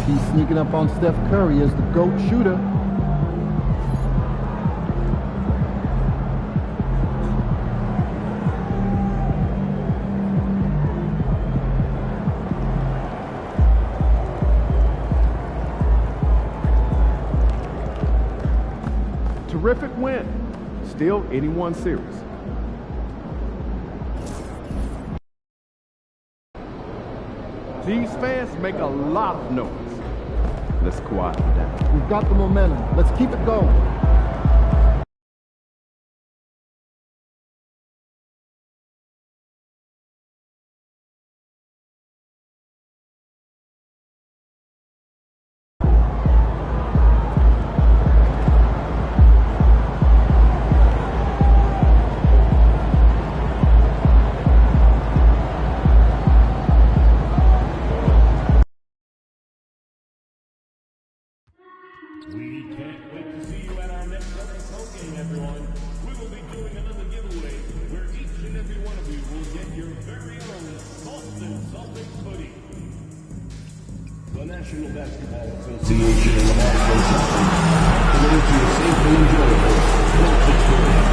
He's sneaking up on Steph Curry as the GOAT shooter. Terrific win. Still anyone's series. These fans make a lot of noise. Let's quiet them down. We've got the momentum. Let's keep it going. We can't wait to see you at our next episode game, everyone. We will be doing another giveaway where each and every one of you will get your very own Boston Celtics hoodie. The National Basketball Association and the Boston Celtics committed to a safe and enjoyable sports experience.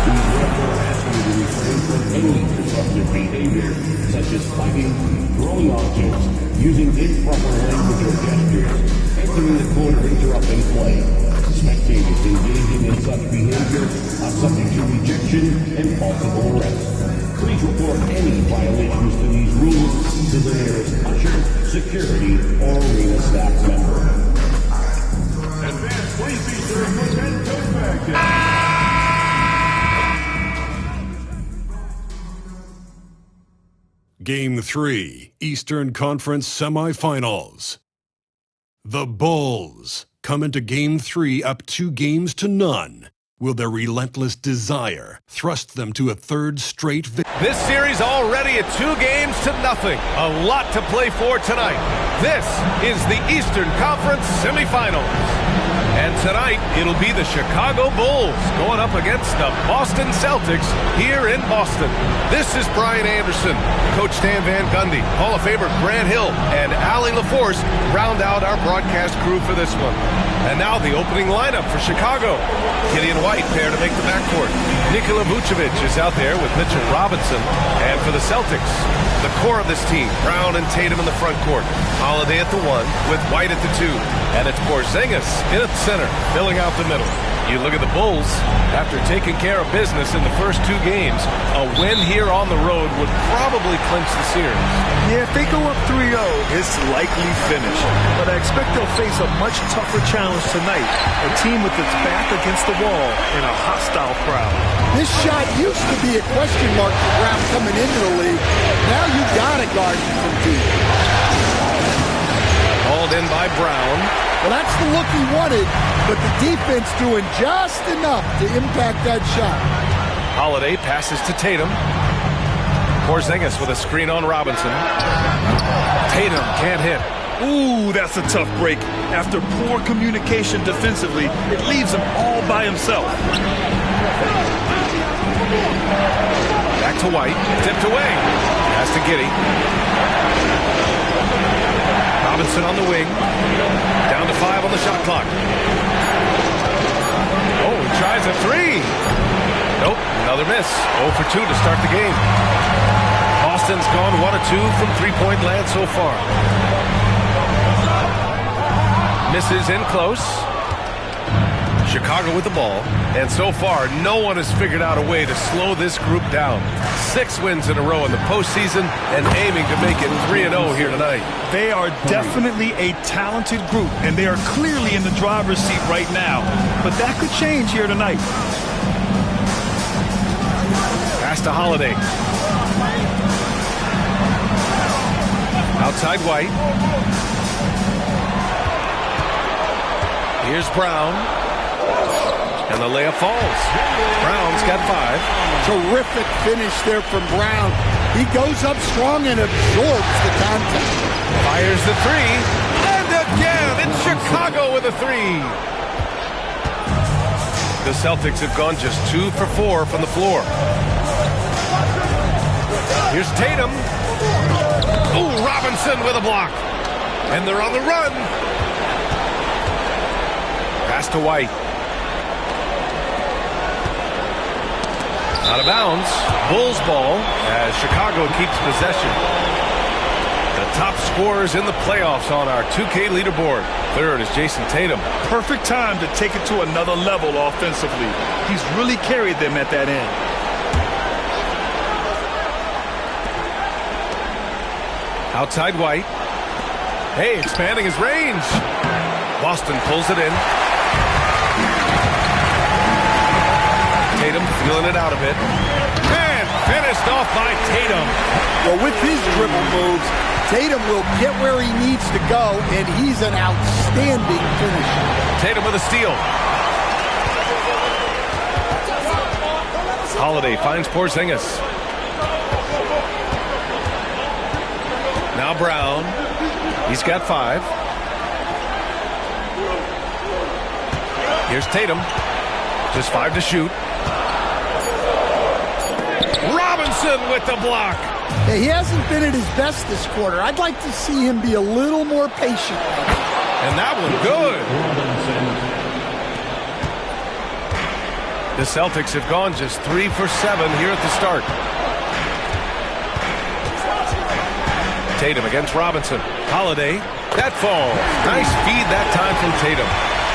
We therefore ask you to refrain from any disruptive behavior, such as fighting, throwing objects, using improper language or gestures, entering the court or interrupting play. Spectators engaging in such behavior are subject to rejection and possible arrest. Please report any violations to these rules to the nearest usher, security, or arena staff member. Advance, please be sure to put that coat back down. Game 3, Eastern Conference Semifinals. The Bulls come into Game 3 up 2-0. Will their relentless desire thrust them to a third straight victory? This series already at 2-0. A lot to play for tonight. This is the Eastern Conference Semifinals. And tonight, it'll be the Chicago Bulls going up against the Boston Celtics here in Boston. This is Brian Anderson. Coach Stan Van Gundy, Hall of Famer Grant Hill, and Allie LaForce round out our broadcast crew for this one. And now the opening lineup for Chicago. Gideon White paired to make the backcourt. Nikola Vucevic is out there with Mitchell Robinson. And for the Celtics, the core of this team, Brown and Tatum in the front court. Holiday at the 1 with White at the 2. And it's Porzingis in at the center, filling out the middle. You look at the Bulls, after taking care of business in the first 2 games, a win here on the road would probably clinch the series. Yeah, if they go up 3-0, it's likely finish. But I expect they'll face a much tougher challenge tonight, a team with its back against the wall in a hostile crowd. This shot used to be a question mark for Brown coming into the league. Now you gotta guard him from deep. Hauled in by Brown. Well, that's the look he wanted, but the defense doing just enough to impact that shot. Holiday passes to Tatum. Porzingis with a screen on Robinson. Tatum can't hit. Ooh, that's a tough break. After poor communication defensively, it leaves him all by himself. Back to White. Tipped away. Pass to Giddey. Robinson on the wing. Down to 5 on the shot clock. Oh, he tries a 3. Nope, another miss. 0 for 2 to start the game. Boston's gone 1 of 2 from three-point land so far. Misses in close. Chicago with the ball. And so far, no one has figured out a way to slow this group down. 6 wins in a row in the postseason and aiming to make it 3-0 here tonight. They are definitely a talented group, and they are clearly in the driver's seat right now. But that could change here tonight. Pass to Holiday. Outside White. Here's Brown. And the layup falls. Brown's got 5. Terrific finish there from Brown. He goes up strong and absorbs the contact. Fires the 3. And again, it's Chicago with a 3. The Celtics have gone just 2 for 4 from the floor. Here's Tatum. Ooh, Robinson with a block. And they're on the run. Pass to White. Out of bounds. Bulls ball as Chicago keeps possession. The top scorers in the playoffs on our 2K leaderboard. Third is Jason Tatum. Perfect time to take it to another level offensively. He's really carried them at that end. Outside White. Hey, expanding his range. Boston pulls it in. Tatum feeling it out a bit. And finished off by Tatum. Well, with his dribble moves, Tatum will get where he needs to go, and he's an outstanding finisher. Tatum with a steal. Holiday finds Porzingis. Now Brown. He's got 5. Here's Tatum. Just 5 to shoot. Robinson with the block. Hey, he hasn't been at his best this quarter. I'd like to see him be a little more patient. And that one good. The Celtics have gone just 3 for 7 here at the start. Tatum against Robinson. Holiday. That falls. Nice feed that time from Tatum.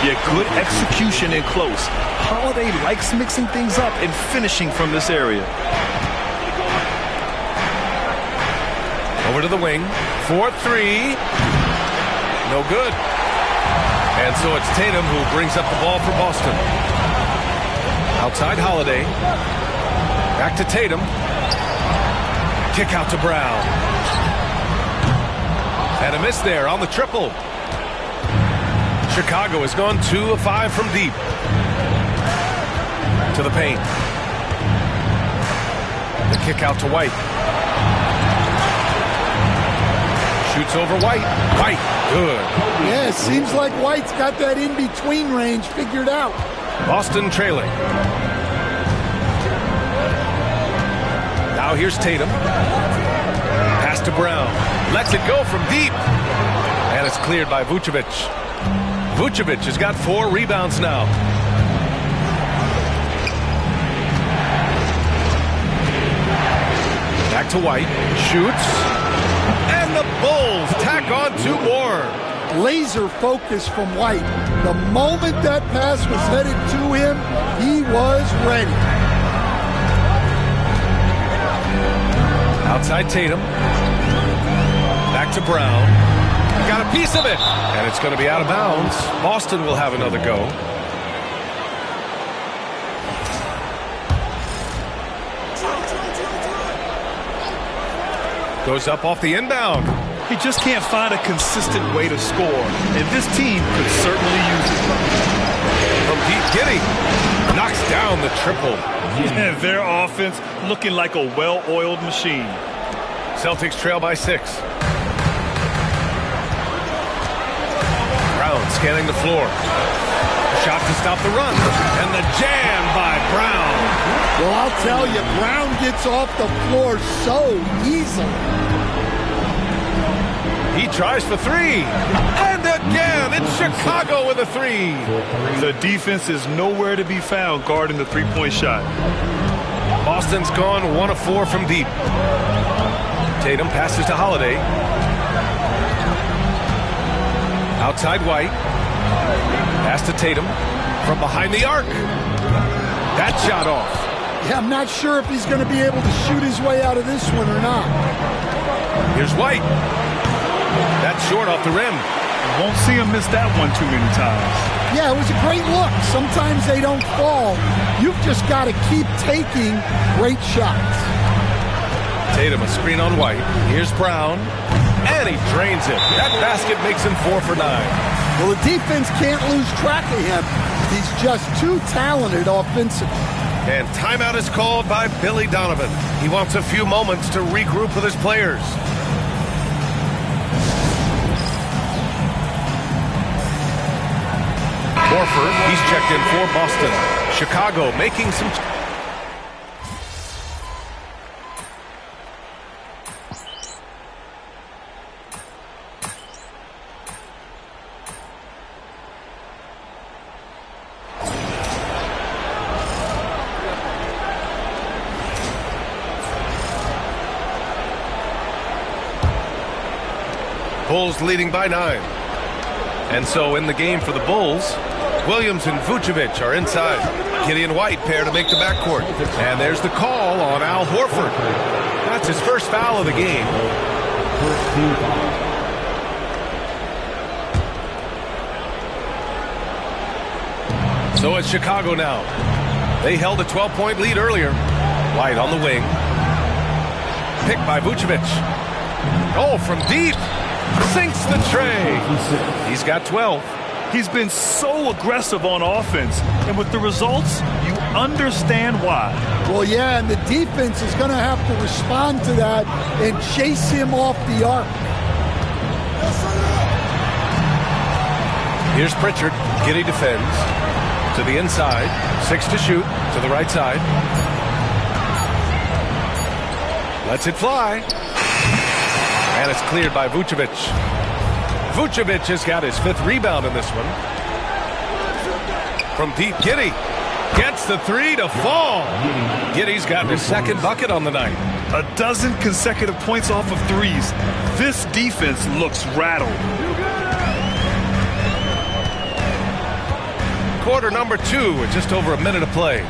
Yeah, good execution in close. Holiday likes mixing things up and finishing from this area. Over to the wing. 4-3. No good. And so it's Tatum who brings up the ball for Boston. Outside Holiday. Back to Tatum. Kick out to Brown. And a miss there on the triple. Chicago has gone 2 of 5 from deep. To the paint. The kick out to White. Shoots over White. White, good. Yeah, it seems like White's got that in-between range figured out. Boston trailing. Now here's Tatum. Pass to Brown. Lets it go from deep. And it's cleared by Vucevic. Vucevic has got 4 rebounds now. Back to White. Shoots. And the Bulls tack on 2 more. Laser focus from White. The moment that pass was headed to him, he was ready. Outside Tatum. Back to Brown. He got a piece of it. And it's going to be out of bounds. Boston will have another go. Goes up off the inbound. He just can't find a consistent way to score, and this team could certainly use it. From deep, Giddy knocks down the triple. And their offense looking like a well-oiled machine. Celtics trail by 6. Brown scanning the floor. Shot to stop the run. And the jam by Brown. Well, I'll tell you, Brown gets off the floor so easily. He tries for 3. And again, it's Chicago with a 3. The defense is nowhere to be found guarding the three-point shot. Boston's gone 1 of 4 from deep. Tatum passes to Holiday. Outside White. Pass to Tatum from behind the arc. That shot off. Yeah, I'm not sure if he's going to be able to shoot his way out of this one or not. Here's White. That's short off the rim. Won't see him miss that one too many times. Yeah, it was a great look. Sometimes they don't fall. You've just got to keep taking great shots. Tatum a screen on White. Here's Brown. And he drains it. That basket makes him 4 for 9. Well, the defense can't lose track of him. He's just too talented offensively. And timeout is called by Billy Donovan. He wants a few moments to regroup with his players. Horford, he's checked in for Boston. Chicago making some... Bulls leading by 9. And so in the game for the Bulls, Williams and Vucevic are inside. Giddey and White pair to make the backcourt. And there's the call on Al Horford. That's his first foul of the game. So it's Chicago now. They held a 12-point lead earlier. White on the wing. Picked by Vucevic. Oh, from deep. Sinks the tray. He's got 12. He's been so aggressive on offense, and with the results, you understand why. Well, yeah, and the defense is going to have to respond to that and chase him off the arc. Here's Pritchard. Giddey defends. To the inside. 6 to shoot. To the right side. Lets it fly. And it's cleared by Vucevic. Vucevic has got his 5th rebound in this one. From deep, Giddey gets the 3 to fall. Giddey's got his 2nd bucket on the night. A dozen consecutive points off of threes. This defense looks rattled. Quarter number 2 with just over a minute to play.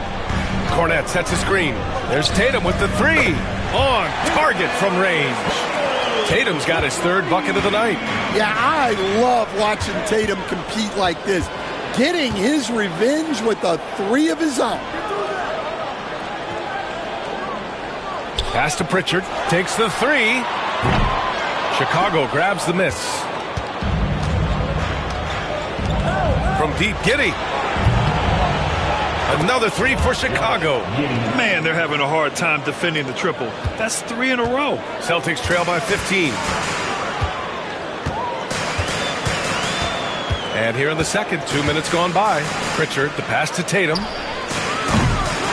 Cornette sets a screen. There's Tatum with the 3. On target from range. Tatum's got his 3rd bucket of the night. Yeah, I love watching Tatum compete like this. Getting his revenge with a 3 of his own. Pass to Pritchard. Takes the 3. Chicago grabs the miss. From deep, Giddey. Another 3 for Chicago. Man, they're having a hard time defending the triple. That's 3 in a row. Celtics trail by 15. And here in the second, 2 minutes gone by. Pritchard, the pass to Tatum.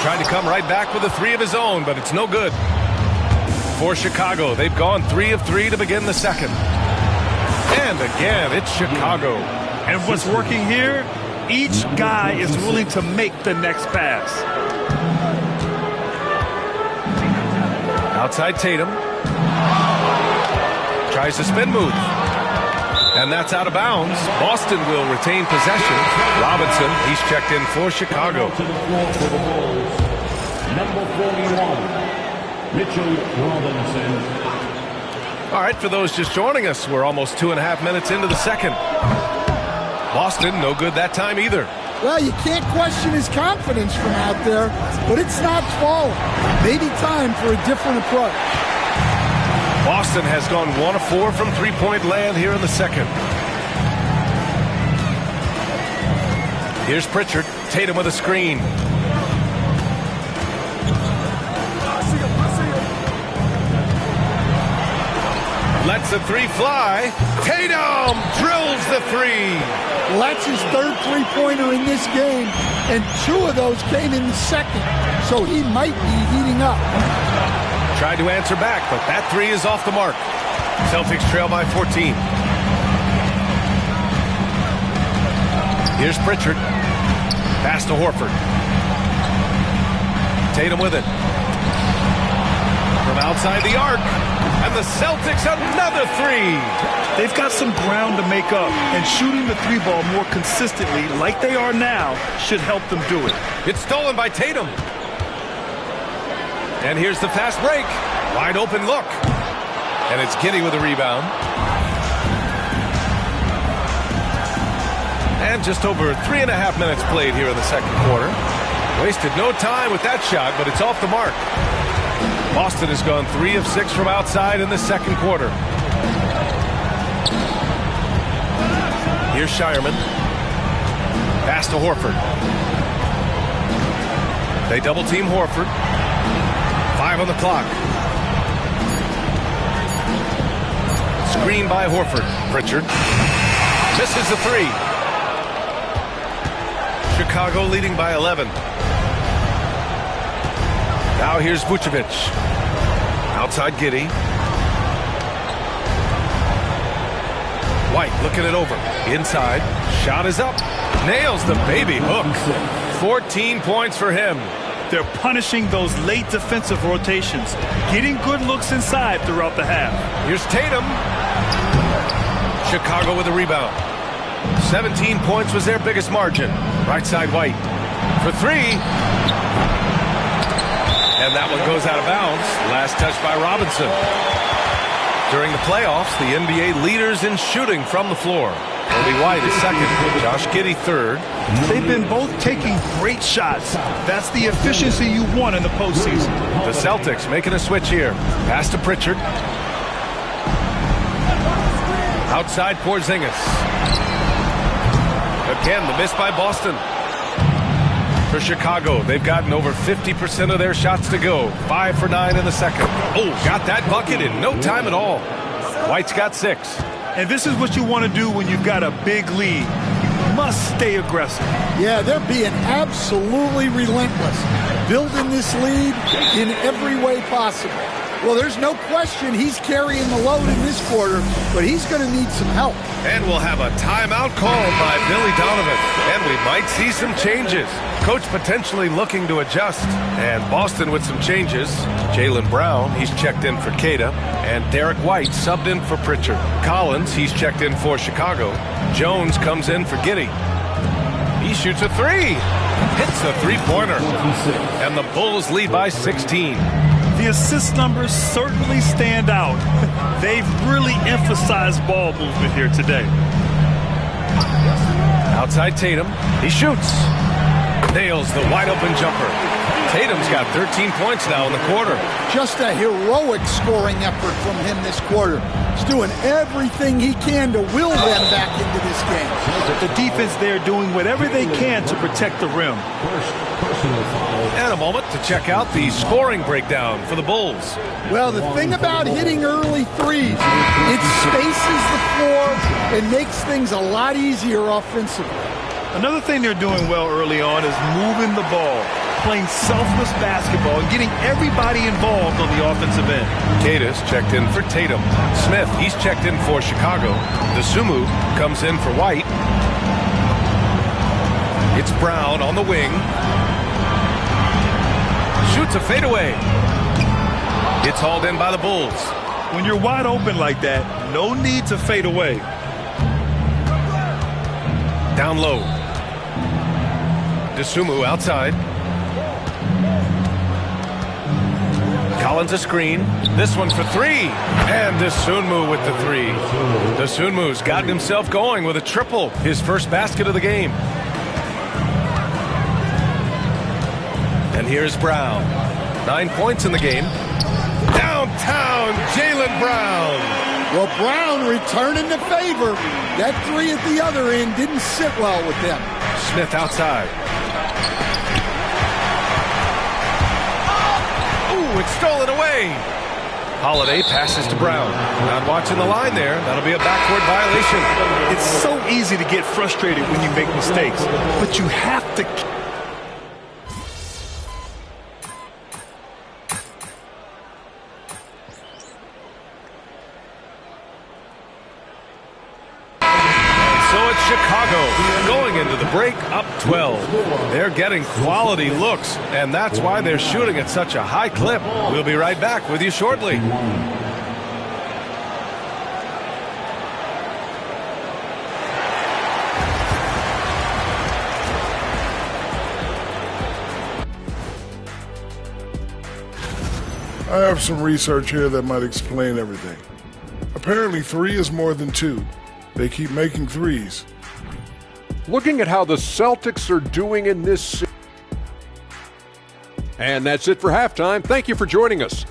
Trying to come right back with a 3 of his own, but it's no good. For Chicago, they've gone 3 of 3 to begin the second. And again, it's Chicago. And what's working here? Each guy is willing to make the next pass. Outside Tatum. Tries to spin move. And that's out of bounds. Boston will retain possession. Robinson, he's checked in for Chicago. Number 41, Mitchell Robinson. All right, for those just joining us, we're almost 2.5 minutes into the second. Boston, no good that time either. Well, you can't question his confidence from out there, but it's not falling. Maybe time for a different approach. Boston has gone 1 of 4 from three-point land here in the second. Here's Pritchard. Tatum with a screen. Lets the 3 fly. Tatum drills the 3. That's his 3rd three-pointer in this game, and 2 of those came in the second, so he might be heating up. Tried to answer back, but that 3 is off the mark. Celtics trail by 14. Here's Pritchard. Pass to Horford. Tatum with it. From outside the arc. And the Celtics another 3. They've got some ground to make up, and shooting the 3-ball more consistently like they are now should help them do it. It's stolen by Tatum. And here's the fast break. Wide open look. And it's Giddey with a rebound. And just over 3.5 minutes played here in the second quarter. Wasted no time with that shot, but it's off the mark. Boston has gone 3 of 6 from outside in the second quarter. Here's Shireman. Pass to Horford. They double team Horford. 5 on the clock. Screen by Horford. Pritchard misses the 3. Chicago leading by 11. Now here's Vucevic. Outside Giddey. White looking it over. Inside. Shot is up. Nails the baby hook. 14 points for him. They're punishing those late defensive rotations, getting good looks inside throughout the half. Here's Tatum. Chicago with a rebound. 17 points was their biggest margin. Right side White for three. And that one goes out of bounds. Last touch by Robinson. During the playoffs, the NBA leaders in shooting from the floor. Kobe White is second. Josh Giddey third. They've been both taking great shots. That's the efficiency you want in the postseason. The Celtics making a switch here. Pass to Pritchard. Outside Porzingis. Again, the miss by Boston. For Chicago, they've gotten over 50% of their shots to go. 5 for 9 in the second. Oh, got that bucket in no time at all. White's got 6. And this is what you want to do when you've got a big lead. You must stay aggressive. Yeah, they're being absolutely relentless, building this lead in every way possible. Well, there's no question he's carrying the load in this quarter, but he's going to need some help. And we'll have a timeout called by Billy Donovan. And we might see some changes. Coach potentially looking to adjust. And Boston with some changes. Jaylen Brown, he's checked in for Queta. And Derek White subbed in for Pritchard. Collins, he's checked in for Chicago. Jones comes in for Giddey. He shoots a three. Hits a three-pointer. And the Bulls lead by 16. The assist numbers certainly stand out. They've really emphasized ball movement here today. Outside Tatum. He shoots. Nails the wide-open jumper. Tatum's got 13 points now in the quarter. Just a heroic scoring effort from him this quarter. He's doing everything he can to will them back into this game. The defense there doing whatever they can to protect the rim. And a moment to check out the scoring breakdown for the Bulls. Well, the thing about hitting early threes, it spaces the floor and makes things a lot easier offensively. Another thing they're doing well early on is moving the ball, playing selfless basketball, and getting everybody involved on the offensive end. Cadis checked in for Tatum. Smith, he's checked in for Chicago. DeSumo comes in for White. It's Brown on the wing. Shoots a fadeaway. It's hauled in by the Bulls. When you're wide open like that, no need to fade away. Down low. DeSumo outside. Collins a screen. This one for three. And DeSumo with the three. DeSumo's gotten himself going with a triple. His first basket of the game. And here's Brown. 9 points in the game. Downtown, Jaylen Brown. Well, Brown returning the favor. That three at the other end didn't sit well with them. Smith outside. Ooh, it's stolen away. Holiday passes to Brown. Not watching the line there. That'll be a backcourt violation. It's so easy to get frustrated when you make mistakes, but you have to... Chicago going into the break up 12. They're getting quality looks, and that's why they're shooting at such a high clip. We'll be right back with you shortly. I have some research here that might explain everything. Apparently 3 is more than 2. They keep making threes. Looking at how the Celtics are doing in this series. And that's it for halftime. Thank you for joining us.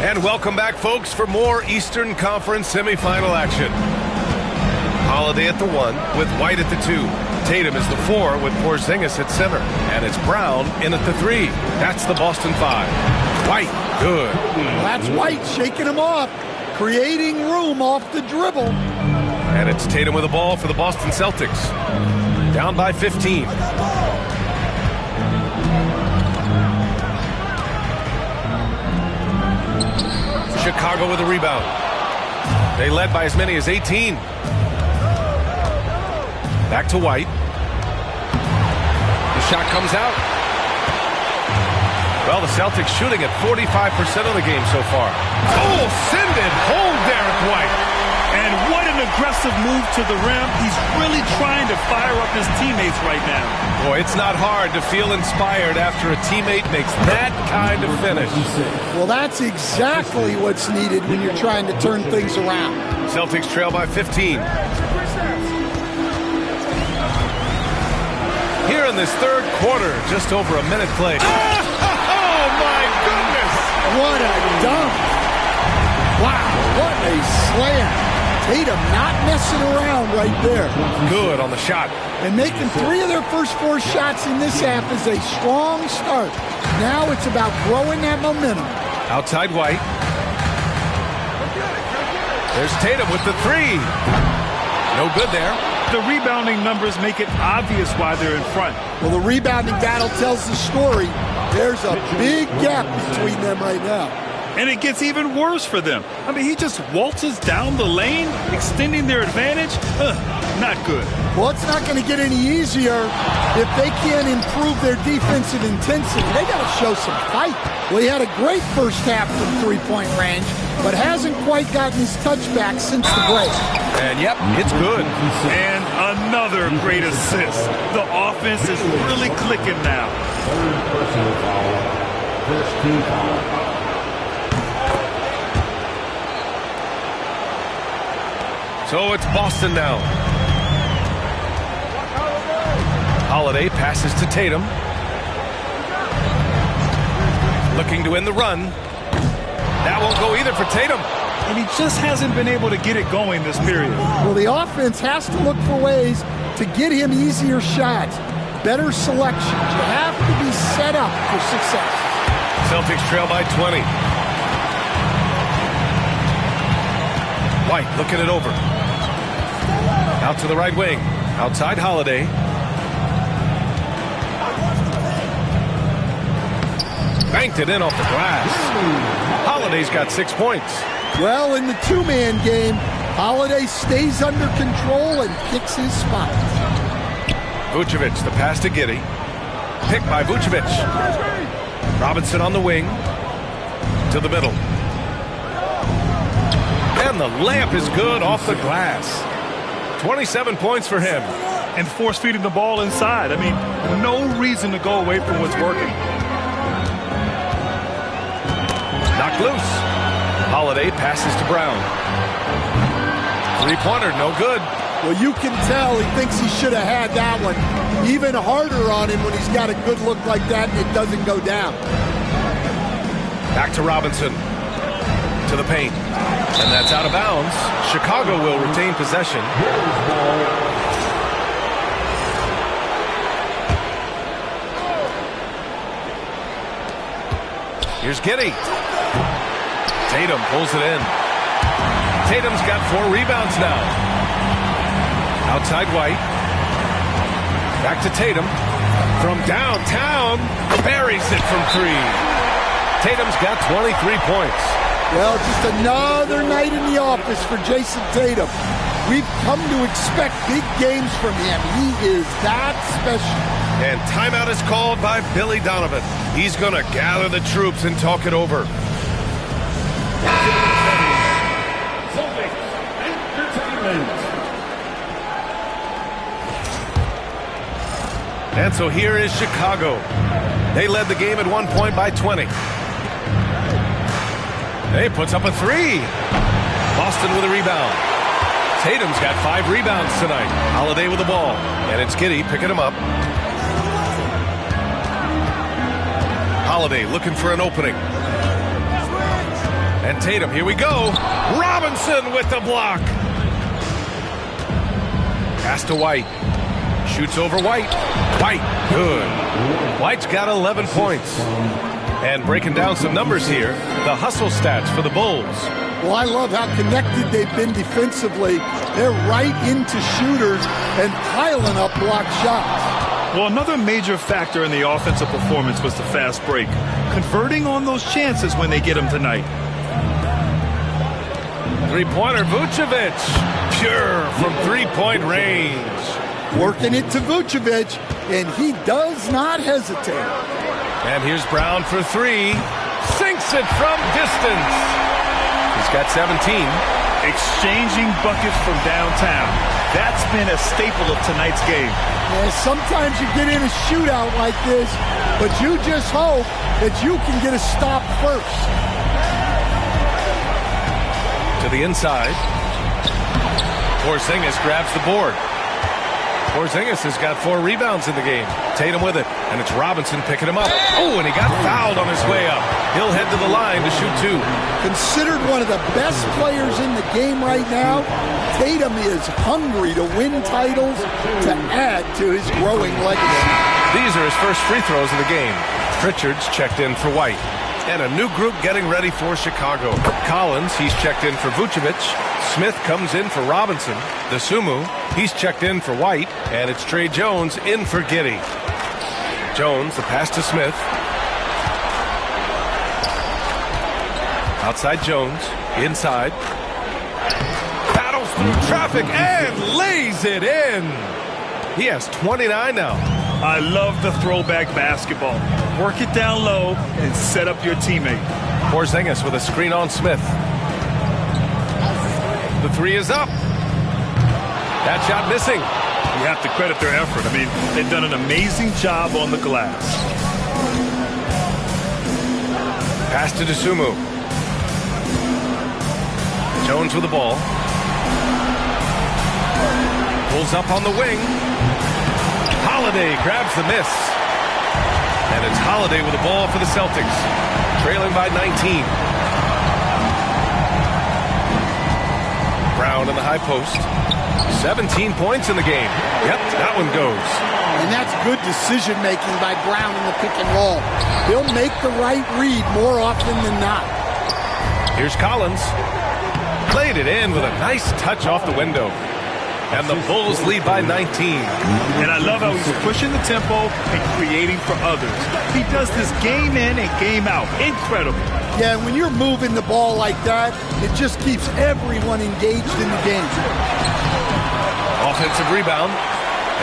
And welcome back, folks, for more Eastern Conference semifinal action. Holiday at the 1 with White at the 2. Tatum is the 4 with Porzingis at center. And it's Brown in at the 3. That's the Boston 5. White, good. Well, that's White shaking him off, creating room off the dribble. And it's Tatum with the ball for the Boston Celtics. Down by 15. Chicago with a rebound. They led by as many as 18. Back to White. shot comes out. Well, the Celtics shooting at 45% of the game so far. Oh, send it home, Derek White. And what an aggressive move to the rim. He's really trying to fire up his teammates right now. Boy, it's not hard to feel inspired after a teammate makes that kind of finish. Well, that's exactly what's needed when you're trying to turn things around. Celtics trail by 15. Here in this third quarter, just over a minute played. Oh, my goodness! What a dunk! Wow, what a slam! Tatum not messing around right there. Good on the shot. And making 3 of their first 4 shots in this half is a strong start. Now it's about growing that momentum. Outside White. There's Tatum with the 3. No good there. The rebounding numbers make it obvious why they're in front. Well, the rebounding battle tells the story. There's a big gap between them right now. And it gets even worse for them. I mean, he just waltzes down the lane, extending their advantage. Not good. Well, it's not going to get any easier if they can't improve their defensive intensity. They got to show some fight. Well, he had a great first half from three-point range, but hasn't quite gotten his touchback since the break. And, yep, it's good. And another great assist. The offense is really clicking now. Third personal foul. First team foul. So it's Boston now. Holiday passes to Tatum. Looking to win the run. That won't go either for Tatum. And he just hasn't been able to get it going this period. Well, the offense has to look for ways to get him easier shots, better selections. You have to be set up for success. Celtics trail by 20. White looking it over. Out to the right wing. Outside Holiday. Banked it in off the glass. Holiday's got 6 points. Well, in the two-man game, Holiday stays under control and picks his spot. Vucevic, the pass to Giddey. Picked by Vucevic. Robinson on the wing. To the middle. And the layup is good off the glass. 27 points for him. And force-feeding the ball inside. I mean, no reason to go away from what's working. Knocked loose. Holiday passes to Brown. Three-pointer, no good. Well, you can tell he thinks he should have had that one. Even harder on him when he's got a good look like that and it doesn't go down. Back to Robinson. To the paint. And that's out of bounds. Chicago will retain possession. Here's Giddey. Tatum pulls it in. Tatum's got 4 rebounds now. Outside White. Back to Tatum. From downtown. Buries it from 3. Tatum's got 23 points. Well, just another night in the office for Jason Tatum. We've come to expect big games from him. He is that special. And timeout is called by Billy Donovan. He's going to gather the troops and talk it over. And so here is Chicago. They led the game at one point by 20. He puts up a 3. Boston with a rebound. Tatum's got 5 rebounds tonight. Holiday with the ball. And it's Giddey picking him up. Holiday looking for an opening. And Tatum, here we go. Robinson with the block. Pass to White. Shoots over White. White, good. White's got 11 points. And breaking down some numbers here, the hustle stats for the Bulls. Well, I love how connected they've been defensively. They're right into shooters and piling up block shots. Well, another major factor in the offensive performance was the fast break. Converting on those chances when they get them tonight. Three-pointer, Vucevic. Pure from three-point range. Working it to Vucevic. and he does not hesitate. And here's Brown for three. Sinks it from distance. He's got 17. Exchanging buckets from downtown. That's been a staple of tonight's game. Yeah, sometimes you get in a shootout like this, but you just hope that you can get a stop first. To the inside. Porzingis grabs the board. Porzingis has got 4 rebounds in the game. Tatum with it, and it's Robinson picking him up. Oh, and he got fouled on his way up. He'll head to the line to shoot 2. Considered one of the best players in the game right now, Tatum is hungry to win titles to add to his growing legacy. These are his first free throws of the game. Pritchard's checked in for White. And a new group getting ready for Chicago. Collins, he's checked in for Vucevic. Smith comes in for Robinson. Dosunmu, he's checked in for White. And it's Trey Jones in for Giddey. Jones, the pass to Smith. Outside Jones, inside. Battles through traffic and lays it in. He has 29 now. I love the throwback basketball. Work it down low and set up your teammate. Porzingis with a screen on Smith. The 3 is up. That shot missing. You have to credit their effort. I mean, they've done an amazing job on the glass. Pass to Dosunmu. Jones with the ball. Pulls up on the wing. Holiday grabs the miss. And it's Holiday with the ball for the Celtics. Trailing by 19. Brown in the high post. 17 points in the game. Yep, that one goes. And that's good decision-making by Brown in the pick and roll. He'll make the right read more often than not. Here's Collins. Played it in with a nice touch off the window. And the Bulls lead by 19. And I love how he's pushing the tempo and creating for others. He does this game in and game out. Incredible. Yeah, when you're moving the ball like that, it just keeps everyone engaged in the game. Offensive rebound.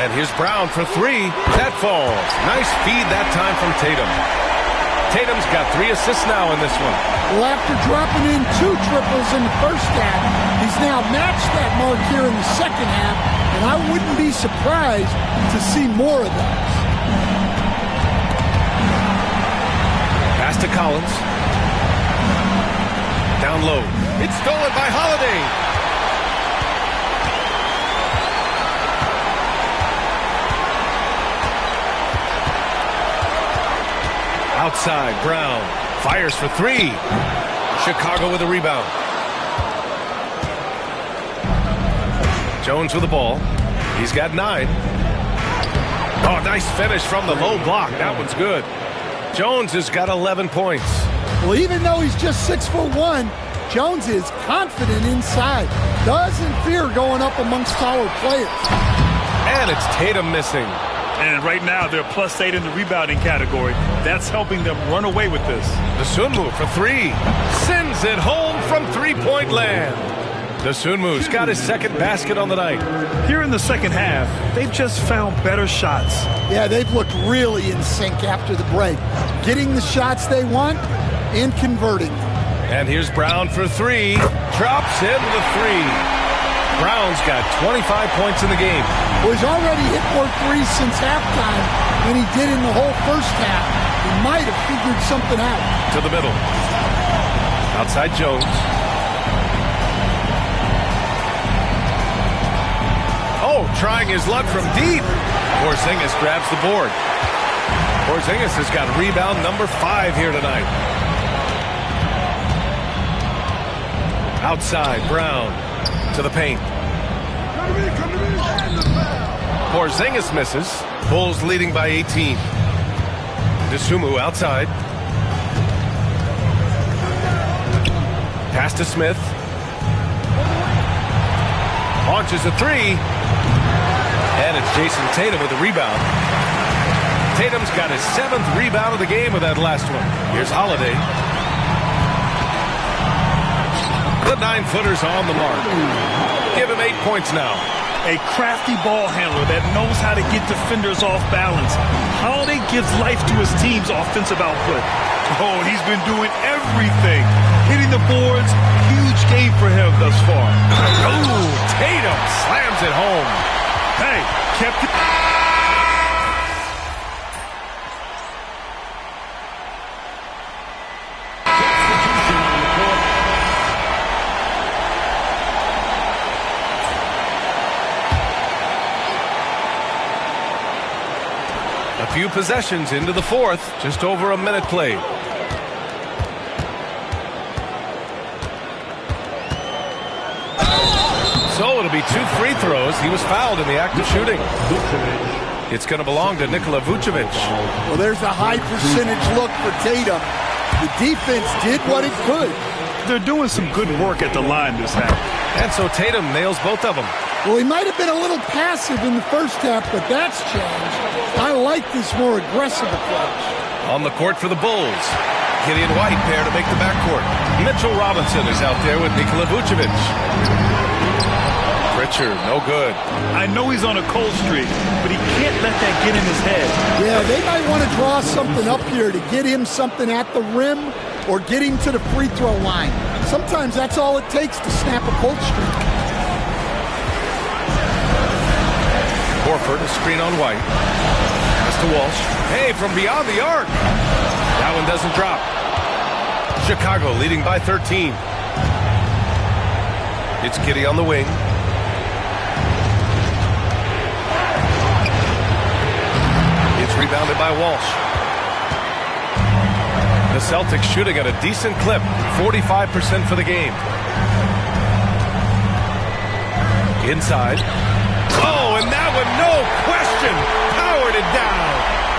And here's Brown for 3. That falls. Nice feed that time from Tatum. Tatum's got 3 assists now in this one. Well, after dropping in 2 triples in the first half, he's now matched that mark here in the second half, and I wouldn't be surprised to see more of that. Pass to Collins. Down low. It's stolen by Holiday. Outside, Brown fires for 3. Chicago with a rebound. Jones with the ball. He's got 9. Oh, nice finish from the low block. That one's good. Jones has got 11 points. Well, even though he's just 6'1", Jones is confident inside. Doesn't fear going up amongst taller players. And it's Tatum missing. And right now, they're +8 in the rebounding category. That's helping them run away with this. Dosunmu for 3. Sends it home from three-point land. Dosunmu's got his second basket on the night. Here in the second half, they've just found better shots. Yeah, they've looked really in sync after the break. Getting the shots they want and converting. And here's Brown for 3. Drops in the 3. Brown's got 25 points in the game. Well, he's already hit more threes since halftime than he did in the whole first half. He might have figured something out. To the middle. Outside Jones. Oh, trying his luck from deep. Porzingis grabs the board. Porzingis has got rebound number 5 here tonight. Outside, Brown. To the paint. Porzingis misses. Bulls leading by 18. Dosunmu outside. Pass to Smith. Launches a 3. And it's Jason Tatum with the rebound. Tatum's got his 7th rebound of the game with that last one. Here's Holiday. The 9-footer's on the mark. Give him 8 points now. A crafty ball handler that knows how to get defenders off balance. Holiday gives life to his team's offensive output. Oh, he's been doing everything. Hitting the boards, huge game for him thus far. Oh, Tatum slams it home. Hey, kept it. A few possessions into the fourth, just over a minute played. So it'll be 2 free throws. He was fouled in the act of shooting. It's going to belong to Nikola Vucevic. Well, there's a high percentage look for Tatum. The defense did what it could. They're doing some good work at the line this half. And so Tatum nails both of them. Well, he might have been a little passive in the first half, but that's changed. I like this more aggressive approach. On the court for the Bulls. Giddey and White pair to make the backcourt. Mitchell Robinson is out there with Nikola Vucevic. Pritchard, no good. I know he's on a cold streak, but he can't let that get in his head. Yeah, they might want to draw something up here to get him something at the rim or get him to the free throw line. Sometimes that's all it takes to snap a cold streak. Horford, a screen on White. Pass to Walsh. Hey, from beyond the arc. That one doesn't drop. Chicago leading by 13. It's Giddey on the wing. It's rebounded by Walsh. The Celtics shooting at a decent clip, 45% for the game. Inside. Oh, and that one, no question, powered it down.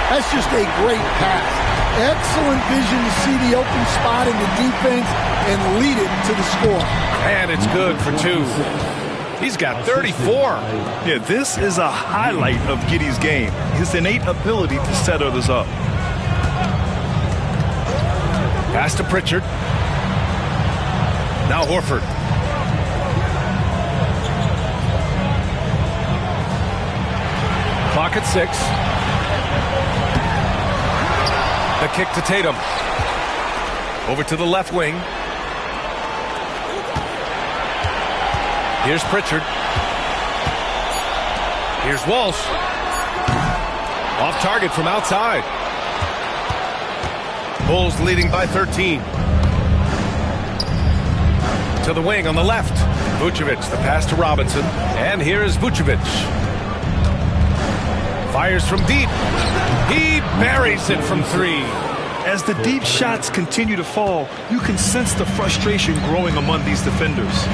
That's just a great pass. Excellent vision to see the open spot in the defense and lead it to the score. And it's good for 2. He's got 34. Yeah, this is a highlight of Giddey's game. His innate ability to set others up. Pass to Pritchard. Now Horford. Clock at 6. The kick to Tatum. Over to the left wing. Here's Pritchard. Here's Walsh. Off target from outside. Bulls leading by 13. To the wing on the left. Vucevic, the pass to Robinson. And here is Vucevic. Fires from deep. He buries it from 3. As the deep shots continue to fall, you can sense the frustration growing among these defenders.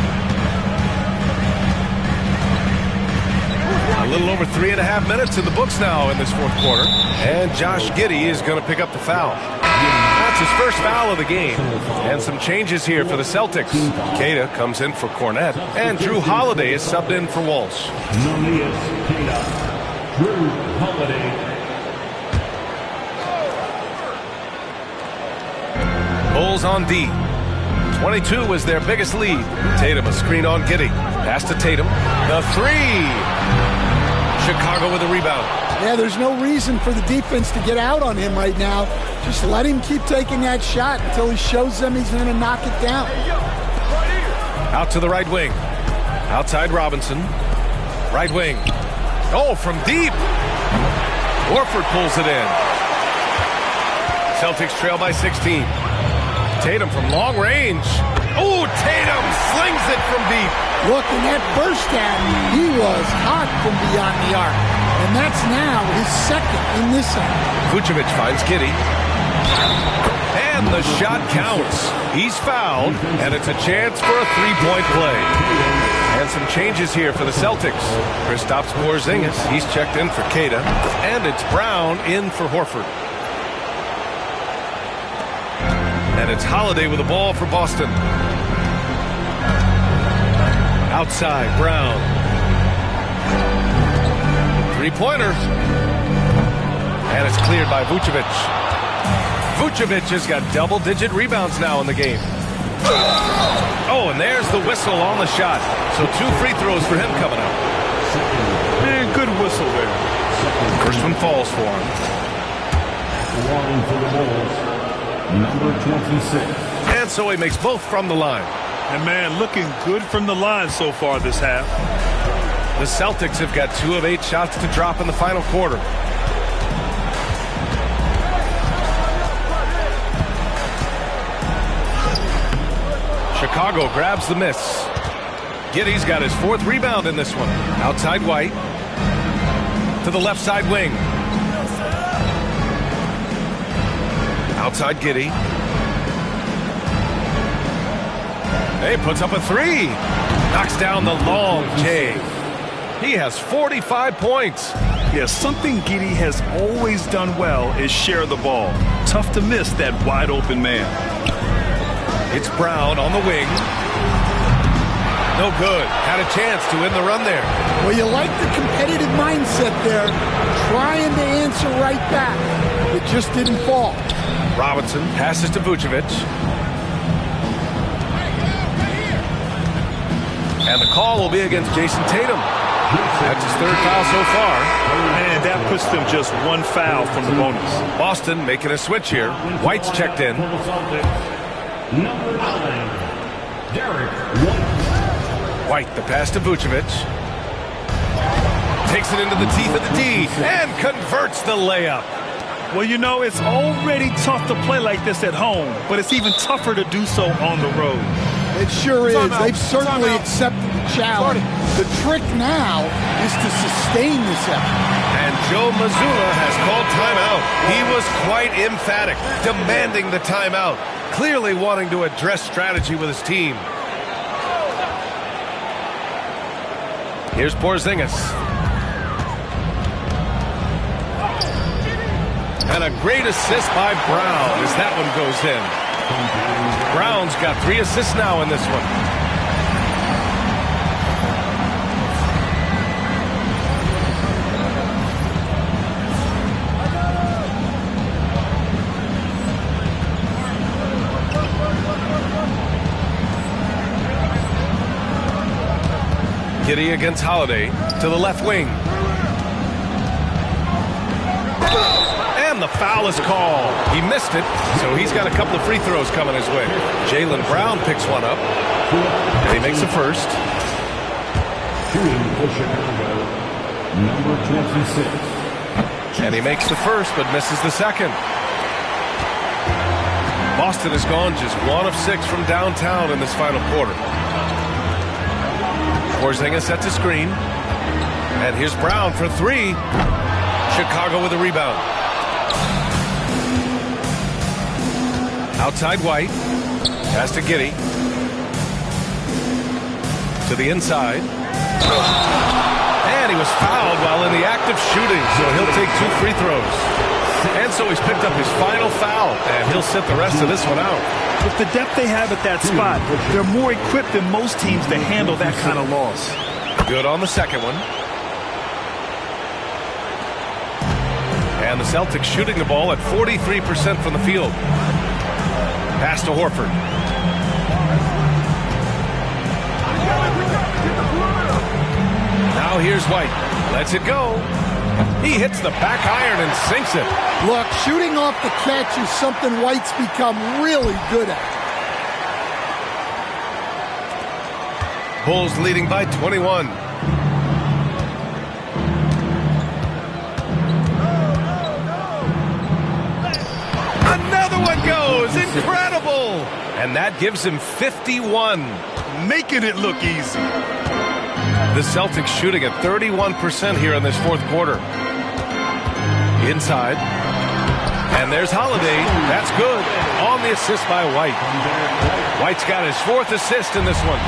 A little over 3.5 minutes in the books now in this fourth quarter. And Josh Giddey is going to pick up the foul. That's his first foul of the game. And some changes here for the Celtics. Queta comes in for Cornette. And Drew Holiday is subbed in for Walsh. Drew Holiday. Bulls on D. 22 was their biggest lead. Tatum a screen on Giddey. Pass to Tatum. The 3. Chicago with a rebound. Yeah, there's no reason for the defense to get out on him right now. Just let him keep taking that shot until he shows them he's going to knock it down. Out to the right wing. Outside Robinson. Right wing. Oh, from deep. Horford pulls it in. Celtics trail by 16. Tatum from long range. Oh, Tatum slings it from deep. Look, in that first half, he was hot from beyond the arc. And that's now his second in this half. Vucevic finds Giddey. And the shot counts. He's fouled, and it's a chance for a three-point play. And some changes here for the Celtics. Kristaps Porzingis, he's checked in for Queta. And it's Brown in for Horford. And it's Holiday with the ball for Boston. Outside, Brown. Three-pointer. And it's cleared by Vucevic. Vucevic has got double-digit rebounds now in the game. Oh, and there's the whistle on the shot. So 2 free throws for him coming up. Good whistle there. First one falls for him. Scoring for the Bulls, number 26. And so he makes both from the line. And, man, looking good from the line so far this half. The Celtics have got 2 of 8 shots to drop in the final quarter. Chicago grabs the miss. Giddey's got his 4th rebound in this one. Outside White. To the left side wing. Outside Giddey. He puts up a 3. Knocks down the long J. He has 45 points. Yeah, something Giddey has always done well is share the ball. Tough to miss that wide open man. It's Brown on the wing. No good. Had a chance to win the run there. Well, you like the competitive mindset there, trying to answer right back. It just didn't fall. Robinson passes to Vucevic. And the call will be against Jason Tatum. That's his 3rd foul so far. And that puts them just 1 foul from the bonus. Boston making a switch here. White's checked in. Number 9, Derek White. White, the pass to Vucevic. Takes it into the teeth of the D and converts the layup. Well, you know, it's already tough to play like this at home, but it's even tougher to do so on the road. It sure is. They've certainly accepted the challenge. The trick now is to sustain this effort. And Joe Mazzulla has called timeout. He was quite emphatic, demanding the timeout, clearly wanting to address strategy with his team. Here's Porzingis. And a great assist by Brown as that one goes in. Brown's got 3 assists now in this one. Giddey against Holiday to the left wing. And the foul is called. He missed it, so he's got a couple of free throws coming his way. Jaylen Brown picks one up, and he makes the first. Shooting for Chicago, number 26. And he makes the first, but misses the second. Boston has gone just 1 of 6 from downtown in this final quarter. Porzingis sets a screen. And here's Brown for 3. Chicago with a rebound. Outside White. Pass to Giddey. To the inside. And he was fouled while in the act of shooting, so he'll take 2 free throws. And so he's picked up his final foul, and he'll sit the rest of this one out. With the depth they have at that spot, they're more equipped than most teams to handle that kind of loss. Good on the second one. And the Celtics shooting the ball at 43% from the field. Pass to Horford. Now here's White. Lets it go. He hits the back iron and sinks it. Look, shooting off the catch is something White's become really good at. Bulls leading by 21. Another one goes. Incredible. And that gives him 51. Making it look easy. The Celtics shooting at 31% here in this 4th quarter. Inside. And there's Holiday. That's good. On the assist by White. White's got his 4th assist in this one.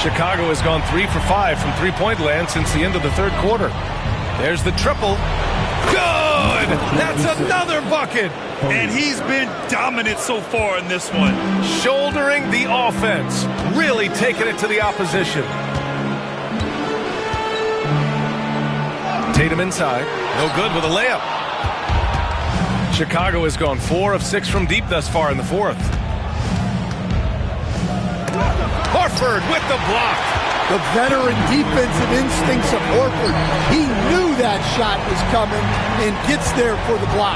Chicago has gone 3 for 5 from three-point land since the end of the 3rd quarter. There's the triple. Good! That's another bucket! And he's been dominant so far in this one. Shouldering the offense. Really taking it to the opposition. Tatum inside. No good with a layup. Chicago has gone 4 of 6 from deep thus far in the 4th. Horford with the block. the veteran defensive instincts of Horford. He knew that shot was coming and gets there for the block.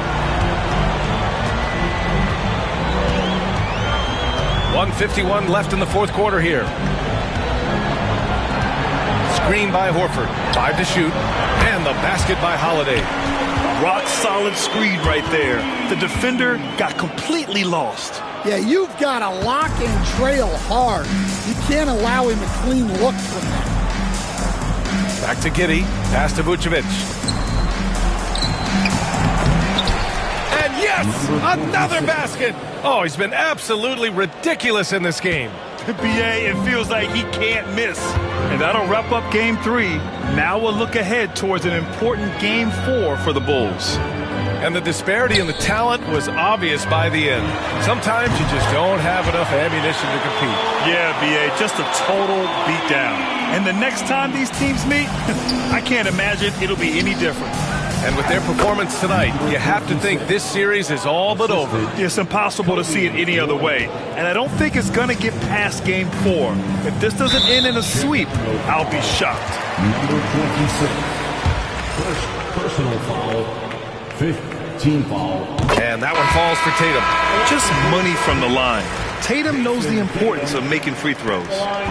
1:51 left in the fourth quarter here. Screen by Horford. 5 to shoot. And the basket by Holiday. Rock solid screen right there. The defender got completely lost. Yeah, you've got to lock and trail hard. You can't allow him a clean look from that. Back to Giddey. Pass to Vucevic. And yes, another basket. Oh, he's been absolutely ridiculous in this game. BA, it feels like he can't miss. And that'll wrap up Game 3. Now we'll look ahead towards an important Game 4 for the Bulls. And the disparity in the talent was obvious by the end. Sometimes you just don't have enough ammunition to compete. Yeah, BA, just a total beatdown. And the next time these teams meet, I can't imagine it'll be any different. And with their performance tonight, you have to think this series is all but over. It's impossible to see it any other way. And I don't think it's going to get past Game 4. If this doesn't end in a sweep, I'll be shocked. Number 26. First personal foul. 5th team foul. And that one falls for Tatum. Just money from the line. Tatum knows the importance of making free throws.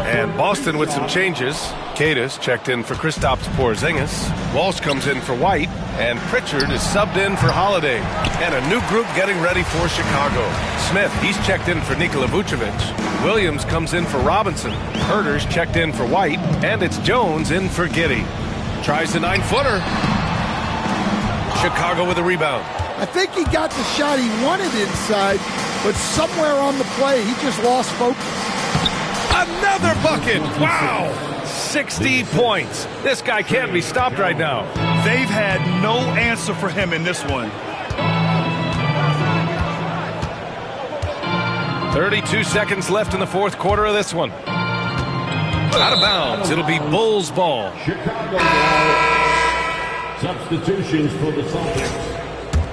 And Boston with some changes. Cadis checked in for Kristaps Porzingis. Walsh comes in for White. And Pritchard is subbed in for Holiday. And a new group getting ready for Chicago. Smith, he's checked in for Nikola Vucevic. Williams comes in for Robinson. Herter's checked in for White. And it's Jones in for Giddey. Tries the 9-footer. Chicago with a rebound. I think he got the shot he wanted inside, but somewhere on the play, he just lost focus. Another bucket! Wow! 60 points. This guy can't be stopped right now. They've had no answer for him in this one. 32 seconds left in the fourth quarter of this one. Out of bounds. It'll be Bulls ball. Chicago. Substitutions for the Celtics.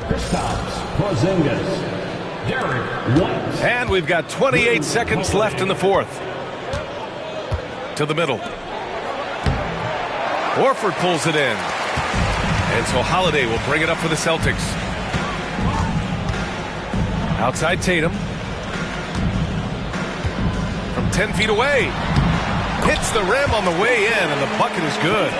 Kristaps Porzingis. Derek White. And we've got 28 seconds left in the fourth. To the middle. Horford pulls it in. And so Holiday will bring it up for the Celtics. Outside Tatum. From 10 feet away. Hits the rim on the way in, and the bucket is good.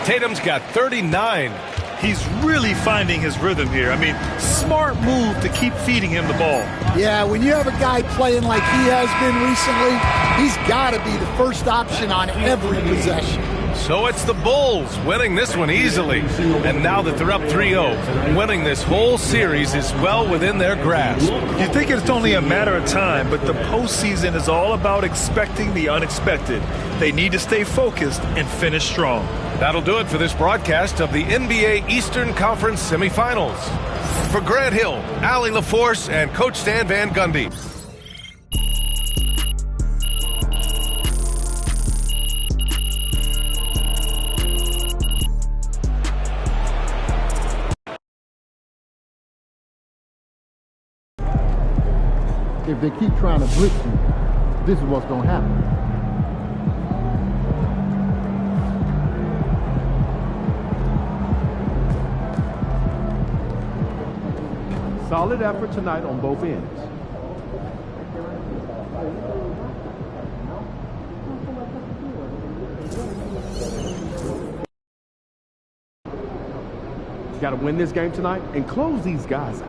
Tatum's got 39. He's really finding his rhythm here. I mean, smart move to keep feeding him the ball. Yeah, when you have a guy playing like he has been recently, he's got to be the first option on every possession. So it's the Bulls winning this one easily. And now that they're up 3-0, winning this whole series is well within their grasp. You think it's only a matter of time, but the postseason is all about expecting the unexpected. They need to stay focused and finish strong. That'll do it for this broadcast of the NBA Eastern Conference semifinals. For Grant Hill, Allie LaForce, and Coach Stan Van Gundy. If they keep trying to blitz you, this is what's going to happen. Solid effort tonight on both ends. Got to win this game tonight and close these guys out.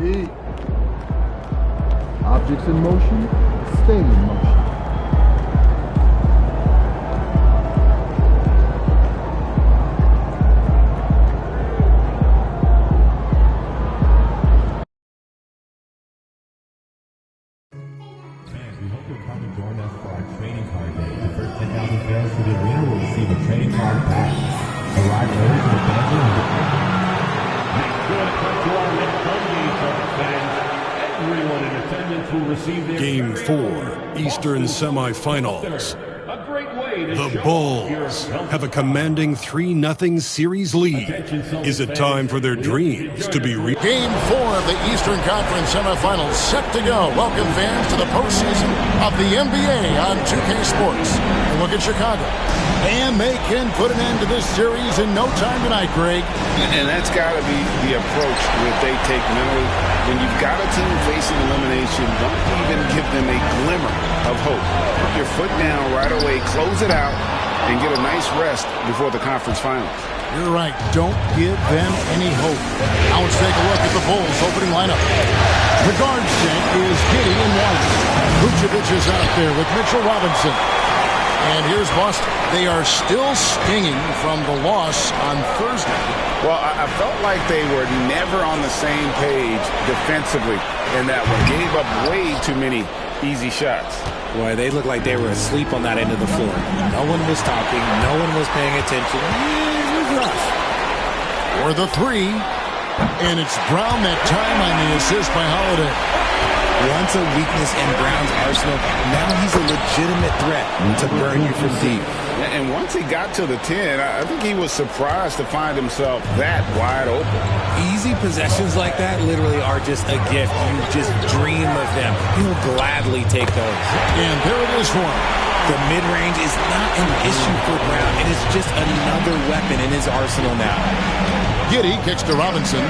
Deep. Objects in motion, stay in motion. receive a trading card back. Arrive early to the Everyone in attendance will receive their Game 4, Eastern semifinals. A great way to The Bulls have a commanding 3-0 series lead. Is it time for their dreams to be realized? Game 4 of the Eastern Conference semifinals set to go. Welcome fans to the postseason of the NBA on 2K Sports. And look at Chicago. And they can put an end to this series in no time tonight, Greg. And that's got to be the approach that they take mentally. When you've got a team facing elimination, don't even give them a glimmer of hope. Put your foot down right away, close it out, and get a nice rest before the conference finals. You're right. Don't give them any hope. Now let's take a look at the Bulls' opening lineup. The guard set is Giddey and White. Vucevic is out there with Mitchell Robinson. And here's Boston. They are still stinging from the loss on Thursday. Well, I felt like they were never on the same page defensively in that one. Gave up way too many easy shots. Boy, they looked like they were asleep on that end of the floor. No one was talking. No one was paying attention. It was rough. For the three. And it's Brown that time on the assist by Holiday. Once a weakness in Brown's arsenal, now he's a legitimate threat to burn you from deep. And once he got to the 10, I think he was surprised to find himself that wide open. Easy possessions like that literally are just a gift. You just dream of them. He'll gladly take those. And there it is for him. The mid-range is not an issue for Brown. It is just another weapon in his arsenal now. Giddey kicks to Robinson.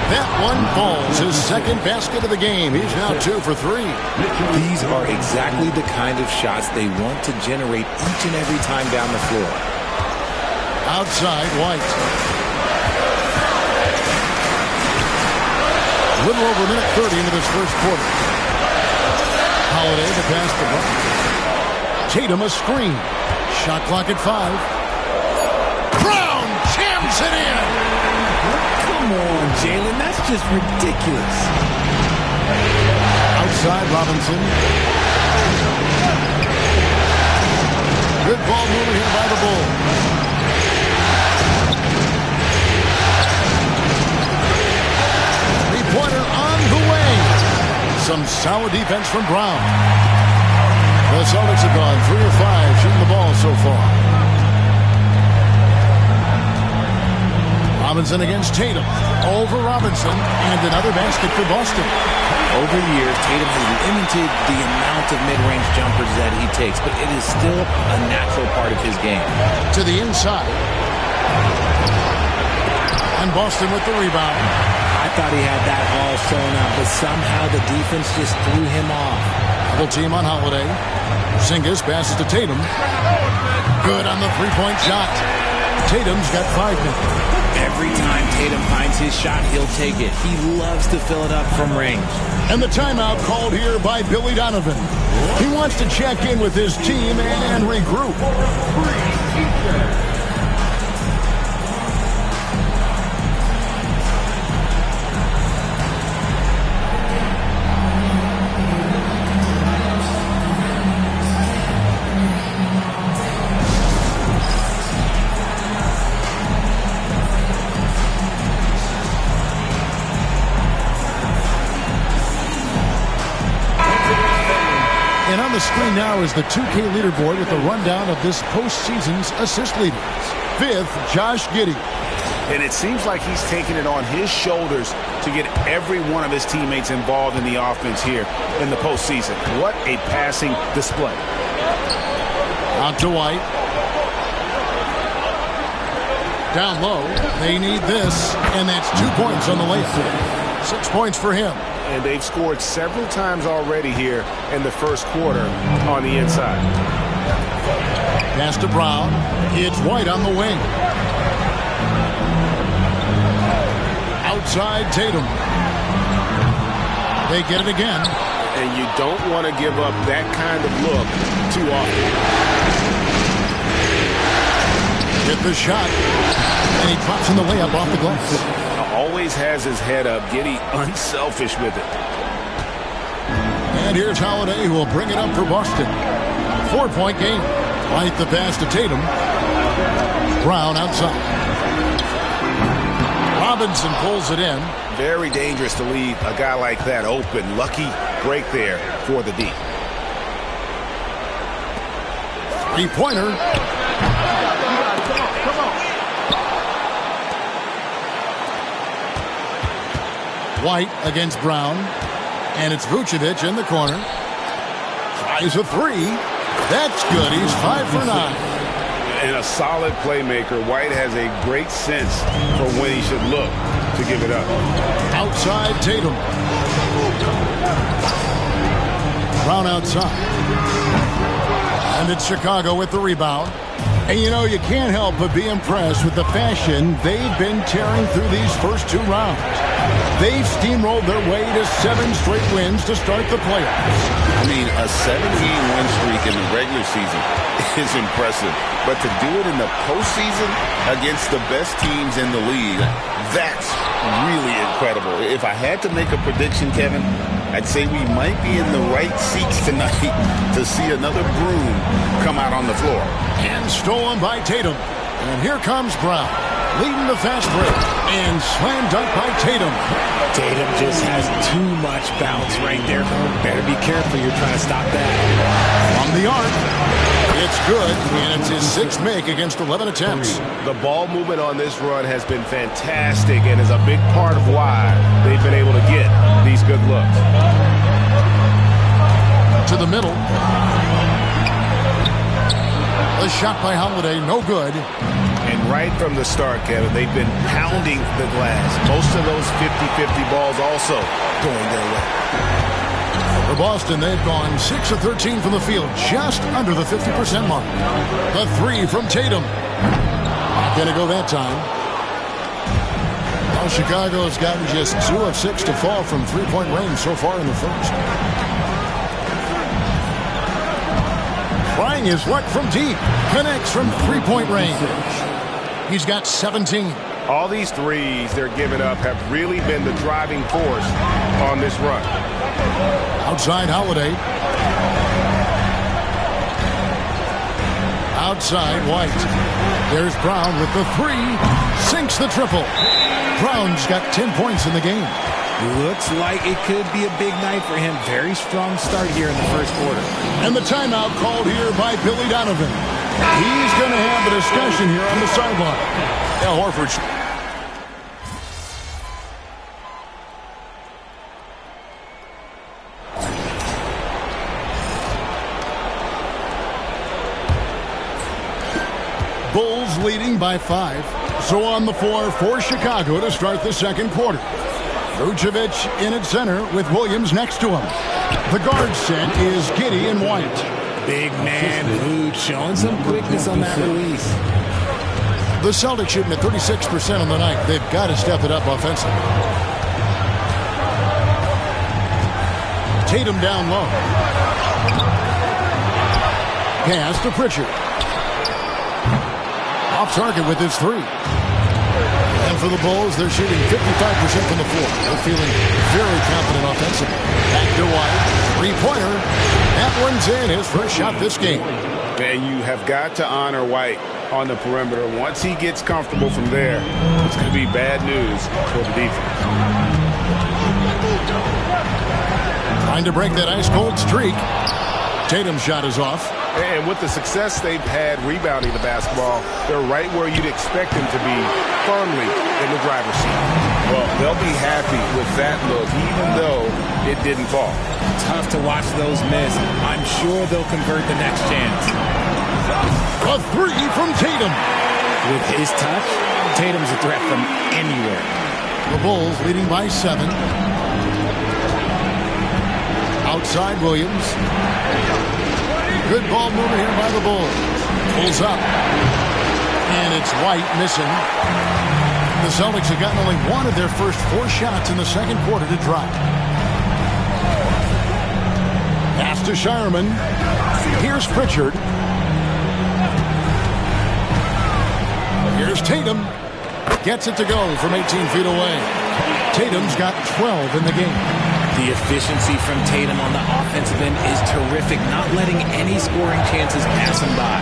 That one falls, his second basket of the game. He's now 2 for 3. These are exactly the kind of shots they want to generate each and every time down the floor. Outside, White. A little over a minute 30 into this first quarter. Holiday to pass the ball. Tatum a screen. Shot clock at 5. Brown jams it in. Come on, Jalen. That's just ridiculous. Outside, Robinson. Good ball movement here by the Bulls. Three-pointer on the way. Some solid defense from Brown. The Celtics have gone 3 of 5 shooting the ball so far. Robinson against Tatum. Over Robinson. And another basket for Boston. Over the years, Tatum has limited the amount of mid-range jumpers that he takes, but it is still a natural part of his game. To the inside. And Boston with the rebound. I thought he had that all sewn up, but somehow the defense just threw him off. Double team on Holiday. Porzingis passes to Tatum. Good on the three-point shot. Tatum's got 5 minutes. Every time Tatum finds his shot, he'll take it. He loves to fill it up from range. And the timeout called here by Billy Donovan. He wants to check in with his team and regroup. And on the screen now is the 2K leaderboard with a rundown of this postseason's assist leaders. 5th, Josh Giddey. And it seems like he's taking it on his shoulders to get every one of his teammates involved in the offense here in the postseason. What a passing display. Out to White. Down low. They need this. And that's 2 points on the layup. 6 points for him. And they've scored several times already here in the first quarter on the inside. Pass to Brown. It's White on the wing. Outside Tatum. They get it again. And you don't want to give up that kind of look too often. Get the shot. And he drops in the layup off the glass. Always has his head up. Giddey unselfish with it. And here's Holiday, who will bring it up for Boston. 4-point game. White the pass to Tatum. Brown outside. Robinson pulls it in. Very dangerous to leave a guy like that open. Lucky break there for the D. Three-pointer. White against Brown. And it's Vucevic in the corner. Tries a three. That's good. He's 5 for 9. And a solid playmaker. White has a great sense for when he should look to give it up. Outside Tatum. Brown outside. And it's Chicago with the rebound. And you know, you can't help but be impressed with the fashion they've been tearing through these first 2 rounds. They've steamrolled their way to 7 straight wins to start the playoffs. I mean, a 7-game win streak in the regular season is impressive. But to do it in the postseason against the best teams in the league, that's really incredible. If I had to make a prediction, Kevin, I'd say we might be in the right seats tonight to see another broom come out on the floor. And stolen by Tatum. And here comes Brown, leading the fast break. And slam dunk by Tatum. Tatum just has too much bounce right there. Better be careful. You're trying to stop that. From the arc. It's good, and it's his 6th make against 11 attempts. The ball movement on this run has been fantastic and is a big part of why they've been able to get these good looks. To the middle. The shot by Holiday, no good. And right from the start, Kevin, they've been pounding the glass. Most of those 50-50 balls also going their way. For Boston, they've gone 6 of 13 from the field, just under the 50% mark. The 3 from Tatum. Not going to go that time. Well, Chicago has gotten just 2 of 6 to fall from three-point range so far in the first. Trying his luck from deep. Connects from three-point range. He's got 17. All these threes they're giving up have really been the driving force on this run. Outside Holiday. Outside White. There's Brown with the 3. Sinks the triple. Brown's got 10 points in the game. Looks like it could be a big night for him. Very strong start here in the first quarter. And the timeout called here by Billy Donovan. He's going to have a discussion here on the sideline. Al Horford. Bulls leading by 5. So on the floor for Chicago to start the second quarter. Vucevic in at center with Williams next to him. The guard set is Giddey and White. Big man Vooch showing some quickness on that release. The Celtics shooting at 36% on the night. They've got to step it up offensively. Tatum down low. Pass to Pritchard. Off target with his 3. And for the Bulls, they're shooting 55% from the floor. They're feeling very confident offensively. Back to White. Three-pointer. That one's in. His first shot this game. And you have got to honor White on the perimeter. Once he gets comfortable from there, it's going to be bad news for the defense. Trying to break that ice-cold streak. Tatum's shot is off. And with the success they've had rebounding the basketball, they're right where you'd expect them to be, firmly in the driver's seat. Well, they'll be happy with that look, even though it didn't fall. Tough to watch those miss. I'm sure they'll convert the next chance. A 3 from Tatum. With his touch, Tatum's a threat from anywhere. The Bulls leading by 7. Outside Williams. Good ball movement here by the Bulls. Pulls up. And it's White missing. The Celtics have gotten only 1 of their first 4 shots in the second quarter to drop. Pass to Shireman. Here's Pritchard. Here's Tatum. Gets it to go from 18 feet away. Tatum's got 12 in the game. The efficiency from Tatum on the offensive end is terrific, not letting any scoring chances pass him by.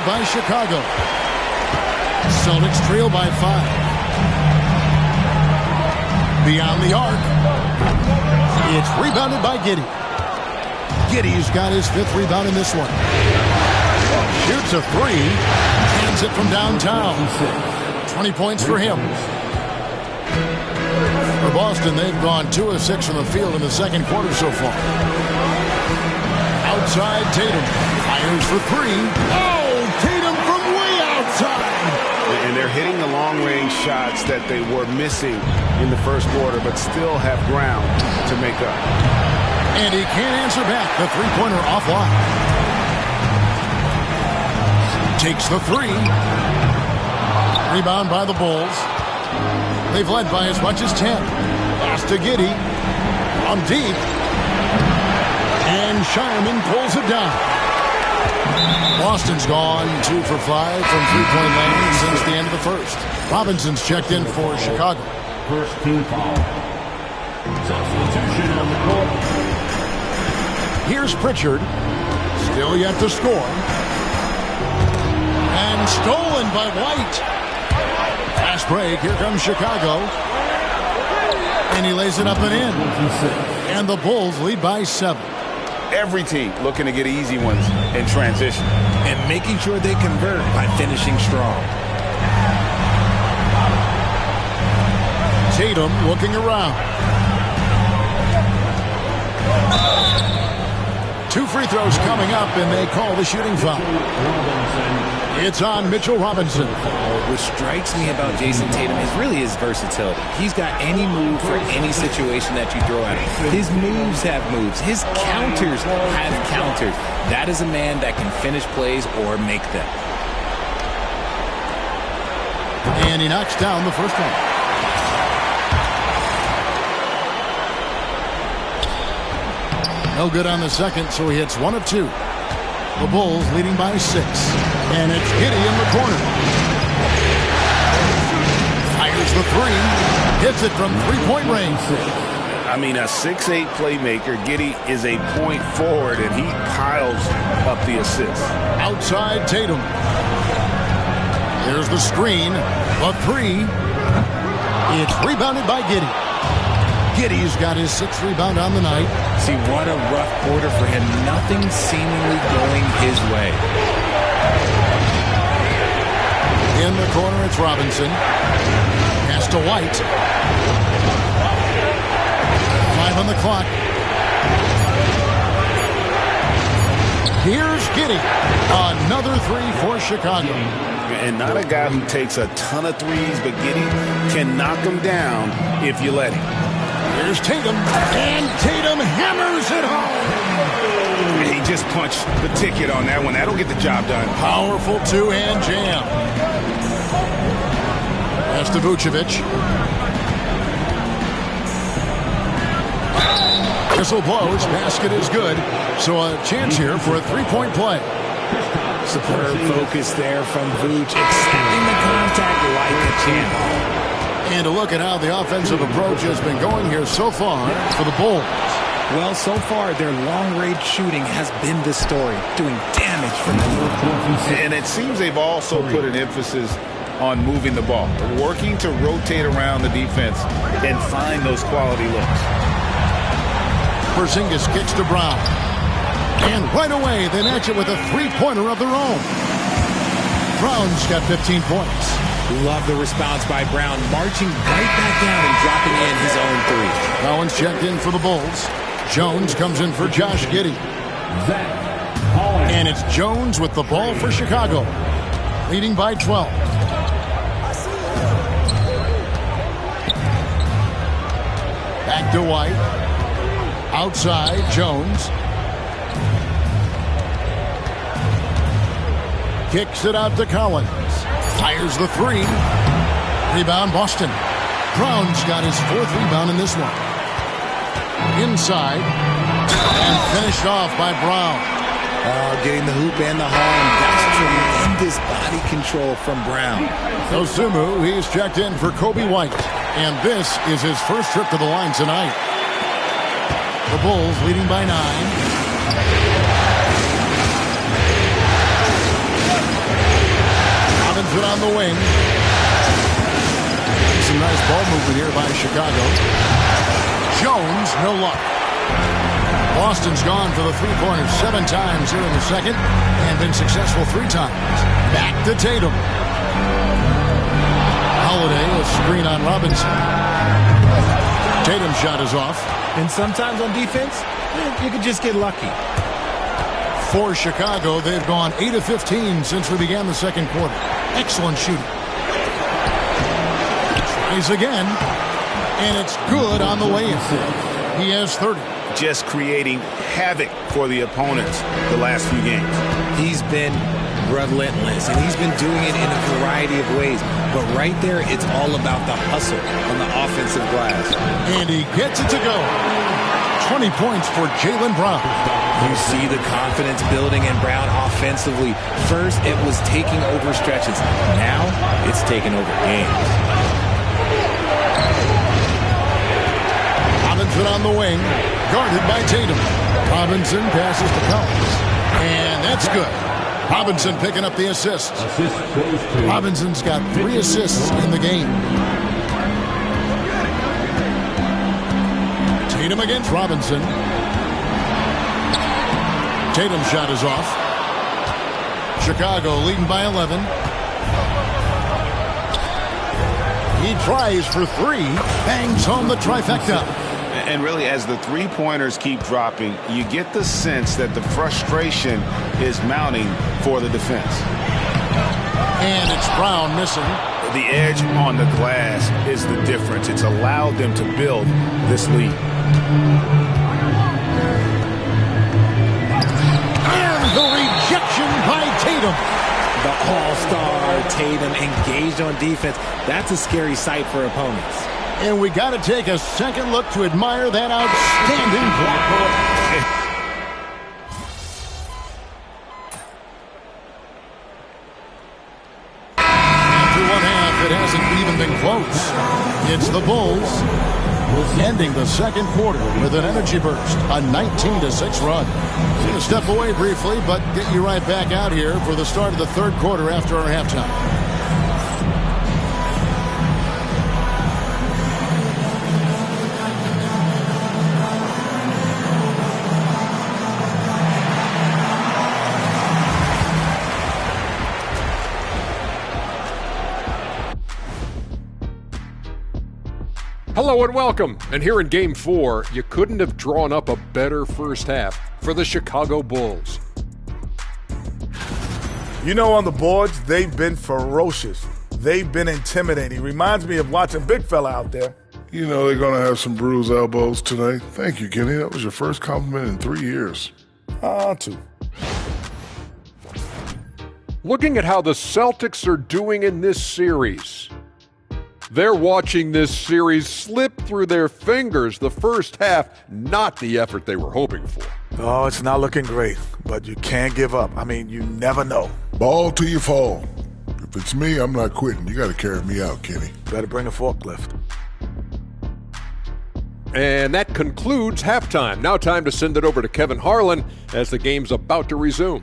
by Chicago. Celtics trail by 5. Beyond the arc. It's rebounded by Giddey. Giddey's got his 5th rebound in this one. Shoots a 3. Hands it from downtown. 20 points for him. For Boston, they've gone 2 of 6 from the field in the second quarter so far. Outside, Tatum fires for 3. Oh, Tatum from way outside. And they're hitting the long-range shots that they were missing in the first quarter, but still have ground to make up. And he can't answer back. The three-pointer offline. Takes the 3. Rebound by the Bulls. They've led by as much as 10. Pass to Giddey. On deep. And Shireman pulls it down. Boston's gone 2 for 5 from three-point land since the end of the first. Robinson's checked in for Chicago. First team foul. Substitution on the court. Here's Pritchard. Still yet to score. And stolen by White. Fast break. Here comes Chicago. And he lays it up and in. And the Bulls lead by 7. Every team looking to get easy ones in transition. And making sure they convert by finishing strong. Tatum looking around. 2 free throws coming up, and they call the shooting foul. It's on Mitchell Robinson. What strikes me about Jason Tatum is really his versatility. He's got any move for any situation that you throw at him. His moves have moves. His counters have counters. That is a man that can finish plays or make them. And he knocks down the first one. No good on the second, so he hits 1 of 2. The Bulls leading by 6. And it's Giddey in the corner. Fires the 3. Hits it from three-point range. I mean, a 6'8 playmaker. Giddey is a point forward, and he piles up the assists. Outside Tatum. There's the screen. The 3. It's rebounded by Giddey. Giddey's got his 6th rebound on the night. See, what a rough quarter for him. Nothing seemingly going his way. In the corner, it's Robinson. Pass to White. 5 on the clock. Here's Giddey. Another 3 for Chicago. And not a guy who takes a ton of threes, but Giddey can knock them down if you let him. Here's Tatum, and Tatum hammers it home. He just punched the ticket on that one. That'll get the job done. Powerful two-hand jam. Pass to Vucevic. Whistle blows. Basket is good. So a chance here for a three-point play. Superb focus there from Vooch, accepting the contact like a champ. And to look at how the offensive approach has been going here so far for the Bulls. Well, so far, their long-range shooting has been the story, doing damage for them. And it seems they've also put an emphasis on moving the ball, working to rotate around the defense and find those quality looks. Porzingis kicks to Brown. And right away, they match it with a three-pointer of their own. Brown's got 15 points. Love the response by Brown, marching right back down and dropping in his own 3. Collins checked in for the Bulls. Jones comes in for Josh Giddey. And it's Jones with the ball for Chicago, leading by 12. Back to White. Outside, Jones. Kicks it out to Collins. Fires the 3. Rebound, Boston. Brown's got his 4th rebound in this one. Inside. And finished off by Brown. Getting the hoop and the horn. That's tremendous body control from Brown. Osumu, he's checked in for Kobe White. And this is his first trip to the line tonight. The Bulls leading by 9. the wing. Some nice ball movement here by Chicago. Jones, no luck. Boston's gone for the three-pointers 7 times here in the second and been successful 3 times. Back to Tatum. Holiday, a screen on Robinson. Tatum's shot is off. And sometimes on defense, you can just get lucky. For Chicago, they've gone 8 of 15 since we began the second quarter. Excellent shooting. Tries again, and it's good on the way in. He has 30. Just creating havoc for the opponents the last few games. He's been relentless, and he's been doing it in a variety of ways. But right there, it's all about the hustle on the offensive glass. And he gets it to go. 20 points for Jaylen Brown. You see the confidence building in Brown offensively. First, it was taking over stretches. Now, it's taking over games. Robinson on the wing, guarded by Tatum. Robinson passes to Collins, and that's good. Robinson picking up the assist. Robinson's got 3 assists in the game. Tatum against Robinson. Tatum's shot is off. Chicago leading by 11. He tries for 3, bangs home the trifecta. And really, as the three-pointers keep dropping, you get the sense that the frustration is mounting for the defense. And it's Brown missing. The edge on the glass is the difference. It's allowed them to build this lead. And the rejection by Tatum. The all-star Tatum engaged on defense. That's a scary sight for opponents. And we got to take a second look to admire that outstanding block. After one half, it hasn't even been close. It's the Bulls ending the second quarter with an energy burst, a 19-6 run. Going to step away briefly, but get you right back out here for the start of the third quarter after our halftime. Hello and welcome. And here in Game 4, you couldn't have drawn up a better first half for the Chicago Bulls. You know, on the boards, they've been ferocious. They've been intimidating. Reminds me of watching big fella out there. You know they're going to have some bruised elbows tonight. Thank you, Kenny. That was your first compliment in 3 years. 2. Looking at how the Celtics are doing in this series. They're watching this series slip through their fingers the first half, not the effort they were hoping for. Oh, it's not looking great, but you can't give up. I mean, you never know. Ball till you fall. If it's me, I'm not quitting. You got to carry me out, Kenny. Better bring a forklift. And that concludes halftime. Now time to send it over to Kevin Harlan as the game's about to resume.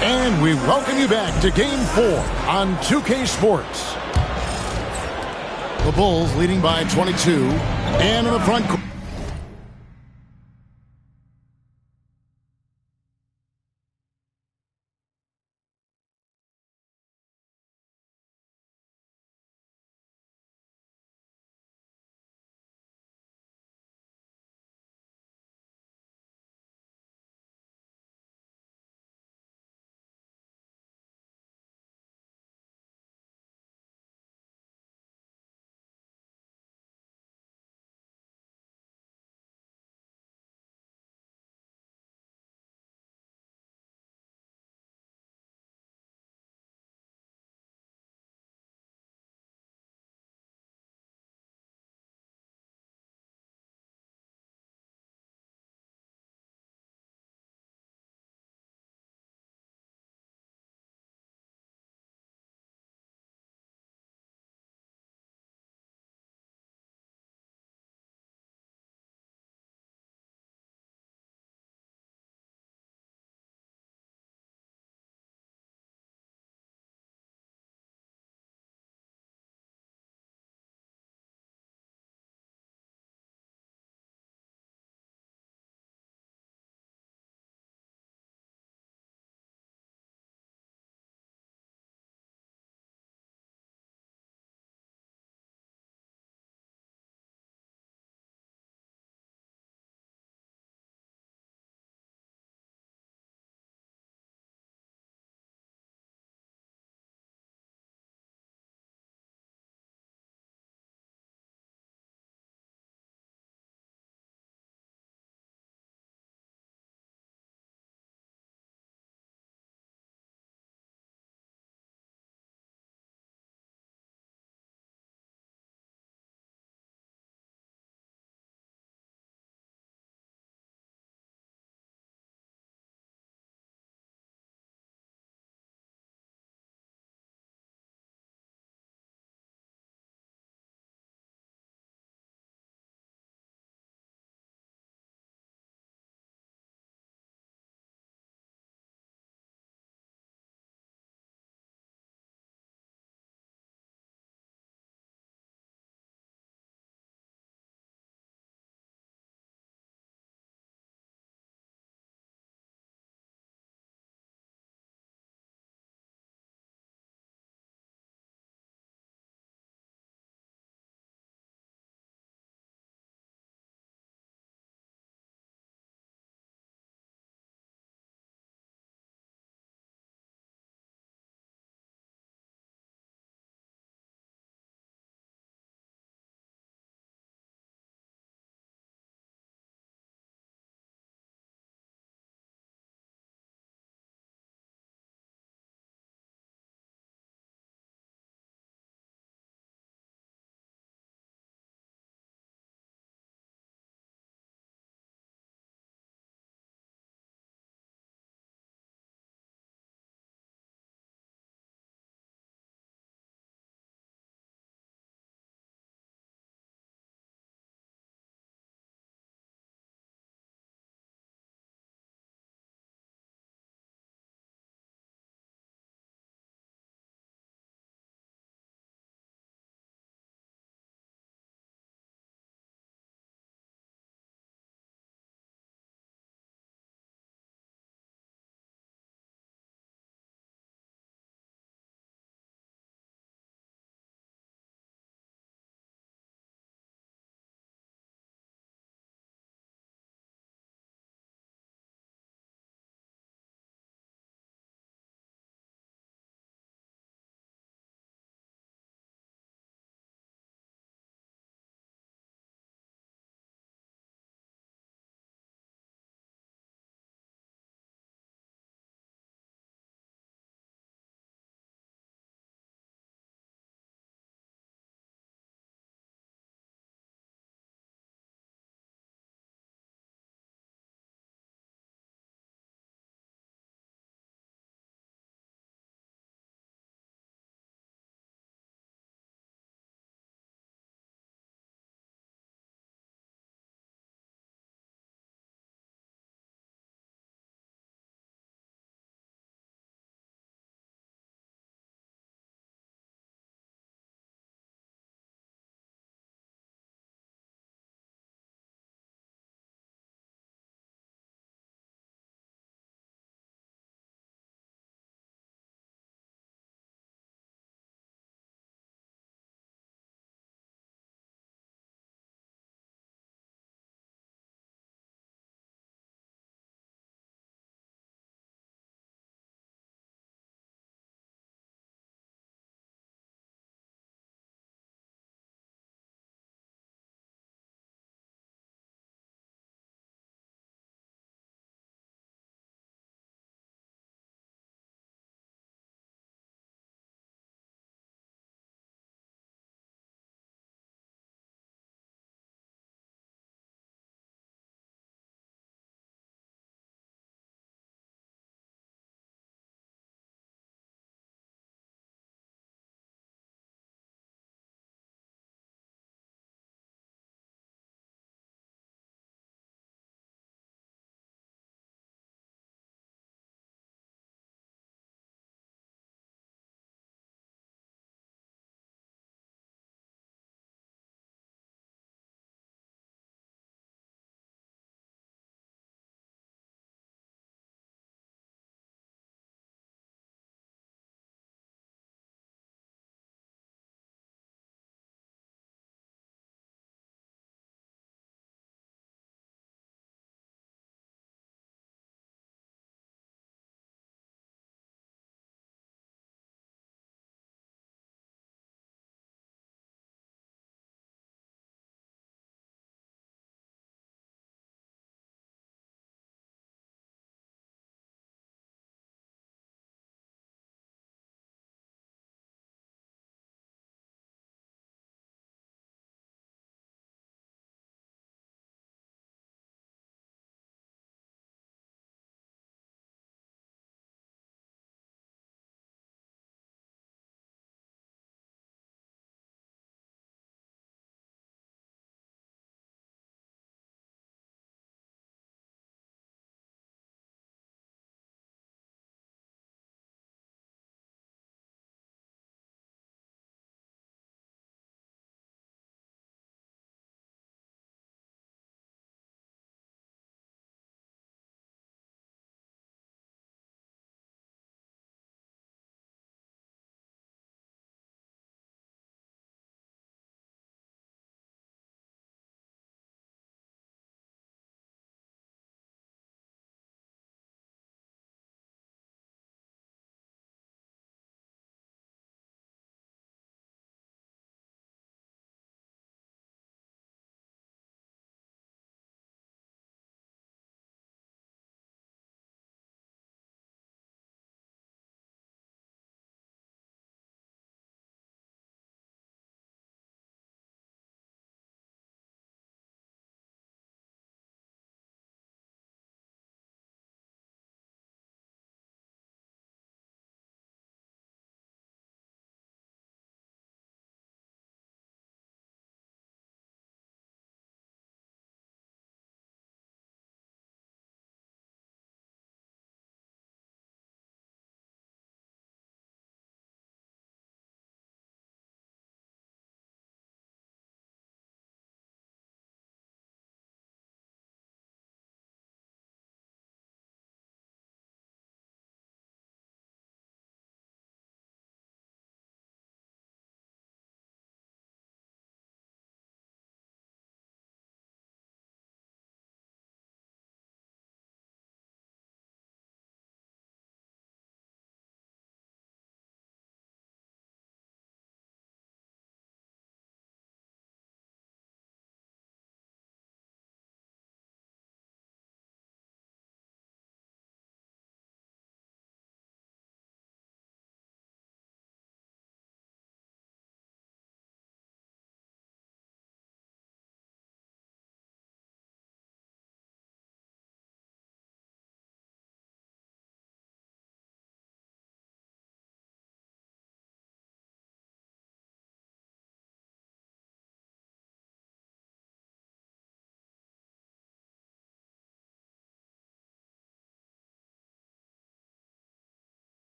And we welcome you back to Game 4 on 2K Sports. The Bulls leading by 22, and in the front court.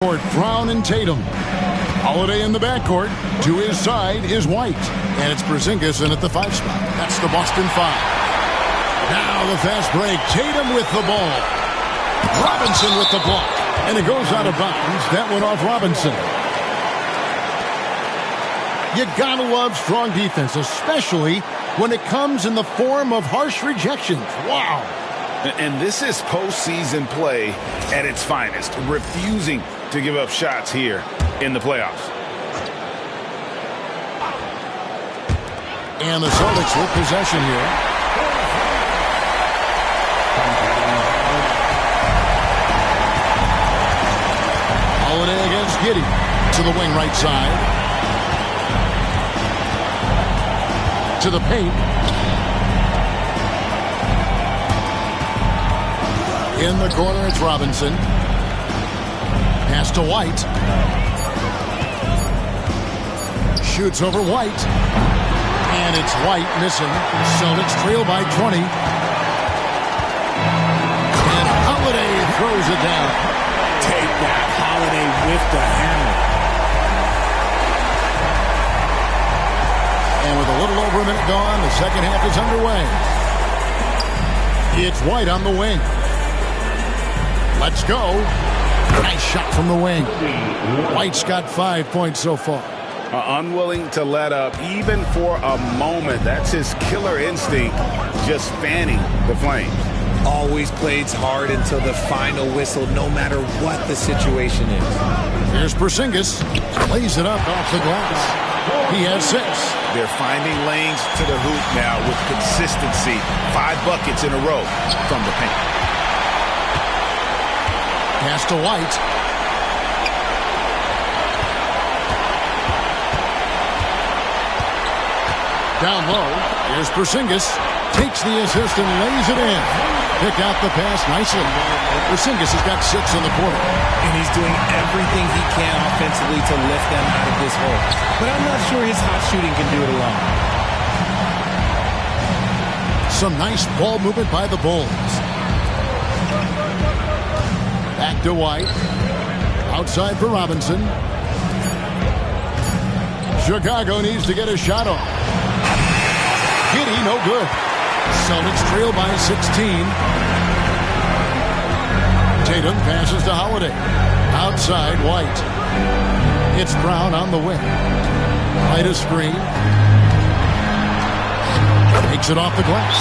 Brown and Tatum. Holiday in the backcourt. To his side is White. And it's Porzingis in at the 5 spot. That's the Boston 5. Now the fast break. Tatum with the ball. Robinson with the block. And it goes out of bounds. That went off Robinson. You gotta love strong defense, especially when it comes in the form of harsh rejections. Wow. And this is postseason play at its finest, refusing to give up shots here in the playoffs. And the Celtics with possession here. Holiday against Giddey to the wing right side. To the paint. In the corner, it's Robinson. Pass to White. Shoots over White. And it's White missing. Celtics trail by 20. And Holiday throws it down. Take that, Holiday with the hammer. And with a little over a minute gone, the second half is underway. It's White on the wing. Let's go. Nice shot from the wing. White's got 5 points so far. Unwilling to let up even for a moment. That's his killer instinct, just fanning the flames. Always plays hard until the final whistle, no matter what the situation is. Here's Porzingis. Lays it up off the glass. He has 6. They're finding lanes to the hoop now with consistency. 5 buckets in a row from the paint. Pass to White. Down low. Here's Porzingis. Takes the assist and lays it in. Picked out the pass nicely. Porzingis has got 6 in the quarter. And he's doing everything he can offensively to lift them out of this hole. But I'm not sure his hot shooting can do it alone. Some nice ball movement by the Bulls. Back to White. Outside for Robinson. Chicago needs to get a shot off. Giddey, no good. Celtics trail by 16. Tatum passes to Holiday. Outside, White. It's Brown on the wing. Right a screen. Takes it off the glass.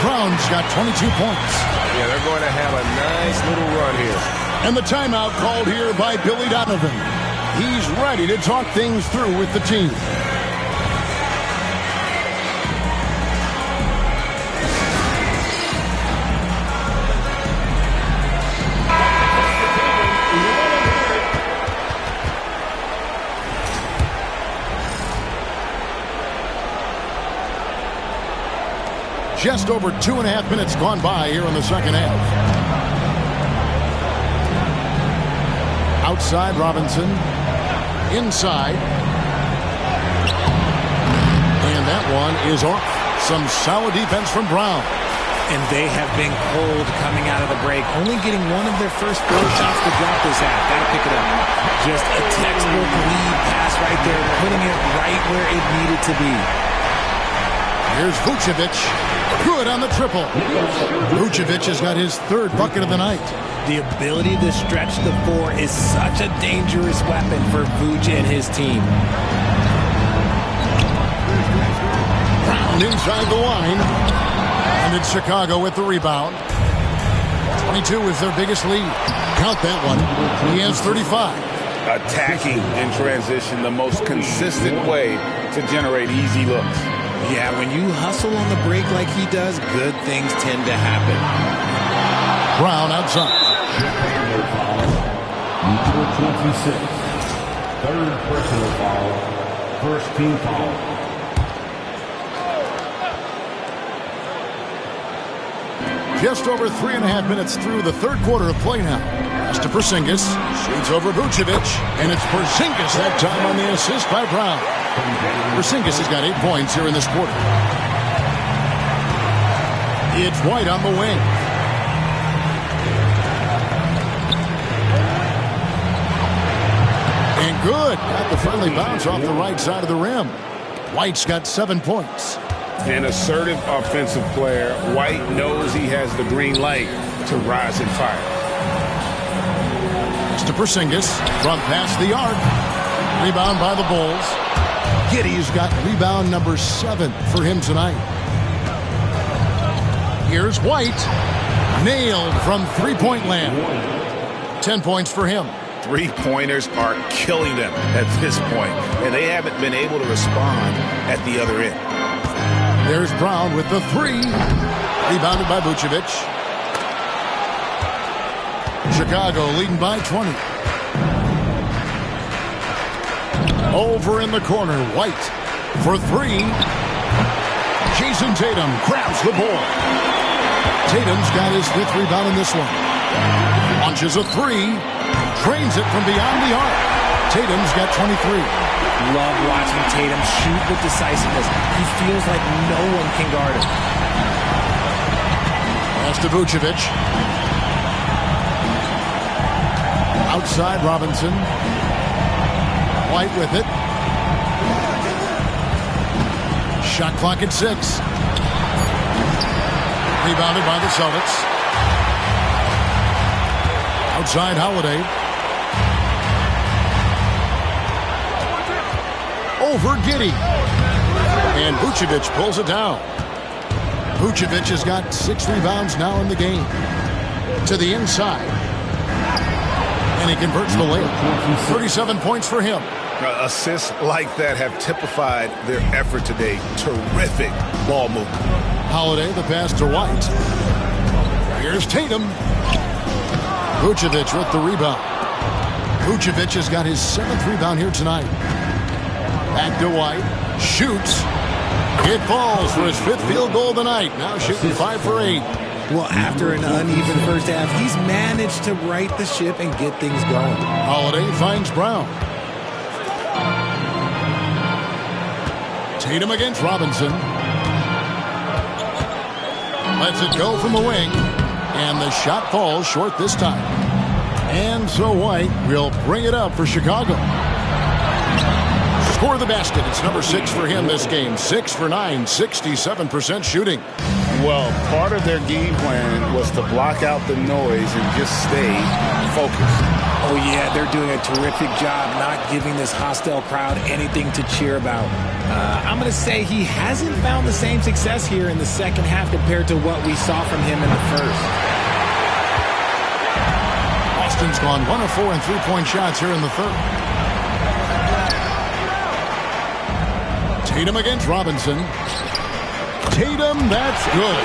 Brown's got 22 points. Yeah, they're going to have a nice little run here. And the timeout called here by Billy Donovan. He's ready to talk things through with the team. Just over 2.5 minutes gone by here in the second half. Outside, Robinson. Inside. And that one is off. Some solid defense from Brown. And they have been cold coming out of the break. Only getting one of their first 4 shots to drop this half. Gotta pick it up. Just a textbook lead pass right there, putting it right where it needed to be. Here's Vucevic. Good on the triple. Vucevic has got his 3rd bucket of the night. The ability to stretch the 4 is such a dangerous weapon for Vuce and his team. Brown inside the line. And it's Chicago with the rebound. 22 is their biggest lead. Count that one. He has 35. Attacking in transition, the most consistent way to generate easy looks. Yeah, when you hustle on the break like he does, good things tend to happen. Brown outside. Number 26. 3rd personal foul. 1st team foul. Just over 3.5 minutes through the 3rd quarter of play now. Pass to Porzingis. Shoots over Vucevic. And it's Porzingis that time on the assist by Brown. Porzingis has got 8 points here in this quarter. It's White on the wing. good. Got the friendly bounce off the right side of the rim. White's got 7 points. An assertive offensive player. White knows he has the green light to rise and fire. It's to Porzingis from past the arc. Rebound by the Bulls. Giddey's got rebound number 7 for him tonight. Here's White. Nailed from three-point land. 10 points for him. Three-pointers are killing them at this point, and they haven't been able to respond at the other end. There's Brown with the 3. Rebounded by Vucevic. Chicago leading by 20. Over in the corner, White for 3. Jason Tatum grabs the ball. Tatum's got his 5th rebound in this one. Launches a 3. Drains it from beyond the arc. Tatum's got 23. Love watching Tatum shoot with decisiveness. He feels like no one can guard him. Pass to Vucevic. Outside Robinson. White with it. Shot clock at 6. Rebounded by the Celtics. Outside Holiday. Over Giddey. And Vucevic pulls it down. Vucevic has got 6 rebounds now in the game. To the inside. And he converts the layup. 37 points for him. Assists like that have typified their effort today. Terrific ball movement. Holiday, the pass to White. Here's Tatum. Vucevic with the rebound. Vucevic has got his 7th rebound here tonight. Back to White. Shoots. It falls for his 5th field goal of the night. Now shooting 5 for 8. Well, after an uneven first half, he's managed to right the ship and get things going. Holiday finds Brown. Tatum against Robinson. Lets it go from the wing. And the shot falls short this time. And so White will bring it up for Chicago. Score the basket. It's number 6 for him this game. 6 for 9, 67% shooting. Well, part of their game plan was to block out the noise and just stay focused. Oh, yeah, they're doing a terrific job not giving this hostile crowd anything to cheer about. I'm going to say he hasn't found the same success here in the second half compared to what we saw from him in the first. Boston's gone 1 of 4 in three-point shots here in the third. Tatum against Robinson. Tatum, that's good.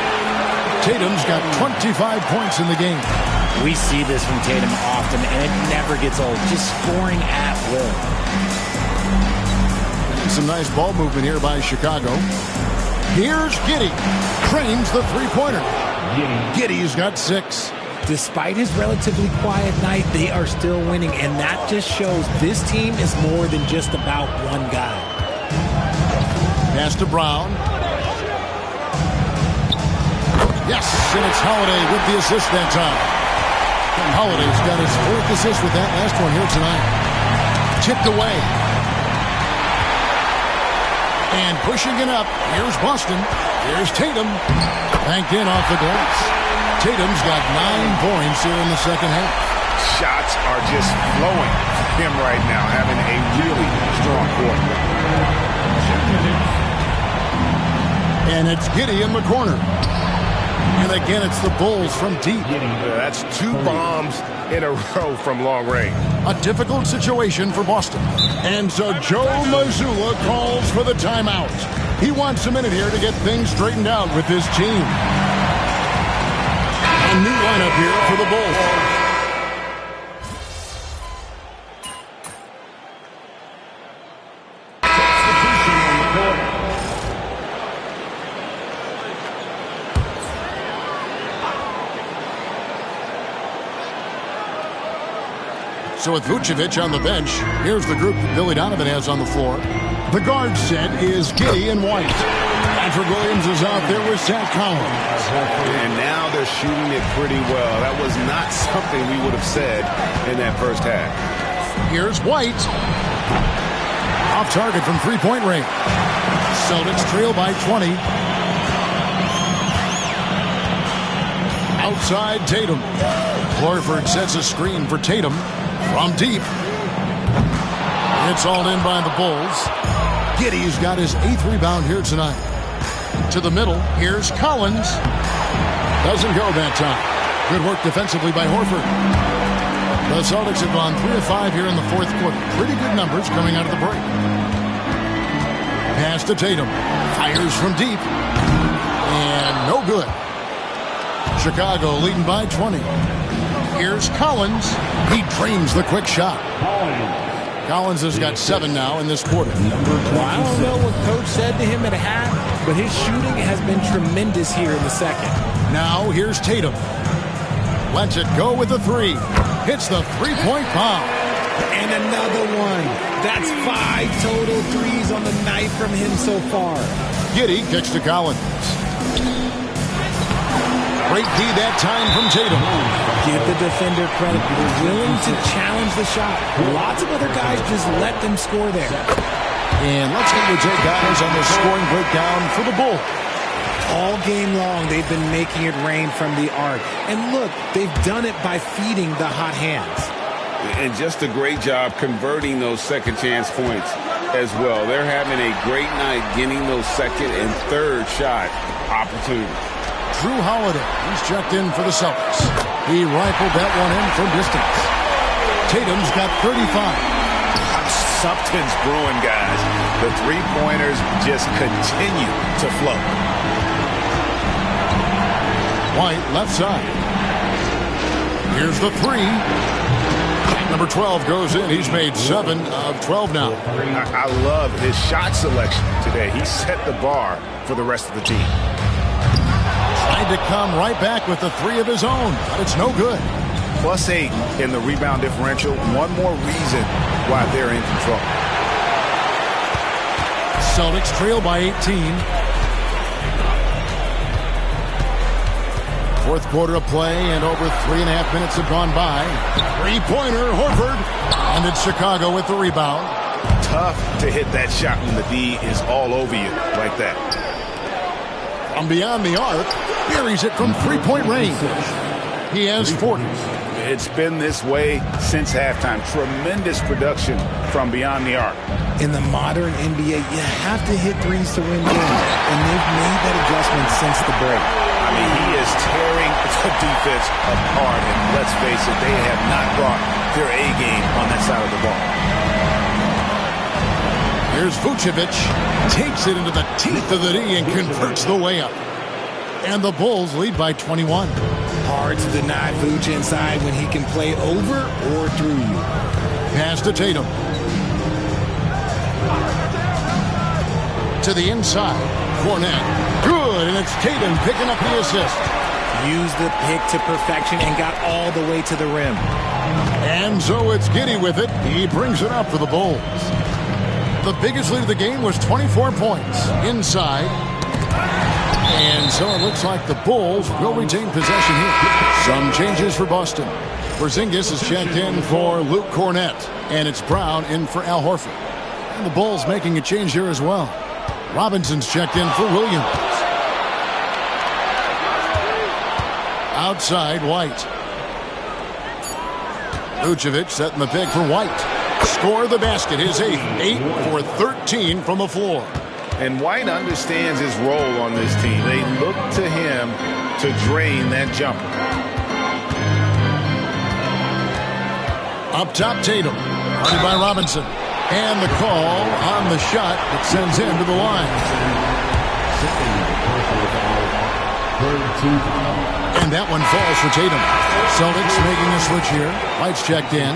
Tatum's got 25 points in the game. We see this from Tatum often, and it never gets old. Just scoring at will. Some nice ball movement here by Chicago. Here's Giddey. Trains the three-pointer. Giddey's got 6. Despite his relatively quiet night, they are still winning, and that just shows this team is more than just about one guy. Pass to Brown. Yes, and it's Holiday with the assist that time. And Holiday's got his 4th assist with that last one here tonight. Tipped away. And pushing it up. Here's Boston. Here's Tatum. Banked in off the glass. Tatum's got 9 points here in the second half. Shots are just flowing for him right now, having a really strong quarter. And it's Giddey in the corner. And again, it's the Bulls from deep. That's 2 bombs in a row from long range. A difficult situation for Boston. And so Joe Mazzulla calls for the timeout. He wants a minute here to get things straightened out with his team. A new lineup here for the Bulls. So with Vucevic on the bench, here's the group that Billy Donovan has on the floor. The guard set is Giddey and White. Patrick Williams is out there with Zach Collins. And now they're shooting it pretty well. That was not something we would have said in that first half. Here's White. Off target from three-point range. Celtics trail by 20. Outside Tatum. Horford sets a screen for Tatum from deep. It's all in by the Bulls. Giddey's got his 8th rebound here tonight. To the middle, here's Collins. Doesn't go that time. Good work defensively by Horford. The Celtics have gone 3 of 5 here in the fourth quarter. Pretty good numbers coming out of the break. Pass to Tatum. Fires from deep. And no good. Chicago leading by 20. Here's Collins. He drains the quick shot. Collins has got 7 now in this quarter. Well, I don't know what Coach said to him at half, but his shooting has been tremendous here in the second. Now here's Tatum. Lets it go with the 3. Hits the three-point bomb. And another one. That's 5 total threes on the night from him so far. Giddey kicks to Collins. Great D that time from Tatum. Give the defender credit. They're willing to challenge the shot. Lots of other guys just let them score there. And let's get your take, guys, on the scoring breakdown for the Bulls. All game long, they've been making it rain from the arc. And look, they've done it by feeding the hot hands. And just a great job converting those second chance points as well. They're having a great night getting those second and third shot opportunities. Drew Holiday, he's checked in for the Celtics. He rifled that one in from distance. Tatum's got 35. Something's brewing, guys. The three-pointers just continue to flow. White left side. Here's the 3. Number 12 goes in. He's made 7 of 12 now. I love his shot selection today. He set the bar for the rest of the team. Tried to come right back with the 3 of his own, but it's no good. +8 in the rebound differential. One more reason why they're in control. Celtics trail by 18. Fourth quarter of play, and over 3.5 minutes have gone by. Three-pointer, Horford. And it's Chicago with the rebound. Tough to hit that shot when the D is all over you like that. From beyond the arc, buries it from three-point range. He has 40. It's been this way since halftime. Tremendous production from beyond the arc. In the modern NBA, you have to hit threes to win games, and they've made that adjustment since the break. I mean, he is tearing the defense apart, and let's face it, they have not brought their A game on that side of the ball. Here's Vucevic, takes it into the teeth of the D and converts the layup. And the Bulls lead by 21. Hard to deny Vuce inside when he can play over or through you. Pass to Tatum. To the inside. Fournette. Good, and it's Tatum picking up the assist. Used the pick to perfection and got all the way to the rim. And so it's Giddey with it. He brings it up for the Bulls. The biggest lead of the game was 24 points. Inside. And so it looks like the Bulls will retain possession here. Some changes for Boston. Porzingis is checked in for Luke Cornett. And it's Brown in for Al Horford. And the Bulls making a change here as well. Robinson's checked in for Williams. Outside, White. Vucevic setting the pick for White. Score the basket, his 8th. 8 for 13 from the floor. And White understands his role on this team. They look to him to drain that jumper. Up top, Tatum. Guarded by Robinson. And the call on the shot that sends him to the line. And that one falls for Tatum. Celtics making a switch here. White's checked in.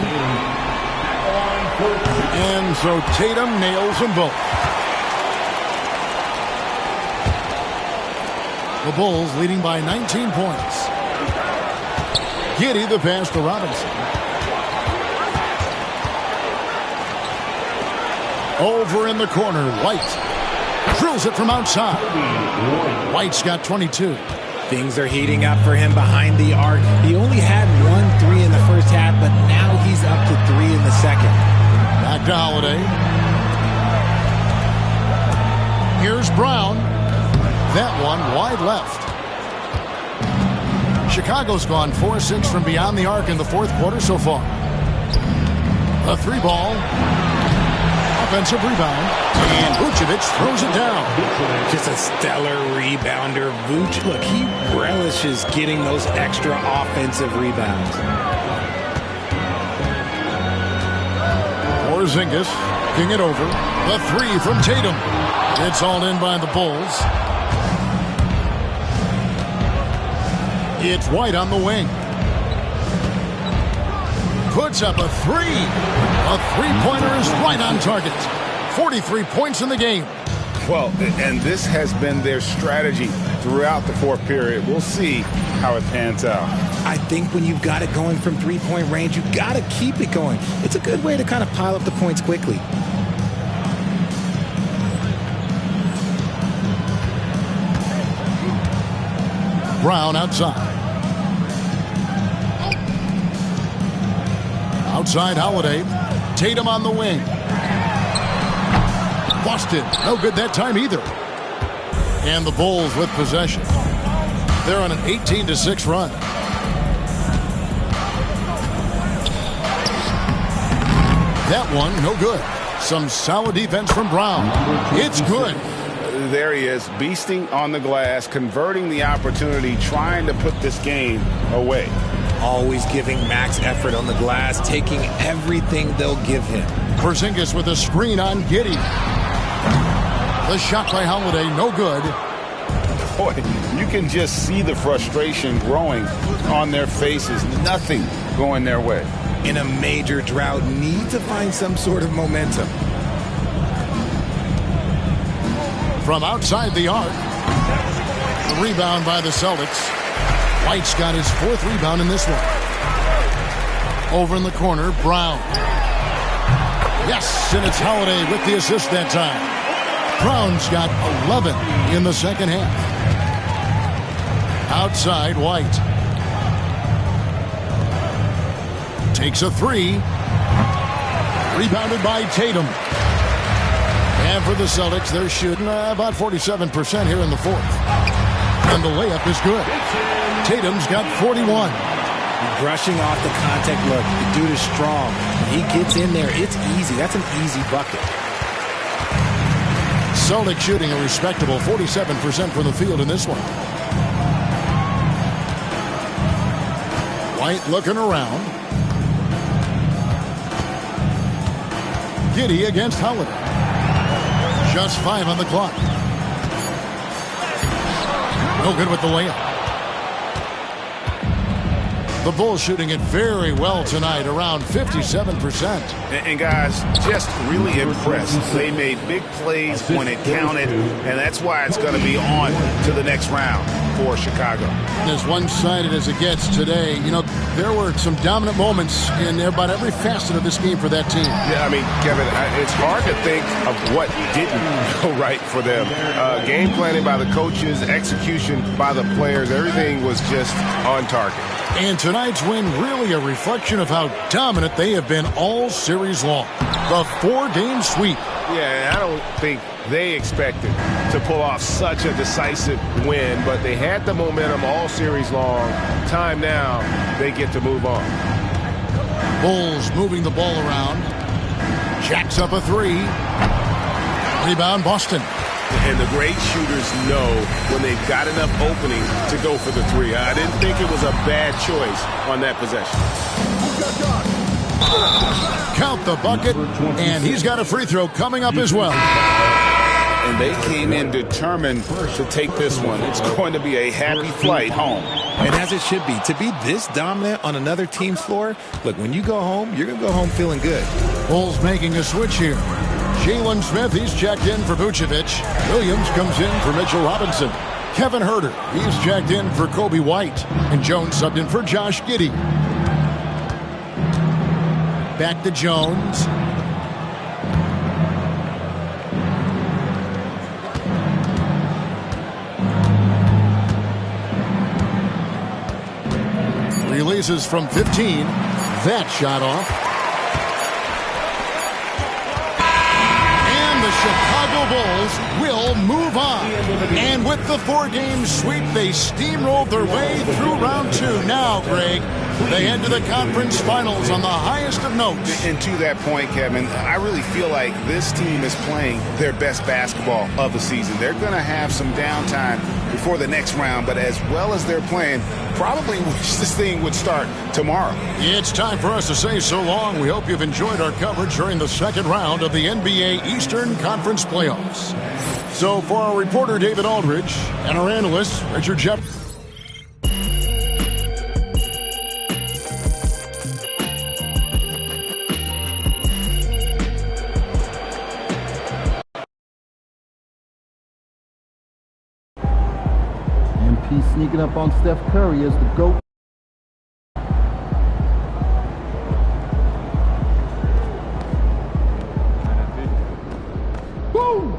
And so Tatum nails them both. The Bulls leading by 19 points. Giddey the pass to Robinson. Over in the corner, White drills it from outside. White's got 22. Things are heating up for him behind the arc. He only had 1 3 in the first half, but now he's up to 3 in the second. Chicago's gone 4-6 from beyond the arc in the fourth quarter so far. A 3-ball. Offensive rebound. And Vucevic throws it down. Just a stellar rebounder. Vuce, look, he relishes getting those extra offensive rebounds. Porzingis king it over. The 3 from Tatum. It's all in by the Bulls. It's White on the wing. Puts up a 3. A three-pointer is right on target. 43 points in the game. Well, and this has been their strategy throughout the fourth period. We'll see how it pans out. I think when you've got it going from three-point range, you've got to keep it going. It's a good way to kind of pile up the points quickly. Brown outside. Outside Holiday. Tatum on the wing. Boston. No good that time either. And the Bulls with possession. They're on an 18-6 run. That one, no good. Some solid defense from Brown. It's good. There he is, beasting on the glass, converting the opportunity, trying to put this game away. Always giving max effort on the glass, taking everything they'll give him. Porzingis with a screen on Giddey. The shot by Holiday, no good. Boy, you can just see the frustration growing on their faces. Nothing going their way. In a major drought, need to find some sort of momentum. From outside the arc. The rebound by the Celtics. White's got his 4th rebound in this one. Over in the corner, Brown. Yes, and it's Holiday with the assist that time. Brown's got 11 in the second half. Outside, White. Takes a 3. Rebounded by Tatum. And for the Celtics, they're shooting about 47% here in the fourth. And the layup is good. Tatum's got 41. Brushing off the contact look. The dude is strong. When he gets in there, it's easy. That's an easy bucket. Celtics shooting a respectable 47% from the field in this one. White looking around. Giddey against Holiday. Just 5 on the clock. No good with the layup. The Bulls shooting it very well tonight, around 57%. And guys, just really impressed. They made big plays when it counted, and that's why it's going to be on to the next round for Chicago. As one-sided as it gets today, you know, there were some dominant moments in about every facet of this game for that team. Yeah, I mean, Kevin, it's hard to think of what didn't go right for them. Game planning by the coaches, execution by the players, everything was just on target. And tonight's win really a reflection of how dominant they have been all series long. The 4-game sweep. Yeah, I don't think they expected to pull off such a decisive win, but they had the momentum all series long. Time now, they get to move on. Bulls moving the ball around. Jacks up a 3. Rebound, Boston. And the great shooters know when they've got enough opening to go for the 3. I didn't think it was a bad choice on that possession. Count the bucket, and he's got a free throw coming up as well. And they came in determined to take this one. It's going to be a happy flight home. And as it should be. To be this dominant on another team's floor, look, when you go home, you're going to go home feeling good. Bulls making a switch here. Jalen Smith, he's checked in for Vucevic. Williams comes in for Mitchell Robinson. Kevin Huerter, he's checked in for Kobe White. And Jones subbed in for Josh Giddey. Back to Jones. Releases from 15. That shot off. And the Chicago Bulls will move on. And with the 4-game sweep, they steamrolled their way through round 2. Now, Greg, they head to the conference finals on the highest of notes. And to that point, Kevin, I really feel like this team is playing their best basketball of the season. They're going to have some downtime before the next round, but as well as they're playing, probably wish this thing would start tomorrow. It's time for us to say so long. We hope you've enjoyed our coverage during the second round of the NBA Eastern Conference Playoffs. So for our reporter, David Aldridge, and our analyst, Richard Jefferson. MP sneaking up on Steph Curry as the GOAT. Boom!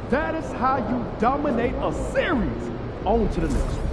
That is how you dominate a series. On to the next one.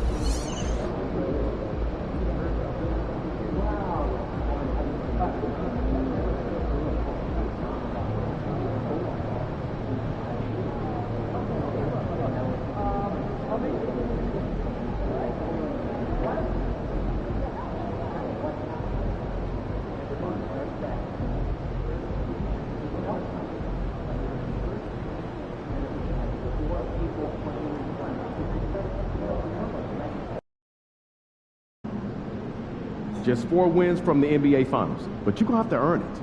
Just 4 wins from the NBA Finals, but you're going to have to earn it.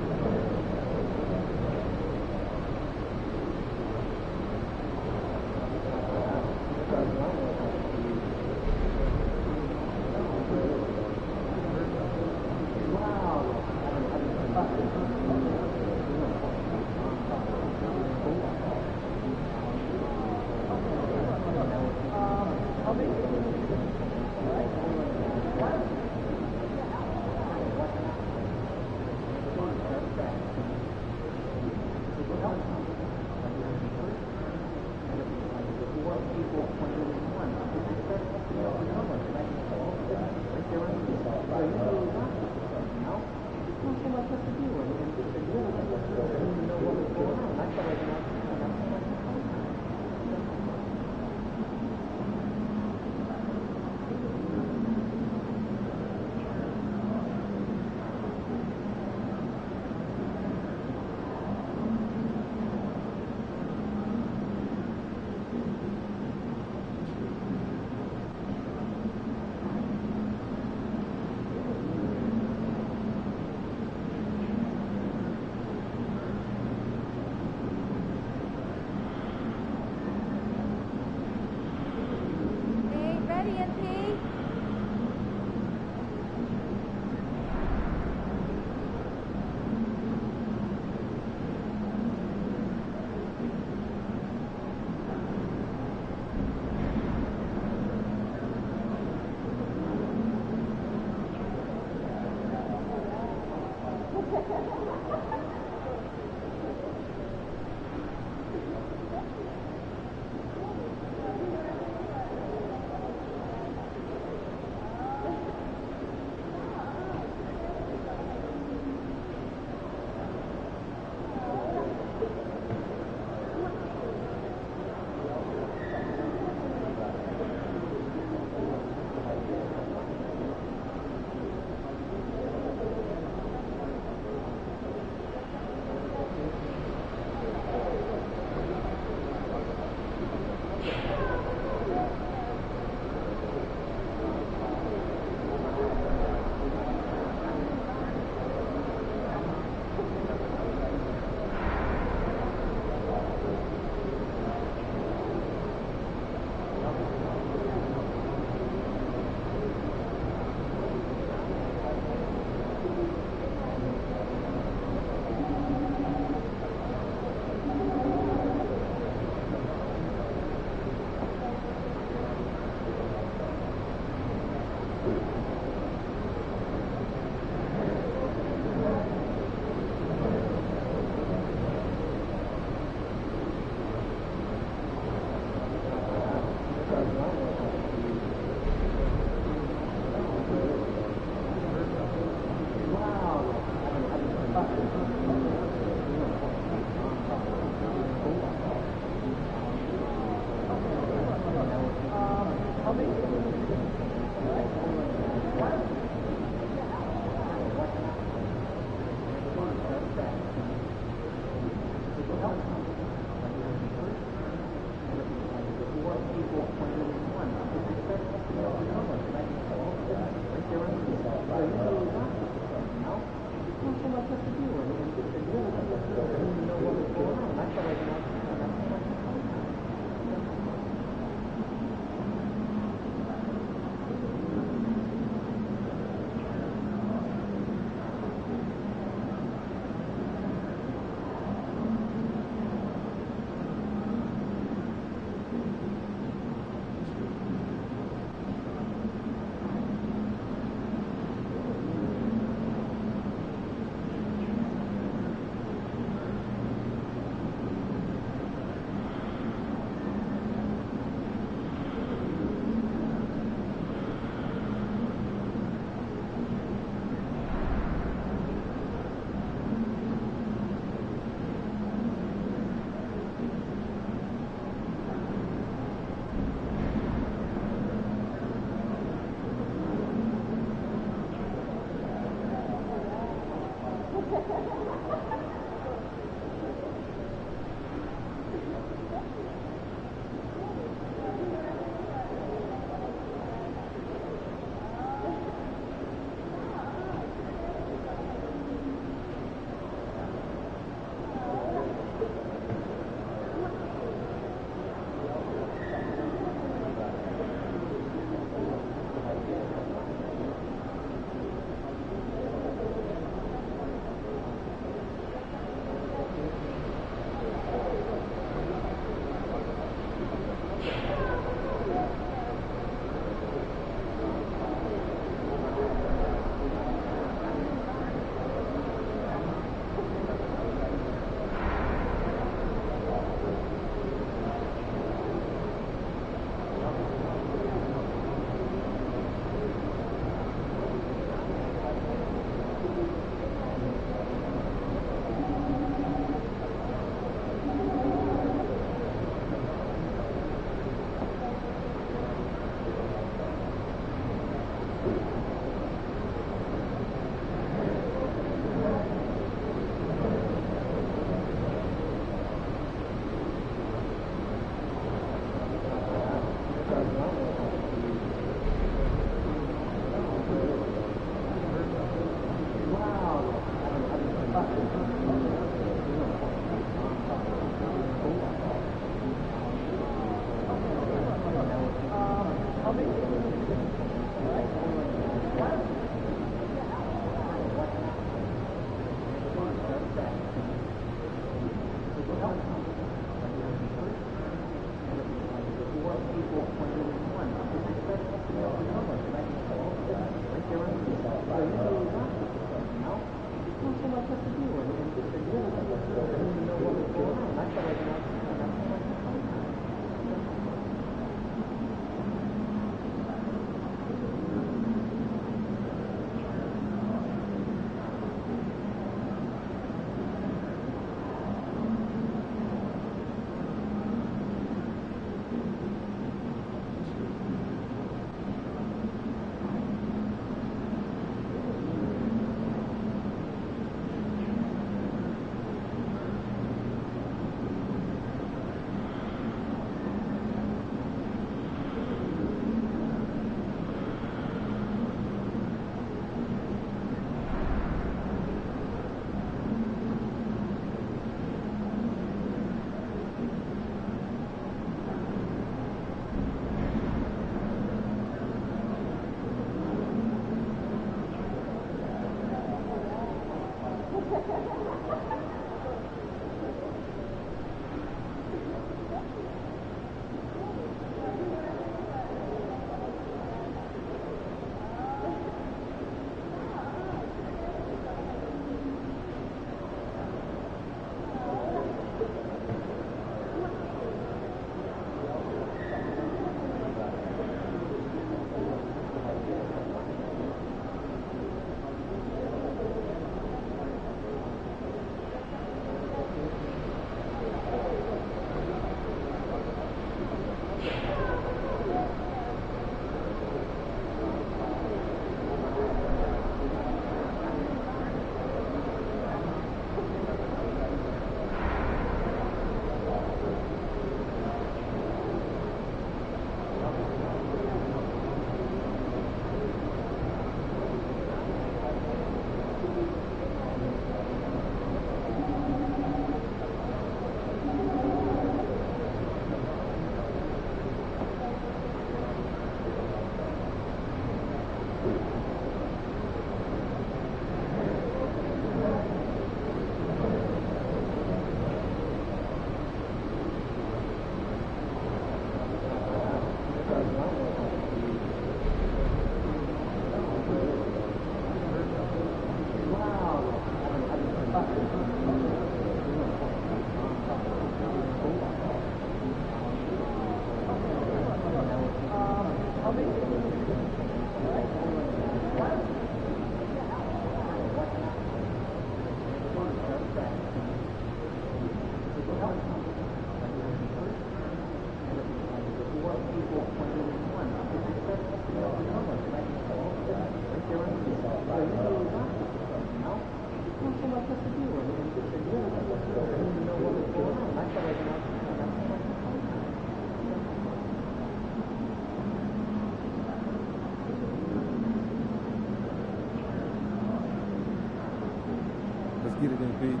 get it in, Pete.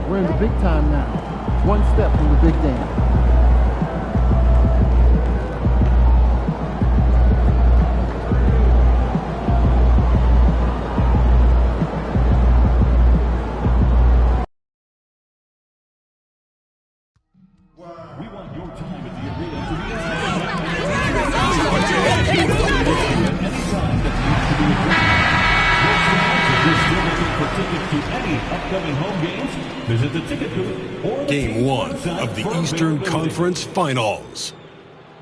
We're in the big time now. One step from the big game. We want your time at the arena to be anytime that needs to be addressed. If you're still looking for tickets to any upcoming home games, visit the ticket booth or Game 1 of the Eastern Conference Finals.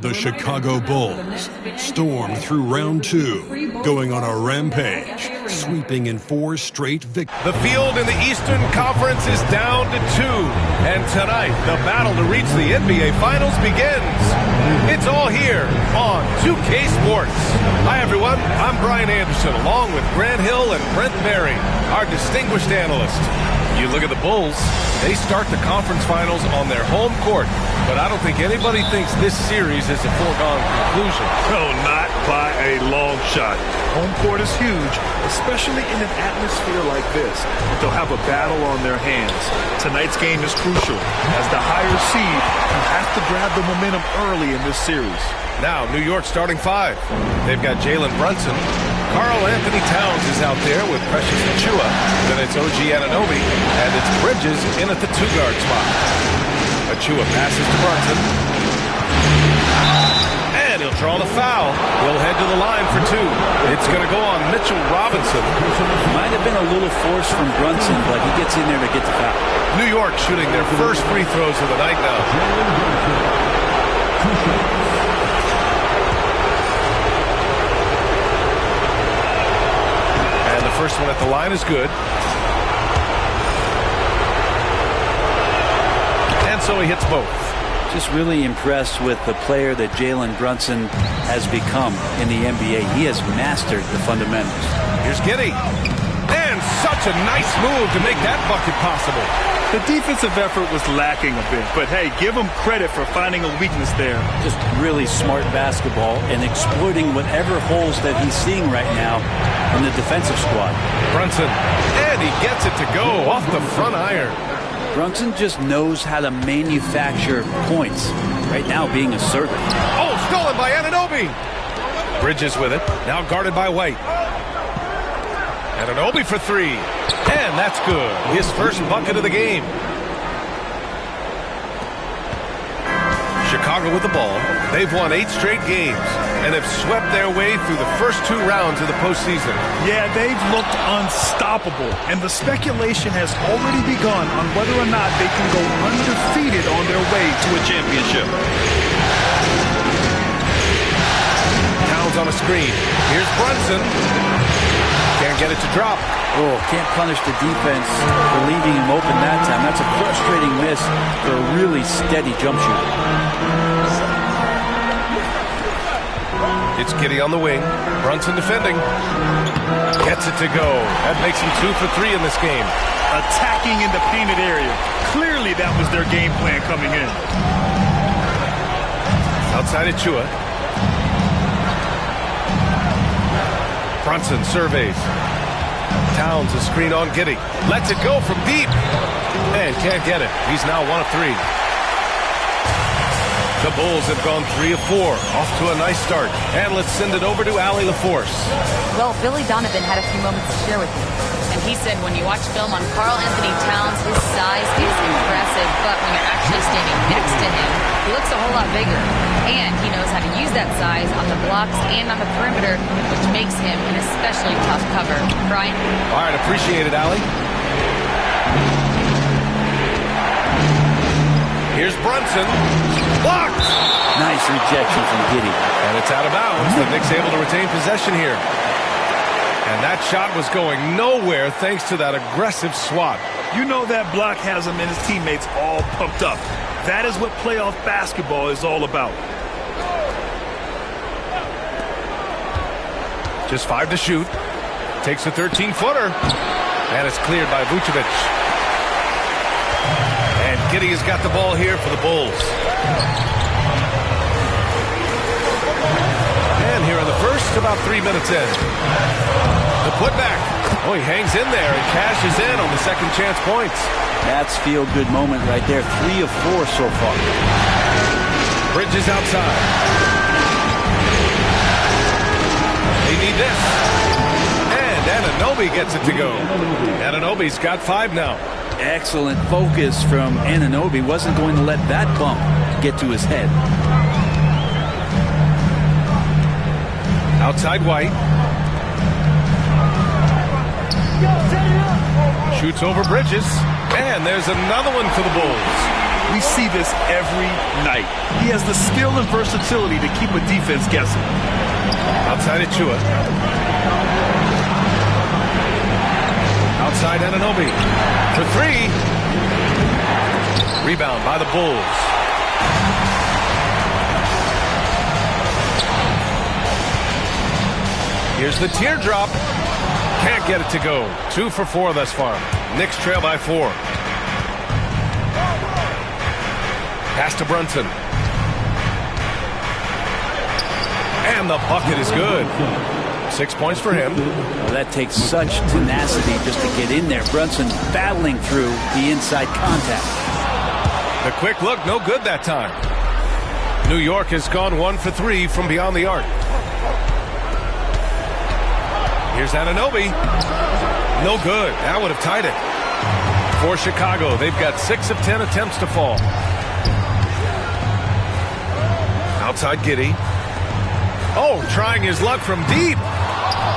The Chicago Bulls stormed through round 2, going on a rampage, sweeping in 4 straight victories. The field in the Eastern Conference is down to 2, and tonight the battle to reach the NBA Finals begins. It's all here on 2K Sports. Hi everyone, I'm Brian Anderson, along with Grant Hill and Brent Berry, our distinguished analyst. You look at the Bulls, they start the conference finals on their home court, but I don't think anybody thinks this series is a foregone conclusion. No, not by a long shot. Home court is huge, especially in an atmosphere like this. They'll have a battle on their hands. Tonight's game is crucial. As the higher seed, you have to grab the momentum early in this series. Now, New York starting 5. They've got Jalen Brunson. Karl Anthony Towns is out there with Precious Achiuwa. Then it's OG Anunoby, and it's Bridges in at the 2-guard spot. Achiuwa passes to Brunson. And he'll draw the foul. He'll head to the line for 2. It's going to go on Mitchell Robinson. Might have been a little force from Brunson, but he gets in there to get the foul. New York shooting their first free throws of the night now. first one at the line is good. And so he hits both. Just really impressed with the player that Jalen Brunson has become in the NBA. He has mastered the fundamentals. Here's Giddey. And such a nice move to make that bucket possible. The defensive effort was lacking a bit, but hey, give him credit for finding a weakness there. Just really smart basketball and exploiting whatever holes that he's seeing right now in the defensive squad. Brunson, and he gets it to go off the front iron. Brunson just knows how to manufacture points. Right now being assertive. Oh, stolen by Anunoby. Bridges with it, now guarded by White. Anunoby for three. And that's good. His first bucket of the game. Chicago with the ball. They've won 8 straight games and have swept their way through the first 2 rounds of the postseason. Yeah, they've looked unstoppable, and the speculation has already begun on whether or not they can go undefeated on their way to a championship. Towns on a screen. Here's Brunson. Can't get it to drop. Oh, can't punish the defense for leaving him open that time. That's a frustrating miss for a really steady jump shooter. It's Giddey on the wing. Brunson defending. Gets it to go. That makes him 2 for 3 in this game. Attacking in the painted area. Clearly that was their game plan coming in. Outside Achua. Brunson surveys. Towns a screen on Giddey. Lets it go from deep. And can't get it. He's now 1 of 3. The Bulls have gone 3 of 4. Off to a nice start. And let's send it over to Allie LaForce. Well, Billy Donovan had a few moments to share with me. And he said when you watch film on Karl Anthony Towns, his size is impressive. But when you're actually standing next to him, he looks a whole lot bigger. And he knows how to use that size on the blocks and on the perimeter, which makes him an especially tough cover. Brian? All right, appreciate it, Allie. Here's Brunson. Blocked! Nice rejection from Giddey. And it's out of bounds. The Knicks able to retain possession here. And that shot was going nowhere thanks to that aggressive swat. You know that block has him and his teammates all pumped up. That is what playoff basketball is all about. Just 5 to shoot. Takes a 13-footer. And it's cleared by Vucevic. And Giddey has got the ball here for the Bulls. And here in the first, about 3 minutes in. The putback. Oh, he hangs in there and cashes in on the second chance points. That's feel-good moment right there. 3 of 4 so far. Bridges outside. They need this. And Anunoby gets it to go. Anunoby's got 5 now. Excellent focus from Anunoby. Wasn't going to let that bump get to his head. Outside White. Shoots over Bridges. And there's another one for the Bulls. We see this every night. He has the skill and versatility to keep a defense guessing. Outside Achua. Outside Anunoby. For 3. Rebound by the Bulls. Here's the teardrop. Can't get it to go. 2 for 4 thus far. Knicks trail by 4. Pass to Brunson. And the bucket is good. 6 points for him. Well, that takes such tenacity just to get in there. Brunson battling through the inside contact. The quick look, no good that time. New York has gone 1 for 3 from beyond the arc. Here's Anunoby. No good. That would have tied it. For Chicago, they've got 6 of 10 attempts to fall. Outside Giddey. Oh, trying his luck from deep.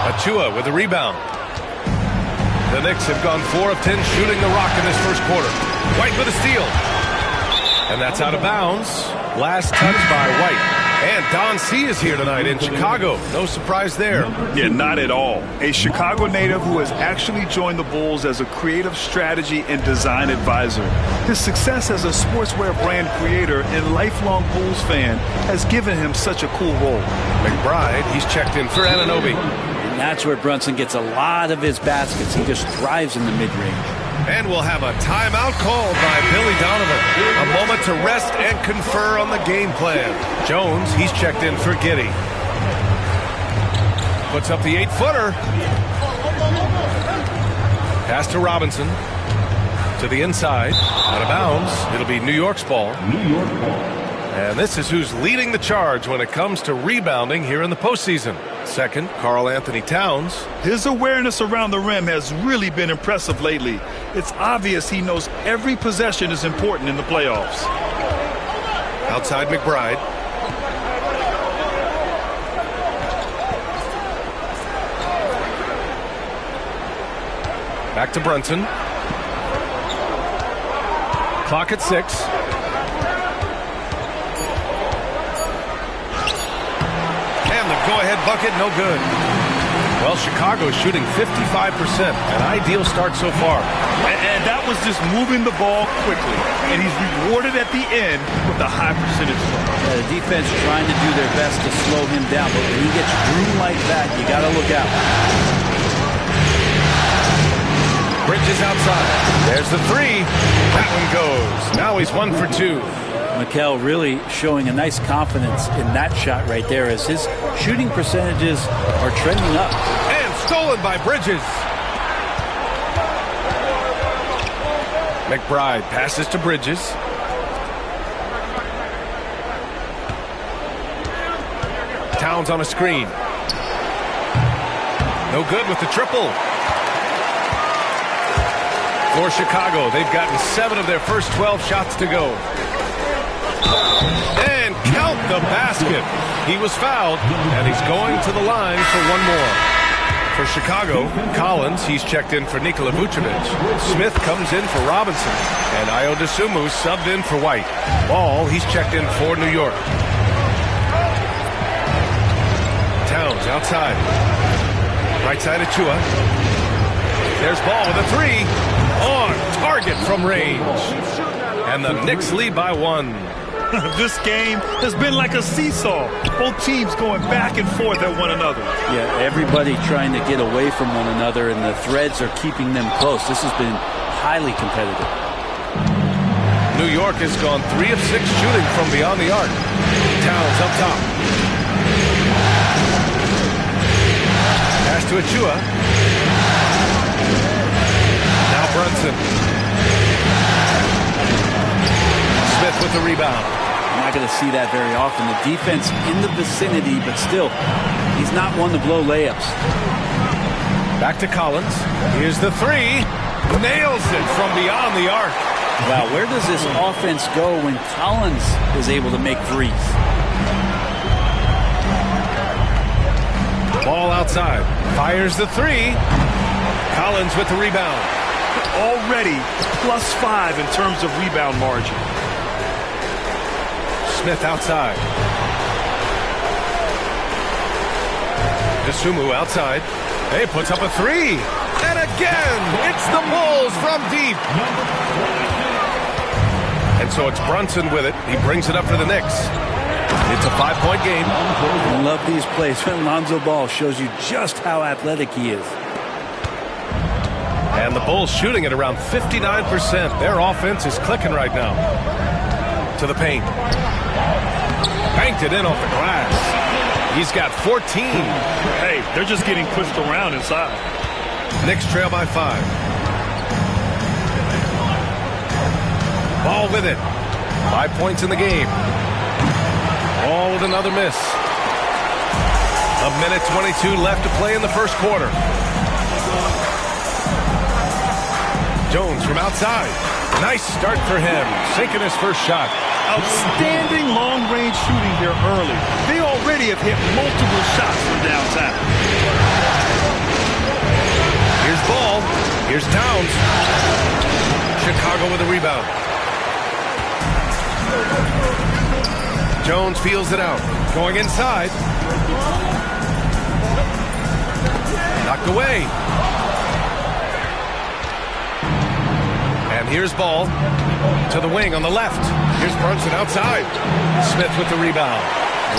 Achua with the rebound. The Knicks have gone 4 of 10 shooting the rock in this first quarter. White with a steal. And that's out of bounds. Last touch by White. And Don C is here tonight in Chicago. No surprise there. Yeah, not at all. A Chicago native who has actually joined the Bulls as a creative strategy and design advisor. His success as a sportswear brand creator and lifelong Bulls fan has given him such a cool role. McBride, he's checked in for Anunoby. And that's where Brunson gets a lot of his baskets. He just thrives in the mid-range. And we'll have a timeout called by Billy Donovan. A moment to rest and confer on the game plan. Jones, he's checked in for Giddey. Puts up the 8-footer. Pass to Robinson. To the inside. Out of bounds. It'll be New York's ball. And this is who's leading the charge when it comes to rebounding here in the postseason. Second, Karl Anthony Towns. His awareness around the rim has really been impressive lately. It's obvious he knows every possession is important in the playoffs. Outside McBride. Back to Brunson. Clock at 6. Go-ahead bucket, no good. Well, Chicago's shooting 55%, an ideal start so far. And that was just moving the ball quickly. And he's rewarded at the end with a high percentage. Yeah, the defense trying to do their best to slow him down, but when he gets groomed like that, you got to look out. Bridges outside. There's the 3. That one goes. Now he's 1 for 2. Mikel really showing a nice confidence in that shot right there as his shooting percentages are trending up. And stolen by Bridges. McBride passes to Bridges. Towns on a screen. No good with the triple. For Chicago, they've gotten 7 of their first 12 shots to go. And count the basket. He was fouled, and he's going to the line for one more. For Chicago, Collins, he's checked in for Nikola Vucevic. Smith comes in for Robinson. And Ayo Dosunmu subbed in for White. Ball, he's checked in for New York. Towns outside. Right side of Chua. There's Ball with a 3. On target from range. And the Knicks lead by 1. This game has been like a seesaw. Both teams going back and forth at one another. Yeah, everybody trying to get away from one another, and the threads are keeping them close. This has been highly competitive. New York has gone 3 of 6 shooting from beyond the arc. Towns up top. Pass to Achua. Now Brunson. Smith with the rebound. You're not going to see that very often. The defense in the vicinity, but still, he's not one to blow layups. Back to Collins. Here's the 3. Nails it from beyond the arc. Wow, where does this offense go when Collins is able to make threes? Ball outside. Fires the 3. Collins with the rebound. Already +5 in terms of rebound margin. Smith outside. Dosunmu outside. Hey, puts up a 3. And again, it's the Bulls from deep. And so it's Brunson with it. He brings it up for the Knicks. It's a 5-point game. I love these plays when Lonzo Ball shows you just how athletic he is. And the Bulls shooting at around 59%. Their offense is clicking right now. To the paint. Banked it in off the glass. He's got 14. Hey, they're just getting pushed around inside. Knicks trail by 5. Ball with it. 5 points in the game. Ball with another miss. 1:22 left to play in the first quarter. Jones from outside. Nice start for him. Sinking his first shot. Outstanding long-range shooting here early. They already have hit multiple shots from downtown. Here's Ball. Here's Towns. Chicago with a rebound. Jones feels it out. Going inside. Knocked away. And here's ball to the wing on the left. Here's Brunson outside. Smith with the rebound.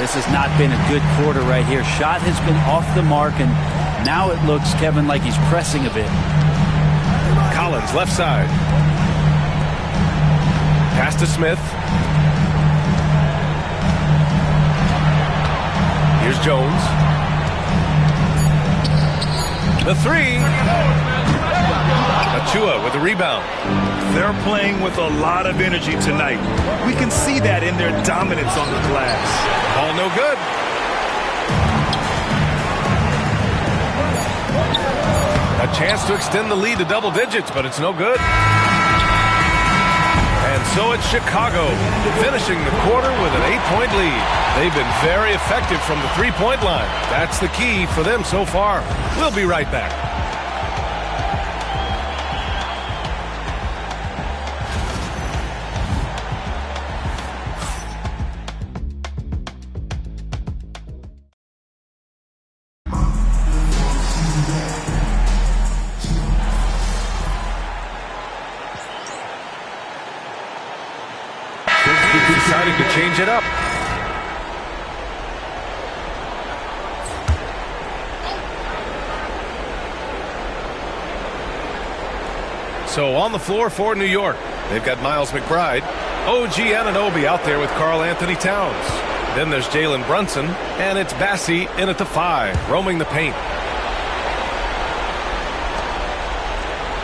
This has not been a good quarter right here. Shot has been off the mark, and now it looks, Kevin, like he's pressing a bit. Collins left side. Pass to Smith. Here's Jones. The three. Achua with the rebound. They're playing with a lot of energy tonight. We can see that in their dominance on the glass. Ball no good. A chance to extend the lead to double digits, but it's no good. And so it's Chicago, finishing the quarter with an 8-point lead. They've been very effective from the three-point line. That's the key for them so far. We'll be right back. Deciding to change it up. So on the floor for New York, they've got Miles McBride, OG Anunoby out there with Karl Anthony Towns. Then there's Jalen Brunson, and it's Bassie in at the 5, roaming the paint.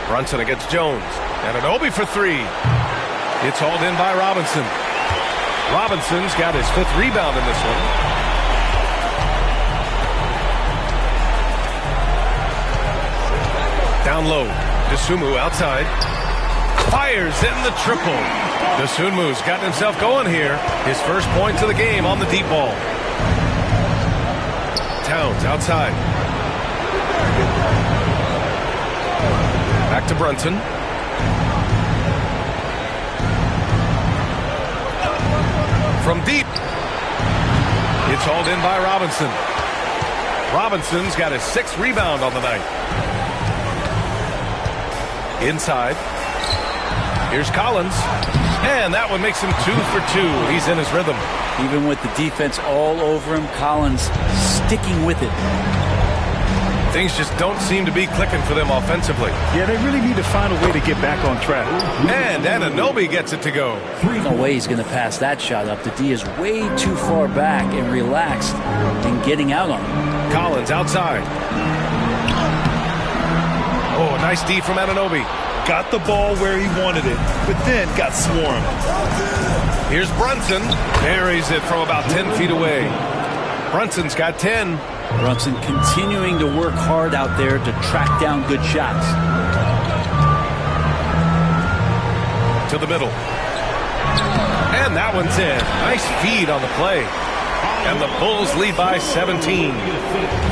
Brunson against Jones. Anunoby for 3. It's hauled in by Robinson. Robinson's got his 5th rebound in this one. Down low. Dosunmu outside. Fires in the triple. Dosunmu's gotten himself going here. His first points of the game on the deep ball. Towns outside. Back to Brunson. From deep. It's hauled in by Robinson. Robinson's got his 6th rebound on the night. Inside. Here's Collins. And that one makes him 2 for 2. He's in his rhythm. Even with the defense all over him, Collins sticking with it. Things just don't seem to be clicking for them offensively. Yeah, they really need to find a way to get back on track. And Anunoby gets it to go. No way he's going to pass that shot up. The D is way too far back and relaxed in getting out on him. Collins outside. Oh, nice D from Anunoby. Got the ball where he wanted it, but then got swarmed. Here's Brunson. Buries it from about 10 feet away. Brunson's got 10. Brunson continuing to work hard out there to track down good shots. To the middle. And that one's in. Nice feed on the play. And the Bulls lead by 17.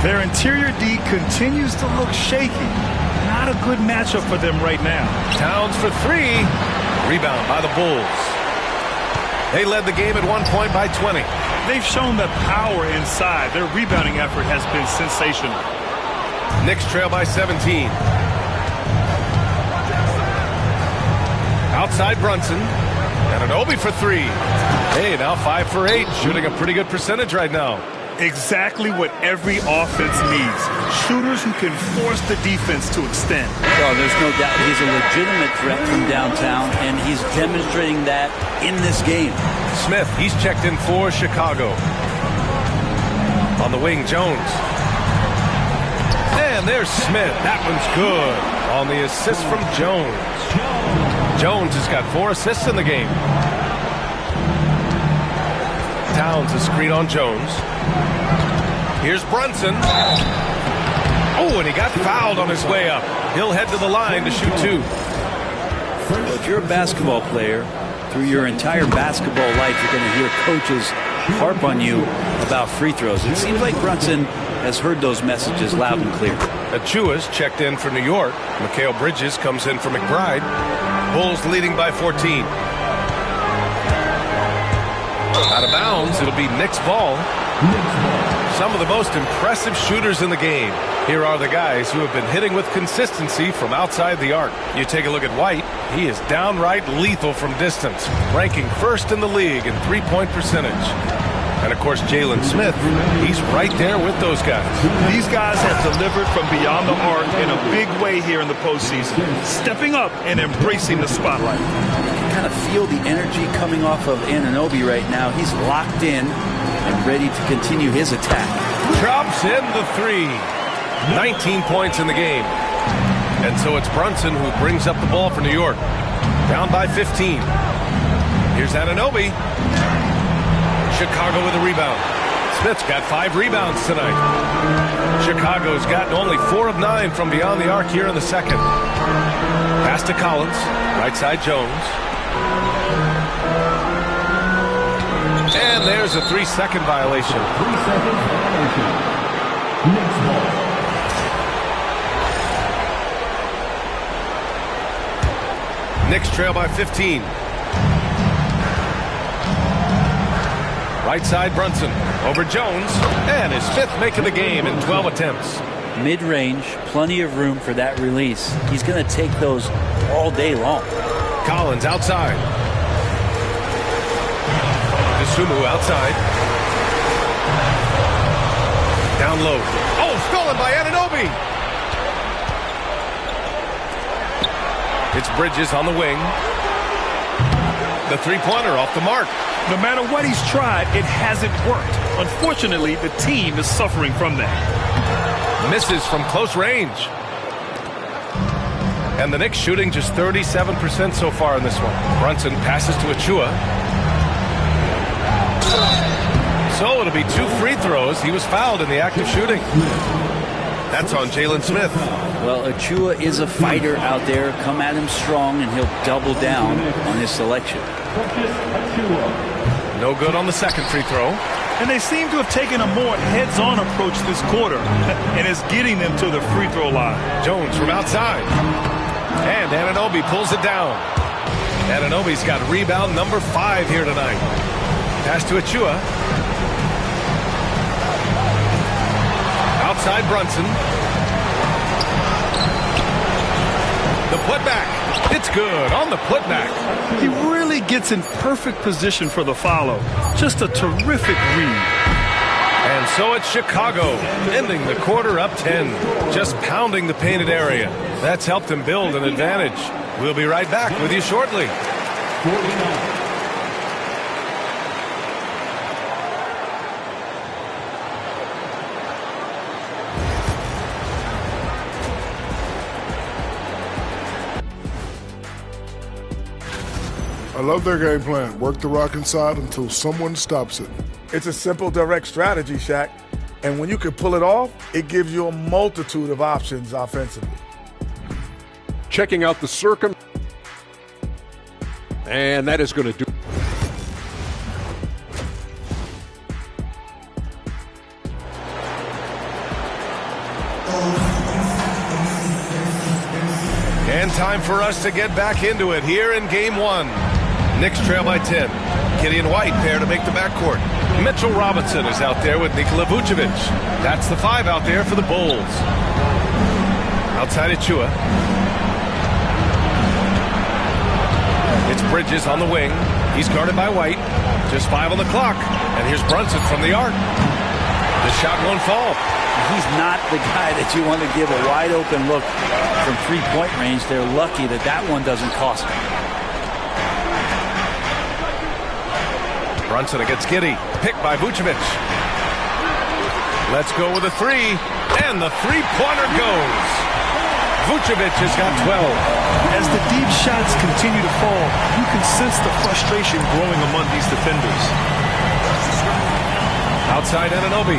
Their interior D continues to look shaky. Not a good matchup for them right now. Towns for 3. Rebound by the Bulls. They led the game at one point by 20. They've shown the power inside. Their rebounding effort has been sensational. Knicks trail by 17. Outside Brunson. Anunoby for 3. Hey, now 5 for 8. Shooting a pretty good percentage right now. Exactly what every offense needs. Shooters who can force the defense to extend. Well, there's no doubt he's a legitimate threat from downtown, and he's demonstrating that in this game. Smith, he's checked in for Chicago. On the wing, Jones. And there's Smith. That one's good. On the assist from Jones. Jones has got 4 assists in the game. Towns a screen on Jones. Here's Brunson. Oh, and he got fouled on his way up. He'll head to the line to shoot 2. Well, if you're a basketball player, through your entire basketball life, you're going to hear coaches harp on you about free throws. It seems like Brunson has heard those messages loud and clear. Achua's checked in for New York. Mikal Bridges comes in for McBride. Bulls leading by 14. Out of bounds, it'll be Nick's ball. Some of the most impressive shooters in the game. Here are the guys who have been hitting with consistency from outside the arc. You take a look at White. He is downright lethal from distance, ranking first in the league in three-point percentage. And, of course, Jalen Smith, he's right there with those guys. These guys have delivered from beyond the arc in a big way here in the postseason, stepping up and embracing the spotlight. You can kind of feel the energy coming off of Anunoby right now. He's locked in and ready to continue his attack. Drops in the three. 19 points in the game. And so it's Brunson who brings up the ball for New York. Down by 15. Here's Anunoby. Chicago with a rebound. Smith's got 5 rebounds tonight. Chicago's gotten only 4 of 9 from beyond the arc here in the second. Pass to Collins. Right side Jones. And there's a 3-second violation. 3-second violation. Next ball. Knicks trail by 15. Right side Brunson over Jones, and his 5th make of the game in 12 attempts. Mid-range, plenty of room for that release. He's going to take those all day long. Collins outside. DeSumo outside. Down low. Oh, stolen by Anunoby. It's Bridges on the wing. The three-pointer off the mark. No matter what he's tried, it hasn't worked. Unfortunately, the team is suffering from that. Misses from close range. And the Knicks shooting just 37% so far in this one. Brunson passes to Achua. So it'll be 2 free throws. He was fouled in the act of shooting. That's on Jalen Smith. Well, Achua is a fighter out there. Come at him strong, and he'll double down on his selection. No good on the second free throw. And they seem to have taken a more heads-on approach this quarter, and it's getting them to the free throw line. Jones from outside. And Anunoby pulls it down. Anunoby's got rebound number 5 here tonight. Pass to Achua. Outside Brunson. The putback. It's good on the putback. He really gets in perfect position for the follow. Just a terrific read. And so it's Chicago, ending the quarter up 10. Just pounding the painted area. That's helped him build an advantage. We'll be right back with you shortly. 49. I love their game plan. Work the rock inside until someone stops it. It's a simple, direct strategy, Shaq. And when you can pull it off, it gives you a multitude of options offensively. Checking out the circum. And that is going to do. And time for us to get back into it here in game 1. Knicks trail by 10. Gideon White pair to make the backcourt. Mitchell Robinson is out there with Nikola Vucevic. That's the 5 out there for the Bulls. Outside Achua. It's Bridges on the wing. He's guarded by White. Just 5 on the clock. And here's Brunson from the arc. The shot won't fall. He's not the guy that you want to give a wide open look from 3-point range. They're lucky that that one doesn't cost them. Brunson against Giddey. Picked by Vucevic. Let's go with a 3. And the three-pointer goes. Vucevic has got 12. As the deep shots continue to fall, you can sense the frustration growing among these defenders. Outside Anunoby.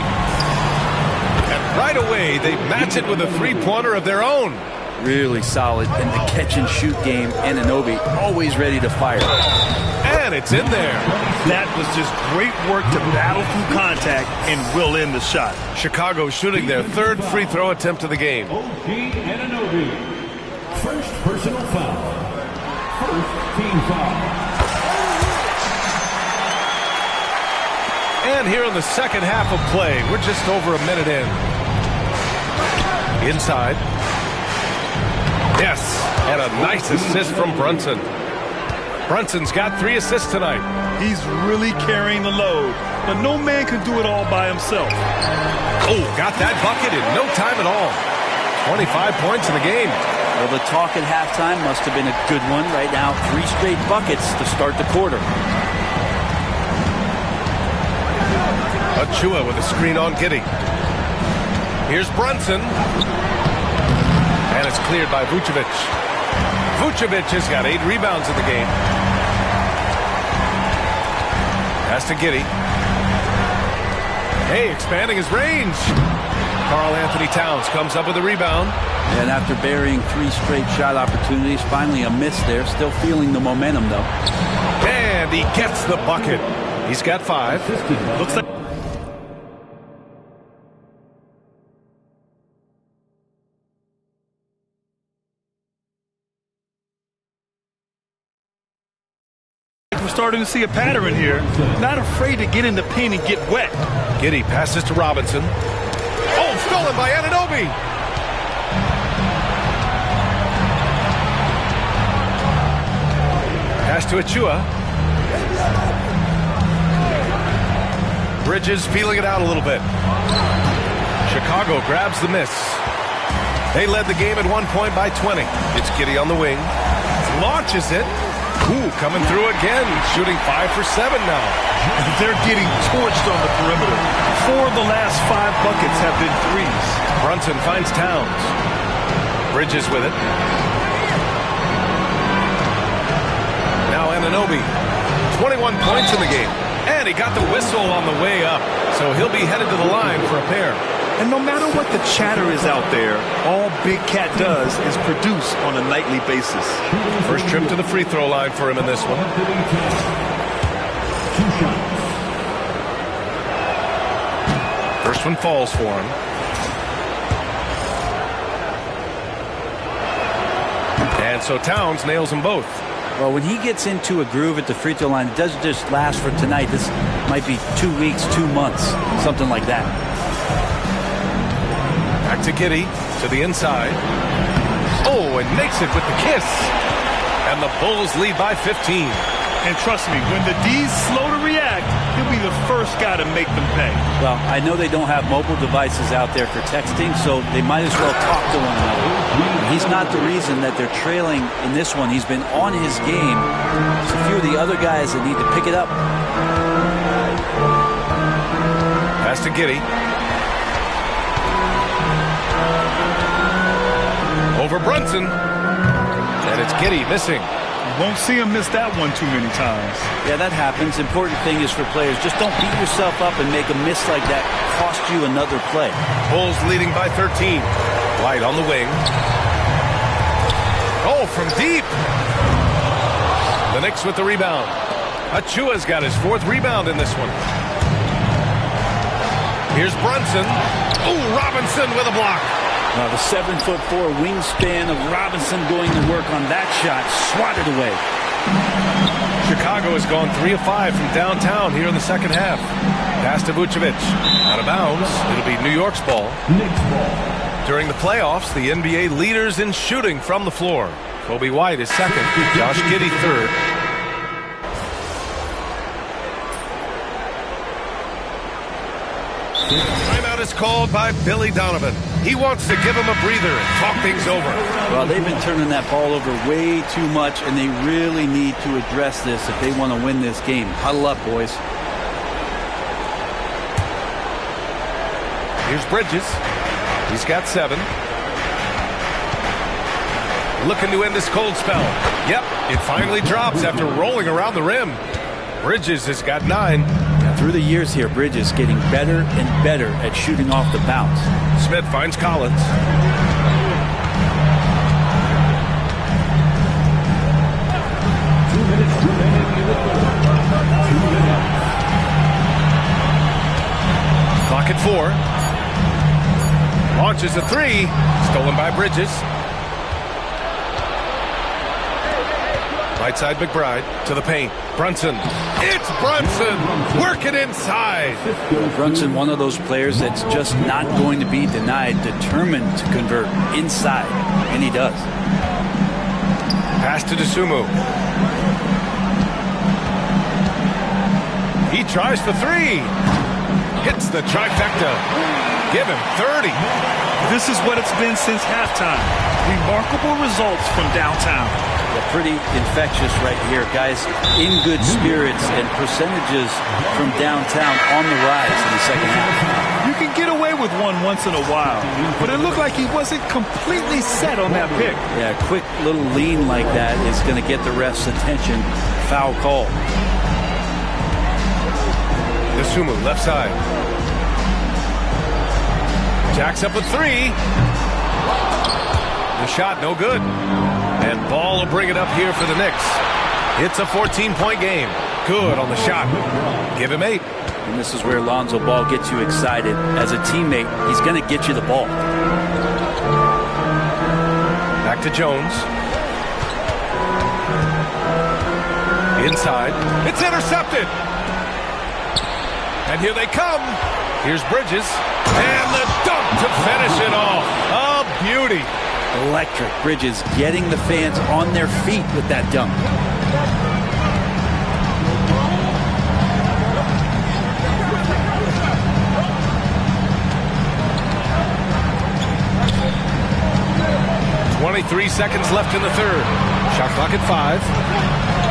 And right away, they match it with a three-pointer of their own. Really solid in the catch-and-shoot game. Anunoby always ready to fire. And it's in there. That was just great work to battle through contact and will in the shot. Chicago shooting their 3rd free throw attempt of the game. OG Anunoby. First personal foul. First team foul. And here in the second half of play, we're just over a minute in. Inside. Yes, and a nice assist from Brunson. Brunson's got 3 assists tonight. He's really carrying the load, but no man can do it all by himself. Oh, got that bucket in no time at all. 25 points in the game. Well, the talk at halftime must have been a good one. Right now, 3 straight buckets to start the quarter. Achua with a screen on Giddey. Here's Brunson. And it's cleared by Vucevic. Vucevic has got 8 rebounds in the game. Pass to Giddey. Hey, expanding his range. Karl Anthony Towns comes up with a rebound. And after burying 3 straight shot opportunities, finally a miss there. Still feeling the momentum, though. And he gets the bucket. He's got 5. Looks like... We're starting to see a pattern here. Not afraid to get in the paint and get wet. Giddey passes to Robinson. Oh, stolen by Anunoby. Pass to Achua. Bridges feeling it out a little bit. Chicago grabs the miss. They led the game at one point by 20. It's Giddey on the wing. Launches it. Ooh, coming through again. Shooting 5 for 7 now. They're getting torched on the perimeter. 4 of the last 5 buckets have been threes. Brunson finds Towns. Bridges with it. Now Anunoby. 21 points in the game. And he got the whistle on the way up. So he'll be headed to the line for a pair. And no matter what the chatter is out there, all Big Cat does is produce on a nightly basis. First trip to the free throw line for him in this one. First one falls for him. And so Towns nails them both. Well, when he gets into a groove at the free throw line, it doesn't just last for tonight. This might be 2 weeks, 2 months, something like that. Back to Giddey, to the inside. Oh, and makes it with the kiss. And the Bulls lead by 15. And trust me, when the D's slow to react, he'll be the first guy to make them pay. Well, I know they don't have mobile devices out there for texting, so they might as well talk to one another. He's not the reason that they're trailing in this one. He's been on his game. There's a few of the other guys that need to pick it up. Pass to Giddey. Over Brunson. And it's Giddey missing. Won't see him miss that one too many times. Yeah, that happens. Important thing is for players, just don't beat yourself up and make a miss like that cost you another play. Bulls leading by 13. White on the wing. Oh, from deep. The Knicks with the rebound. Achua's got his 4th rebound in this one. Here's Brunson. Oh, Robinson with a block. The 7'4" wingspan of Robinson going to work on that shot. Swatted away. Chicago has gone 3 of 5 from downtown here in the second half. Pass to Vucevic. Out of bounds. It'll be New York's ball. During the playoffs, the NBA leaders in shooting from the floor. Kobe White is second. Josh Giddey third. Timeout is called by Billy Donovan. He wants to give him a breather and talk things over. Well, they've been turning that ball over way too much, and they really need to address this if they want to win this game. Huddle up, boys. Here's Bridges. He's got 7. Looking to end this cold spell. Yep, it finally drops after rolling around the rim. Bridges has got 9. Through the years here, Bridges getting better and better at shooting off the bounce. Smith finds Collins. Clock at 4. Launches a 3. Stolen by Bridges. Right side, McBride to the paint. Brunson. It's Brunson working inside. Brunson, one of those players that's just not going to be denied, determined to convert inside, and he does. Pass to DeSumo. He tries for three. Hits the trifecta. Give him 30. This is what it's been since halftime. Remarkable results from downtown. Yeah, pretty infectious right here. Guys in good spirits and percentages from downtown on the rise in the second half. You can get away with one once in a while, but it looked like he wasn't completely set on that pick. Yeah, a quick little lean like that is going to get the ref's attention. Foul call. DeSumo, left side. Jacks up with three. The shot, no good. And Ball will bring it up here for the Knicks. It's a 14-point game. Good on the shot. Give him 8. And this is where Lonzo Ball gets you excited. As a teammate, he's going to get you the ball. Back to Jones. Inside. It's intercepted. And here they come. Here's Bridges. And the dunk to finish it off. A beauty. Electric. Bridges getting the fans on their feet with that dunk. .23 seconds left in the third. Shot clock at 5.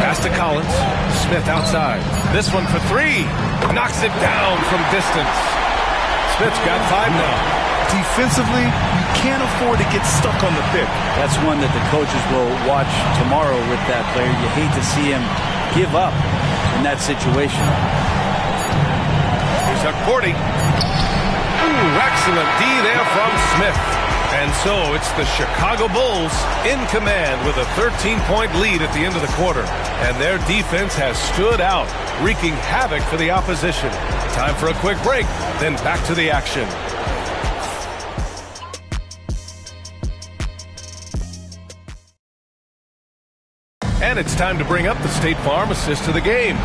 Pass to Collins. Smith outside. This one for 3. Knocks it down from distance. Smith's got 5 now. Defensively, you can't afford to get stuck on the pick. That's one that the coaches will watch tomorrow with that player. You hate to see him give up in that situation. Here's Hukporti. Ooh, excellent D there from Smith. And so it's the Chicago Bulls in command with a 13-point lead at the end of the quarter. And their defense has stood out, wreaking havoc for the opposition. Time for a quick break, then back to the action. And it's time to bring up the State Farm assist to the game.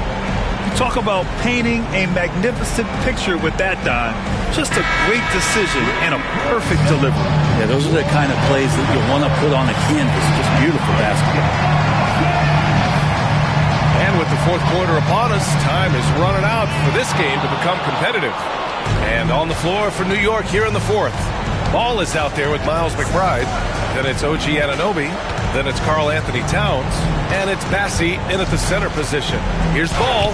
Talk about painting a magnificent picture with that, Don. Just a great decision and a perfect delivery. Yeah, those are the kind of plays that you want to put on a canvas. Just beautiful basketball. And with the fourth quarter upon us, time is running out for this game to become competitive. And on the floor for New York here in the fourth. Ball is out there with Miles McBride. Then it's OG Anunoby. Then it's Karl Anthony Towns. And it's Bassey in at the center position. Here's Ball.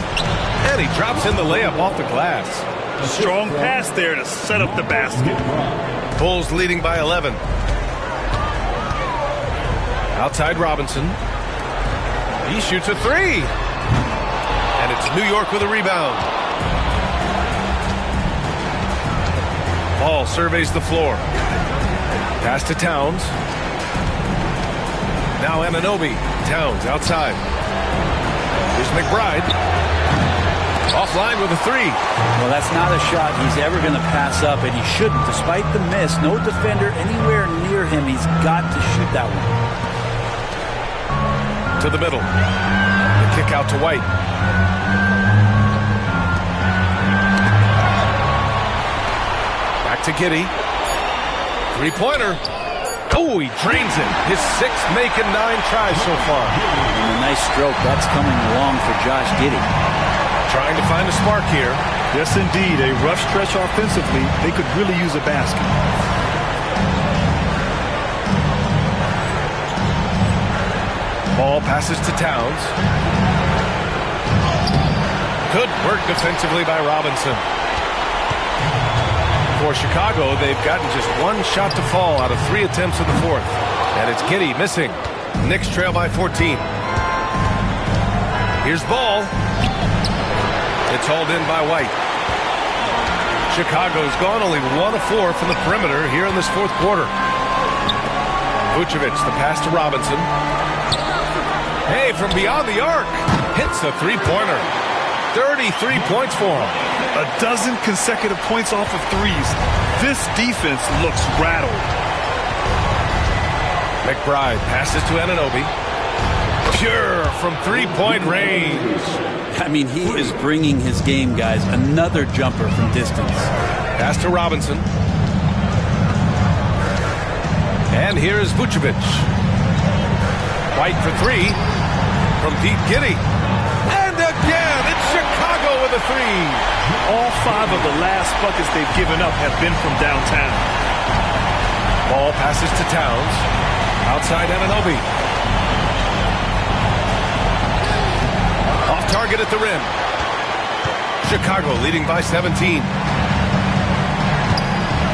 And he drops in the layup off the glass. A strong pass there to set up the basket. Bulls leading by 11. Outside Robinson. He shoots a 3. And it's New York with a rebound. Ball surveys the floor. Pass to Towns. Now Anunoby. Towns outside. Here's McBride. Offline with a 3. Well, that's not a shot he's ever going to pass up, and he shouldn't. Despite the miss, no defender anywhere near him. He's got to shoot that one. To the middle. The kick out to White. Back to Giddey. 3-pointer. Oh, he drains it. His 6th making 9 tries so far. And a nice stroke. That's coming along for Josh Giddey. Trying to find a spark here. Yes, indeed. A rough stretch offensively. They could really use a basket. Ball passes to Towns. Good work defensively by Robinson. For Chicago, they've gotten just 1 shot to fall out of 3 attempts in the fourth. And it's Giddey missing. Knicks trail by 14. Here's Ball. It's hauled in by White. Chicago's gone only 1 of 4 from the perimeter here in this fourth quarter. Vucevic, the pass to Robinson. Hey, from beyond the arc. Hits a 3-pointer. 33 points for him. A dozen consecutive points off of threes. This defense looks rattled. McBride passes to Anunoby. pure from three-point range. I mean, he is bringing his game, guys. Another jumper from distance. Pass to Robinson. And here's Vucevic. White for three from Pete Giddy. And again, it's Chicago with a three. All 5 of the last buckets they've given up have been from downtown. Ball passes to Towns. Outside Anunoby. Off target at the rim. Chicago leading by 17.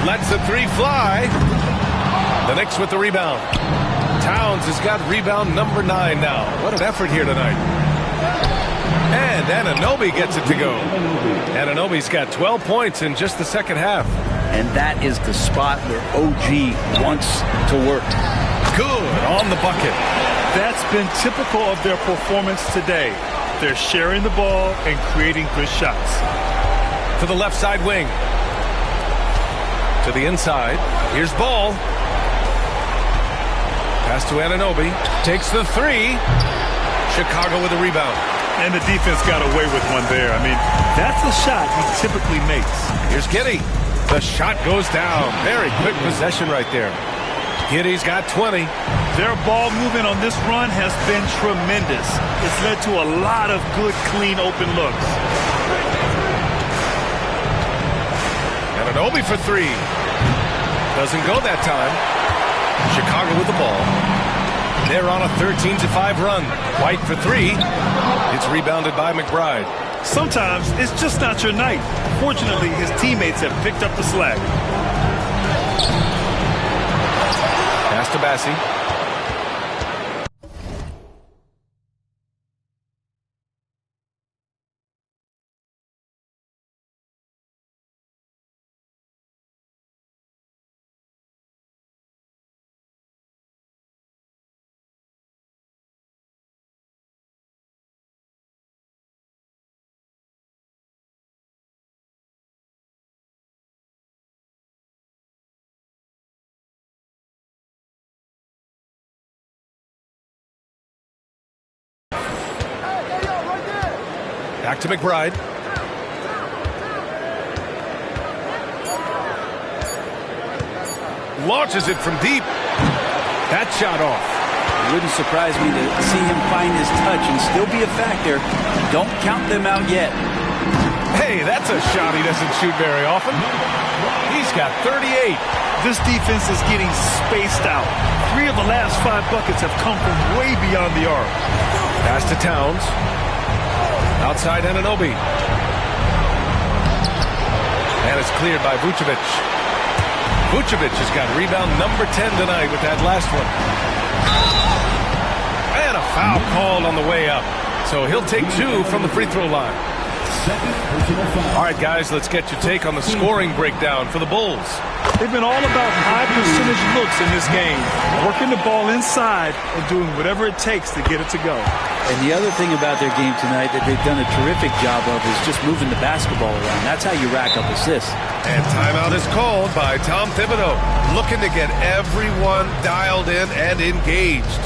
Lets the three fly. The Knicks with the rebound. Towns has got rebound number 9 now. What an effort here tonight. And Anunoby gets it to go. Anunoby's got 12 points in just the second half. And that is the spot where OG wants to work. Good on the bucket. That's been typical of their performance today. They're sharing the ball and creating good shots. To the left side wing. To the inside. Here's Ball. Pass to Anunoby. Takes the three. Chicago with a rebound. And the defense got away with one there. I mean, that's a shot he typically makes. Here's Giddy. The shot goes down. Very quick possession right there. Giddy's got 20. Their ball movement on this run has been tremendous. It's led to a lot of good, clean, open looks. Anunoby for three. Doesn't go that time. Chicago with the ball. They're on a 13-5 run. White for three. It's rebounded by McBride. Sometimes it's just not your night. Fortunately, his teammates have picked up the slack. Pass to Bassi. Back to McBride. Launches it from deep. That shot off. It wouldn't surprise me to see him find his touch and still be a factor. Don't count them out yet. Hey, that's a shot he doesn't shoot very often. He's got 38. This defense is getting spaced out. 3 of the last 5 buckets have come from way beyond the arc. Pass to Towns. Outside Anunoby. And it's cleared by Vucevic. Vucevic has got rebound number 10 tonight with that last one. And a foul called on the way up. So he'll take 2 from the free throw line. All right, guys, let's get your take on the scoring breakdown for the Bulls. They've been all about high percentage looks in this game, working the ball inside and doing whatever it takes to get it to go. And the other thing about their game tonight that they've done a terrific job of is just moving the basketball around. That's how you rack up assists. And timeout is called by Tom Thibodeau, looking to get everyone dialed in and engaged.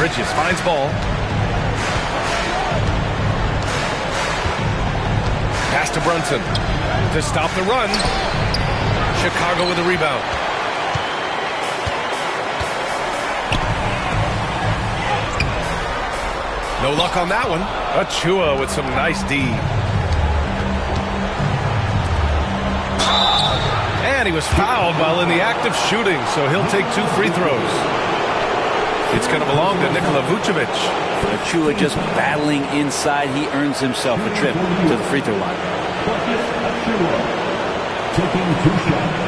Bridges finds ball. Pass to Brunson to stop the run. Chicago with a rebound. No luck on that one. Achua with some nice D. And he was fouled while in the act of shooting, so he'll take 2 free throws. It's going to belong to Nikola Vucevic. Achua just battling inside. He earns himself a trip to the free throw line. Taking 2 shots.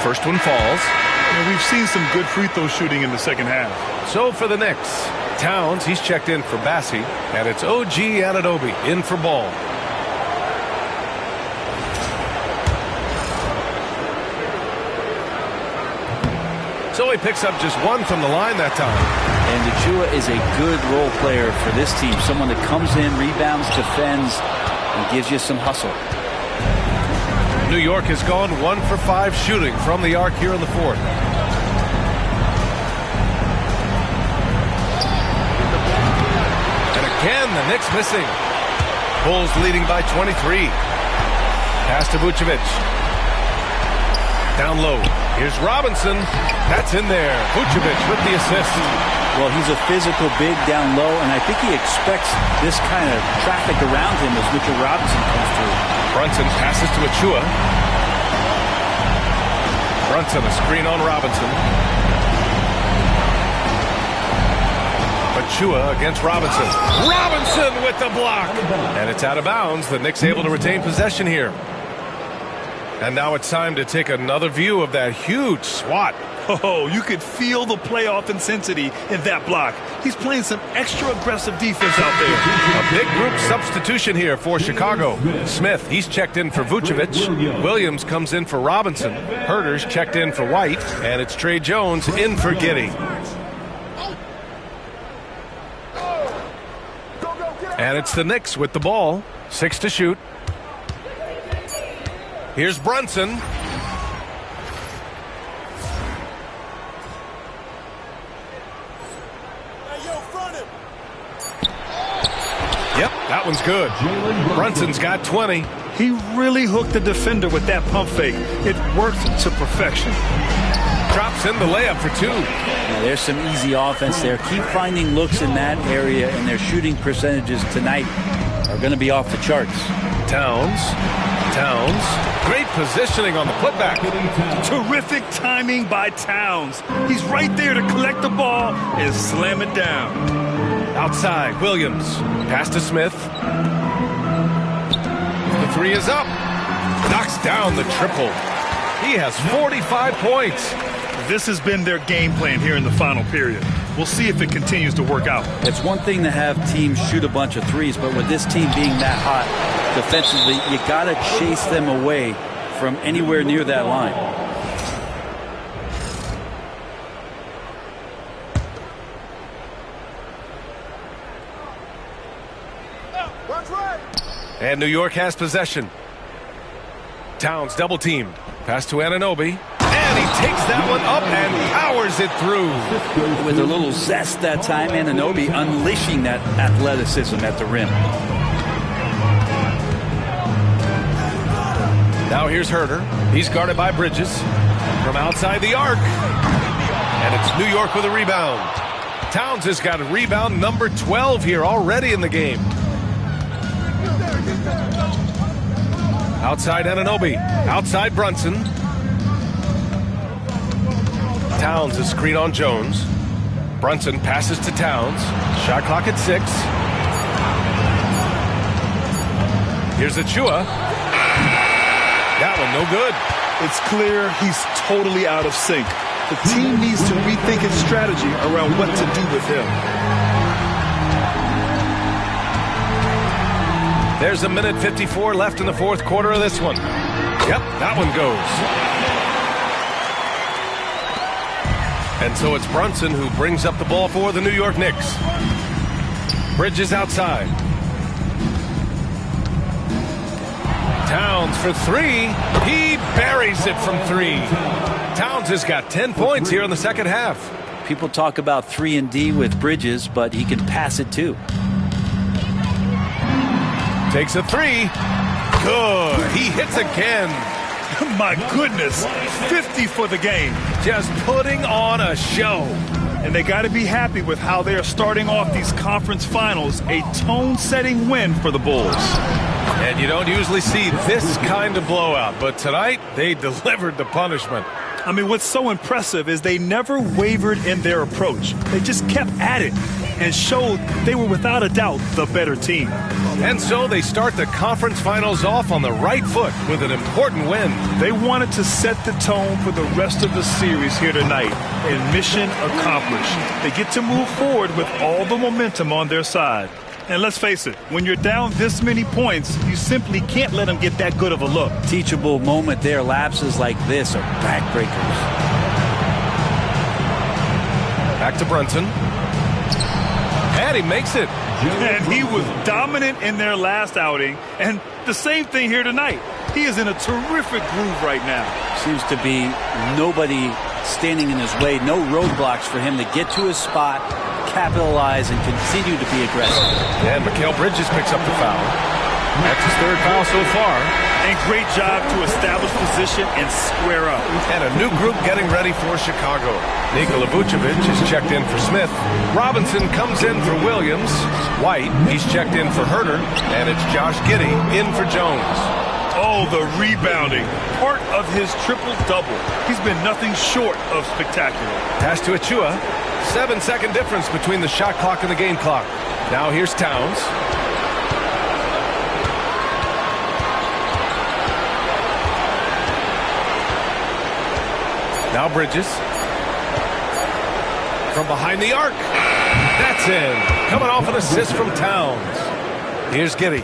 First one falls. And we've seen some good free throw shooting in the second half. So for the Knicks, Towns, he's checked in for Bassi, and it's OG Anunoby in for Ball. So he picks up just 1 from the line that time. And Achua is a good role player for this team. Someone that comes in, rebounds, defends, and gives you some hustle. New York has gone 1 for 5 shooting from the arc here in the 4th. And again, the Knicks missing. Bulls leading by 23. Pass to Vucevic. Down low. Here's Robinson. That's in there. Vucevic with the assist. Well, he's a physical big down low, and I think he expects this kind of traffic around him as Mitchell Robinson comes through. Brunson passes to Achua. Brunson, a screen on Robinson. Achua against Robinson. Robinson with the block. And it's out of bounds. The Knicks able to retain possession here. And now it's time to take another view of that huge swat. Oh, you could feel the playoff intensity in that block. He's playing some extra aggressive defense out there. A big group substitution here for Chicago. Smith, he's checked in for Vucevic. Williams comes in for Robinson. Herter's checked in for White. And it's Trey Jones in for Giddey. And it's the Knicks with the ball. 6 to shoot. Here's Brunson. Yep, that one's good. Brunson's got 20. He really hooked the defender with that pump fake. It worked to perfection. Drops in the layup for 2. Now, there's some easy offense there. Keep finding looks in that area, and their shooting percentages tonight are going to be off the charts. Towns. Great positioning on the putback. Terrific timing by Towns. He's right there to collect the ball and slam it down. Outside, Williams. Pass to Smith. The 3 is up. Knocks down the triple. He has 45 points. This has been their game plan here in the final period. We'll see if it continues to work out. It's one thing to have teams shoot a bunch of threes, but with this team being that hot defensively, you got to chase them away from anywhere near that line. And New York has possession. Towns double teamed. Pass to Anunoby. And he takes that one up and powers it through. With a little zest that time, Anunoby unleashing that athleticism at the rim. Now here's Herter. He's guarded by Bridges. From outside the arc. And it's New York with a rebound. Towns has got a rebound number 12 here already in the game. Outside Anunoby. Outside Brunson. Towns is screen on Jones. Brunson passes to Towns. Shot clock at 6. Here's Achua. That one no good. It's clear he's totally out of sync. The team needs to rethink its strategy around what to do with him. There's a minute 54 left in the 4th quarter of this one. Yep, that one goes. And so it's Brunson who brings up the ball for the New York Knicks. Bridges outside. Towns Towns for three. He buries it from three. Towns has got 10 points here in the second half. People talk about 3-and-D with Bridges, but he can pass it too. Takes a three. Good. He hits again. My goodness. 50 for the game. Just putting on a show. And they got to be happy with how they are starting off these conference finals. A tone-setting win for the Bulls. And you don't usually see this kind of blowout, but tonight they delivered the punishment. I mean, what's so impressive is they never wavered in their approach. They just kept at it and showed they were without a doubt the better team. And so they start the conference finals off on the right foot with an important win. They wanted to set the tone for the rest of the series here tonight, and mission accomplished. They get to move forward with all the momentum on their side. And let's face it, when you're down this many points, you simply can't let them get that good of a look. Teachable moment there. Lapses like this are backbreakers. Back to Brunson. And he makes it. And he was dominant in their last outing. And the same thing here tonight. He is in a terrific groove right now. Seems to be nobody standing in his way. No roadblocks for him to get to his spot, capitalize, and continue to be aggressive. And Mikal Bridges picks up the foul. That's his third foul so far. And great job to establish position and square up. And a new group getting ready for Chicago. Nikola Vucevic is checked in for Smith. Robinson comes in for Williams. White, he's checked in for Herter. And it's Josh Giddey in for Jones. Oh, the rebounding. Part of his triple-double. He's been nothing short of spectacular. Pass to Achua. 7-second difference between the shot clock and the game clock. Now here's Towns. Now Bridges. From behind the arc. That's in. Coming off an assist from Towns. Here's Giddey.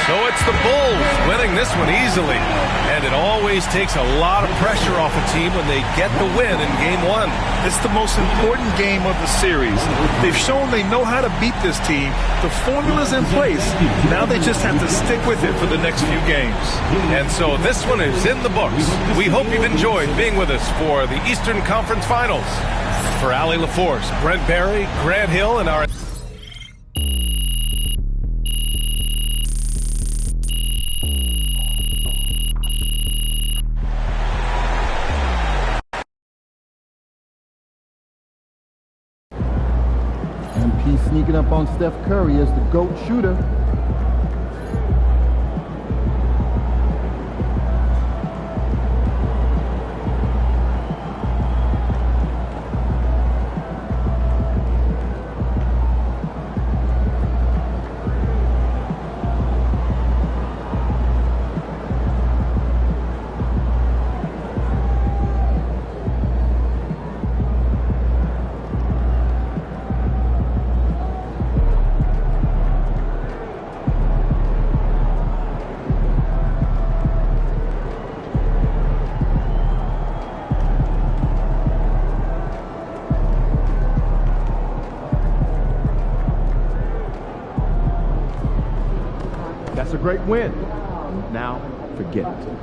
So it's the Bulls winning this one easily. And it always takes a lot of pressure off a team when they get the win in game one. It's the most important game of the series. They've shown they know how to beat this team. The formula's in place. Now they just have to stick with it for the next few games. And so this one is in the books. We hope you've enjoyed being with us for the Eastern Conference Finals. For Allie LaForce, Brent Barry, Grant Hill, and our... Sneaking up on Steph Curry as the GOAT shooter. That's a great win. Now, forget it.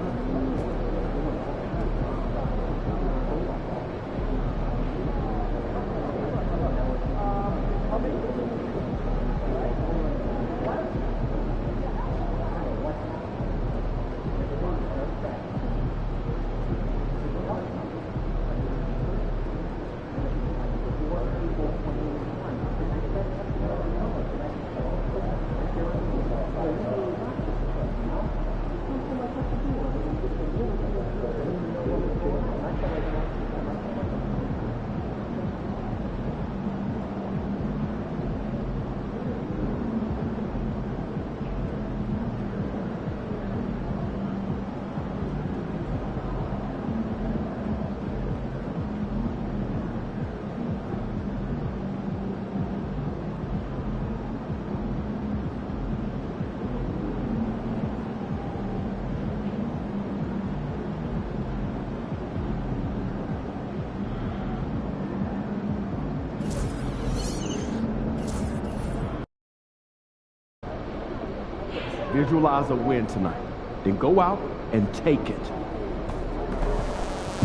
Visualize a win tonight. Then go out and take it.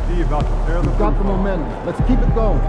We've got the momentum. Let's keep it going.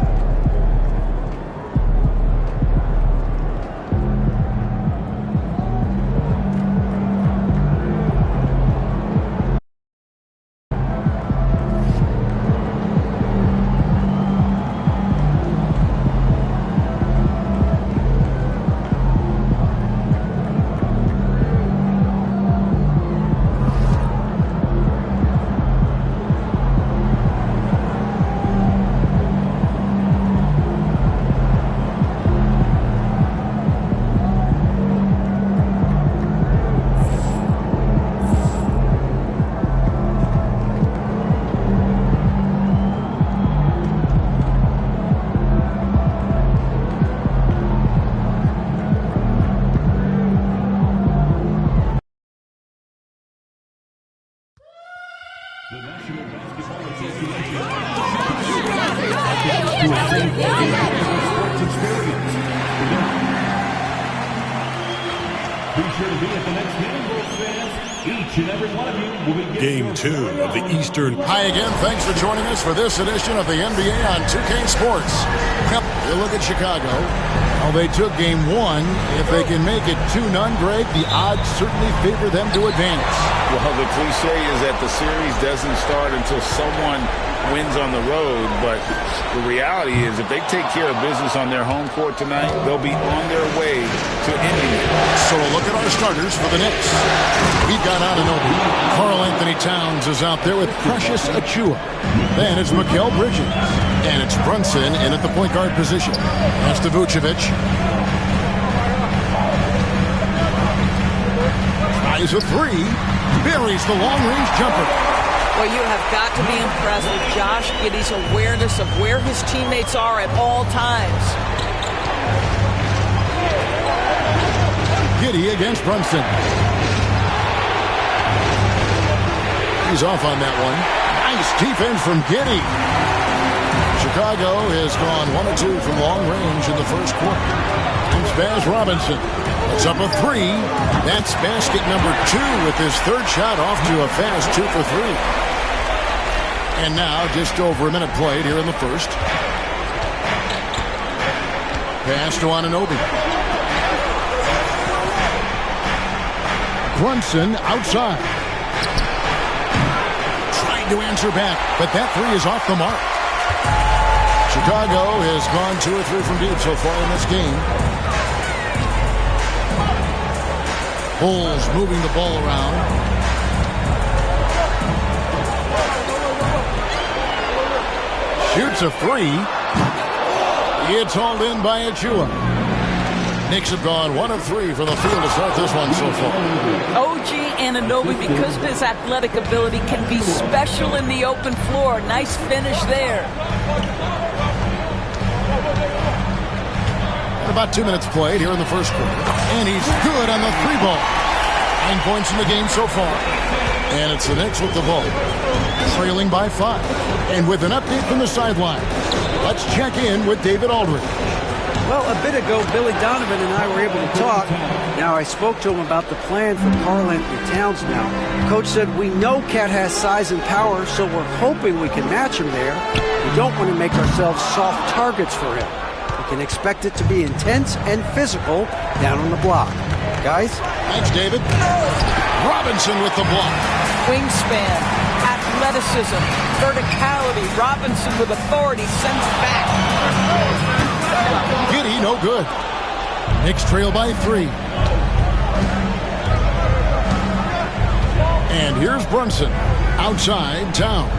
Game 2 of the Eastern. Hi again. Thanks for joining us for this edition of the NBA on 2K Sports. You look at Chicago. Well, they took game 1. If they can make it 2-0, Greg, the odds certainly favor them to advance. Well, the cliche is that the series doesn't start until someone wins on the road, but the reality is if they take care of business on their home court tonight, they'll be on their way to ending it. So a look at our starters for the Knicks. We've got Anunoby. Karl Anthony Towns is out there with Precious Achiuwa. Then it's Mikal Bridges. And it's Brunson in at the point guard position. That's to Vucevic. Tries a three. Buries the long-range jumper. Well, you have got to be impressed with Josh Giddey's awareness of where his teammates are at all times. Giddey against Brunson. He's off on that one. Nice defense from Giddey. Chicago has gone 1 or 2 from long range in the first quarter. And Spaz Robinson. It's up a 3. That's basket number 2 with his third shot off to a fast 2 for 3. And now just over a minute played here in the first. Pass to Anunoby. Brunson outside. Trying to answer back, but that 3 is off the mark. Chicago has gone 2 or 3 from deep so far in this game. Bulls moving the ball around. Shoots a 3. It's hauled in by Achiuwa. Knicks have gone 1 of 3 from the field to start this one so far. OG Anunoby, because of his athletic ability, can be special in the open floor. Nice finish there. About 2 minutes played here in the first quarter. And he's good on the 3-ball. 9 points in the game so far. And it's the Knicks with the ball. Trailing by 5. And with an update from the sideline, let's check in with David Aldridge. Well, a bit ago, Billy Donovan and I were able to talk. Now, I spoke to him about the plan for Karl Anthony Towns now. Coach said, we know Cat has size and power, so we're hoping we can match him there. We don't want to make ourselves soft targets for him. We can expect it to be intense and physical down on the block. Guys? Thanks, David. Robinson with the block. Wingspan, athleticism, verticality. Robinson with authority sends it back. Giddey, no good. Knicks trail by 3. And here's Brunson. Outside, Towns.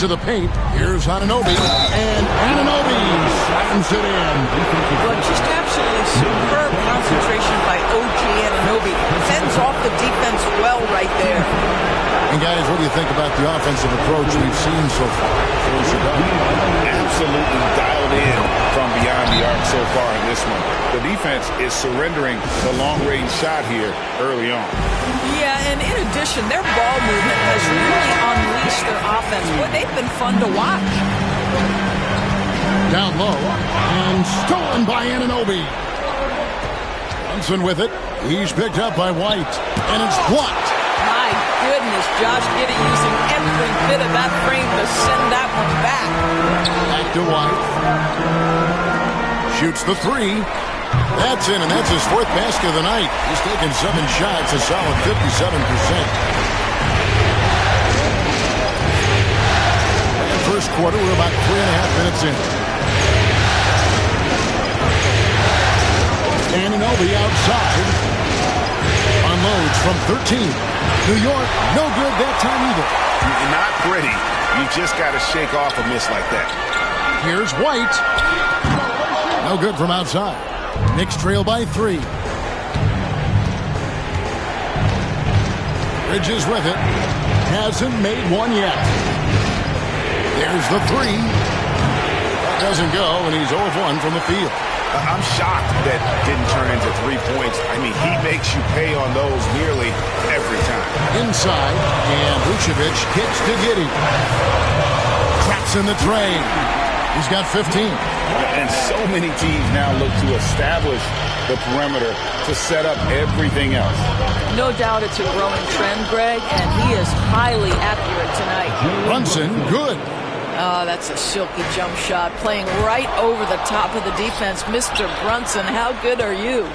To the paint. Here's Anunoby. And Anunoby slams it in. Well, just absolutely superb concentration by OG Anunoby. Fends off the defense well right there. And guys, what do you think about the offensive approach we've seen so far for Chicago? Absolutely dialed in from beyond the arc so far in this one. The defense is surrendering the long-range shot here early on. Yeah, and in addition, their ball movement has really unleashed their offense. Boy, they've been fun to watch. Down low, and stolen by Anunoby. Brunson with it. He's picked up by White, and it's blocked. My goodness, Josh Giddey using every bit of that frame to send that one back. Back to White. Shoots the three. That's in, and that's his fourth basket of the night. He's taken 7 shots, a solid 57%. First quarter, we're about 3.5 minutes in. Anunoby outside. Unloads from 13. New York, no good that time either. Not pretty. You just got to shake off a miss like that. Here's White. No good from outside. Knicks trail by 3. Bridges with it. Hasn't made one yet. There's the 3. That doesn't go, and he's 0 of 1 from the field. I'm shocked that didn't turn into 3 points. I mean, he makes you pay on those nearly every time. Inside, and Vucevic kicks to Giddey. Traps in the train. He's got 15. And so many teams now look to establish the perimeter to set up everything else. No doubt it's a growing trend, Greg, and he is highly accurate tonight. Brunson, good. Oh, that's a silky jump shot, playing right over the top of the defense. Mr. Brunson, how good are you?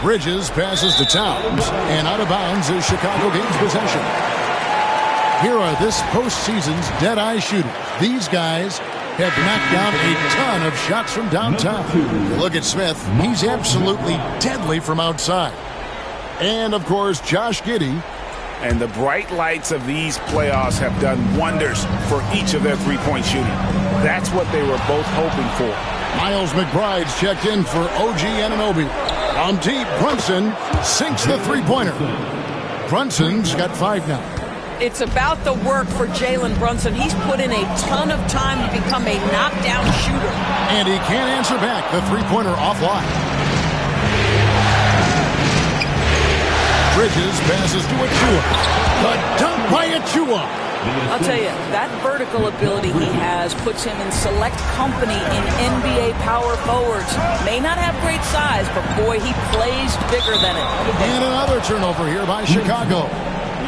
Bridges passes to Towns, and out of bounds is Chicago gains possession. Here are this postseason's dead-eye shooters. These guys have knocked down a ton of shots from downtown. Look at Smith. He's absolutely deadly from outside. And, of course, Josh Giddey. And the bright lights of these playoffs have done wonders for each of their three-point shooting. That's what they were both hoping for. Miles McBride's checked in for OG Anunoby. On deep, Brunson sinks the three-pointer. Brunson's got 5 now. It's about the work for Jalen Brunson. He's put in a ton of time to become a knockdown shooter. And he can't answer back. The three-pointer offline. Bridges passes to Achua. The dunk by Achua. I'll tell you, that vertical ability he has puts him in select company in NBA power forwards. May not have great size, but boy, he plays bigger than it. And another turnover here by Chicago.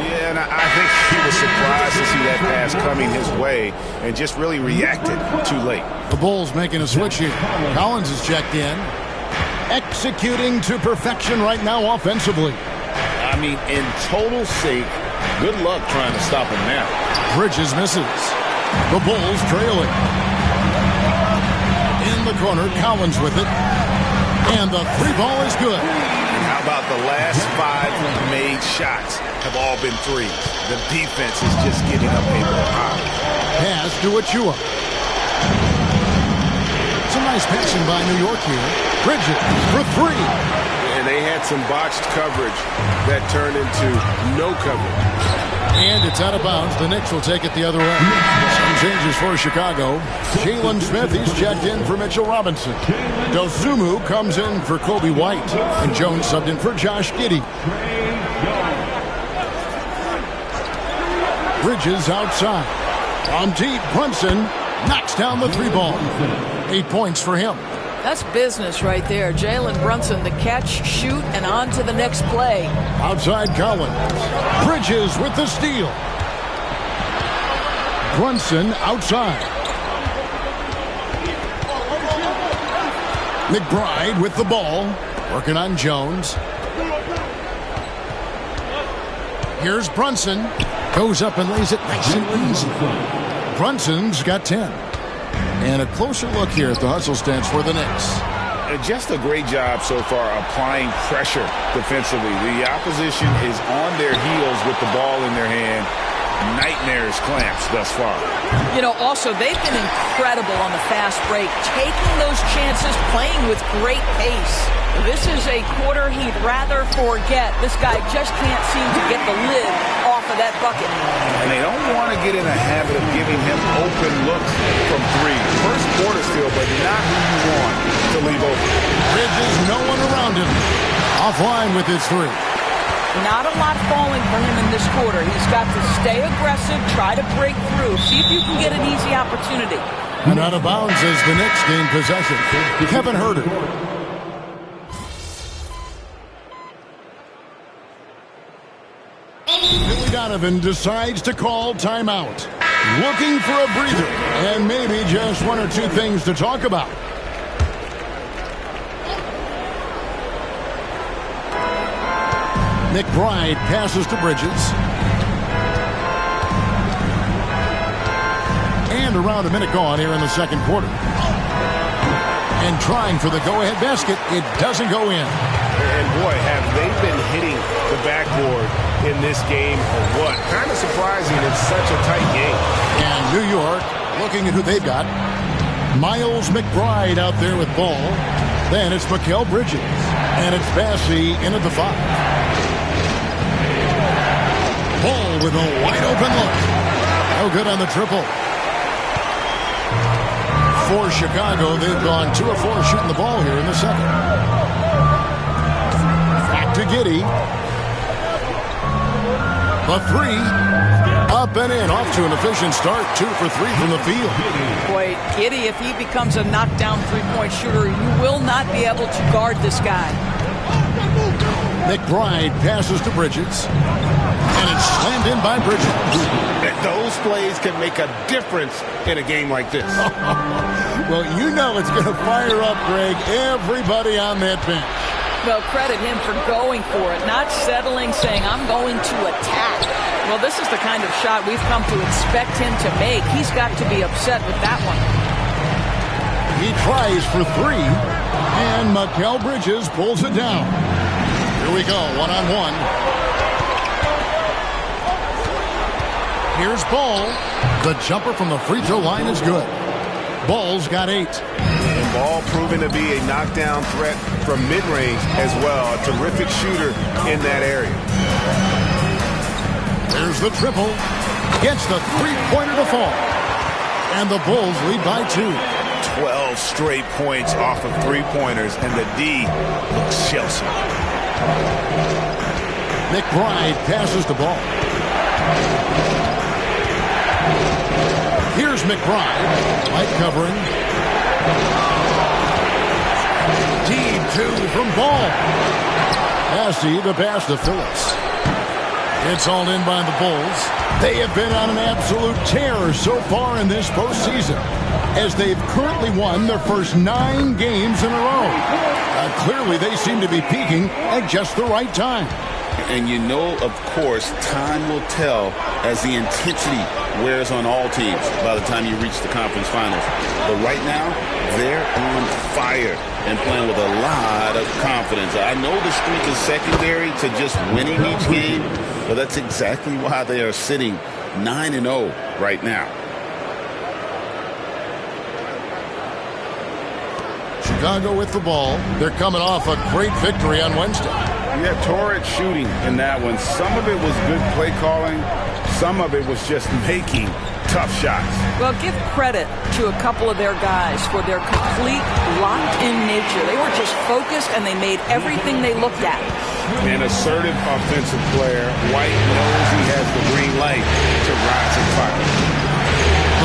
Yeah, and I think he was surprised to see that pass coming his way and just really reacted too late. The Bulls making a switch here. Collins is checked in. Executing to perfection right now offensively. I mean, in total sync. Good luck trying to stop him now. Bridges misses. The Bulls trailing. In the corner, Collins with it. And the three ball is good. How about the last 5 made shots have all been threes? The defense is just giving up a lot. Pass to Achua. Some nice passing by New York here. Bridges for 3. And they had some botched coverage that turned into no coverage. And it's out of bounds. The Knicks will take it the other way. Some changes for Chicago. Jalen Smith, he's checked in for Mitchell Robinson. Dosunmu comes in for Kobe White. And Jones subbed in for Josh Giddey. Bridges outside. On deep, Brunson knocks down the 3 ball. 8 points for him. That's business right there. Jalen Brunson, the catch, shoot, and on to the next play. Outside Collins. Bridges with the steal. Brunson outside. McBride with the ball. Working on Jones. Here's Brunson. Goes up and lays it nice and easy. Brunson's got 10. And a closer look here at the hustle stats for the Knicks. Just a great job so far applying pressure defensively. The opposition is on their heels with the ball in their hand. Nightmares clamps thus far. You know, also, they've been incredible on the fast break, taking those chances, playing with great pace. This is a quarter he'd rather forget. This guy just can't seem to get the lid off of that bucket. And they don't want to get in a habit of giving him open looks from 3. First quarter still, but not who you want to leave open. Bridges, no one around him. Offline with his 3. Not a lot falling for him in this quarter. He's got to stay aggressive, try to break through, see if you can get an easy opportunity. And out of bounds as the Knicks gain possession. Kevin Huerter. Donovan decides to call timeout. Looking for a breather and maybe just one or two things to talk about. McBride passes to Bridges. And around a minute gone here in the second quarter. And trying for the go-ahead basket, it doesn't go in. And boy, have they been hitting the backboard in this game or what? Kind of surprising. It's such a tight game. And New York looking at who they've got. Miles McBride out there with ball. Then it's Mikal Bridges. And it's Bassey in at the 5. Ball with a wide open look. No good on the triple. For Chicago, they've gone 2 of 4 shooting the ball here in the second. Back to Giddey. The 3. Up and in. Off to an efficient start. 2 for 3 from the field. Boy, Giddey, if he becomes a knockdown three-point shooter, you will not be able to guard this guy. McBride passes to Bridges. And it's slammed in by Bridges. Those plays can make a difference in a game like this. Well, you know it's going to fire up, Greg, everybody on that bench. Well, credit him for going for it, not settling, saying, I'm going to attack. Well, this is the kind of shot we've come to expect him to make. He's got to be upset with that one. He tries for 3, and Mikal Bridges pulls it down. Here we go, one-on-one. Here's Ball. The jumper from the free throw line is good. Ball's got 8. And Ball proving to be a knockdown threat from mid-range as well. A terrific shooter in that area. There's the triple. Gets the three-pointer to fall. And the Bulls lead by 2. 12 straight points off of three-pointers, and the D looks shell-shocked. McBride passes the ball. Here's McBride. Light covering. Deep 2 from Ball. Bassey the pass to Phillips. It's all in by the Bulls. They have been on an absolute tear so far in this postseason, as they've currently won their first 9 games in a row. Clearly, they seem to be peaking at just the right time. And you know, of course, time will tell as the intensity wears on all teams by the time you reach the conference finals. But right now, they're on fire and playing with a lot of confidence. I know the streak is secondary to just winning each game, but that's exactly why they are sitting 9-0 right now. Chicago with the ball. They're coming off a great victory on Wednesday. Yeah, torrid shooting in that one. Some of it was good play calling. Some of it was just making tough shots. Well, give credit to a couple of their guys for their complete locked-in nature. They were just focused, and they made everything they looked at. An assertive offensive player. White knows he has the green light to rise and fire.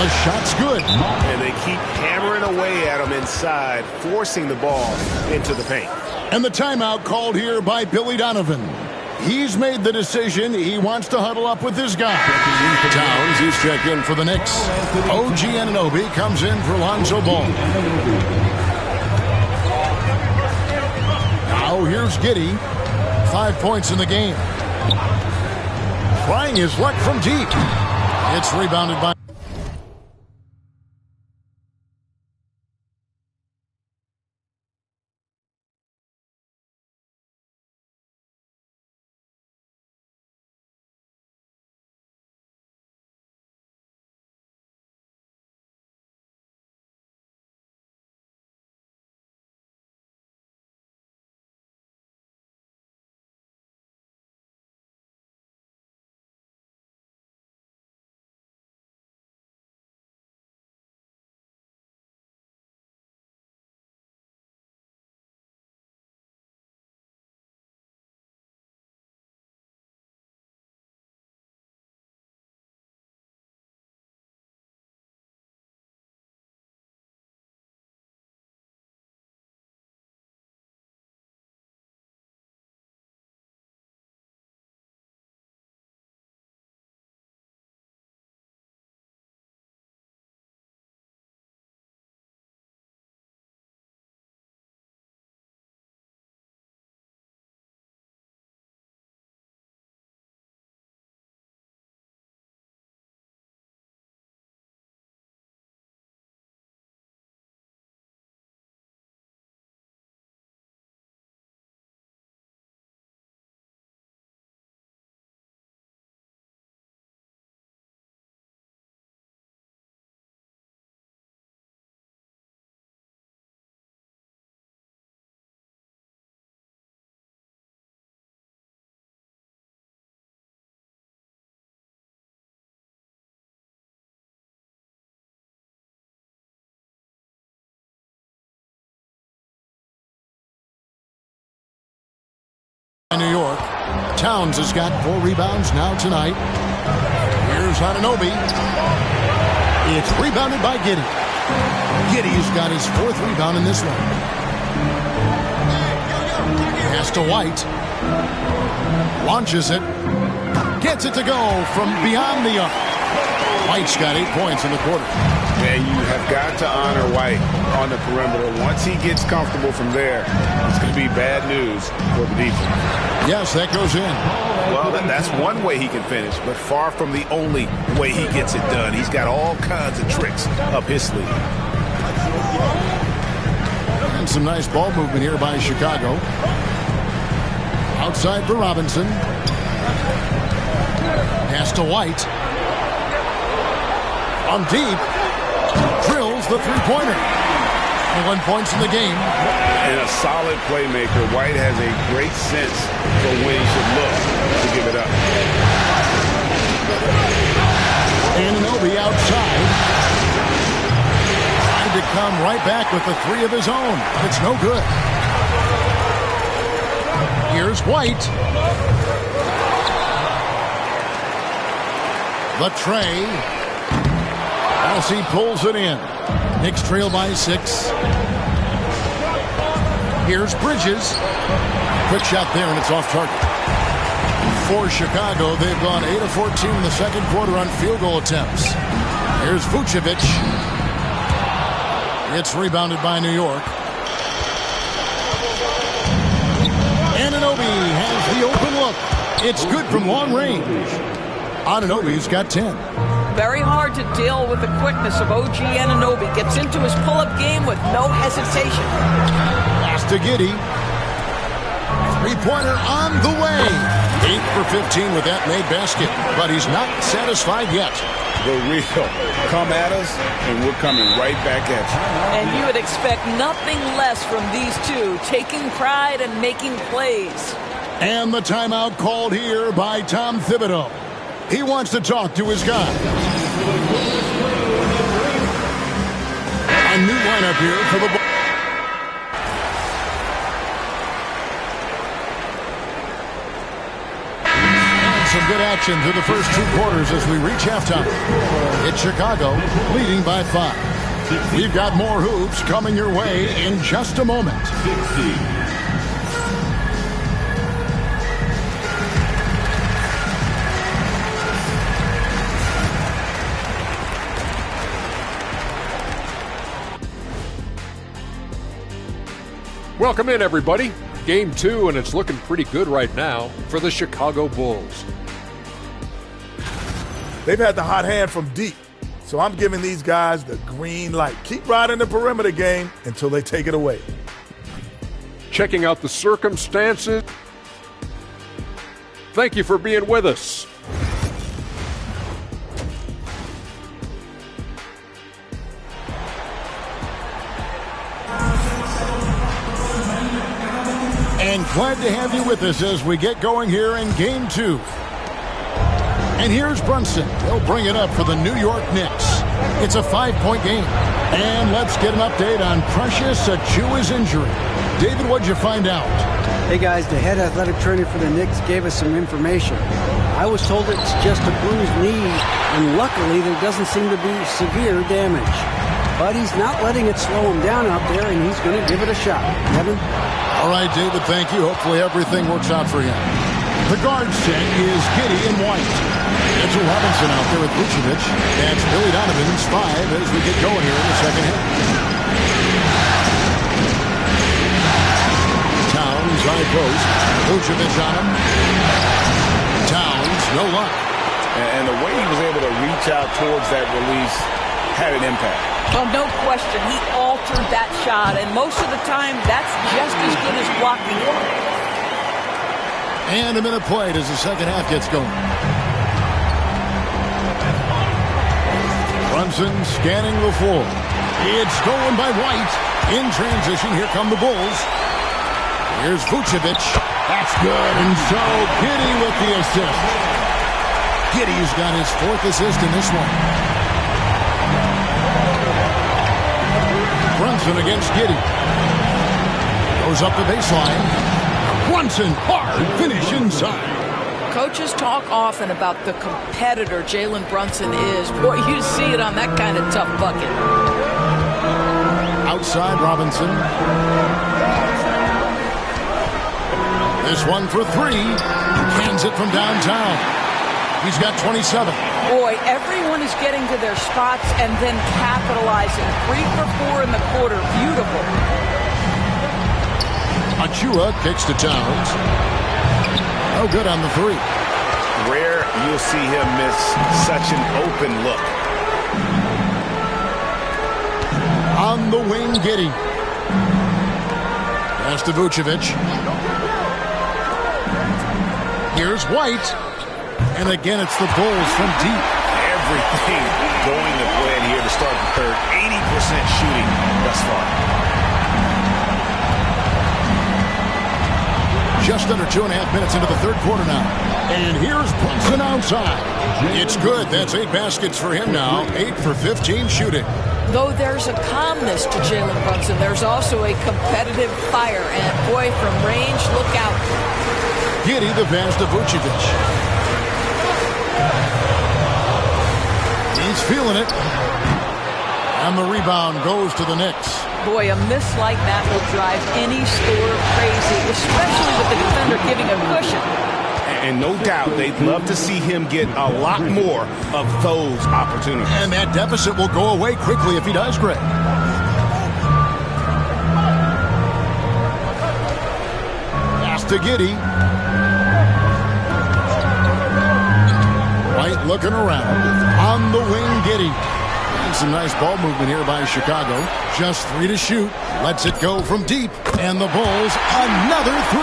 The shot's good. And they keep hammering away at him inside, forcing the ball into the paint. And the timeout called here by Billy Donovan. He's made the decision. He wants to huddle up with this guy. Towns is checked in for the Knicks. OG Anunoby comes in for Lonzo Ball. Now here's Giddey. 5 points in the game. Trying his luck from deep. It's rebounded by Towns has got 4 rebounds now tonight. Here's Anunoby. It's rebounded by Giddey. Giddey's got his 4th rebound in this one. Pass to White. Launches it. Gets it to go from beyond the arc. White's got 8 points in the quarter. And you have got to honor White on the perimeter. Once he gets comfortable from there, it's going to be bad news for the defense. Yes, that goes in. Well, that's one way he can finish, but far from the only way he gets it done. He's got all kinds of tricks up his sleeve. And some nice ball movement here by Chicago. Outside for Robinson. Pass to White. On deep. Drills the three-pointer. 1 points in the game. And a solid playmaker. White has a great sense for when he should look to give it up. Anunoby outside. Trying to come right back with the 3 of his own. It's no good. Here's White. The tray. As he pulls it in. Knicks trail by 6. Here's Bridges. Quick shot there, and it's off target. For Chicago, they've gone 8 of 14 in the second quarter on field goal attempts. Here's Vucevic. It's rebounded by New York. Anunoby has the open look. It's good from long range. Anunoby's got 10. Very hard to deal with the quickness of OG Anunoby. Gets into his pull-up game with no hesitation. Pass to Giddey. Three-pointer on the way. 8 for 15 with that made basket. But he's not satisfied yet. The real come at us, and we're coming right back at you. And you would expect nothing less from these two, taking pride and making plays. And the timeout called here by Tom Thibodeau. He wants to talk to his guy. A new lineup here for the ball. And some good action through the first 2 quarters as we reach halftime. It's Chicago leading by 5. We've got more hoops coming your way in just a moment. Welcome in, everybody. Game 2, and it's looking pretty good right now for the Chicago Bulls. They've had the hot hand from deep, so I'm giving these guys the green light. Keep riding the perimeter game until they take it away. Checking out the circumstances. Thank you for being with us. And glad to have you with us as we get going here in Game 2. And here's Brunson. He'll bring it up for the New York Knicks. It's a 5-point game. And let's get an update on Precious Achiuwa's injury. David, what'd you find out? Hey guys, the head athletic trainer for the Knicks gave us some information. I was told it's just a bruised knee, and luckily there doesn't seem to be severe damage. But he's not letting it slow him down out there, and he's going to give it a shot. Kevin? All right, David, thank you. Hopefully everything works out for him. The guard set is Giddey in white. Mitchell Robinson out there with Vucevic. That's Billy Donovan's 5 as we get going here in the second half. Towns, high post. Vucevic on him. Towns, no luck. And the way he was able to reach out towards that release had an impact. Oh, no question. He altered that shot, and most of the time, that's just as good as blocking. And a minute played as the second half gets going. Brunson scanning the floor. It's stolen by White. In transition, here come the Bulls. Here's Vucevic. That's good, and so Giddey with the assist. Giddey's got his 4th assist in this one. Brunson against Giddey. Goes up the baseline. Brunson, hard finish inside. Coaches talk often about the competitor Jalen Brunson is. Boy, you see it on that kind of tough bucket. Outside Robinson. This one for three. Cans it from downtown. He's got 27. Boy, everyone is getting to their spots and then capitalizing. 3 for 4 in the quarter. Beautiful. Achua kicks to Towns. No good on the three. Rare you'll see him miss such an open look. On the wing, Giddey. Pass to Vucevic. Here's White. And again, it's the Bulls from deep. Everything going to plan here to start the third. 80% shooting thus far. Just under 2.5 minutes into the third quarter now. And here's Brunson outside. It's good. That's 8 baskets for him now. 8 for 15 shooting. Though there's a calmness to Jalen Brunson, there's also a competitive fire. And boy, from range, look out. Giddey the pass to Vucevic. He's feeling it. And the rebound goes to the Knicks. Boy, a miss like that will drive any scorer crazy, especially with the defender giving a cushion. And no doubt they'd love to see him get a lot more of those opportunities. And that deficit will go away quickly if he does, Greg. Pass to Giddey. White looking around. On the wing, Giddey. Some nice ball movement here by Chicago. Just 3 to shoot. Lets it go from deep. And the Bulls, another 3.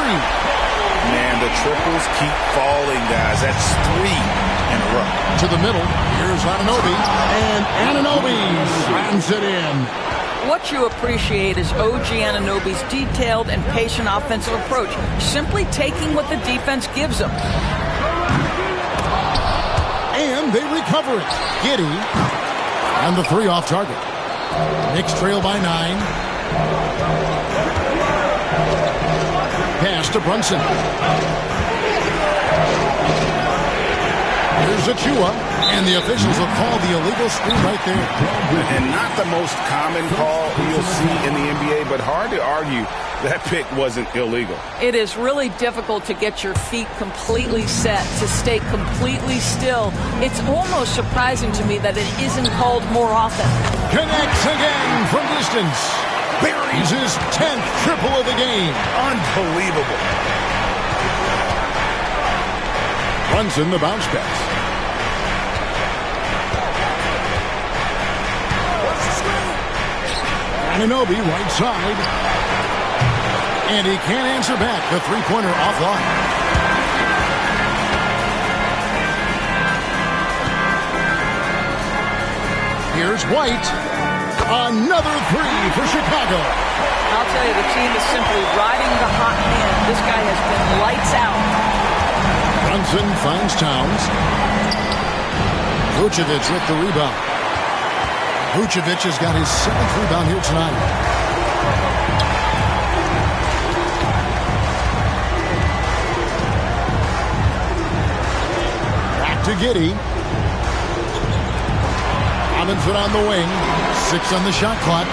Man, the triples keep falling, guys. That's 3 in a row. To the middle. Here's Anunoby. And Anunoby slams it in. What you appreciate is OG Anunoby's detailed and patient offensive approach. Simply taking what the defense gives him. And they recover it. Giddey. And the 3 off target. Knicks trail by 9. Pass to Brunson. Here's Achua. And the officials have called the illegal screen right there. And not the most common call you'll see in the NBA, but hard to argue that pick wasn't illegal. It is really difficult to get your feet completely set, to stay completely still. It's almost surprising to me that it isn't called more often. Connects again from distance. Buries his 10th triple of the game. Unbelievable. Brunson the bounce pass. Anunoby right side. And he can't answer back. The three-pointer offline. Here's White. Another 3 for Chicago. I'll tell you, the team is simply riding the hot hand. This guy has been lights out. Brunson finds Towns. Vucevic with the rebound. Vucevic has got his 7th rebound here tonight. Back to Giddey. Robinson on the wing. 6 on the shot clock.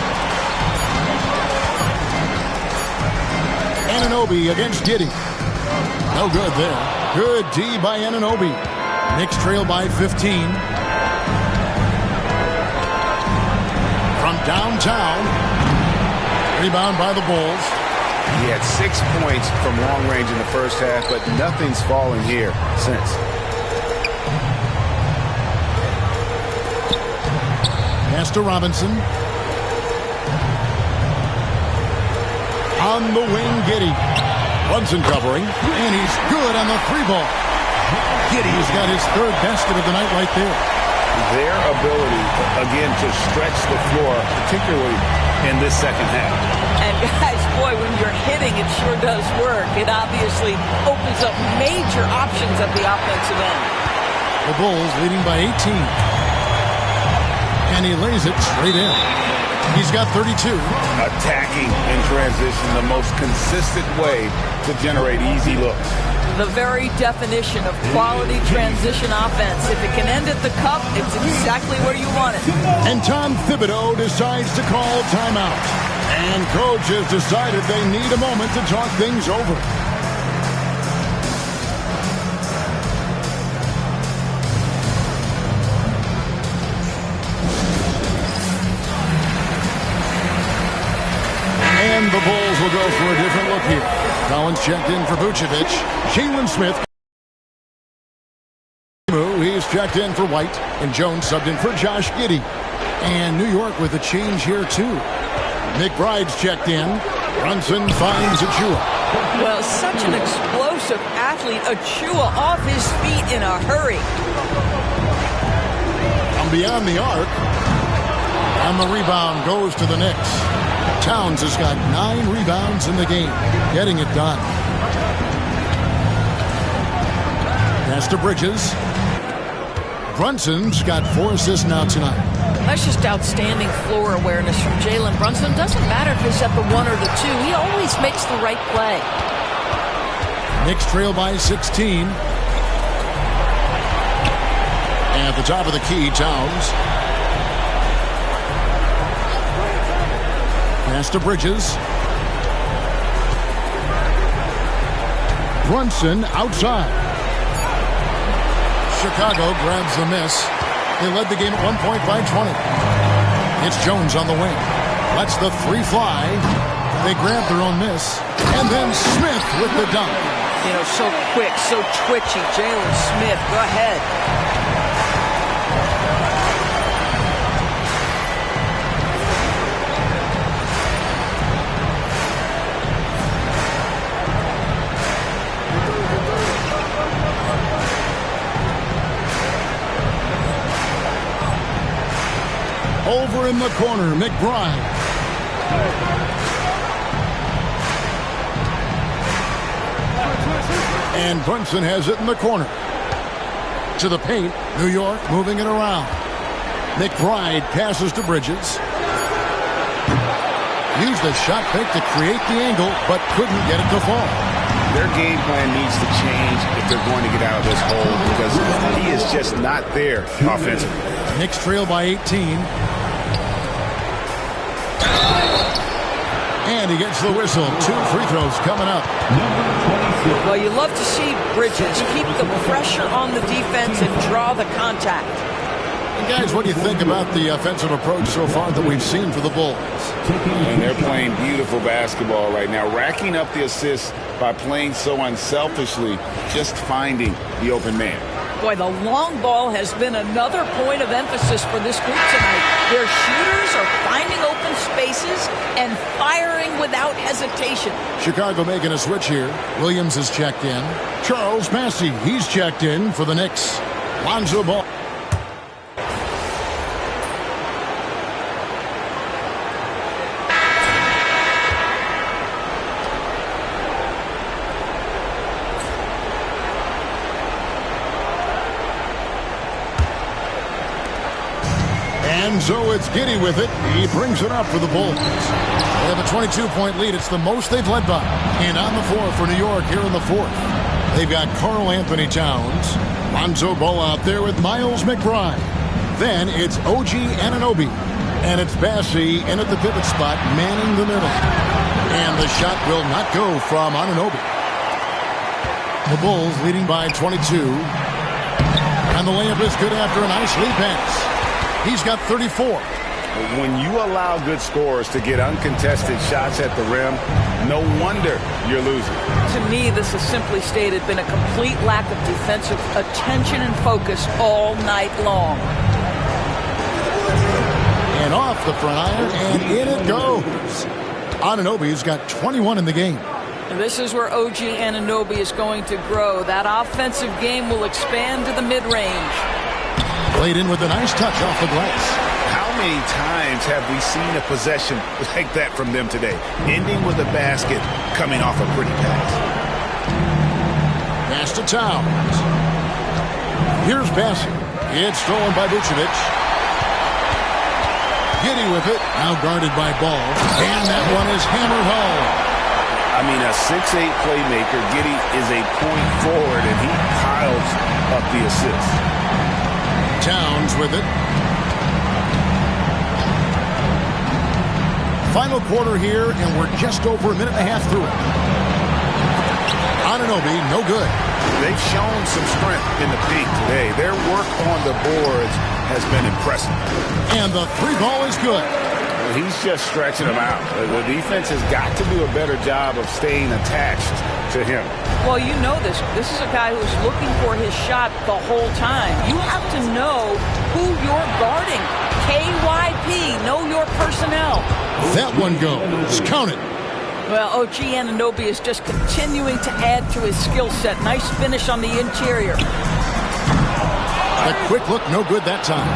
Anunoby against Giddey. No good there. Good D by Anunoby. Knicks trail by 15. From downtown. Rebound by the Bulls. He had 6 points from long range in the first half, but nothing's fallen here since. Pass to Robinson. On the wing, Giddey. Brunson covering, and he's good on the 3-ball. Giddey's got his 3rd basket of the night right there. Their ability, again, to stretch the floor, particularly in this second half. And guys, boy, when you're hitting, it sure does work. It obviously opens up major options at the offensive end. The Bulls leading by 18. And he lays it straight in. He's got 32. Attacking in transition, the most consistent way to generate easy looks. The very definition of quality transition offense. If it can end at the cup, it's exactly where you want it. And Tom Thibodeau decides to call timeout. And coach has decided they need a moment to talk things over. And the Bulls will go for a different look here. Collins checked in for Vucevic. Jalen Smith. He's checked in for White. And Jones subbed in for Josh Giddey. And New York with a change here, too. McBride's checked in. Brunson finds Achua. Well, such an explosive athlete. Achua off his feet in a hurry. From beyond the arc. And the rebound goes to the Knicks. Towns has got 9 rebounds in the game, getting it done. Pass to Bridges. Brunson's got 4 assists now tonight. That's just outstanding floor awareness from Jalen Brunson. Doesn't matter if it's at the 1 or the 2. He always makes the right play. Knicks trail by 16. And at the top of the key, Towns. Pass to Bridges. Brunson outside. Chicago grabs the miss. They led the game at 1 point by 20. It's Jones on the wing. Lets the 3 fly. They grab their own miss. And then Smith with the dunk. You know, so quick, so twitchy. Jalen Smith, go ahead. Over in the corner, McBride. And Brunson has it in the corner. To the paint, New York moving it around. McBride passes to Bridges. Used the shot fake to create the angle, but couldn't get it to fall. Their game plan needs to change if they're going to get out of this hole because he is just not there offensively. Knicks trail by 18. And he gets the whistle. 2 free throws coming up. Well, you love to see Bridges keep the pressure on the defense and draw the contact. And guys, what do you think about the offensive approach so far that we've seen for the Bulls? And they're playing beautiful basketball right now, racking up the assists by playing so unselfishly, just finding the open man. Boy, the long ball has been another point of emphasis for this group tonight. Their shooters are finding open spaces and firing without hesitation. Chicago making a switch here. Williams is checked in. Charles Massey, he's checked in for the Knicks. Lonzo Ball. And so it's Giddey with it. He brings it up for the Bulls. They have a 22-point lead. It's the most they've led by. And on the floor for New York here in the 4th. They've got Karl Anthony Towns. Lonzo Ball out there with Miles McBride. Then it's OG Anunoby. And it's Bassey in at the pivot spot, manning the middle. And the shot will not go from Anunoby. The Bulls leading by 22. And the layup is good after a nice lead pass. He's got 34. When you allow good scorers to get uncontested shots at the rim, no wonder you're losing. To me, this has simply stated been a complete lack of defensive attention and focus all night long. And off the front iron, and in it goes. Anunoby's got 21 in the game. And this is where OG Anunoby is going to grow. That offensive game will expand to the mid-range. Played in with a nice touch off the glass. How many times have we seen a possession like that from them today? Ending with a basket, coming off a pretty pass. Pass to Towns. Here's Bassey. It's stolen by Vucevic. Giddy with it. Now guarded by Ball. And that one is hammered home. I mean, a 6'8 playmaker. Giddy is a point forward, and he piles up the assist. Towns with it. Final quarter here, and we're just over a minute and a half through it. Anunoby, no good. They've shown some strength in the paint today. Their work on the boards has been impressive. And the three ball is good. He's just stretching them out. The defense has got to do a better job of staying attached to him. Well, you know this. This is a guy who's looking for his shot the whole time. You have to know who you're guarding. KYP, know your personnel. That one goes. Count it. Well, OG Anunoby is just continuing to add to his skill set. Nice finish on the interior. A quick look, no good that time.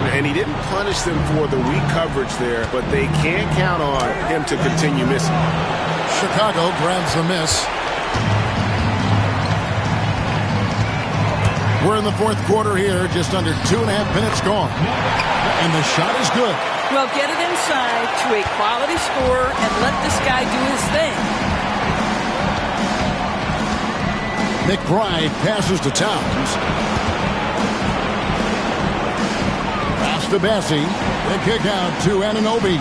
And he didn't punish them for the weak coverage there, but they can't count on him to continue missing. Chicago grabs the miss. We're in the fourth quarter here, just under 2.5 minutes gone. And the shot is good. Well, get it inside to a quality scorer and let this guy do his thing. McBride passes to Towns. Pass to Bessie. The kick out to Anunoby.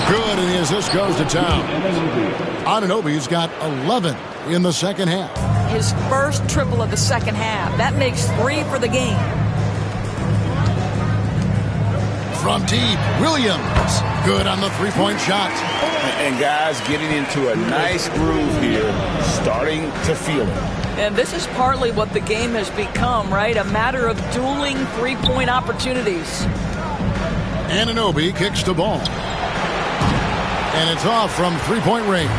Good, and the assist goes to Towns. Anunoby's got 11 in the second half. His first triple of the second half. That makes 3 for the game. From deep, Williams. Good on the three-point shot. And guys getting into a nice groove here, starting to feel it. And this is partly what the game has become, right? A matter of dueling three-point opportunities. Anunoby kicks the ball. And it's off from three-point range.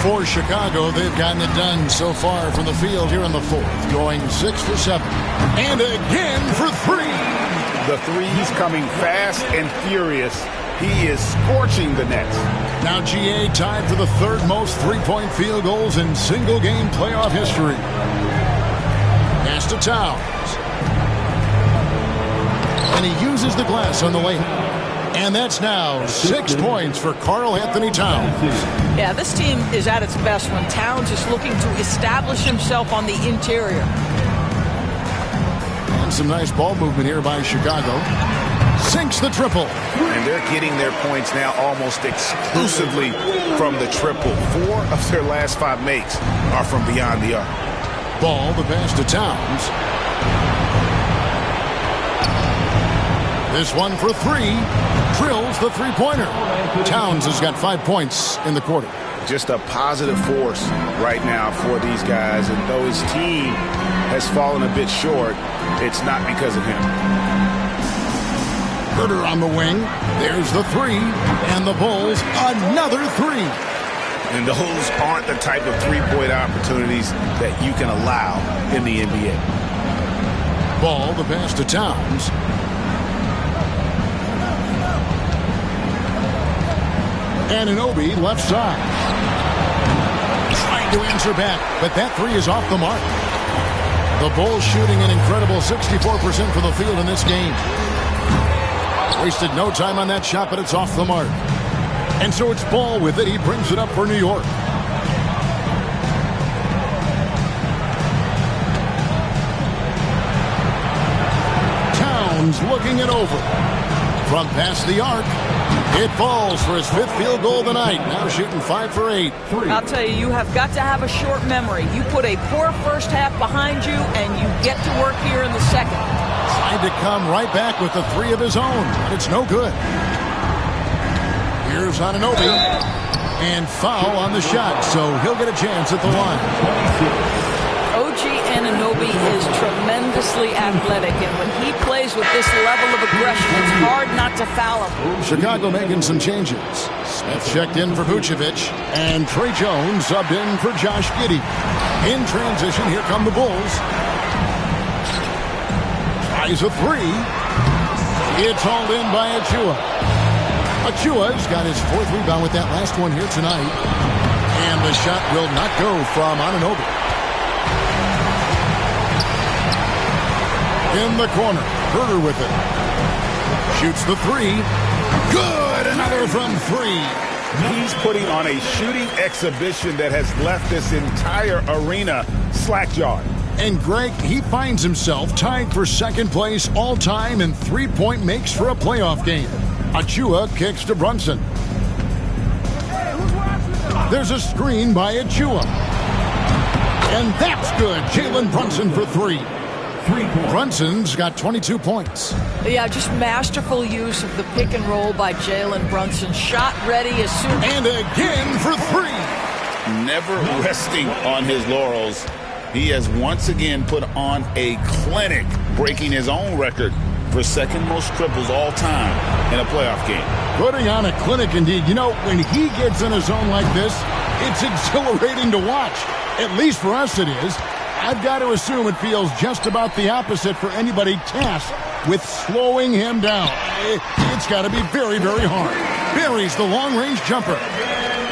For Chicago, they've gotten it done so far from the field here in the fourth, going 6 for 7. And again for 3. The three's coming fast and furious. He is scorching the Nets. Now GA tied for the third most three-point field goals in single-game playoff history. Pass to Towns. And he uses the glass on the layup. And that's now 6 points for Karl Anthony Towns. Yeah, this team is at its best when Towns is looking to establish himself on the interior. And some nice ball movement here by Chicago. Sinks the triple. And they're getting their points now almost exclusively from the triple. 4 of their last 5 makes are from beyond the arc. Ball, the pass to Towns. This one for 3. Drills the three-pointer. Towns has got 5 points in the quarter. Just a positive force right now for these guys. And though his team has fallen a bit short, it's not because of him. Herter on the wing. There's the 3. And the Bulls, another 3. And those aren't the type of three-point opportunities that you can allow in the NBA. Ball, the pass to Towns. Anunoby left side. Trying to answer back, but that 3 is off the mark. The Bulls shooting an incredible 64% from the field in this game. Wasted no time on that shot, but it's off the mark. And so it's Ball with it. He brings it up for New York. Towns looking it over. From past the arc. It falls for his 5th field goal of the night. Now shooting 5 for 8. I'll tell you, you have got to have a short memory. You put a poor first half behind you, and you get to work here in the second. Tried to come right back with the 3 of his own, but it's no good. Here's Anunoby. And foul on the shot, so he'll get a chance at the line. OG Anunoby is tremendously athletic, and when he plays with this level of aggression, it's hard not to foul him. Chicago making some changes. Smith checked in for Vucevic, and Trey Jones subbed in for Josh Giddey. In transition, here come the Bulls. Tries a 3. It's hauled in by Achua. Achua's got his 4th rebound with that last one here tonight. And the shot will not go from Anunoby. In the corner, Herter with it. Shoots the three. Good. Another from three. He's putting on a shooting exhibition that has left this entire arena slack-jawed. And Greg, he finds himself tied for second place all-time in three-point makes for a playoff game. Achua kicks to Brunson. There's a screen by Achua. And that's good. Jalen Brunson for three. Brunson's got 22 points. Yeah, just masterful use of the pick and roll by Jalen Brunson. Shot ready as soon. And again for three. Never resting on his laurels. He has once again put on a clinic, breaking his own record for second most triples all time in a playoff game. Putting on a clinic indeed. You know, when he gets in a zone like this, it's exhilarating to watch. At least for us it is. I've got to assume it feels just about the opposite for anybody tasked with slowing him down. It's got to be very, very hard. Buries the long-range jumper.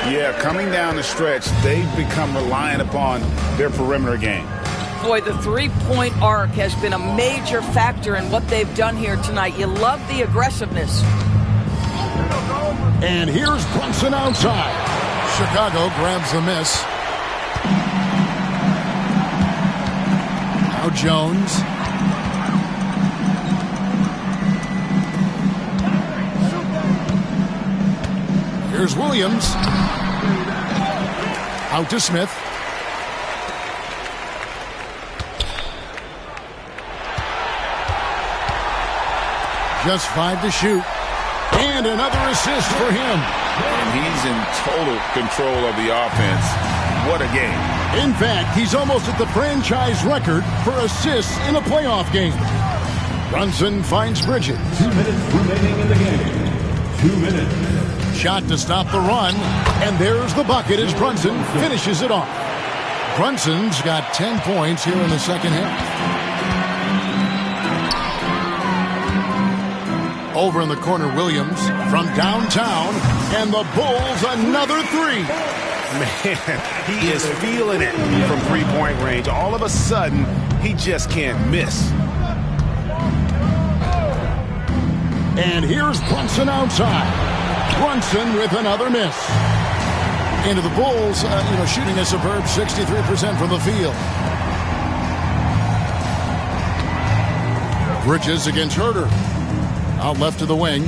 Yeah, coming down the stretch, they've become reliant upon their perimeter game. Boy, the three-point arc has been a major factor in what they've done here tonight. You love the aggressiveness. And here's Brunson outside. Chicago grabs the miss. Now Jones. Here's Williams. Out to Smith. Just 5 to shoot. And another assist for him. And he's in total control of the offense. What a game. In fact, he's almost at the franchise record for assists in a playoff game. Brunson finds Bridges. 2 minutes remaining in the game. 2 minutes. Shot to stop the run. And there's the bucket as Brunson finishes it off. Brunson's got 10 points here in the second half. Over in the corner, Williams from downtown, and the Bulls another three. Man, he is feeling it from three-point range. All of a sudden, he just can't miss. And here's Brunson outside. Brunson with another miss. Into the Bulls, shooting a superb 63% from the field. Bridges against Herter. Out left to the wing.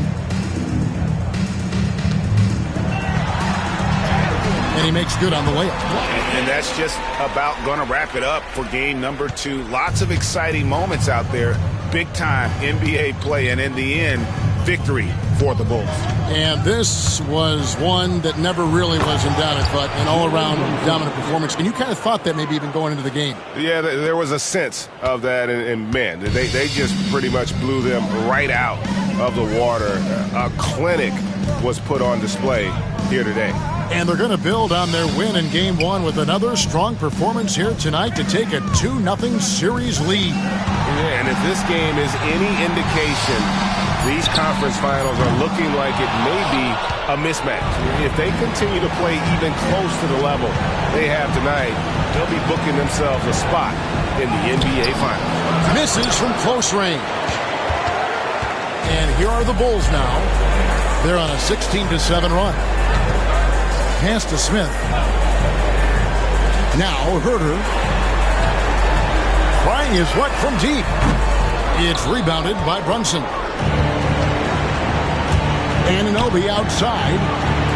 And he makes good on the layup. And that's just about going to wrap it up for game number 2. Lots of exciting moments out there. Big-time NBA play, and in the end, victory for the Bulls. And this was one that never really was in doubt, I thought, an all-around dominant performance. And you kind of thought that maybe even going into the game. Yeah, there was a sense of that, and man, they just pretty much blew them right out of the water. A clinic was put on display here today. And they're going to build on their win in Game 1 with another strong performance here tonight to take a 2-0 series lead. Yeah, and if this game is any indication, these conference finals are looking like it may be a mismatch. If they continue to play even close to the level they have tonight, they'll be booking themselves a spot in the NBA Finals. Misses from close range. And here are the Bulls now. They're on a 16-7 run. Pass to Smith. Now Herter. Trying his luck from deep. It's rebounded by Brunson. Anunoby outside.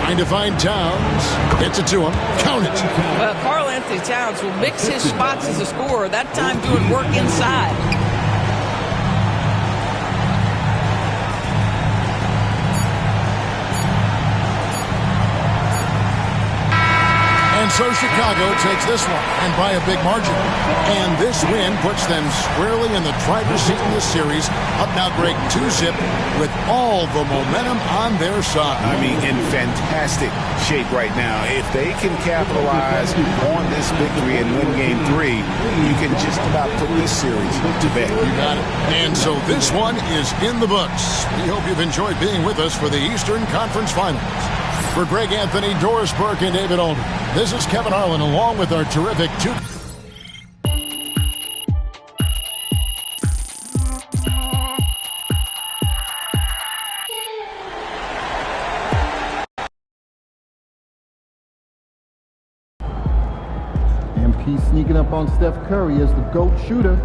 Trying to find Towns. Gets it to him. Count it. Well, Karl Anthony Towns will mix his spots as a scorer. That time doing work inside. So Chicago takes this one, and by a big margin. And this win puts them squarely in the driver's seat in this series. Up now, Greg, 2-zip with all the momentum on their side. I mean, in fantastic shape right now. If they can capitalize on this victory and win Game 3, you can just about put this series to bed. You got it. And so this one is in the books. We hope you've enjoyed being with us for the Eastern Conference Finals. For Greg Anthony, Doris Burke, and David Alden, this is Kevin Harlan along with our terrific two. He's sneaking up on Steph Curry as the GOAT shooter.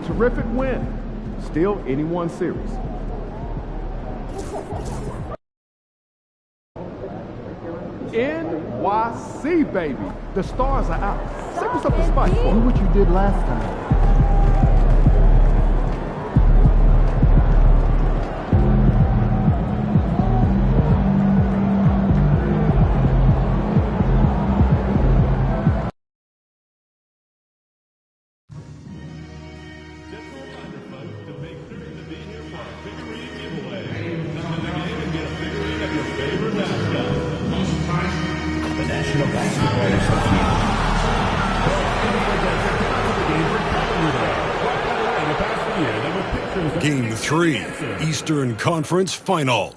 Terrific win. Still anyone's series. NYC, baby. The stars are out. Say what's up to Spike for. Do what you did last time. Game 3, Eastern Conference Finals.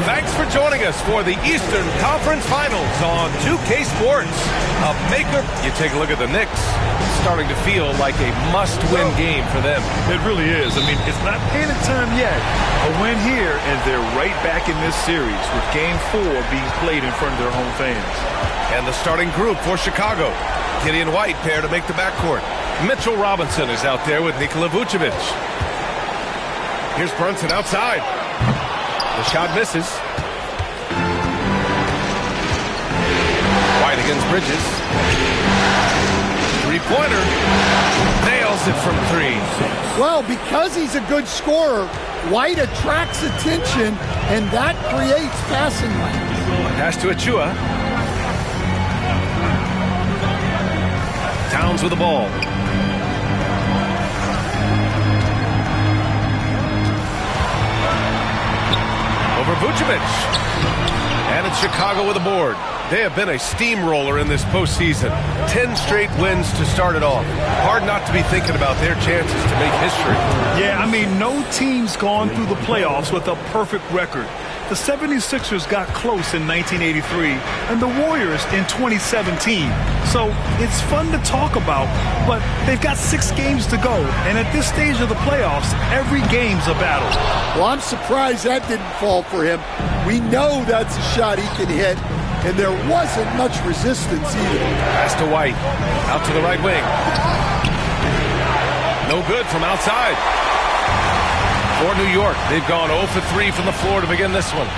Thanks for joining us for the Eastern Conference Finals on 2K Sports. A maker, you take a look at the Knicks, starting to feel like a must-win game for them. It really is. I mean, it's not panic time yet. A win here, and they're right back in this series with Game 4 being played in front of their home fans. And the starting group for Chicago. Gideon White pair to make the backcourt. Mitchell Robinson is out there with Nikola Vucevic. Here's Brunson outside. The shot misses. White against Bridges. Three-pointer. Nails it from 3. Well, because he's a good scorer, White attracts attention, and that creates passing lanes. Pass to Achua. Towns with the ball. Over Vucevic. And it's Chicago with the board. They have been a steamroller in this postseason. 10 straight wins to start it off. Hard not to be thinking about their chances to make history. Yeah, I mean, no team's gone through the playoffs with a perfect record. The 76ers got close in 1983 and the Warriors in 2017. So it's fun to talk about, but they've got 6 games to go. And at this stage of the playoffs, every game's a battle. Well, I'm surprised that didn't fall for him. We know that's a shot he can hit. and there wasn't much resistance either. Pass to White. Out to the right wing. No good from outside. For New York, they've gone 0 for 3 from the floor to begin this one.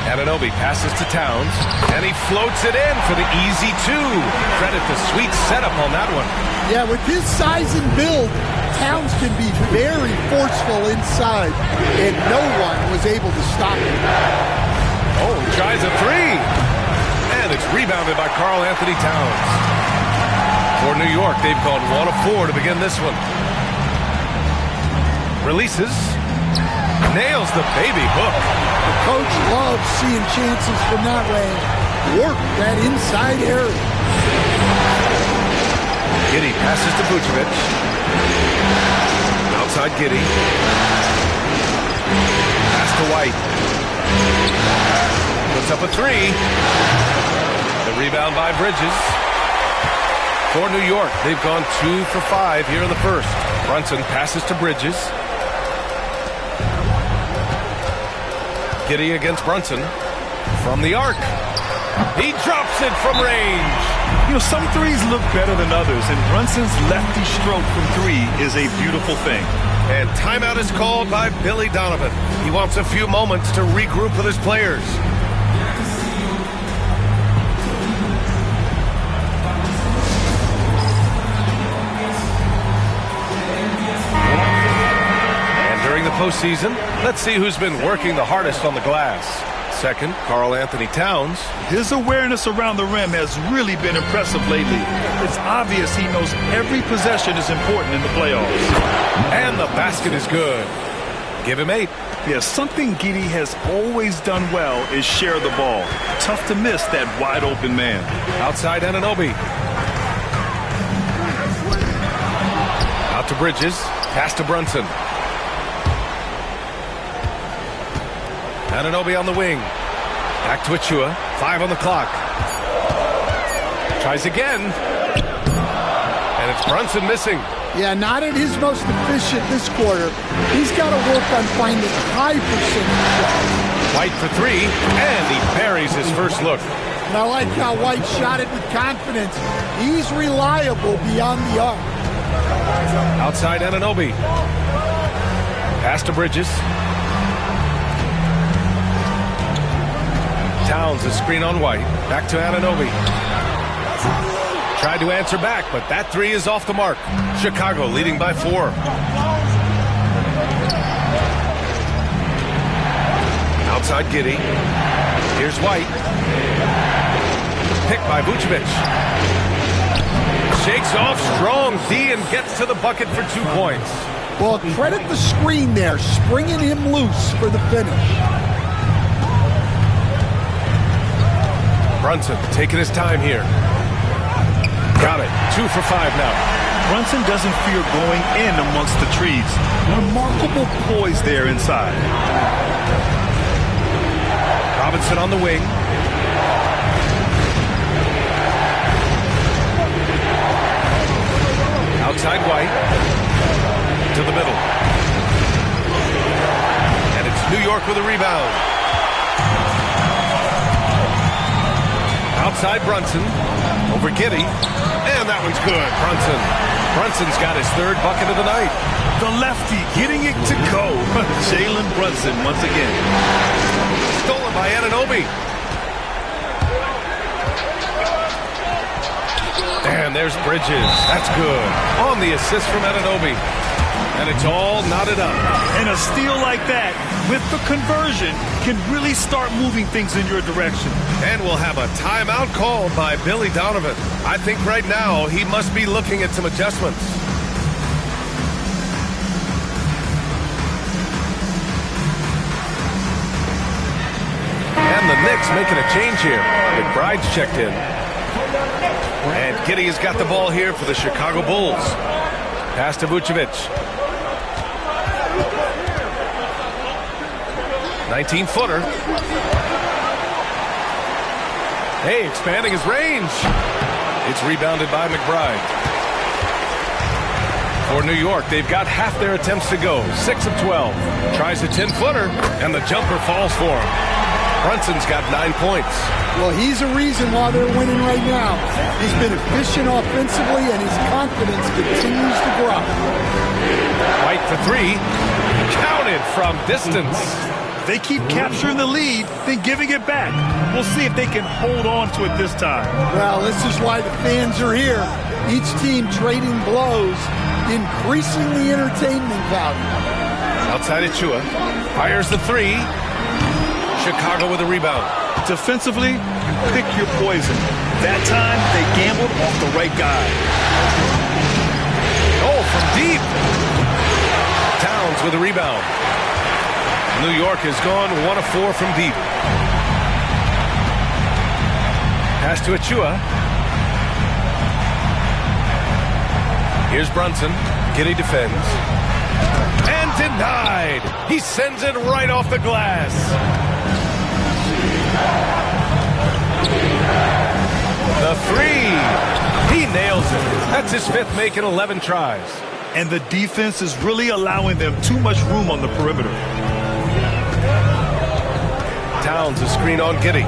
Anunoby passes to Towns, and he floats it in for the easy 2. Credit the sweet setup on that one. Yeah, with his size and build, Towns can be very forceful inside, and no one was able to stop him. Oh, he tries a 3. And it's rebounded by Karl Anthony Towns. For New York, they've gone 1 of 4 to begin this one. Releases. Nails the baby hook. The coach loves seeing chances from that range. Work that inside area. Giddey passes to Vucevic. Outside Giddey. Pass to White. Puts up a 3. The rebound by Bridges. For New York, they've gone 2 for 5 here in the first. Brunson passes to Bridges. Giddey against Brunson. From the arc. He drops it from range. You know, some threes look better than others, and Brunson's lefty stroke from 3 is a beautiful thing. And timeout is called by Billy Donovan. He wants a few moments to regroup with his players. During the postseason, let's see who's been working the hardest on the glass. Second, Karl Anthony Towns. His awareness around the rim has really been impressive lately. It's obvious he knows every possession is important in the playoffs. And the basket is good. Give him 8. Yeah, something Giddey has always done well is share the ball. Tough to miss that wide open man. Outside Anunoby. Out to Bridges. Pass to Brunson. Anunoby on the wing. Back to Achua. 5 on the clock. Tries again. And it's Brunson missing. Yeah, not at his most efficient this quarter. He's got to work on finding high percentage shots. White for 3, and he buries his first look. And I like how White shot it with confidence. He's reliable beyond the arc. Outside Anunoby. Pass to Bridges. Towns, a screen on White. Back to Anunoby. Tried to answer back, but that 3 is off the mark. Chicago leading by 4. Outside Giddey. Here's White. Picked by Vucevic. Shakes off strong D and gets to the bucket for 2 points. Well, credit the screen there, springing him loose for the finish. Brunson taking his time here. Got it. 2 for 5 now. Brunson doesn't fear going in amongst the trees. Remarkable poise there inside. Robinson on the wing. Outside White. To the middle. And it's New York with a rebound. Outside Brunson. Over Giddey. And that one's good. Brunson's got his 3rd bucket of the night. The lefty getting it to go. Jalen Brunson once again. Stolen by Anunoby. And there's Bridges. That's good. On the assist from Anunoby. And it's all knotted up. And a steal like that, with the conversion, can really start moving things in your direction. And we'll have a timeout called by Billy Donovan. I think right now he must be looking at some adjustments. And the Knicks making a change here. McBride's checked in. And Giddey has got the ball here for the Chicago Bulls. Pass to Vucevic. 19-footer. Hey, expanding his range. It's rebounded by McBride. For New York, they've got half their attempts to go. 6 of 12. Tries a 10-footer, and the jumper falls for him. Brunson's got 9 points. Well, he's a reason why they're winning right now. He's been efficient offensively, and his confidence continues to grow. White for three. Counted from distance. They keep capturing the lead, then giving it back. We'll see if they can hold on to it this time. Well, this is why the fans are here. Each team trading blows, increasing the entertainment value. Outside Achua. Fires the three. Chicago with a rebound. Defensively, you pick your poison. That time, they gambled off the right guy. Oh, from deep. Towns with a rebound. New York has gone 1 of 4 from deep. Pass to Achua. Here's Brunson. Giddey defends. And denied. He sends it right off the glass. The three. He nails it. That's his 5th make in 11 tries. And the defense is really allowing them too much room on the perimeter. Towns a screen on Giddey.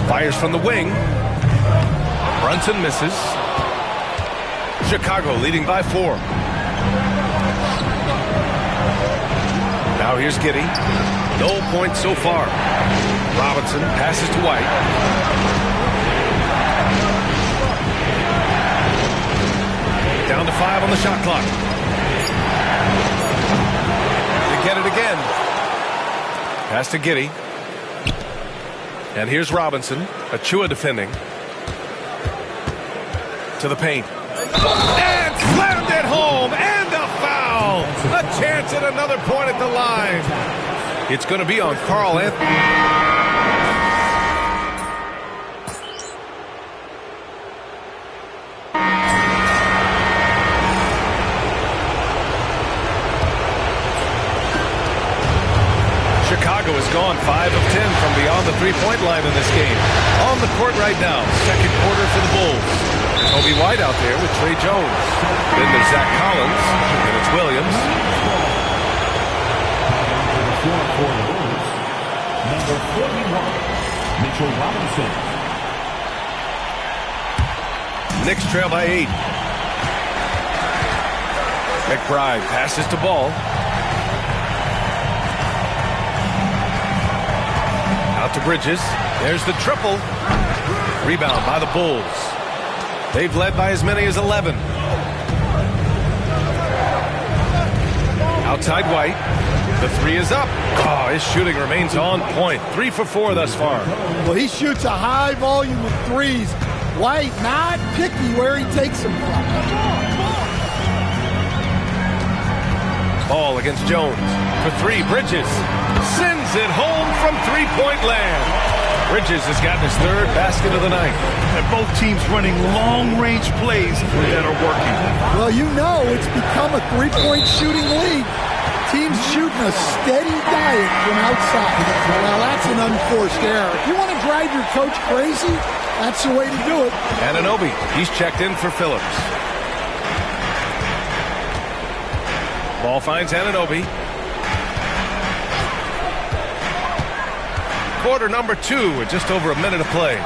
Fires from the wing. Brunson misses. Chicago leading by 4. Now here's Giddey. No points so far. Robinson passes to White. Down to 5 on the shot clock. They get it again. Pass to Giddey. And here's Robinson. Achua defending. To the paint. And slammed it home. And a foul. A chance at another point at the line. It's going to be on Carl Anthony. Chicago has gone 5 of 10 from beyond the three-point line in this game. On the court right now, second quarter for the Bulls. Toby White out there with Trey Jones. Then there's Zach Collins, and it's Williams. Number 41, Mitchell Robinson. Knicks trail by 8. McBride passes to Ball. Out to Bridges. There's the triple. Rebound by the Bulls. They've led by as many as 11. Outside White. The three is up. Oh, his shooting remains on point. 3 for 4 thus far. Well, he shoots a high volume of threes. White not picky where he takes them from. Ball against Jones. For 3, Bridges. Sends it home from three-point land. Bridges has gotten his 3rd basket of the night. And both teams running long-range plays that are working. Well, you know it's become a three-point shooting league. Teams shooting a steady diet from outside. Well, that's an unforced error. If you want to drive your coach crazy, that's the way to do it. Anunoby, he's checked in for Phillips. Ball finds Anunoby. Quarter number 2 with just over a minute of play.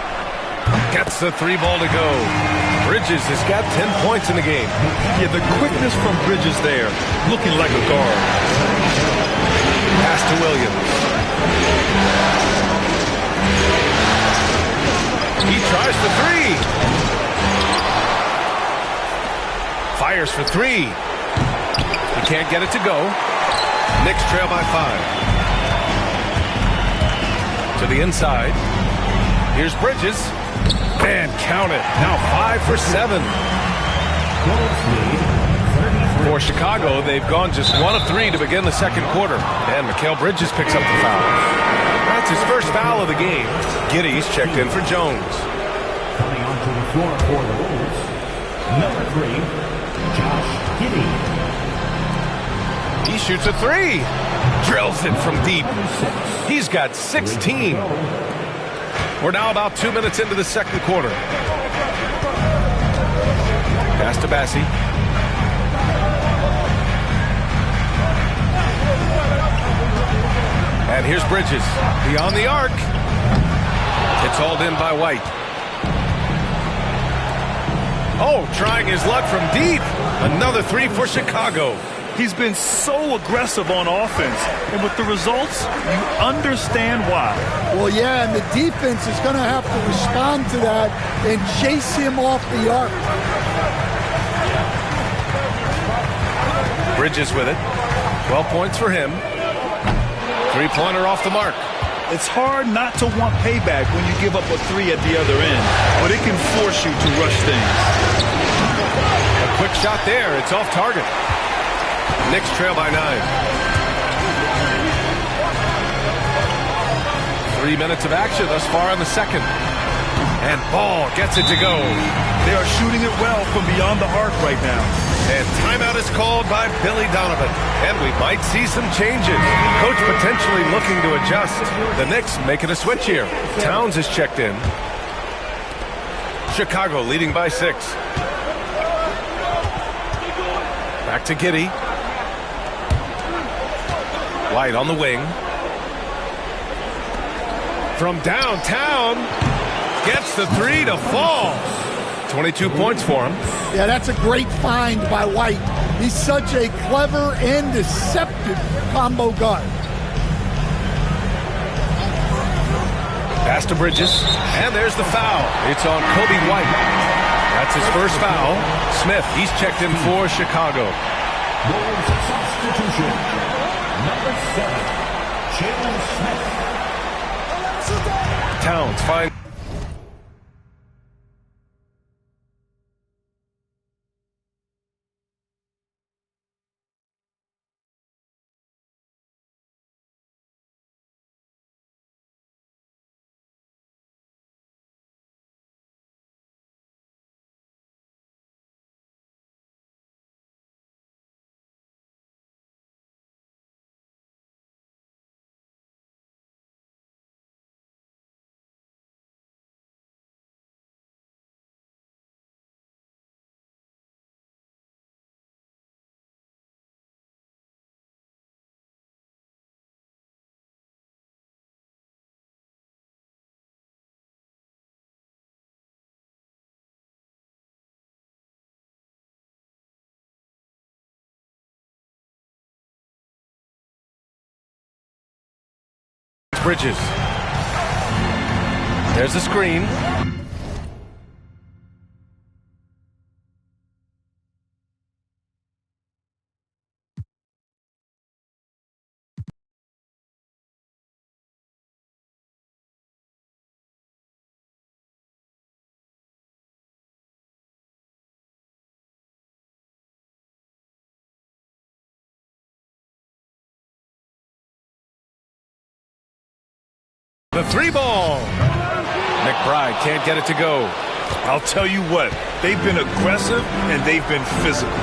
Gets the 3 ball to go. Bridges has got 10 points in the game. Yeah, the quickness from Bridges there, looking like a guard. Pass to Williams. He tries for 3. Fires for 3. He can't get it to go. Knicks trail by 5. To the inside. Here's Bridges. And count it. Now 5 for 7. For Chicago, they've gone just 1 of 3 to begin the second quarter. And Mikal Bridges picks up the foul. That's his first foul of the game. Giddey's checked in for Jones. Coming onto the floor for the Bulls, number 3, Josh Giddey. He shoots a 3. Drills it from deep. He's got 16. We're now about 2 minutes into the second quarter. Pass to Bassie. And here's Bridges. Beyond the arc. It's hauled in by White. Oh, trying his luck from deep. Another three for Chicago. He's been so aggressive on offense, and with the results, you understand why. Well, yeah, and the defense is going to have to respond to that and chase him off the arc. Bridges with it. 12 points for him. Three-pointer off the mark. It's hard not to want payback when you give up a three at the other end, but it can force you to rush things. A quick shot there. It's off target. Knicks trail by 9. 3 minutes of action thus far in the second. And Ball gets it to go. They are shooting it well from beyond the arc right now. And timeout is called by Billy Donovan. And we might see some changes. Coach potentially looking to adjust. The Knicks making a switch here. Towns is checked in. Chicago leading by 6. Back to Giddey. White on the wing. From downtown. Gets the three to fall. 22 points for him. Yeah, that's a great find by White. He's such a clever and deceptive combo guard. Pass to Bridges. And there's the foul. It's on Kobe White. That's his first foul. Smith, he's checked in for Chicago. Substitution. Number 7, Jalen Smith. Towns finds. Bridges. There's a screen. The three ball. McBride can't get it to go. I'll tell you what, they've been aggressive and they've been physical.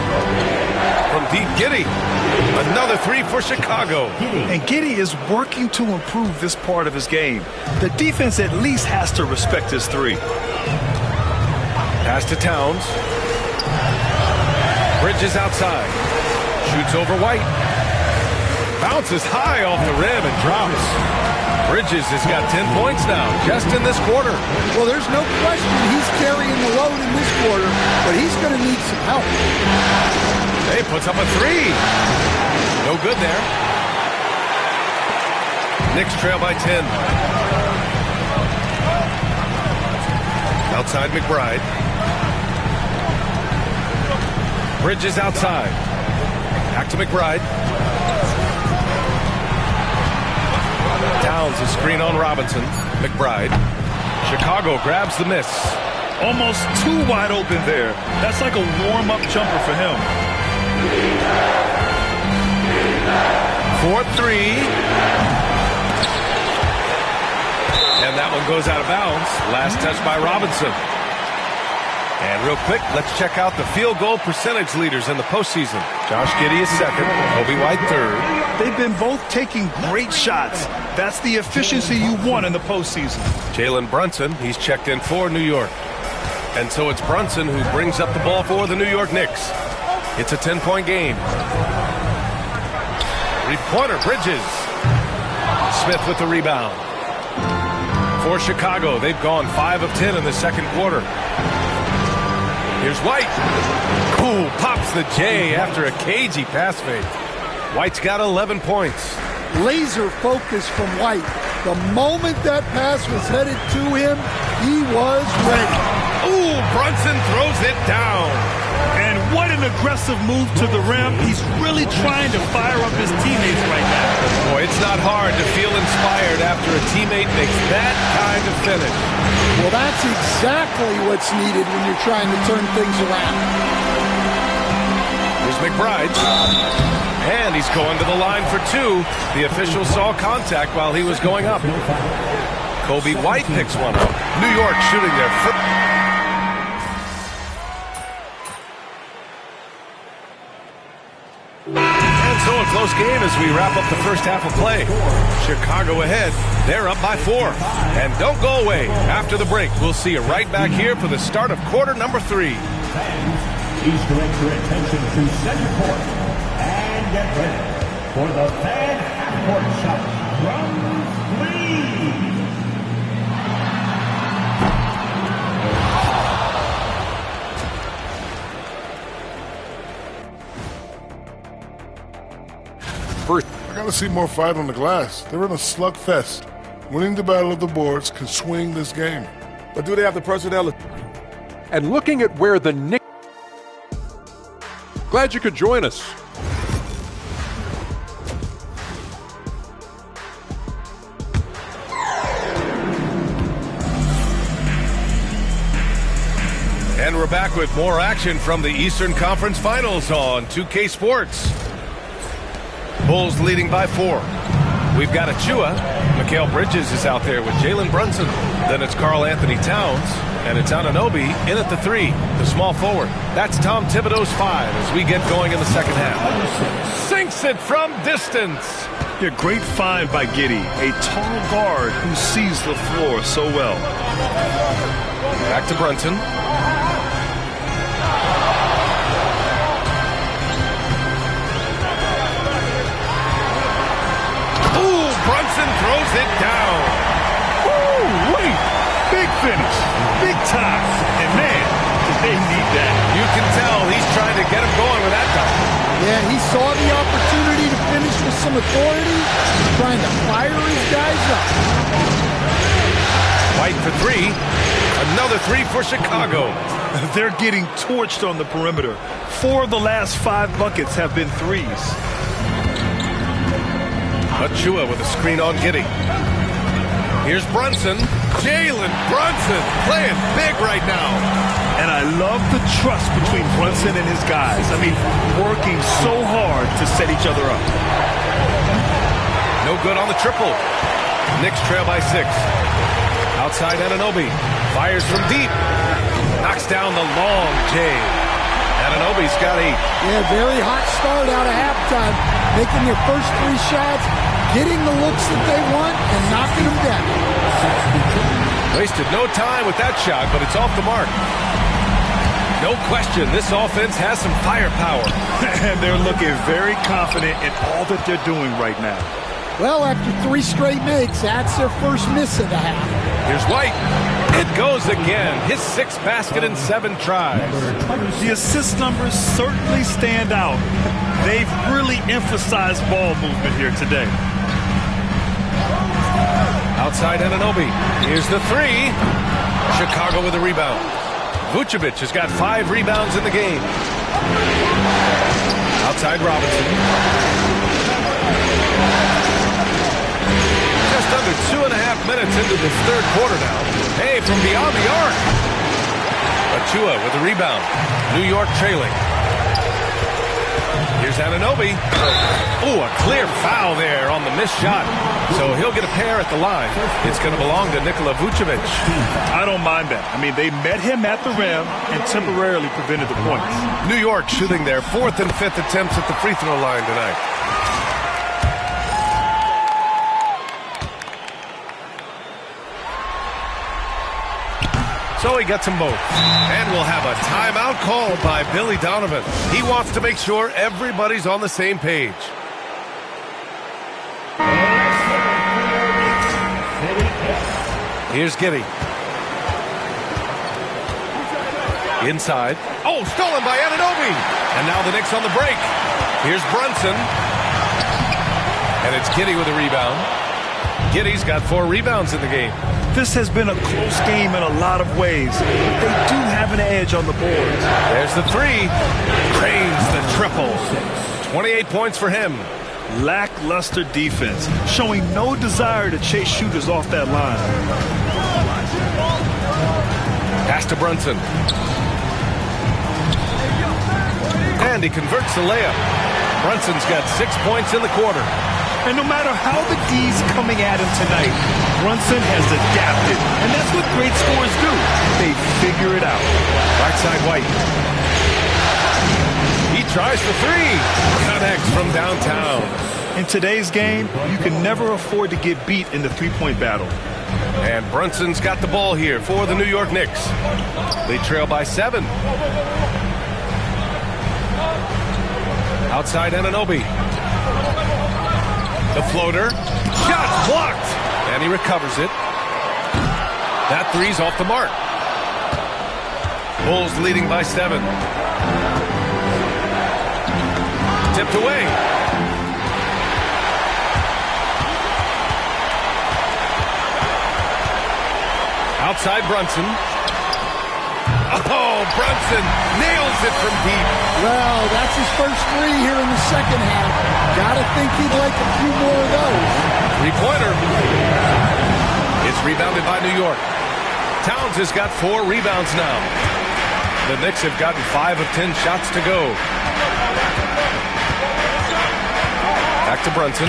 From deep, Giddey. Another three for Chicago. And Giddey is working to improve this part of his game. The defense at least has to respect his three. Pass to Towns. Bridges outside. Shoots over White. Bounces high off the rim and drops. Bridges has got 10 points now, just in this quarter. Well, there's no question he's carrying the load in this quarter, but he's going to need some help. He puts up a three. No good there. Knicks trail by 10. Outside McBride. Bridges outside. Back to McBride. Towns a screen on Robinson. McBride. Chicago grabs the miss. Almost too wide open there. That's like a warm-up jumper for him. 4-3. And that one goes out of bounds. Last touch by Robinson. And real quick, let's check out the field goal percentage leaders in the postseason. Josh Giddey is second. Kobe White third. They've been both taking great shots. That's the efficiency you want in the postseason. Jalen Brunson, he's checked in for New York. And so it's Brunson who brings up the ball for the New York Knicks. It's a 10-point game. Three-pointer, Bridges. Smith with the rebound. For Chicago, they've gone 5 of 10 in the second quarter. Here's White. Ooh, pops the J after a cagey pass fake. White's got 11 points. Laser focus from White. The moment that pass was headed to him, he was ready. Ooh, Brunson throws it down. And what an aggressive move to the rim. He's really trying to fire up his teammates right now. Boy, it's not hard to feel inspired after a teammate makes that kind of finish. Well, that's exactly what's needed when you're trying to turn things around. Here's McBride. And he's going to the line for 2. The official saw contact while he was going up. Kobe White picks one up. New York shooting their first. And so a close game as we wrap up the first half of play. Chicago ahead. They're up by 4. And don't go away. After the break, we'll see you right back here for the start of quarter number 3. Please direct your attention to center court and get ready for the fan half-court shot from 3. First, I gotta see more fight on the glass. They're in a slugfest. Winning the battle of the boards can swing this game. But do they have the personnel? And looking at where the Knicks... Glad you could join us. And we're back with more action from the Eastern Conference Finals on 2K Sports. Bulls leading by 4. We've got Achua. Mikal Bridges is out there with Jalen Brunson. Then it's Karl Anthony Towns. And it's Anunoby in at the 3, the small forward. That's Tom Thibodeau's 5 as we get going in the second half. Sinks it from distance. Yeah, great find by Giddey, a tall guard who sees the floor so well. Back to Brunson. Brunson throws it down. Woo, wait. Big finish. Big time. And man, they need that. You can tell he's trying to get him going with that dunk. Yeah, he saw the opportunity to finish with some authority. He's trying to fire his guys up. White for 3. Another 3 for Chicago. They're getting torched on the perimeter. 4 of the last 5 buckets have been 3s. Achua with a screen on Giddey. Here's Brunson. Jalen Brunson playing big right now. And I love the trust between Brunson and his guys. I mean, working so hard to set each other up. No good on the triple. Knicks trail by 6. Outside Anunoby. Fires from deep. Knocks down the long J. Anunoby's got 8. Yeah, very hot start out of halftime. Making their first 3 shots, getting the looks that they want, and knocking them down. Wasted no time with that shot, but it's off the mark. No question, this offense has some firepower. And they're looking very confident in all that they're doing right now. Well, after 3 straight makes, that's their first miss of the half. Here's White. It goes again. His 6th basket in 7 tries. The assist numbers certainly stand out. They've really emphasized ball movement here today. Outside Anunoby. Here's the 3. Chicago with a rebound. Vucevic has got 5 rebounds in the game. Outside Robinson. Just under 2.5 minutes into this third quarter now. Hey, from beyond the arc. Achua with a rebound. New York trailing. Here's Anunoby. Ooh, a clear foul there on the missed shot. So he'll get a pair at the line. It's going to belong to Nikola Vucevic. I don't mind that. I mean, they met him at the rim and temporarily prevented the points. New York shooting their 4th and 5th attempts at the free throw line tonight. So he gets them both. And we'll have a timeout called by Billy Donovan. He wants to make sure everybody's on the same page. Here's Giddy. Inside. Oh, stolen by Anunoby. And now the Knicks on the break. Here's Brunson. And it's Giddy with a rebound. Giddy's got 4 rebounds in the game. This has been a close game in a lot of ways. They do have an edge on the boards. There's the 3. Cranes the triple. 28 points for him. Lackluster defense, showing no desire to chase shooters off that line. Pass to Brunson. And he converts the layup. Brunson's got 6 points in the quarter. And no matter how the D's coming at him tonight, Brunson has adapted. And that's what great scorers do. They figure it out. Right side White. He tries for 3. Connects from downtown. In today's game, you can never afford to get beat in the three-point battle. And Brunson's got the ball here for the New York Knicks. They trail by 7. Outside Anunoby. The floater. Shot blocked. And he recovers it. That 3's off the mark. Bulls leading by 7. Tipped away. Outside Brunson. Oh, Brunson nails it from deep. Well, that's his first 3 here in the second half. Gotta think he'd like a few more of those. 3-pointer. It's rebounded by New York. Towns has got 4 rebounds now. The Knicks have gotten 5 of 10 shots to go. Back to Brunson.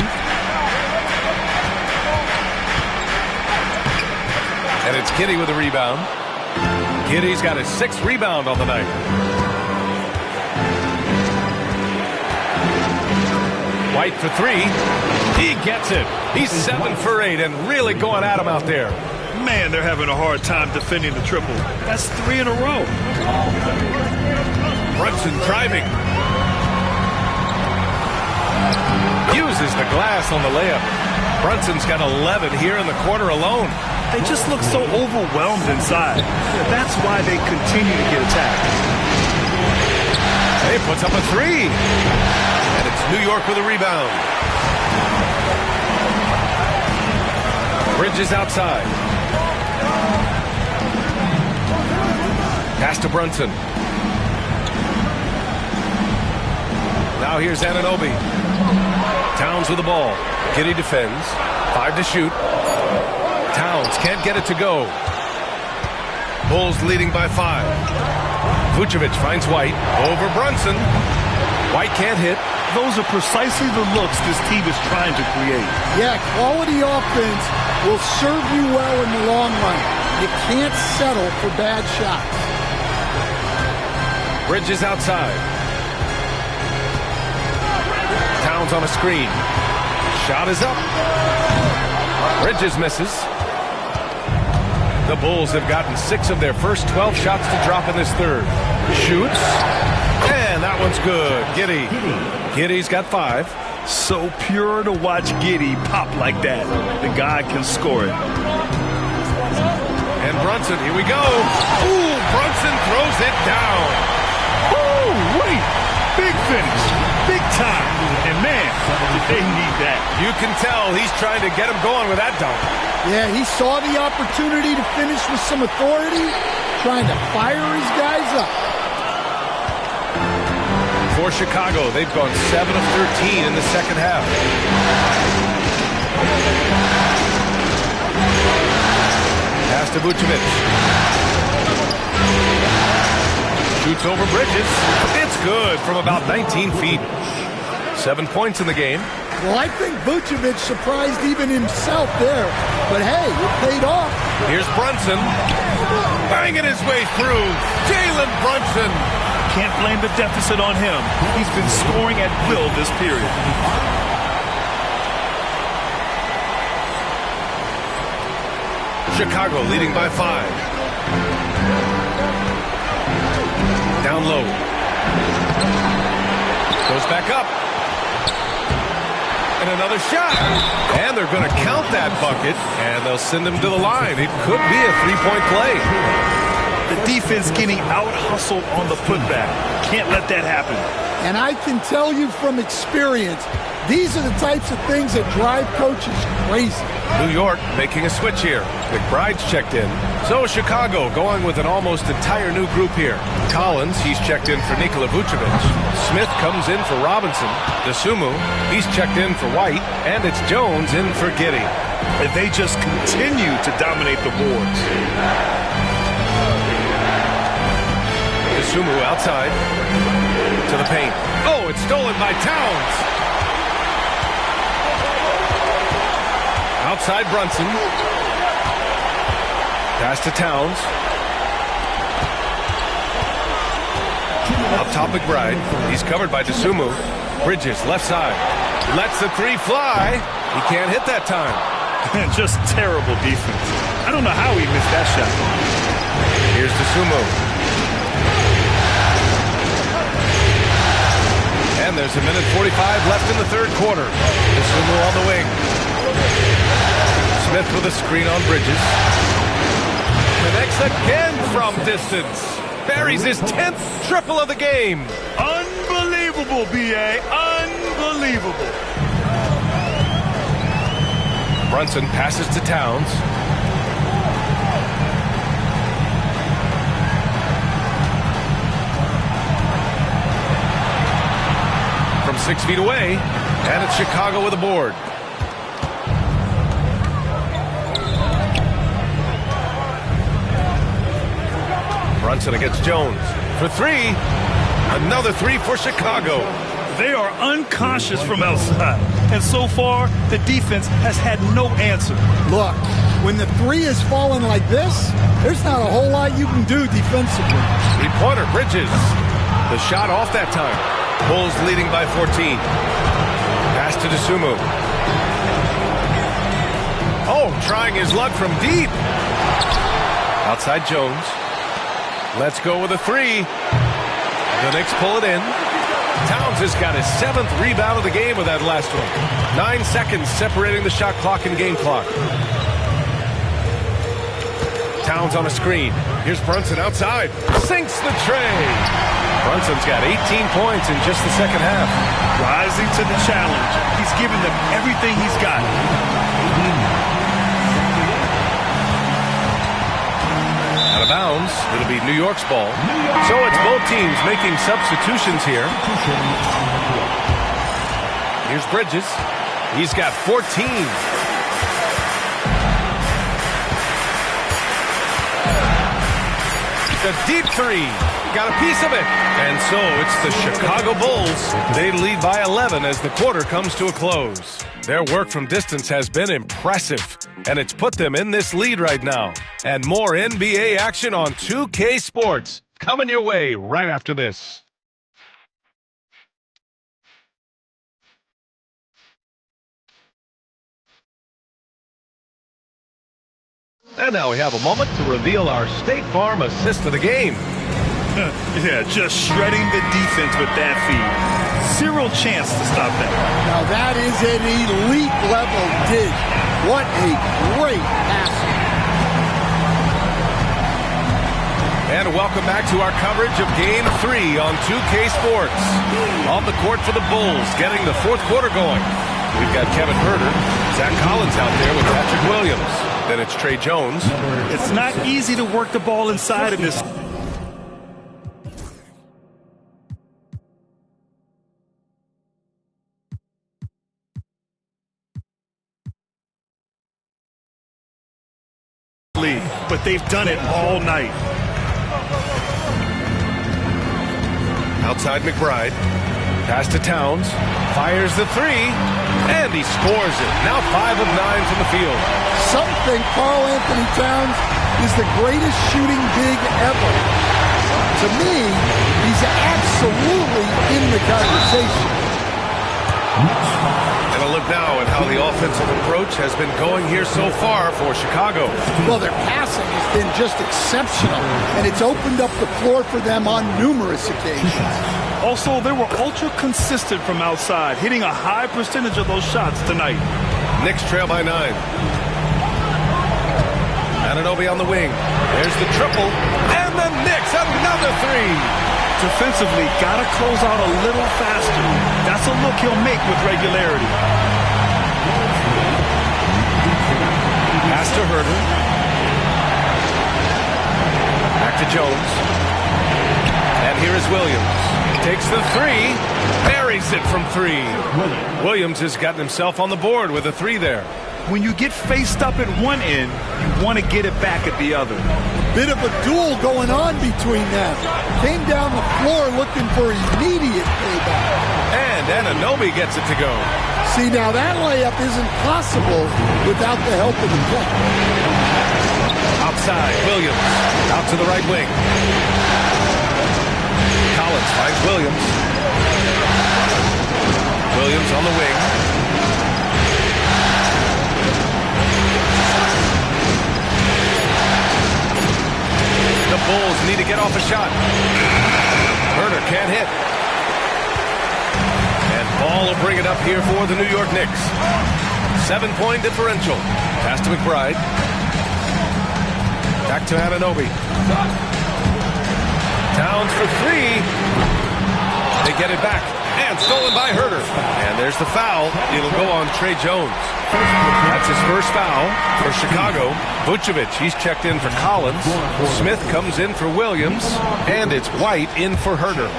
And it's Giddy with a rebound. Giddy's got his 6th rebound on the night. White for 3. He gets it. He's 7 for 8 and really going at him out there. Man, they're having a hard time defending the triple. That's 3 in a row. Brunson driving. Uses the glass on the layup. Brunson's got 11 here in the quarter alone. They just look so overwhelmed inside. That's why they continue to get attacked. He puts up a 3. And it's New York with a rebound. Bridges outside. Pass to Brunson. Now here's Anunoby. Towns with the ball. Giddy defends. 5 to shoot. Towns can't get it to go. Bulls leading by 5. Vucevic finds White. Over Brunson. White can't hit. Those are precisely the looks this team is trying to create. Yeah, quality offense will serve you well in the long run. You can't settle for bad shots. Bridges outside. Towns on a screen. Shot is up. Bridges misses. The Bulls have gotten 6 of their first 12 shots to drop in this third. Shoots. And that one's good. Giddy. Giddy's got 5. So pure to watch Giddy pop like that. The guy can score it. And Brunson, here we go. Ooh, Brunson throws it down. Ooh, wait. Big finish. Big time. And man, they need that. You can tell he's trying to get him going with that dunk. Yeah, he saw the opportunity to finish with some authority, trying to fire his guys up. For Chicago, they've gone 7 of 13 in the second half. Pass to Vucevic. Shoots over Bridges. It's good from about 19 feet. 7 points in the game. Well, I think Vucevic surprised even himself there. But hey, it paid off. Here's Brunson. Banging his way through. Jalen Brunson. Can't blame the deficit on him. He's been scoring at will this period. Chicago leading by 5. Down low. Goes back up. And another shot. And they're going to count that bucket, and they'll send him to the line. It could be a three-point play. The defense getting out-hustled on the putback. Can't let that happen. And I can tell you from experience, these are the types of things that drive coaches crazy. New York making a switch here. McBride's checked in. So Chicago going with an almost entire new group here. Collins, he's checked in for Nikola Vucevic. Smith comes in for Robinson. DeSumo, he's checked in for White. And it's Jones in for Giddey. And they just continue to dominate the boards. DeSumo outside to the paint. Oh, it's stolen by Towns. Outside Brunson. Pass to Towns. Up top McBride. He's covered by DeSumo. Bridges, left side. Lets the three fly. He can't hit that time. Just terrible defense. I don't know how he missed that shot. Here's DeSumo. And there's a minute 45 left in the third quarter. DeSumo on the wing. Smith with a screen on Bridges. Connects again from distance. Buries his 10th triple of the game. Unbelievable, B.A. Unbelievable. Brunson passes to Towns. From 6 feet away, and it's Chicago with a board. Brunson against Jones for three. Another three for Chicago. They are unconscious from outside, and so far the defense has had no answer. Look, when the three is falling like this, there's not a whole lot you can do defensively. Three-pointer, Bridges. The shot off that time. Bulls leading by 14. Pass to DeSumo. Oh, trying his luck from deep. Outside Jones. Let's go with a three. The Knicks pull it in. Towns has got his 7th rebound of the game with that last one. 9 seconds separating the shot clock and game clock. Towns on a screen. Here's Brunson outside. Sinks the tray. Brunson's got 18 points in just the second half. Rising to the challenge. He's given them everything he's got. Out of bounds. It'll be New York's ball. So it's both teams making substitutions here. Here's Bridges. He's got 14. The deep three. Got a piece of it. And so it's the Chicago Bulls. They lead by 11 as the quarter comes to a close. Their work from distance has been impressive, and it's put them in this lead right now. And more NBA action on 2K Sports coming your way right after this. And now we have a moment to reveal our State Farm assist of the game. Yeah, just shredding the defense with that feed. Zero chance to stop that. Now that is an elite level dig. What a great pass. And welcome back to our coverage of Game 3 on 2K Sports. On the court for the Bulls, getting the fourth quarter going. We've got Kevin Herter, Zach Collins out there with Patrick Williams. Then it's Trey Jones. It's not easy to work the ball inside of this. But they've done it all night. Outside McBride. Pass to Towns. Fires the three. And he scores it. Now 5 of 9 from the field. Some think Karl Anthony Towns is the greatest shooting big ever. To me, he's absolutely in the conversation. And a look now at how the offensive approach has been going here so far for Chicago. Well, their passing has been just exceptional, and it's opened up the floor for them on numerous occasions. Also, they were ultra consistent from outside, hitting a high percentage of those shots tonight. Knicks trail by 9. Anunoby on the wing. There's the triple. And the Knicks, another three. Defensively, got to close out a little faster. That's a look he'll make with regularity. Pass to Herter. Back to Jones. And here is Williams. Takes the three. Buries it from 3. Williams has gotten himself on the board with a 3 there. When you get faced up at one end, you want to get it back at the other. Bit of a duel going on between them. Came down the floor looking for immediate payback. And Anunoby gets it to go. See, now that layup isn't possible without the help of the play. Outside, Williams. Out to the right wing. Collins finds Williams. Williams on the wing. The Bulls need to get off a shot. Herter can't hit. And Ball will bring it up here for the New York Knicks. 7-point differential. Pass to McBride. Back to Anunoby. Towns for 3. They get it back. And stolen by Herter. And there's the foul. It'll go on Trey Jones. That's his first foul for Chicago. Vucevic, he's checked in for Collins. Smith comes in for Williams. And it's White in for Herter.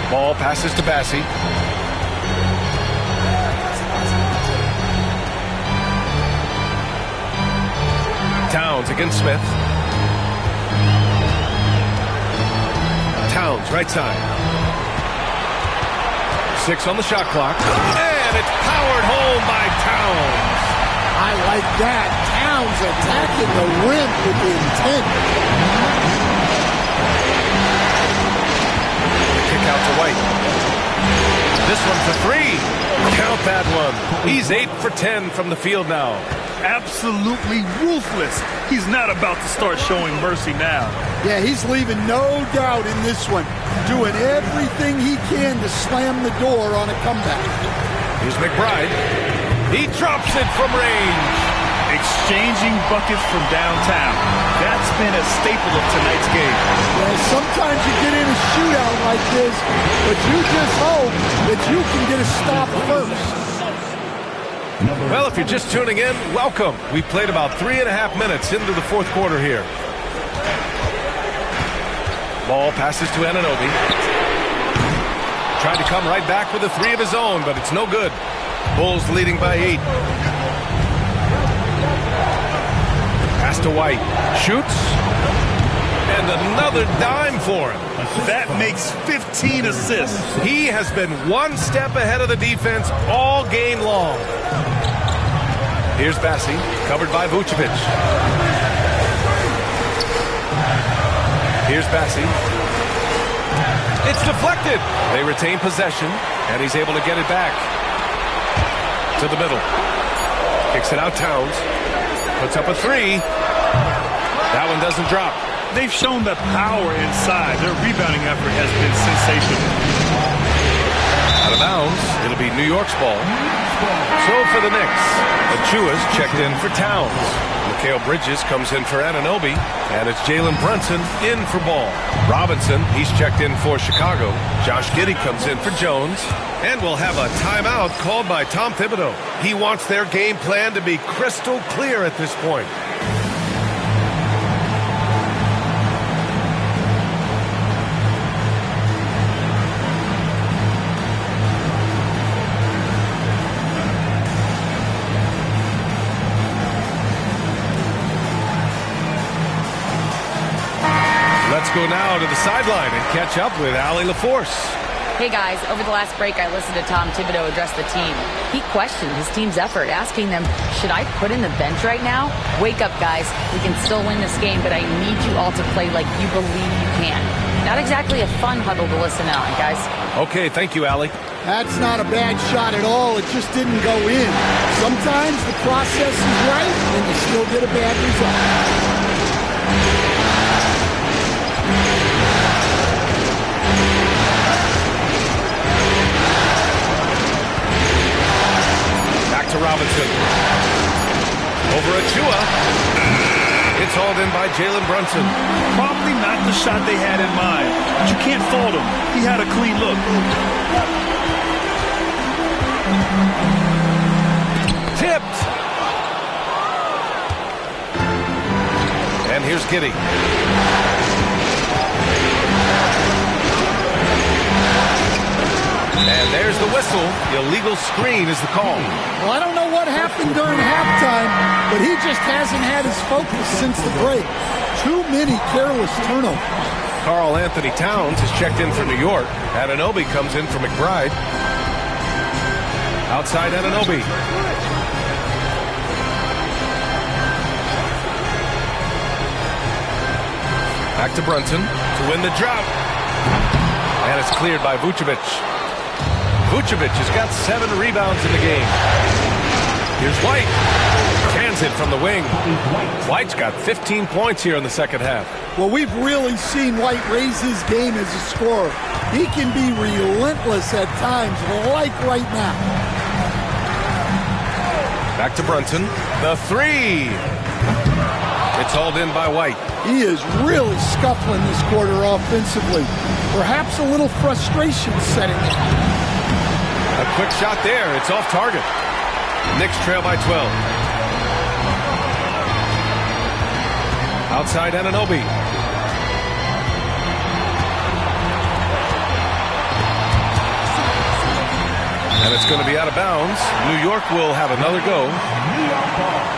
Ball passes to Bassey. Towns against Smith. Towns, right side. 6 on the shot clock. And it's powered home by Towns. I like that. Towns attacking the rim with intent. Kick out to White. This one for 3. Count that one. He's 8 for 10 from the field now. Absolutely ruthless. He's not about to start showing mercy now. Yeah, he's leaving no doubt in this one. Doing everything he can to slam the door on a comeback. Here's McBride. He drops it from range. Exchanging buckets from downtown. That's been a staple of tonight's game. Well, sometimes you get in a shootout like this, but you just hope that you can get a stop first. Well, if you're just tuning in, welcome. We played about 3.5 minutes into the fourth quarter here. Ball passes to Anunoby. Tried to come right back with a 3 of his own, but it's no good. Bulls leading by 8. Pass to White. Shoots. And another dime for him. That makes 15 assists. He has been one step ahead of the defense all game long. Here's Bassey, covered by Vucevic. Here's Bassey. It's deflected. They retain possession, and he's able to get it back to the middle. Kicks it out, Towns. Puts up a 3. That one doesn't drop. They've shown the power inside. Their rebounding effort has been sensational. Out of bounds. It'll be New York's ball. So for the Knicks, Achua's checked in for Towns. Mikal Bridges comes in for Anunoby. And it's Jalen Brunson in for Ball. Robinson, he's checked in for Chicago. Josh Giddey comes in for Jones. And we'll have a timeout called by Tom Thibodeau. He wants their game plan to be crystal clear at this point. Let's go now to the sideline and catch up with Allie LaForce. Hey guys, over the last break I listened to Tom Thibodeau address the team. He questioned his team's effort, asking them, should I put in the bench right now? Wake up guys, we can still win this game, but I need you all to play like you believe you can. Not exactly a fun huddle to listen on, guys. Okay, thank you, Allie. That's not a bad shot at all, it just didn't go in. Sometimes the process is right and you still get a bad result. Back to Robinson. Over Achua. It's hauled in by Jalen Brunson. Probably not the shot they had in mind, but you can't fault him. He had a clean look. Tipped. And here's Giddey. And there's the whistle. Illegal screen is the call. Well, I don't know what happened during halftime, but he just hasn't had his focus since the break. Too many careless turnovers. Karl Anthony Towns is checked in for New York. Anunoby comes in for McBride. Outside Anunoby. Back to Brunson to win the drought. And it's cleared by Vucevic. Vucevic has got 7 rebounds in the game. Here's White. Cans it from the wing. White's got 15 points here in the second half. Well, we've really seen White raise his game as a scorer. He can be relentless at times, like right now. Back to Brunson. The 3. It's hauled in by White. He is really scuffling this quarter offensively. Perhaps a little frustration setting in. A quick shot there. It's off target. Knicks trail by 12. Outside Anunoby. And it's going to be out of bounds. New York will have another go. New York ball.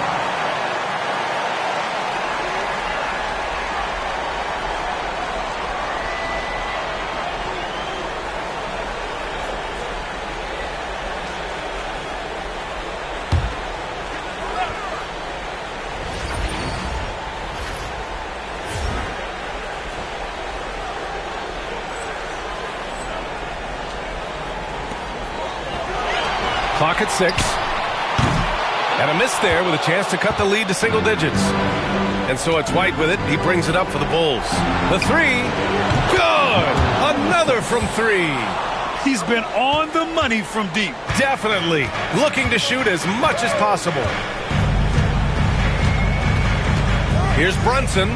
Clock at 6. And a miss there with a chance to cut the lead to single digits. And so it's White with it. He brings it up for the Bulls. The 3. Good! Another from 3. He's been on the money from deep. Definitely. Looking to shoot as much as possible. Here's Brunson.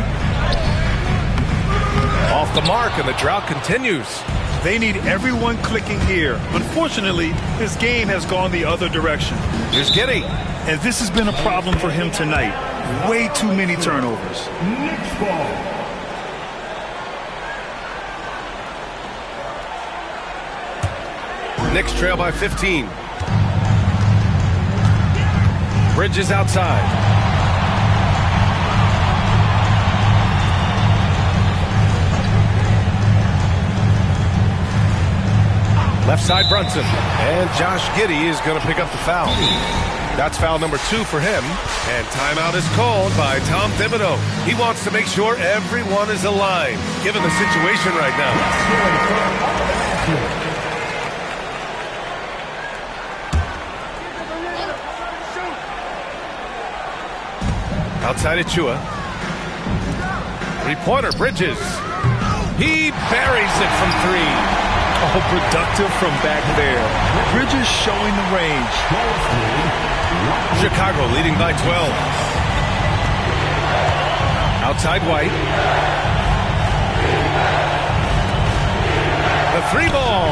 Off the mark, and the drought continues. They need everyone clicking here. Unfortunately, this game has gone the other direction. Here's Giddey. And this has been a problem for him tonight. Way too many turnovers. Next ball. Knicks trail by 15. Bridges outside. Left side Brunson. And Josh Giddey is going to pick up the foul. That's foul number 2 for him. And timeout is called by Tom Thibodeau. He wants to make sure everyone is aligned, given the situation right now. Outside Achua. 3-pointer, Bridges. He buries it from 3. Oh, productive from back there. Bridges showing the range. Chicago leading by 12. Outside White. The 3-ball.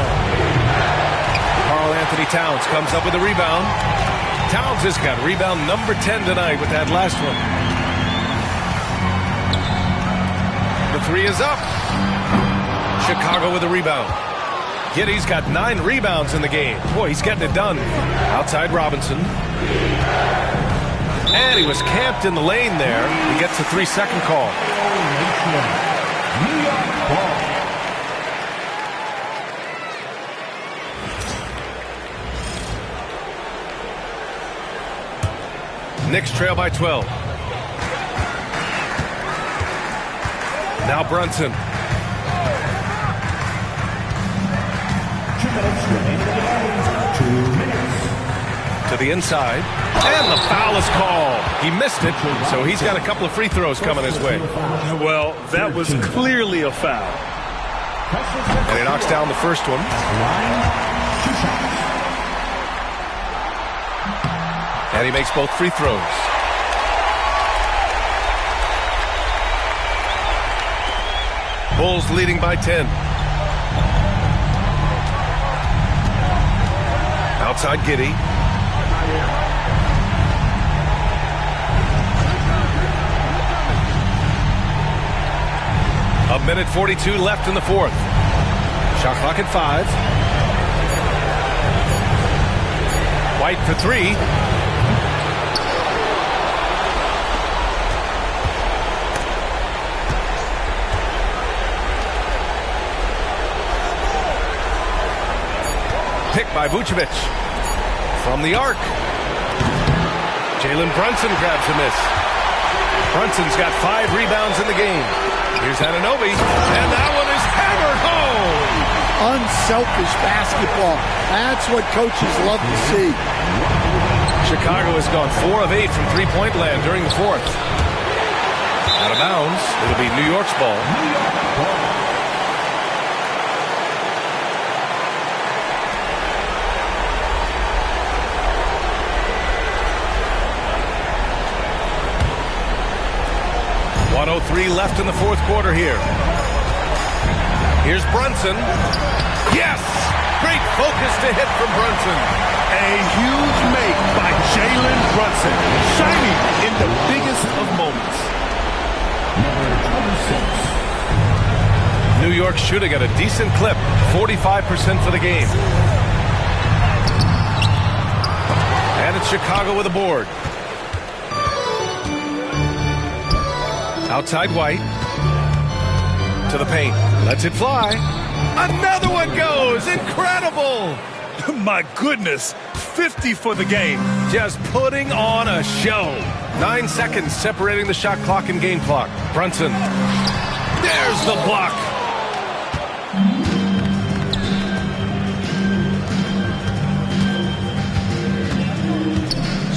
Karl Anthony Towns comes up with a rebound. Towns has got rebound number 10 tonight with that last one. The 3 is up. Chicago with a rebound. Giddey's got 9 rebounds in the game. Boy, he's getting it done. Outside Robinson. And he was camped in the lane there. He gets a 3-second call. New York ball. Knicks trail by 12. Now Brunson. 2 minutes remaining in the game. 2 minutes. to the inside. And the foul is called. He missed it, so he's got a couple of free throws coming his way. Well, that was clearly a foul. And he knocks down the first one. And he makes both free throws. Bulls leading by 10. Outside Giddey. A minute 42 left in the fourth. Shot clock at 5. White for 3. Picked by Vucevic. From the arc. Jalen Brunson grabs a miss. Brunson's got 5 rebounds in the game. Here's Anunoby, and that one is hammered home. Unselfish basketball. That's what coaches love to see. Chicago has gone 4 of 8 from three-point land during the fourth. Out of bounds. It'll be New York's ball. .103 left in the fourth quarter here. Here's Brunson. Yes! Great focus to hit from Brunson. A huge make by Jalen Brunson. Shining in the biggest of moments. New York shooting at a decent clip. 45% for the game. And it's Chicago with a board. Outside White. To the paint. Lets it fly. Another one goes. Incredible. My goodness. 50 for the game. Just putting on a show. 9 seconds separating the shot clock and game clock. Brunson. There's the block.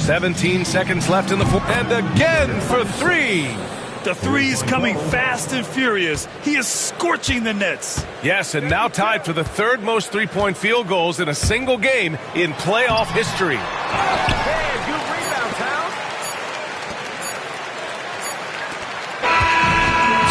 .17 seconds left in the fourth. And again for 3. The three's coming fast and furious. He is scorching the nets. Yes, and now tied for the 3rd most three-point field goals in a single game in playoff history. Hey, good rebound, Towns.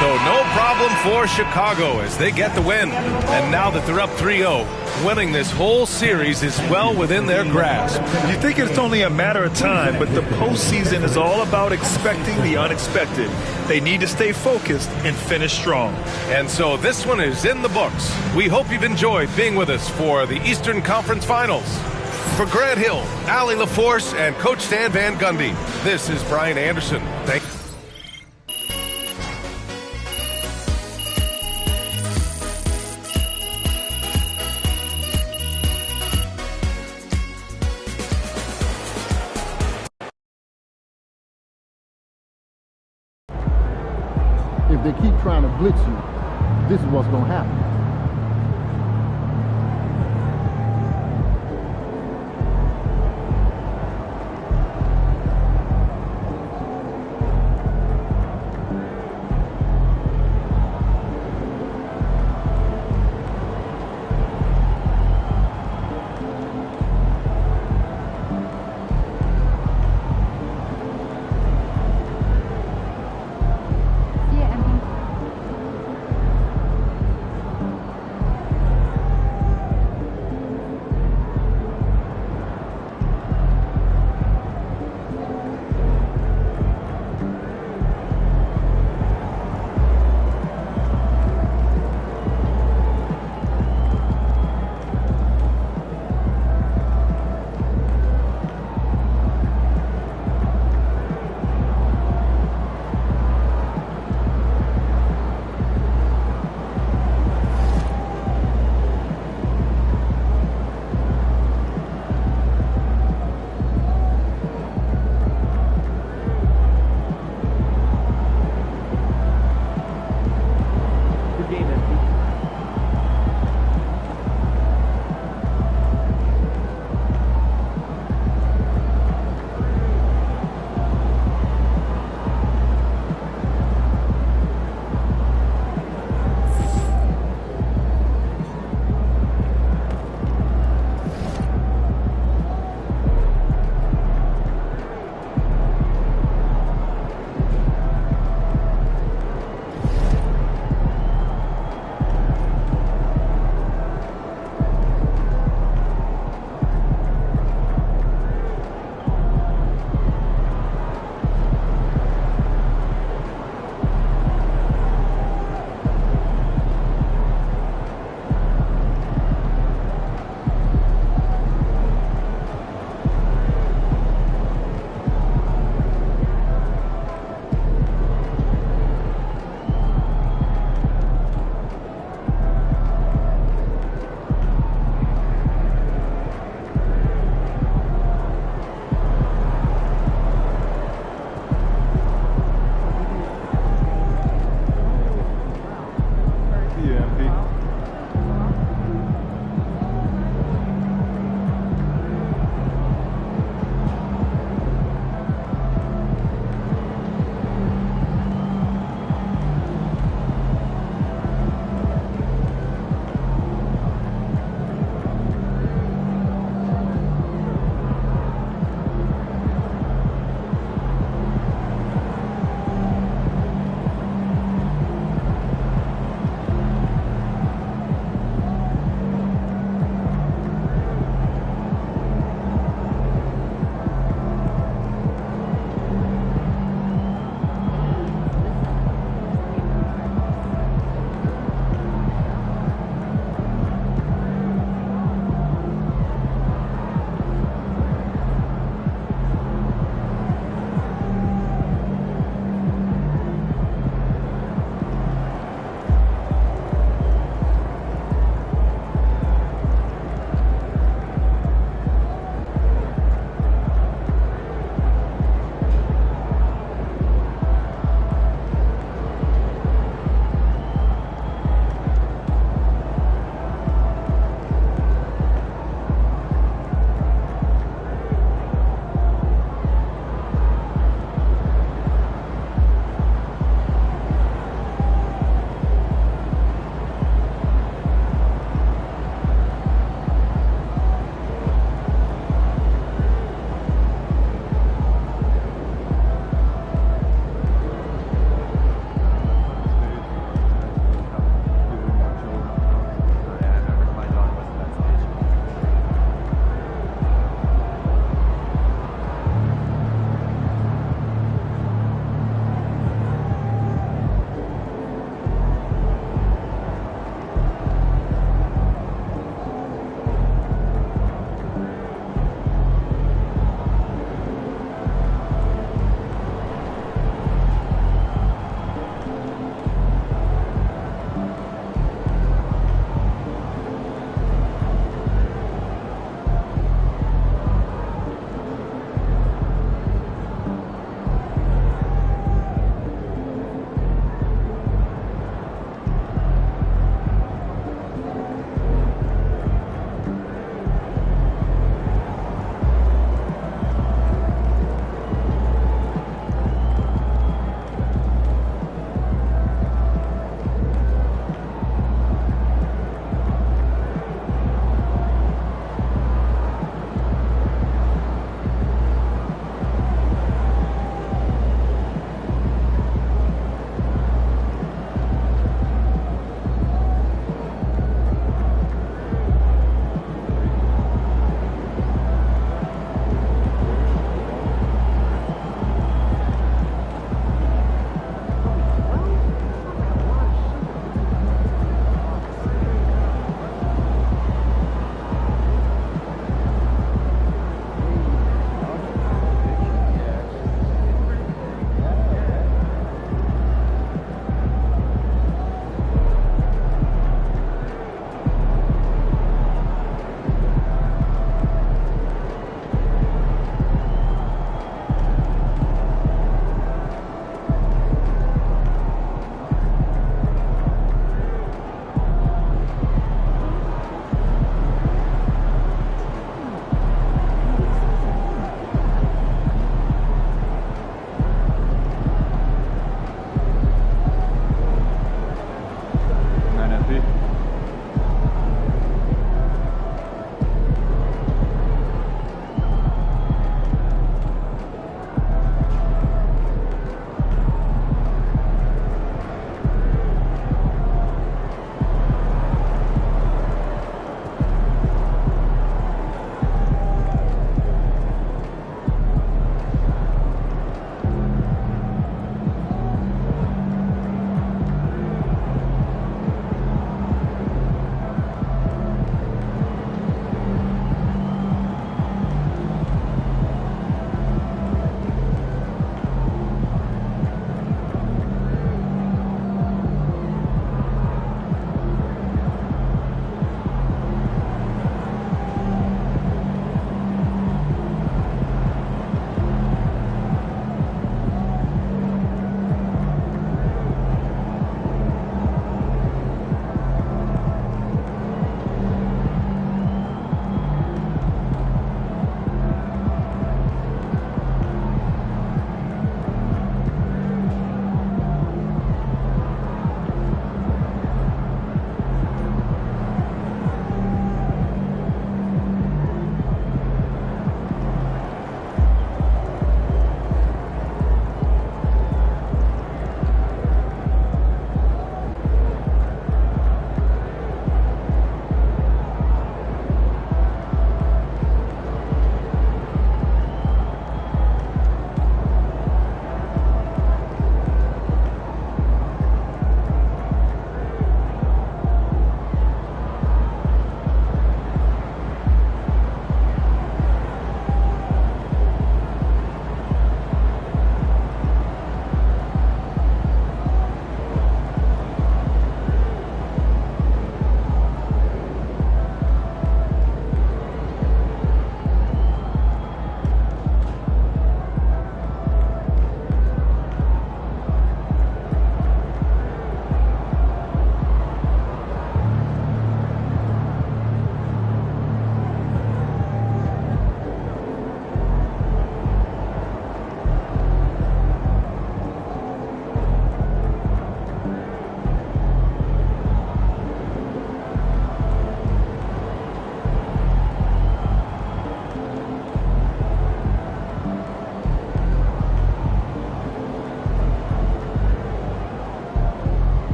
So no problem for Chicago as they get the win. And now that they're up 3-0, winning this whole series is well within their grasp. You think it's only a matter of time, but the postseason is all about expecting the unexpected. They need to stay focused and finish strong. And so this one is in the books. We hope you've enjoyed being with us for the Eastern Conference Finals. For Grant Hill, Allie LaForce, and Coach Stan Van Gundy, this is Brian Anderson. Thank you. If they keep trying to blitz you, this is what's going to happen.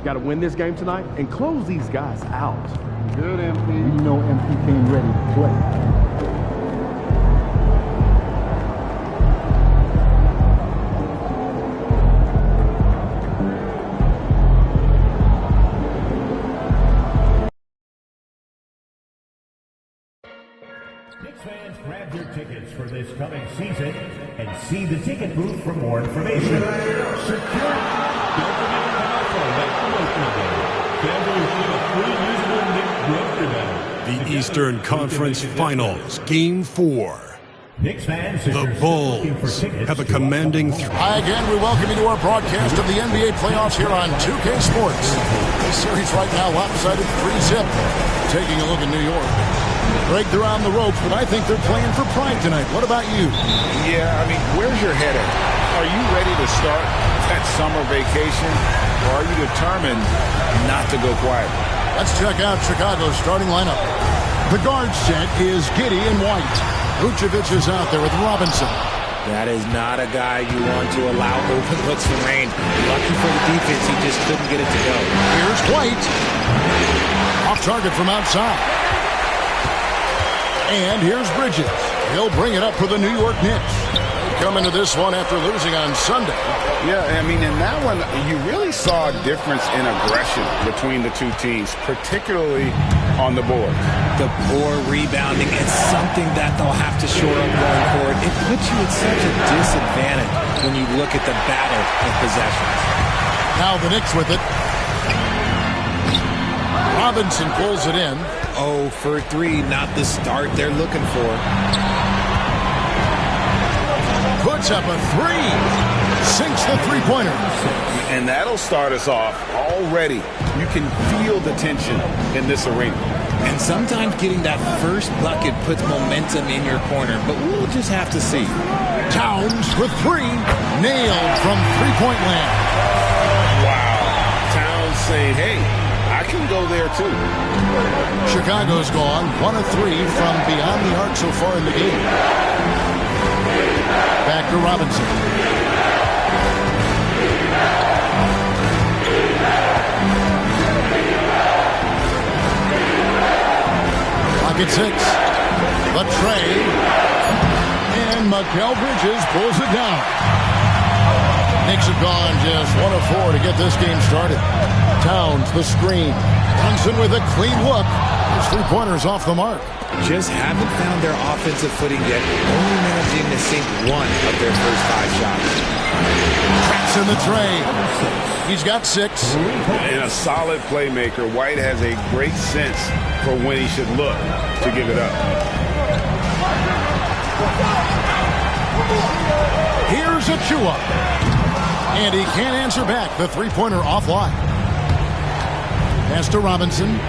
Got to win this game tonight and close these guys out. Good, MP. You know MP came ready to play. Knicks fans, grab your tickets for this coming season and see the ticket booth for more information. Secure. Don't forget to come out for that promotional day. Families get a free usable Knicks grocery bag. The Eastern Conference Finals, Game 4. Knicks fans, the Bulls have a commanding Hi again, we welcome you to our broadcast of the NBA playoffs here on 2K Sports. This series right now lopsided 3-zip. Taking a look at New York. Greg, they're on the ropes, but I think they're playing for pride tonight. What about you? Yeah, I mean, where's your head at? Are you ready to start that summer vacation, or are you determined not to go quiet? Let's check out Chicago's starting lineup. The guard set is Giddey and White. Vucevic is out there with Robinson. That is not a guy you want to allow open looks from range. Lucky for the defense, he just couldn't get it to go. Here's White. Off target from outside. And here's Bridges. He'll bring it up for the New York Knicks. They come into this one after losing on Sunday. Yeah, I mean, in that one, you really saw a difference in aggression between the two teams, particularly on the board. The poor rebounding is something that they'll have to shore up going forward. It puts you at such a disadvantage when you look at the battle of possessions. Now the Knicks with it. Robinson pulls it in. 0 for 3, not the start they're looking for. Puts up a 3. Sinks the three-pointer. And that'll start us off already. You can feel the tension in this arena. And sometimes getting that first bucket puts momentum in your corner, but we'll just have to see. Towns with 3. Nailed from three-point land. Wow. Towns saying, hey, I can go there too. Chicago's gone 1 of 3 from beyond the arc so far in the game. Back to Robinson. Clock at 6. The trade. And Mikal Bridges pulls it down. Knicks have gone just 1 of 4 to get this game started. Towns, the screen. Brunson with a clean look. His three-pointers off the mark. Just haven't found their offensive footing yet, only managing to sink 1 of their first 5 shots. Traps in the tray. He's got 6. And a solid playmaker. White has a great sense for when he should look to give it up. Here's Achua. And he can't answer back. The three-pointer offline. Pass to Robinson.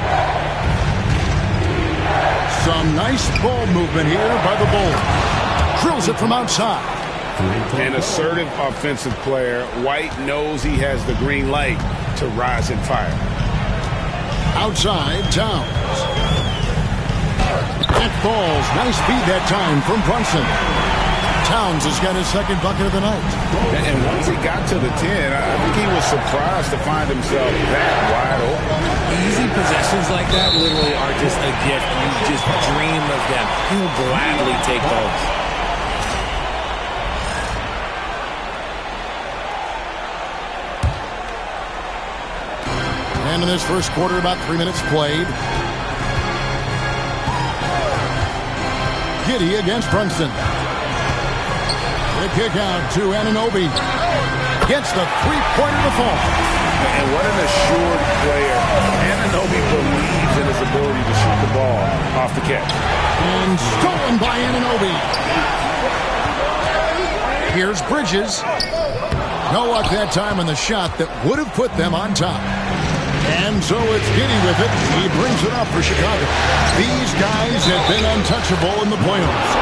Some nice ball movement here by the Bulls. Drills it from outside. An assertive offensive player. White knows he has the green light to rise and fire. Outside, Towns. That falls. Nice feed that time from Brunson. Towns has got his second bucket of the night. And once he got to the 10, I think he was surprised to find himself that wide open. Easy possessions like that literally are just a gift. You just dream of them. He'll gladly take those. And in this first quarter, about 3 minutes played. Giddey against Brunson. The kick out to Anunoby. Gets the three-pointer to fall. And what an assured player. Anunoby believes in his ability to shoot the ball off the catch. And stolen by Anunoby. Here's Bridges. No luck that time on the shot that would have put them on top. And so it's Giddey with it. He brings it up for Chicago. These guys have been untouchable in the playoffs.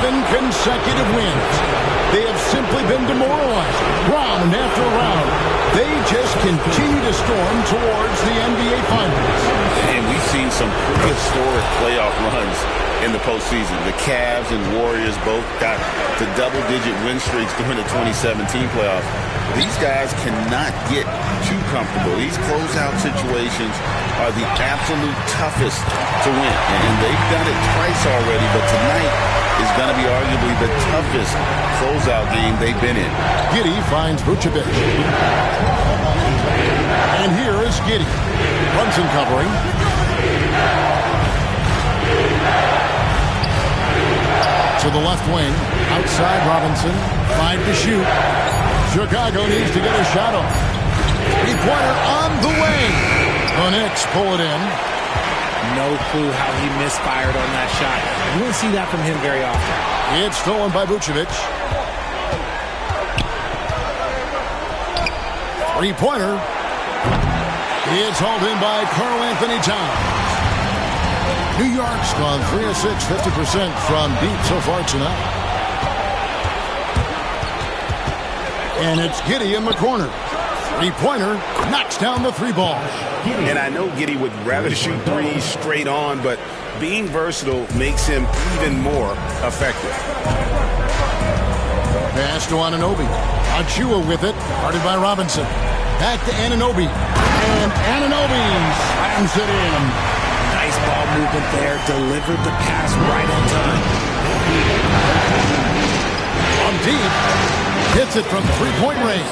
11 consecutive wins. They have simply been demoralized round after round. They just continue to storm towards the NBA Finals. And we've seen some pretty historic playoff runs in the postseason. The Cavs and Warriors both got to double-digit win streaks during the 2017 playoffs. These guys cannot get too comfortable. These closeout situations are the absolute toughest to win. And they've done it twice already, but tonight is going to be arguably the toughest closeout game they've been in. Giddey finds Vucevic. And here is Giddey. Brunson covering. To the left wing. Outside Robinson. 5 to shoot. Chicago needs to get a shot off. Three-pointer on the way. The Knicks pull it in. No clue how he misfired on that shot. You don't see that from him very often. It's stolen by Vucevic. Three-pointer. It's hauled in by Karl Anthony Towns. New York's gone 3 of 6, 50% from deep so far tonight. And it's Giddey in the corner. Three-pointer knocks down the three ball. And I know Giddey would rather shoot threes straight on, but being versatile makes him even more effective. Pass to Anunoby. Achua with it. Guarded by Robinson. Back to Anunoby. And Anunoby slams it in. Nice ball movement there. Delivered the pass right on time. On deep. Hits it from three-point range.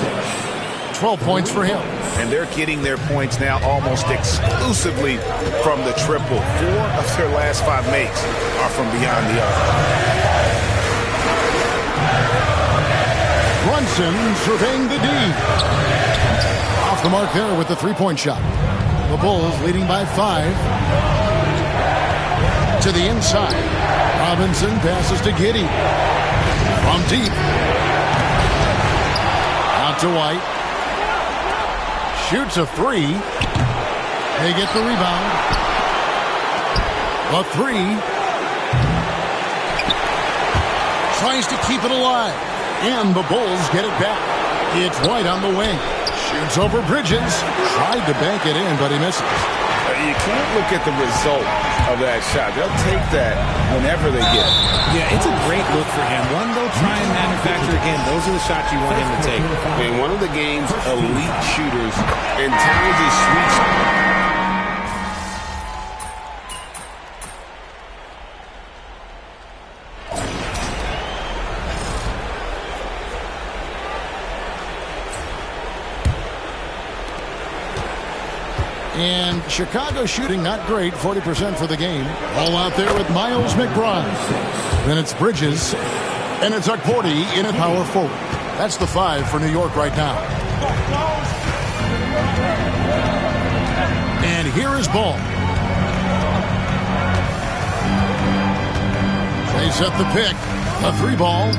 12 points for him. And they're getting their points now almost exclusively from the triple. 4 of their last 5 makes are from beyond the arc. Brunson surveying the D. Off the mark there with the three-point shot. The Bulls leading by 5. To the inside. Robinson passes to Giddey. From deep. Out to White. Shoots a 3. They get the rebound. A 3. Tries to keep it alive. And the Bulls get it back. It's White on the wing. Shoots over Bridges. Tried to bank it in, but he misses. You can't look at the result of that shot. They'll take that whenever they get it. Yeah, it's a great look for him. One, they'll try and manufacture again. Those are the shots you want him to take. And one of the game's elite shooters, and Towns' sweet spot. And Chicago shooting not great, 40% for the game. All out there with Miles McBride. Then it's Bridges. And it's Okporti in at power forward. That's the 5 for New York right now. And here is Ball. They set the pick. A 3-ball.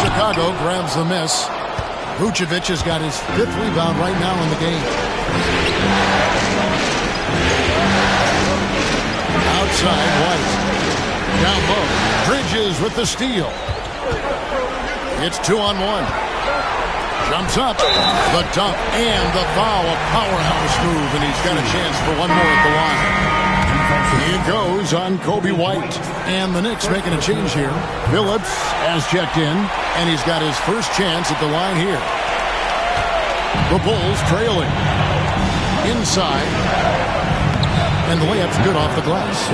Chicago grabs the miss. Vucevic has got his 5th rebound right now in the game. Outside, White. Down low. Bridges with the steal. It's 2-on-1. Jumps up. The dunk and the foul. A powerhouse move, and he's got a chance for one more at the line. He goes on Kobe White. And the Knicks making a change here. Phillips has checked in, and he's got his first chance at the line here. The Bulls trailing. Inside. And the layup's good off the glass.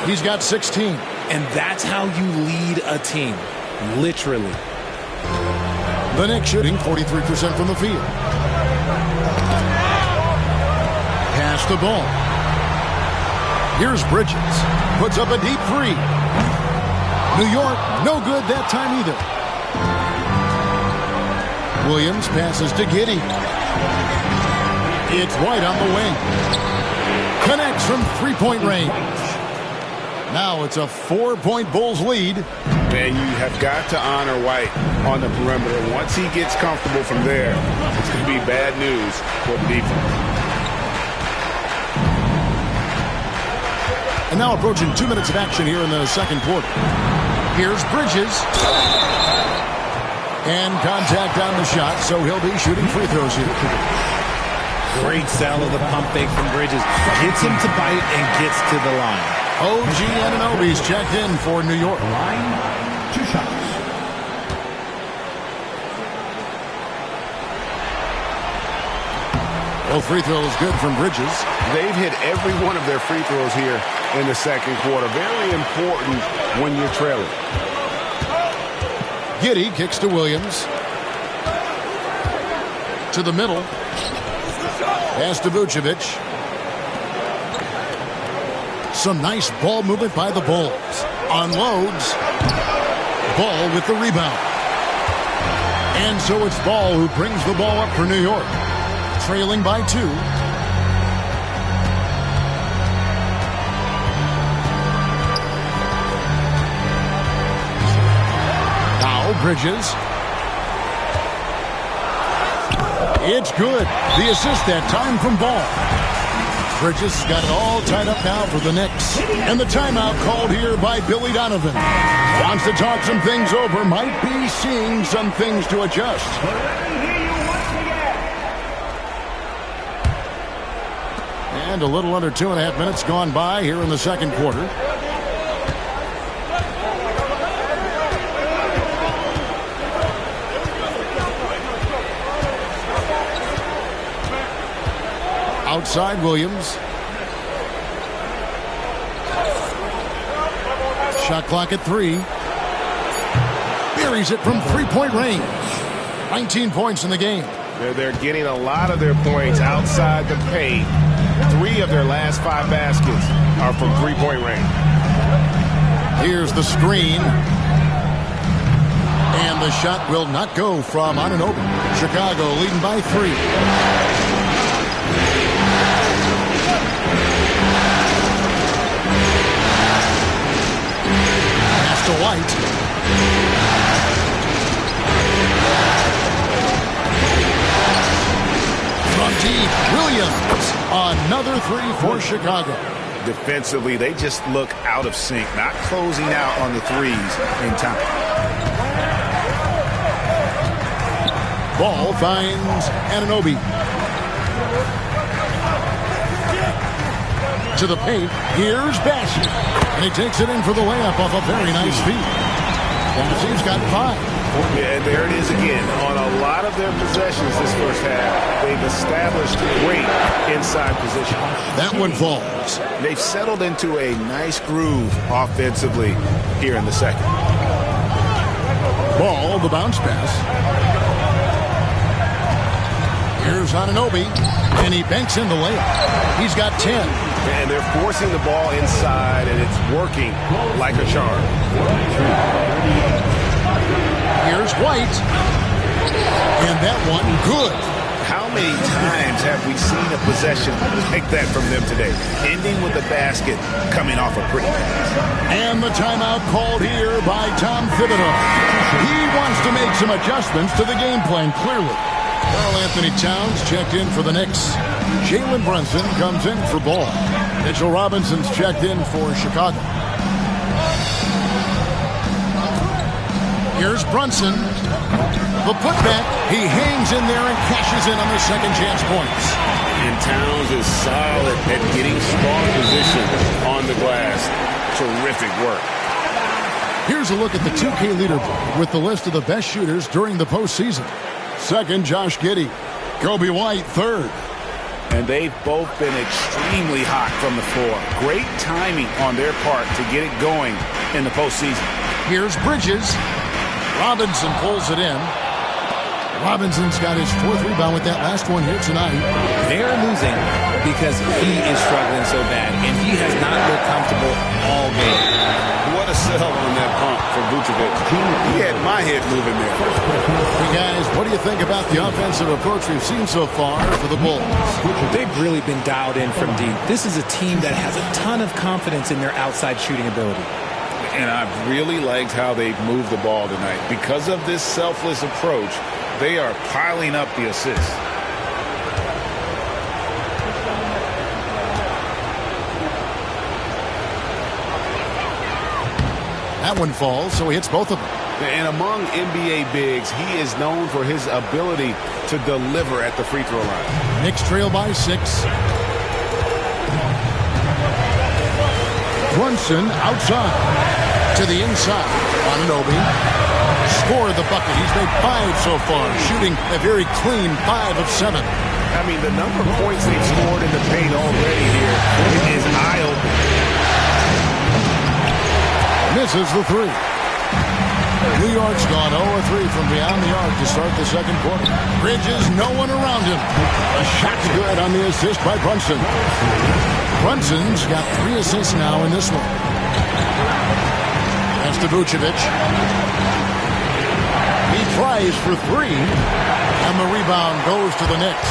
He's got 16. And that's how you lead a team. Literally. The Knicks shooting 43% from the field. Pass the ball. Here's Bridges. Puts up a deep 3. New York, no good that time either. Williams passes to Giddey. It's White on the wing. Connects from three-point range. Now it's a 4-point Bulls lead. And you have got to honor White on the perimeter. Once he gets comfortable from there, it's going to be bad news for the defense. And now approaching 2 minutes of action here in the second quarter. Here's Bridges. And contact on the shot, so he'll be shooting free throws here. Great sell of the pump fake from Bridges. Gets him to bite and gets to the line. OG Anunoby's checked in for New York. Line, 2 shots. Well, free throws good from Bridges. They've hit every one of their free throws here in the second quarter. Very important when you're trailing. Giddey kicks to Williams. To the middle. Pass to Vucevic. Some nice ball movement by the Bulls. Unloads. Ball with the rebound. And so it's Ball who brings the ball up for New York. Trailing by 2. Now Bridges. It's good. The assist that time from Ball. Bridges got it all tied up now for the Knicks. And the timeout called here by Billy Donovan. Wants to talk some things over. Might be seeing some things to adjust. And a little under 2.5 minutes gone by here in the second quarter. Outside Williams. Shot clock at 3. Buries it from 3-point range. 19 points in the game. They're getting a lot of their points outside the paint. 3 of their last 5 baskets are from 3-point range. Here's the screen. And the shot will not go from Anunoby. Chicago leading by 3. Pass to White. From deep, Williams. Another 3 for Chicago. Defensively, they just look out of sync, not closing out on the threes in time. Ball finds Anunoby. To the paint. Here's Bassett. And he takes it in for the layup off a very nice feed. Bassett's got 5. Yeah, there it is again. On a lot of their possessions this first half, they've established great inside position. That one falls. They've settled into a nice groove offensively here in the second. Ball, the bounce pass. Here's Anunoby, and he banks in the layup. He's got 10. And they're forcing the ball inside, and it's working like a charm. Here's White. And that one, good. How many times have we seen a possession like that from them today? Ending with a basket, coming off a pretty pass. And the timeout called here by Tom Thibodeau. He wants to make some adjustments to the game plan, clearly. Karl Anthony Towns checked in for the Knicks. Jalen Brunson comes in for Ball. Mitchell Robinson's checked in for Chicago. Here's Brunson. The putback. He hangs in there and cashes in on the second chance points. And Towns is solid at getting strong position on the glass. Terrific work. Here's a look at the 2K leaderboard with the list of the best shooters during the postseason. Second, Josh Giddey. Kobe White, third. And they've both been extremely hot from the floor. Great timing on their part to get it going in the postseason. Here's Bridges. Robinson pulls it in. Robinson's got his 4th rebound with that last one here tonight. They're losing because he is struggling so bad, and he has not looked comfortable all game. What a sell on that pump for Vucevic. He had my head moving there. Hey guys, what do you think about the offensive approach we've seen so far for the Bulls? They've really been dialed in from deep. This is a team that has a ton of confidence in their outside shooting ability. And I've really liked how they've moved the ball tonight. Because of this selfless approach, they are piling up the assists. That one falls, so he hits both of them. And among NBA bigs, he is known for his ability to deliver at the free throw line. Knicks trail by 6. Brunson outside. To the inside. Anunoby scored the bucket. He's made 5 so far, shooting a very clean 5 of 7. I mean, the number of points they've scored in the paint already here is eye-opening. Misses the 3. New York's gone 0-3 from beyond the arc to start the second quarter. Bridges, no one around him. A shot's good on the assist by Brunson. Brunson's got 3 assists now in this one. That's to Vucevic. He tries for 3, and the rebound goes to the Knicks.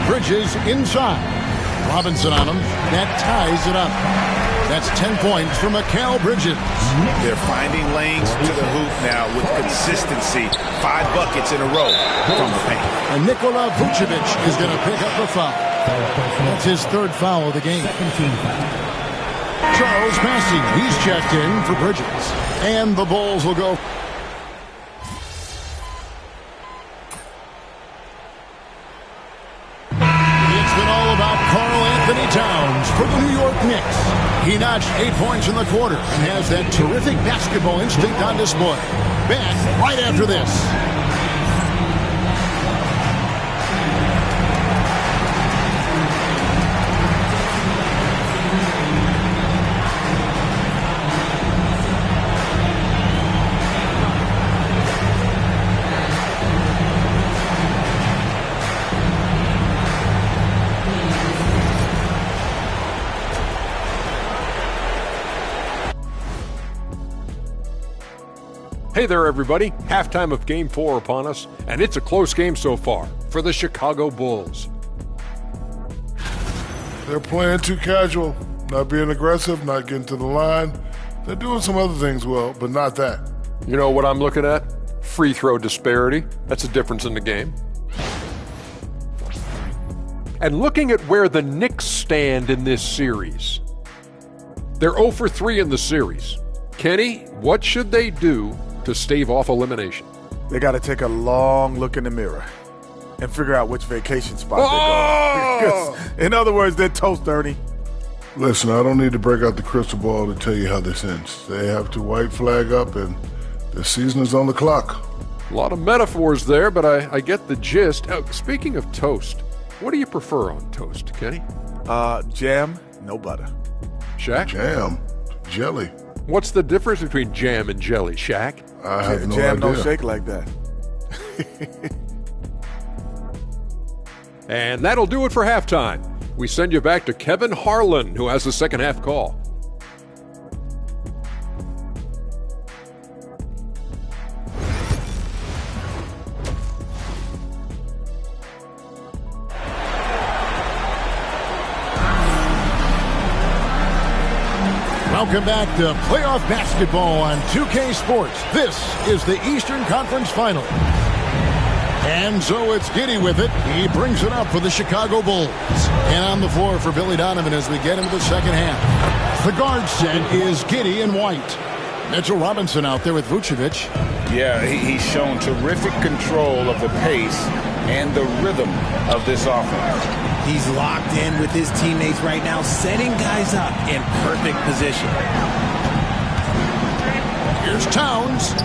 Bridges inside. Robinson on him. That ties it up. That's 10 points from Mikal Bridges. They're finding lanes to the hoop now with consistency. 5 buckets in a row from the paint. And Nikola Vucevic is going to pick up the foul. That's his 3rd foul of the game. Charles Massey, he's checked in for Bridges. And the Bulls will go. It's been all about Karl Anthony Towns for the New York Knicks. He notched 8 points in the quarter and has that terrific basketball instinct on display. Back right after this. Hey there, everybody. Halftime of Game 4 upon us, and it's a close game so far for the Chicago Bulls. They're playing too casual, not being aggressive, not getting to the line. They're doing some other things well, but not that. You know what I'm looking at? Free throw disparity. That's a difference in the game. And looking at where the Knicks stand in this series. They're 0 for 3 in the series. Kenny, what should they do to stave off elimination? They got to take a long look in the mirror and figure out which vacation spot they're going. In other words, they're toast, Ernie. Listen, I don't need to break out the crystal ball to tell you how this ends. They have to white flag up, and the season is on the clock. A lot of metaphors there, but I get the gist. Speaking of toast, what do you prefer on toast, Kenny? Jam, no butter. Shaq? Jam, jelly. What's the difference between jam and jelly, Shaq? I have no jam idea. don't shake like that. And that'll do it for halftime. We send you back to Kevin Harlan, who has the second half call. Welcome back to playoff basketball on 2K Sports. This is the Eastern Conference Final. And so it's Giddey with it. He brings it up for the Chicago Bulls. And on the floor for Billy Donovan as we get into the second half. The guard set is Giddey and White. Mitchell Robinson out there with Vucevic. Yeah, he's shown terrific control of the pace and the rhythm of this offense. He's locked in with his teammates right now, setting guys up in perfect position. Here's Towns.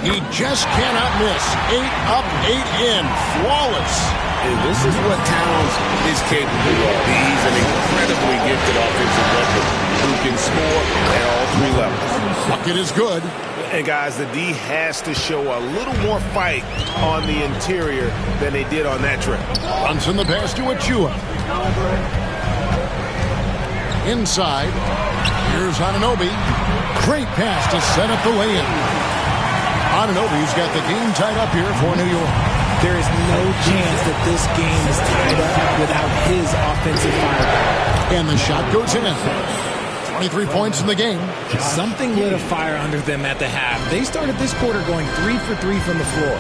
He just cannot miss. 8 up, 8 in. Flawless. And this is what Towns is capable of. He's an incredibly gifted offensive weapon who can score at all 3 levels. Bucket is good. And guys, the D has to show a little more fight on the interior than they did on that trip. Brunson the pass to Achua. Inside. Here's Anunoby. Great pass to set up the lay-in. Anunoby's got the game tied up here for New York. There is no chance that this game is tied up without his offensive firepower. And the shot goes in. 23 points in the game. Something lit a fire under them at the half. They started this quarter going 3 for 3 from the floor.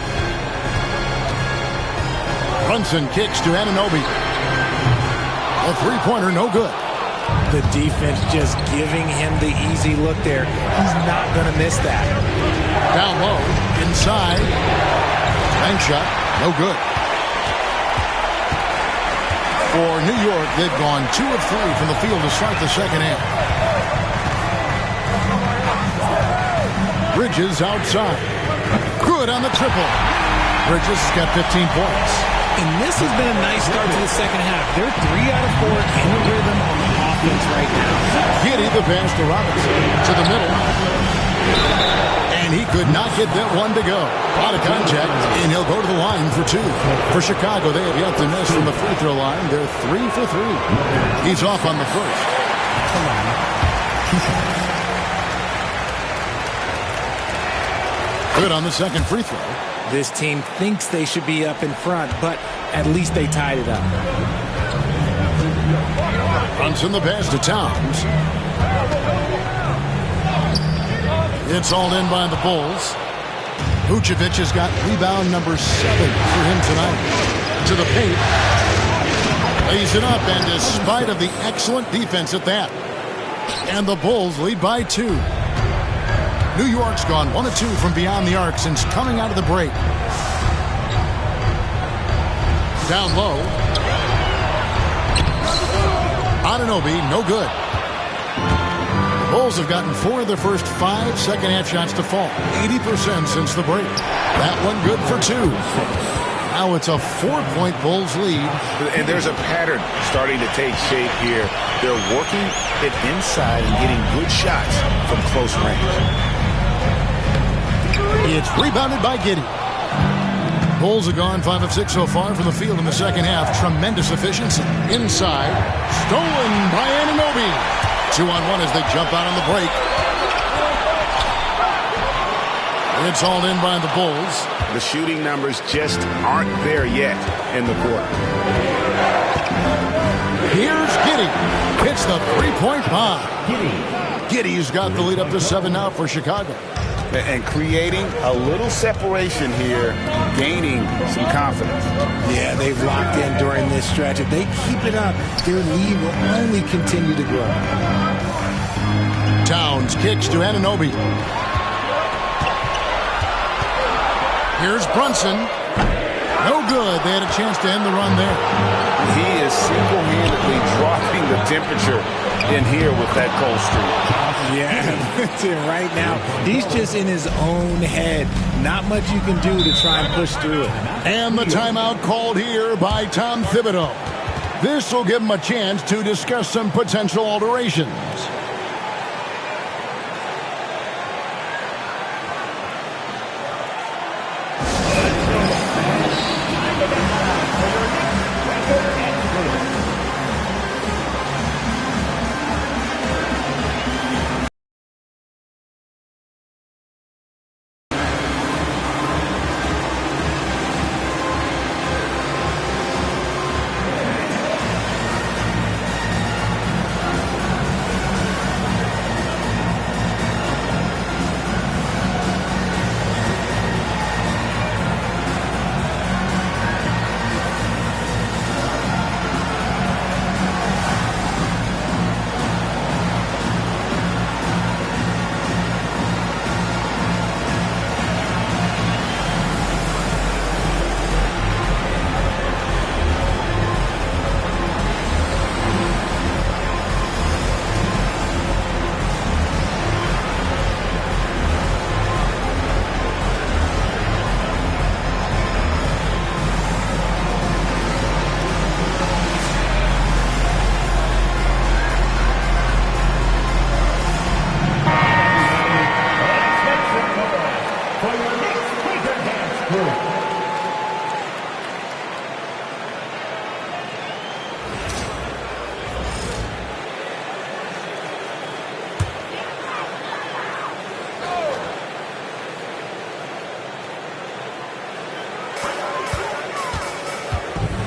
Brunson kicks to Anunoby. A three-pointer, no good. The defense just giving him the easy look there. He's not going to miss that. Down low, inside. Bank shot, no good. For New York, they've gone 2 of 3 from the field to start the second half. Bridges outside. Good on the triple. Bridges has got 15 points. And this has been a nice start to the second half. They're 3 out of 4 in the rhythm on the offense right now. Giddey the pass to Robinson. To the middle. And he could not get that one to go. Out of contact, and he'll go to the line for 2. For Chicago, they have yet to miss from the free throw line. They're 3 for 3. He's off on the first. Good on the second free throw. This team thinks they should be up in front, but at least they tied it up. Brunson the pass to Towns. It's all in by the Bulls. Vucevic has got rebound number 7 for him tonight. To the paint. Lays it up, and despite of the excellent defense at that. And the Bulls lead by 2. New York's gone 1 of 2 from beyond the arc since coming out of the break. Down low. Anunoby, no good. The Bulls have gotten 4 of their first 5 second-half shots to fall. 80% since the break. That one good for 2. Now it's a 4-point Bulls lead. And there's a pattern starting to take shape here. They're working it inside and getting good shots from close range. It's rebounded by Giddey. Bulls have gone 5 of 6 so far from the field in the second half. Tremendous efficiency. Inside. Stolen by Anunoby. 2-on-1 as they jump out on the break. It's all in by the Bulls. The shooting numbers just aren't there yet in the quarter. Here's Giddey. Hits the 3-point bomb. Giddey's got the lead up to 7 now for Chicago. And creating a little separation here, gaining some confidence. Yeah, they've locked in during this stretch. If they keep it up, their lead will only continue to grow. Towns kicks to Anunoby. Here's Brunson. No good. They had a chance to end the run there. He is single-handedly dropping the temperature in here with that cold streak. Yeah, right now, he's just in his own head. Not much you can do to try and push through it. And the timeout called here by Tom Thibodeau. This will give him a chance to discuss some potential alterations.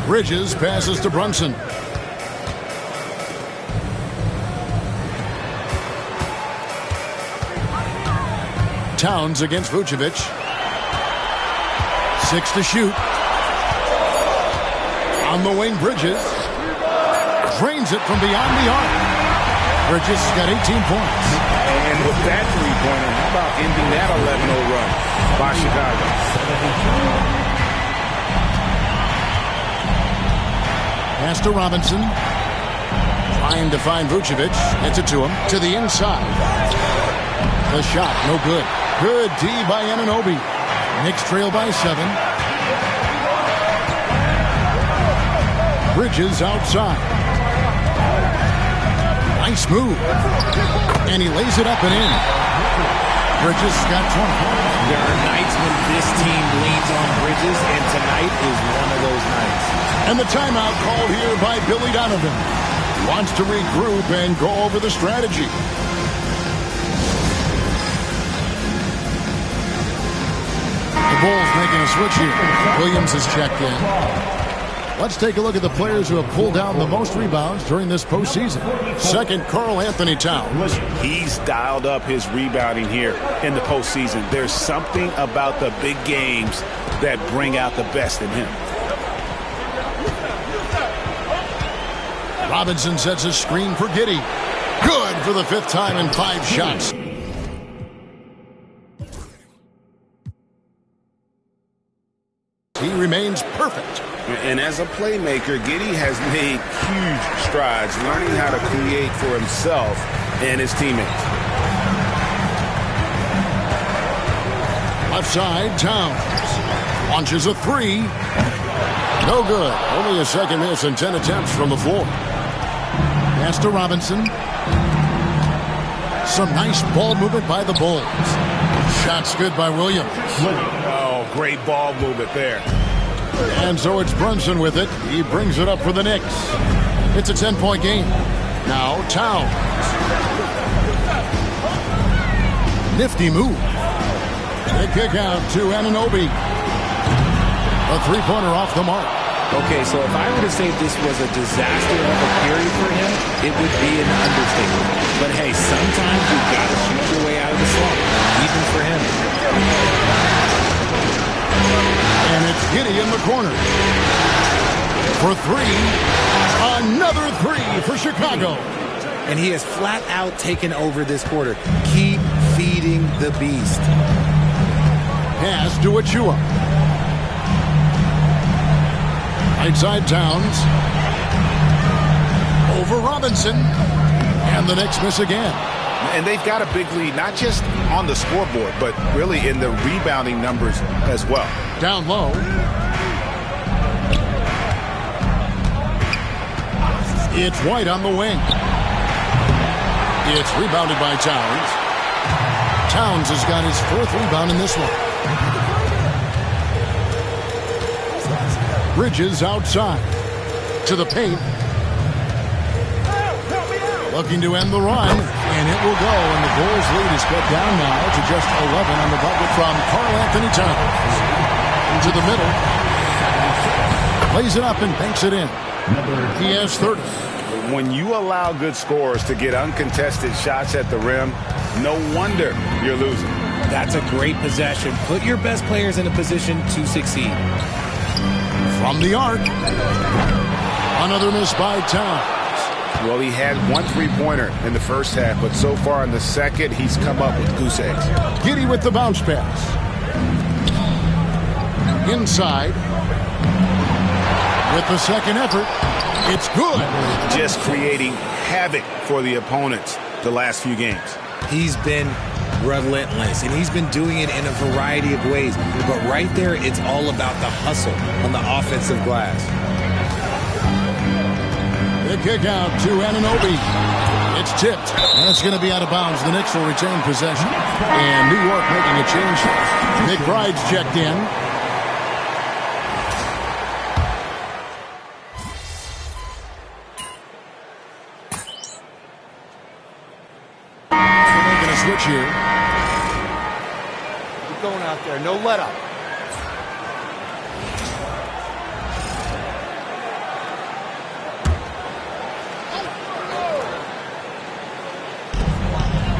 Bridges passes to Brunson. Towns against Vucevic. 6 to shoot. On the wing, Bridges. Drains it from beyond the arc. Bridges got 18 points. And with that three-pointer, how about ending that 11-0 run by Chicago? Pass to Robinson. Trying to find Vucevic. Gets it to him. To the inside. The shot, no good. Good D by Anunoby. Knicks trail by 7. Bridges outside. Nice move. And he lays it up and in. Bridges got 20. There are nights when this team leans on Bridges, and tonight is one of those nights. And the timeout called here by Billy Donovan. Wants to regroup and go over the strategy. The Bulls making a switch here. Williams is checked in. Let's take a look at the players who have pulled down the most rebounds during this postseason. Second, Karl Anthony Towns. He's dialed up his rebounding here in the postseason. There's something about the big games that bring out the best in him. Robinson sets a screen for Giddey. Good for the 5th time in 5 shots. He remains perfect. And as a playmaker, Giddey has made huge strides learning how to create for himself and his teammates. Left side, Towns. Launches a 3. No good. Only a second miss and 10 attempts from the floor. Pass to Robinson. Some nice ball movement by the Bulls. Shots good by Williams. Oh, great ball movement there. And so it's Brunson with it. He brings it up for the Knicks. It's a 10-point game. Now Towns. Nifty move. The kick out to Anunoby. A 3-pointer off the mark. Okay, so if I were to say this was a disaster of a period for him, it would be an understatement. But hey, sometimes you've got to shoot your way out of the slump, even for him. And it's Giddey in the corner. For 3. Another 3 for Chicago. And he has flat out taken over this quarter. Keep feeding the beast. Pass to Achua. Right side Towns. Over Robinson. And the Knicks miss again. And they've got a big lead, not just on the scoreboard, but really in the rebounding numbers as well. Down low. It's White on the wing. It's rebounded by Towns. Towns has got his 4th rebound in this one. Bridges outside. To the paint. Looking to end the run. And it will go. And the Bulls lead is cut down now to just 11 on the bucket from Karl Anthony Towns. To the middle. Plays it up and banks it in. He has 30. When you allow good scorers to get uncontested shots at the rim, no wonder you're losing. That's a great possession. Put your best players in a position to succeed. From the arc. Another miss by Towns. Well, he had 1 3-pointer in the first half, but so far in the second, he's come up with goose eggs. Giddey with the bounce pass. Inside. With the second effort, it's good. Just creating havoc for the opponents the last few games. He's been relentless, and he's been doing it in a variety of ways. But right there, it's all about the hustle on the offensive glass. The kick out to Anunoby. It's tipped. And it's going to be out of bounds. The Knicks will retain possession. And New York making a change. McBride's checked in. We're making a switch here. Keep going out there. No let up.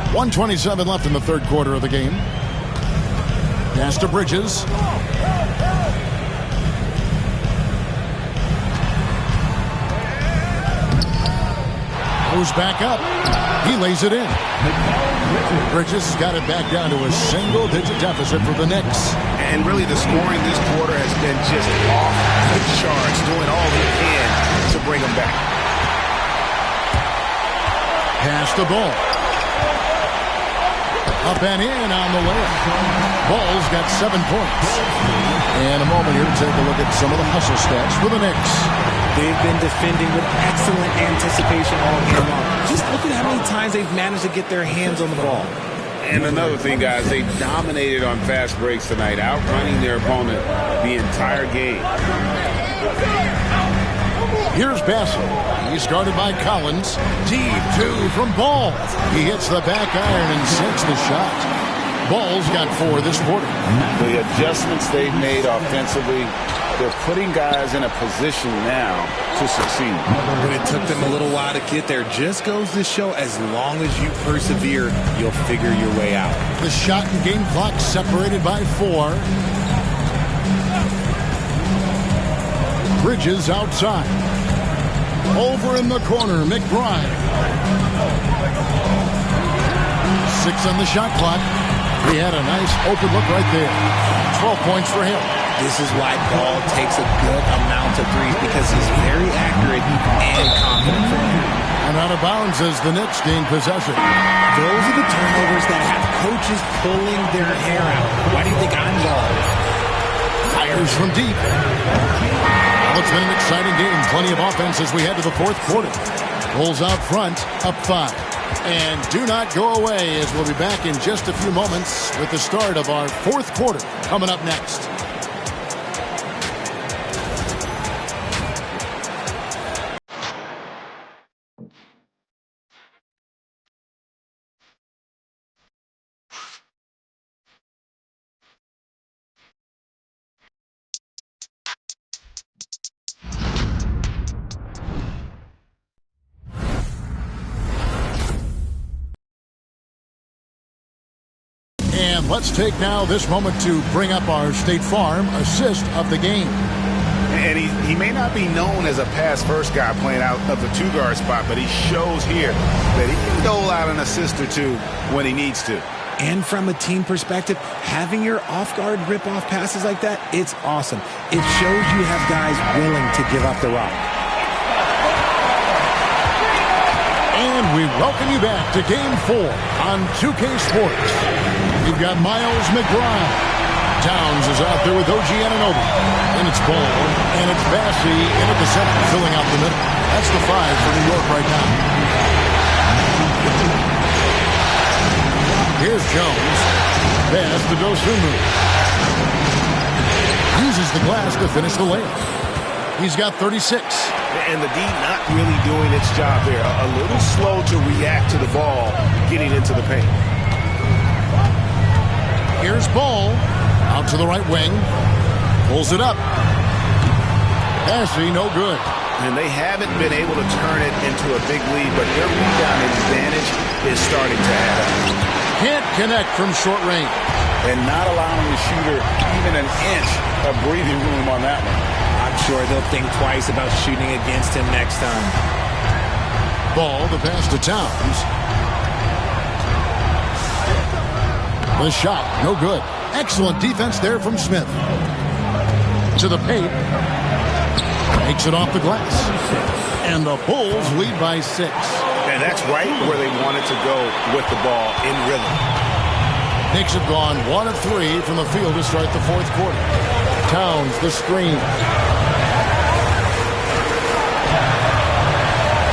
.127 left in the 3rd quarter of the game. Pass to Bridges. Goes back up. He lays it in. Bridges has got it back down to a single-digit deficit for the Knicks. And really the scoring this quarter has been just off the charts, doing all he can to bring them back. Pass the ball. Up and in on the layup. Ball's got 7 points. And a moment here to take a look at some of the hustle stats for the Knicks. They've been defending with excellent anticipation all game long. Just look at how many times they've managed to get their hands on the ball. And another thing, guys, they dominated on fast breaks tonight, outrunning their opponent the entire game. Here's Bassett. He's guarded by Collins. Deep 2 from Ball. He hits the back iron and sinks the shot. Ball's got 4 this quarter. The adjustments they've made offensively, they're putting guys in a position now to succeed. But it took them a little while to get there. Just goes to show as long as you persevere, you'll figure your way out. The shot and game clock separated by 4. Bridges outside. Over in the corner, McBride. 6 on the shot clock. He had a nice open look right there. 12 points for him. This is why Ball takes a good amount of threes, because he's very accurate and confident from him. And out of bounds as the Knicks gain possession. Those are the turnovers that have coaches pulling their hair out. Why do you think I'm bald? Fires from deep. Well, it's been an exciting game. Plenty of offense as we head to the fourth quarter. Bulls out front, up 5. And do not go away, as we'll be back in just a few moments with the start of our fourth quarter coming up next. And let's take now this moment to bring up our State Farm assist of the game. And he may not be known as a pass-first guy playing out of the 2-guard spot, but he shows here that he can dole out an assist or 2 when he needs to. And from a team perspective, having your off-guard rip-off passes like that, it's awesome. It shows you have guys willing to give up the rock. And we welcome you back to Game 4 on 2K Sports. You've got Miles McBride. Towns is out there with OG Anunoby. And it's Ball. And it's Bassey in at the center, filling out the middle. That's the 5 for New York right now. Here's Jones. Pass to Dosunmu. Uses the glass to finish the layup. He's got 36. And the D not really doing its job there. A little slow to react to the ball getting into the paint. Here's Ball. Out to the right wing. Pulls it up. Bassey, no good. And they haven't been able to turn it into a big lead, but their rebounding advantage is starting to add up. Can't connect from short range. And not allowing the shooter even an inch of breathing room on that one. I'm sure they'll think twice about shooting against him next time. Ball, the pass to Towns. The shot, no good. Excellent defense there from Smith. To the paint. Makes it off the glass. And the Bulls lead by 6. And that's right where they wanted to go with the ball, in rhythm. Knicks have gone 1 of 3 from the field to start the fourth quarter. Towns, the screen.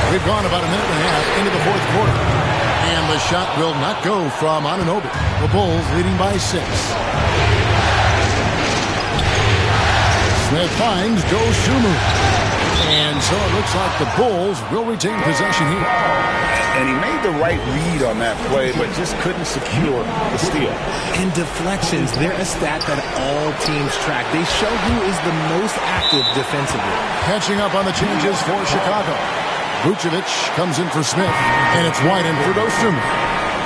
We've gone about a minute and a half into the fourth quarter. And the shot will not go from Anunoby. The Bulls leading by 6. Smith finds Dosunmu. And so it looks like the Bulls will retain possession here. And he made the right read on that play, but just couldn't secure the steal. And deflections, they're a stat that all teams track. They show who is the most active defensively. Catching up on the changes for Chicago. Vucevic comes in for Smith, and it's White in for Dosunmu.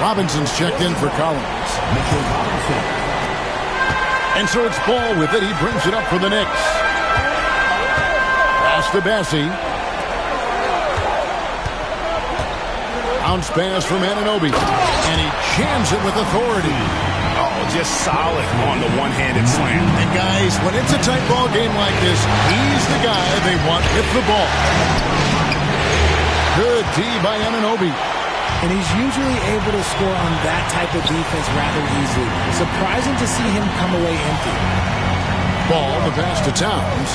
Robinson's checked in for Collins. And so it's Ball with it. He brings it up for the Knicks. Pass to Bassey. Bounce pass from Anunoby. And he jams it with authority. Oh, just solid on the one-handed slam. And guys, when it's a tight ball game like this, he's the guy they want with the ball. Good D by Anunoby. And he's usually able to score on that type of defense rather easily. Surprising to see him come away empty. Ball, the pass to Towns.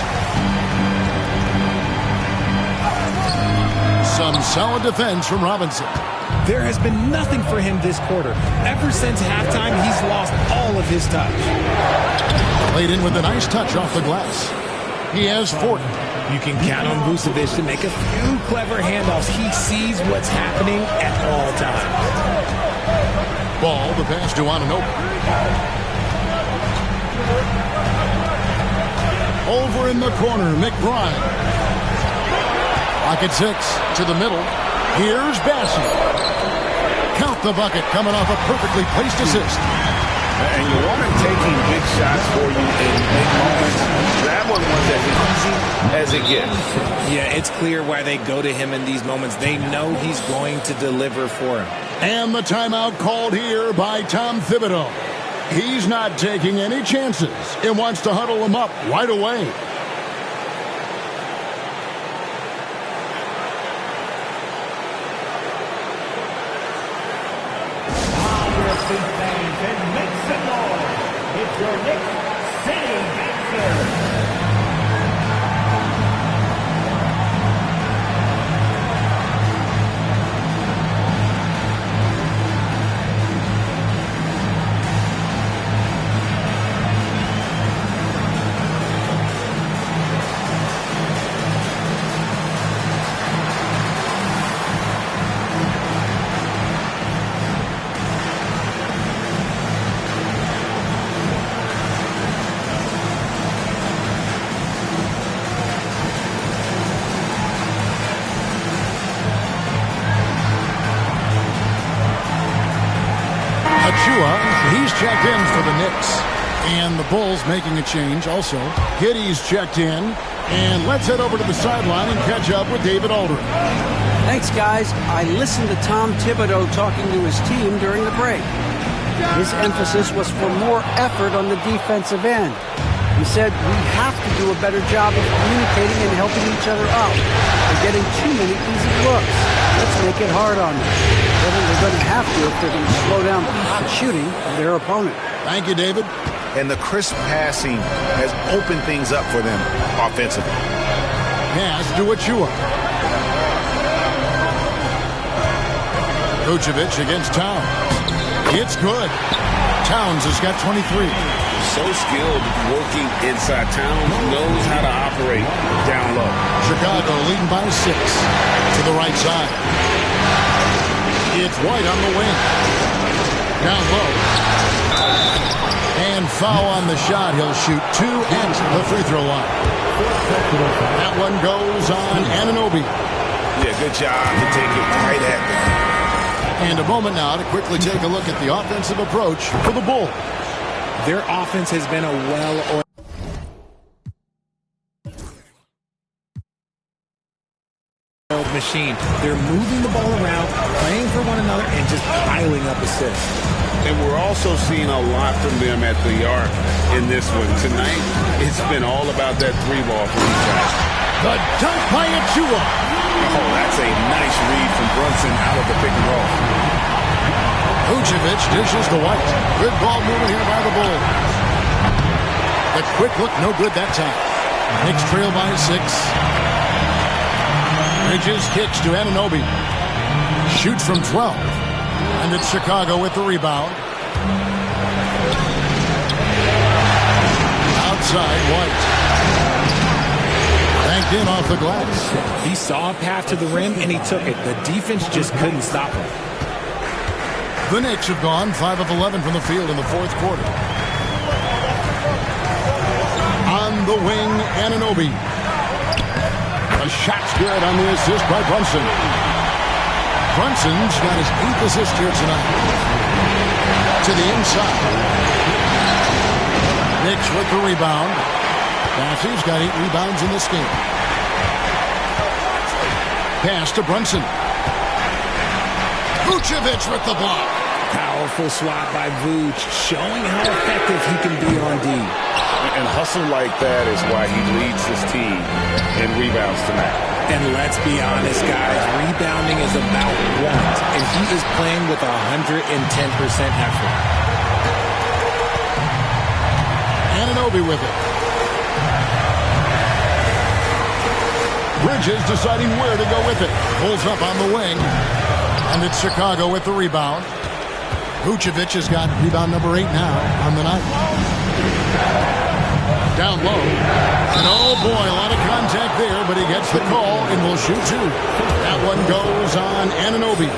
Some solid defense from Robinson. There has been nothing for him this quarter. Ever since halftime, he's lost all of his touch. Played in with a nice touch off the glass. He has 40. You can count on Vucevic to make a few clever handoffs. He sees what's happening at all times. Ball, the pass to Anunoby. Over in the corner, McBride. Pocket 6 to the middle. Here's Bassey. Count the bucket coming off a perfectly placed assist. And you want him taking big shots for you in big moments. That one was as easy as it gets. Yeah, it's clear why they go to him in these moments. They know he's going to deliver for him. And the timeout called here by Tom Thibodeau. He's not taking any chances and wants to huddle him up right away. And make some noise. It's your Knicks City Bouncer. He's checked in for the Knicks. And the Bulls making a change also. Giddey's checked in. And let's head over to the sideline and catch up with David Aldridge. Thanks, guys. I listened to Tom Thibodeau talking to his team during the break. His emphasis was for more effort on the defensive end. He said we have to do a better job of communicating and helping each other out. They're getting too many easy looks. Let's make it hard on them. They're going to have to if they're going to slow down the hot shooting of their opponent. Thank you, David. And the crisp passing has opened things up for them offensively. Pass to Achua. Vucevic against Towns. It's good. Towns has got 23. So skilled working inside. Towns knows how to operate down low. Chicago leading by 6 to the right side. It's White on the wing. Down low. And foul on the shot. He'll shoot 2 at the free throw line. That one goes on Anunoby. Yeah, good job to take it right at them. And a moment now to quickly take a look at the offensive approach for the Bulls. Their offense has been a well-oiled machine. They're moving the ball around, playing for one another, and just piling up assists. And we're also seeing a lot from them at the arc in this one. Tonight, it's been all about that 3-ball for these guys. The dunk by Achua. Oh, that's a nice read from Brunson out of the pick and roll. Vucevic dishes to White. Good ball movement here by the Bulls. The quick look, no good that time. Knicks trail by 6. Bridges kicks to Anunoby. Shoots from 12. And it's Chicago with the rebound. Outside, White. Banked in off the glass. He saw a path to the rim, and he took it. The defense just couldn't stop him. The Knicks have gone 5 of 11 from the field in the fourth quarter. On the wing, Anunoby. A shot's good on the assist by Brunson. Brunson's got his 8th assist here tonight. To the inside. Knicks with the rebound. Bassey's got 8 rebounds in this game. Pass to Brunson. Vucevic with the block. Powerful swat by Vooch, showing how effective he can be on D. And hustle like that is why he leads his team in rebounds tonight. And let's be honest, guys, rebounding is about want, and he is playing with 110% effort. Anunoby with it. Bridges deciding where to go with it. Pulls up on the wing. And it's Chicago with the rebound. Vucevic has got rebound number 8 now on the night. Down low. And oh boy, a lot of contact there, but he gets the call and will shoot 2. That one goes on Anunoby.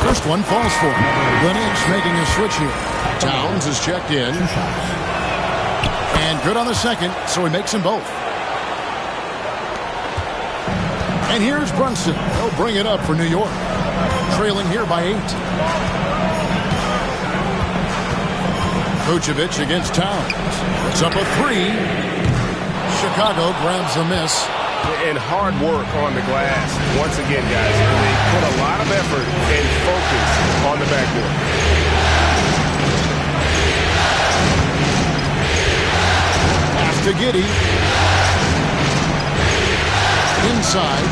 First one falls for him. The Knicks making a switch here. Towns is checked in. And good on the second, so he makes them both. And here's Brunson. He'll bring it up for New York. Trailing here by 8. Vucevic against Towns. It's up a 3. Chicago grabs the miss. And hard work on the glass. Once again, guys, they put a lot of effort and focus on the backboard. Pass to Giddey. Inside.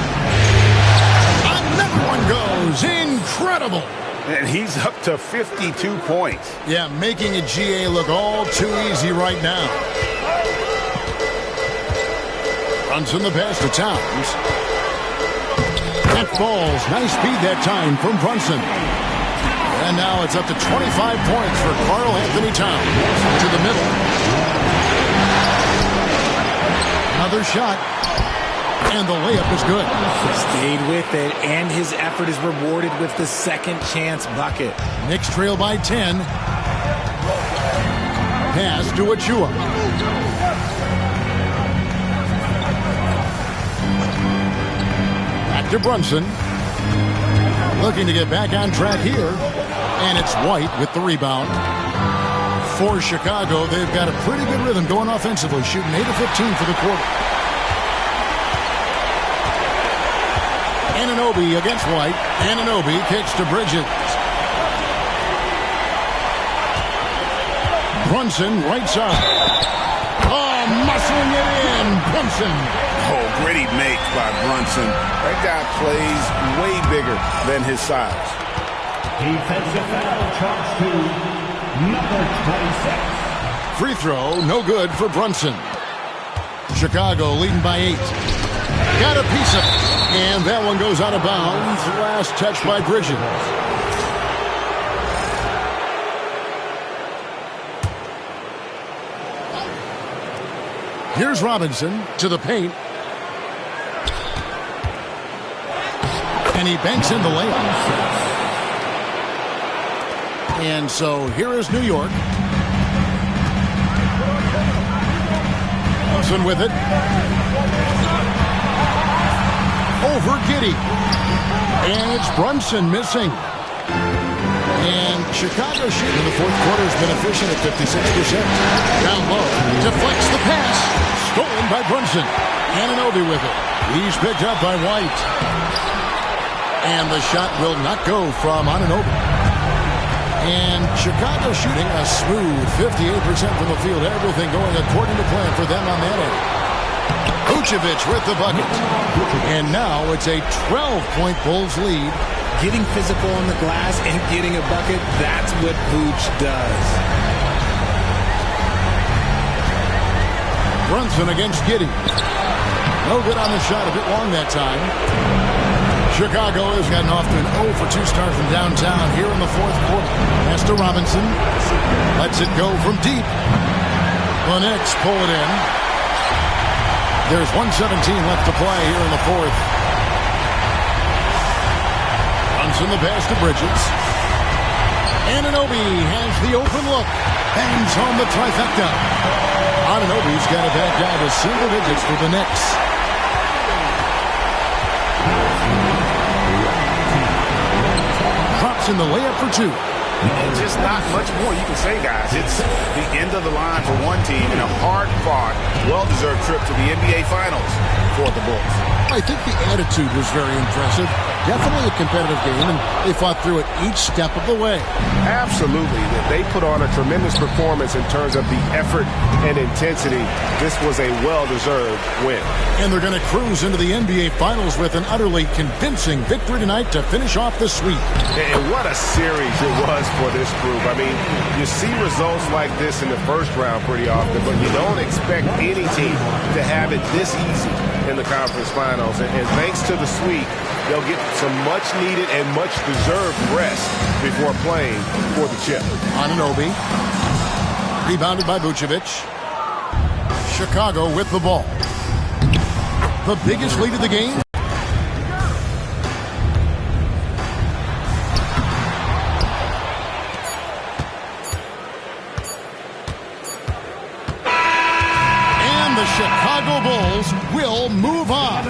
Another one goes. Incredible. And he's up to 52 points. Yeah, making a GA look all too easy right now. Brunson the pass to Towns. That falls. Nice speed that time from Brunson. And now it's up to 25 points for Karl Anthony Towns. To the middle. Another shot. And the layup is good. Stayed with it, and his effort is rewarded with the second chance bucket. Knicks trail by 10. Pass to Achua. Back to Brunson. Looking to get back on track here. And it's White with the rebound. For Chicago, they've got a pretty good rhythm going offensively, shooting 8 of 15 for the quarter. Anunoby against White. Anunoby kicks to Bridges. Brunson, right side. Oh, muscling it in. Brunson. Oh, gritty make by Brunson. That guy plays way bigger than his size. Defensive foul charge to number 26. Free throw, no good for Brunson. Chicago leading by 8. Got a piece of it. And that one goes out of bounds. Last touch by Bridges. Here's Robinson to the paint. And he banks in the layup. And so here is New York. Brunson with it. Over Giddey. And it's Brunson missing. And Chicago shooting in the fourth quarter has been efficient at 56%. Down low. Deflects the pass. Stolen by Brunson. Anunoby with it. He's picked up by White. And the shot will not go from Anunoby. And Chicago shooting a smooth 58% from the field. Everything going according to plan for them on that end. Vucevic with the bucket. And now it's a 12-point Bulls lead. Getting physical on the glass and getting a bucket, that's what Vooch does. Brunson against Giddey. No good on the shot, a bit long that time. Chicago has gotten off to an 0 for 2 start from downtown here in the fourth quarter. Pass to Robinson. Lets it go from deep. The Knicks pull it in. There's 1:17 left to play here in the fourth. Brunson the pass to Bridges. Anunoby has the open look. Bangs home the trifecta. Anunoby's got it back down to single digits for the Knicks. Drops in the layup for 2. And just not much more you can say, guys. It's the end of the line for one team and a hard-fought, well-deserved trip to the NBA Finals for the Bulls. I think the attitude was very impressive. Definitely a competitive game, and they fought through it each step of the way. Absolutely. They put on a tremendous performance in terms of the effort and intensity. This was a well-deserved win. And they're going to cruise into the NBA Finals with an utterly convincing victory tonight to finish off the sweep. And what a series it was for this group. I mean, you see results like this in the first round pretty often, but you don't expect any team to have it this easy in the conference finals. And thanks to the sweep, they'll get some much-needed and much-deserved rest before playing for the chip. Anunoby. Rebounded by Vucevic. Chicago with the ball. The biggest lead of the game. Chicago Bulls will move on.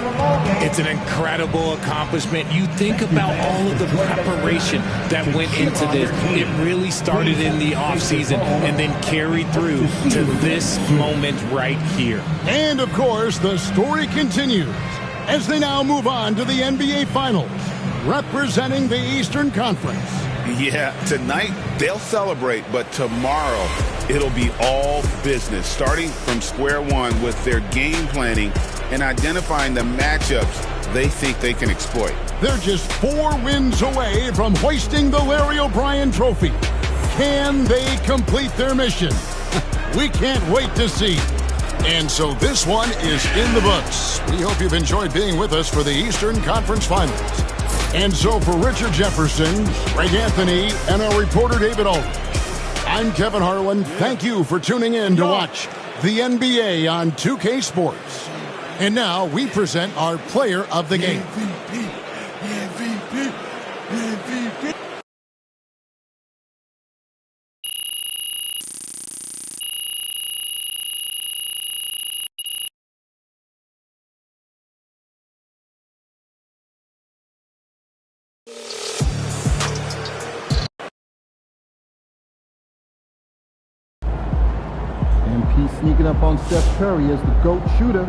It's an incredible accomplishment. You think about all of the preparation that went into this. It really started in the offseason and then carried through to this moment right here. And, of course, the story continues as they now move on to the NBA Finals, representing the Eastern Conference. Yeah, tonight they'll celebrate, but tomorrow it'll be all business, starting from square one with their game planning and identifying the matchups they think they can exploit. They're just 4 wins away from hoisting the Larry O'Brien Trophy. Can they complete their mission? We can't wait to see. And so this one is in the books. We hope you've enjoyed being with us for the Eastern Conference Finals. And so for Richard Jefferson, Greg Anthony, and our reporter David Aldridge, I'm Kevin Harlan. Thank you for tuning in to watch the NBA on 2K Sports. And now we present our player of the game. MP sneaking up on Steph Curry as the GOAT shooter.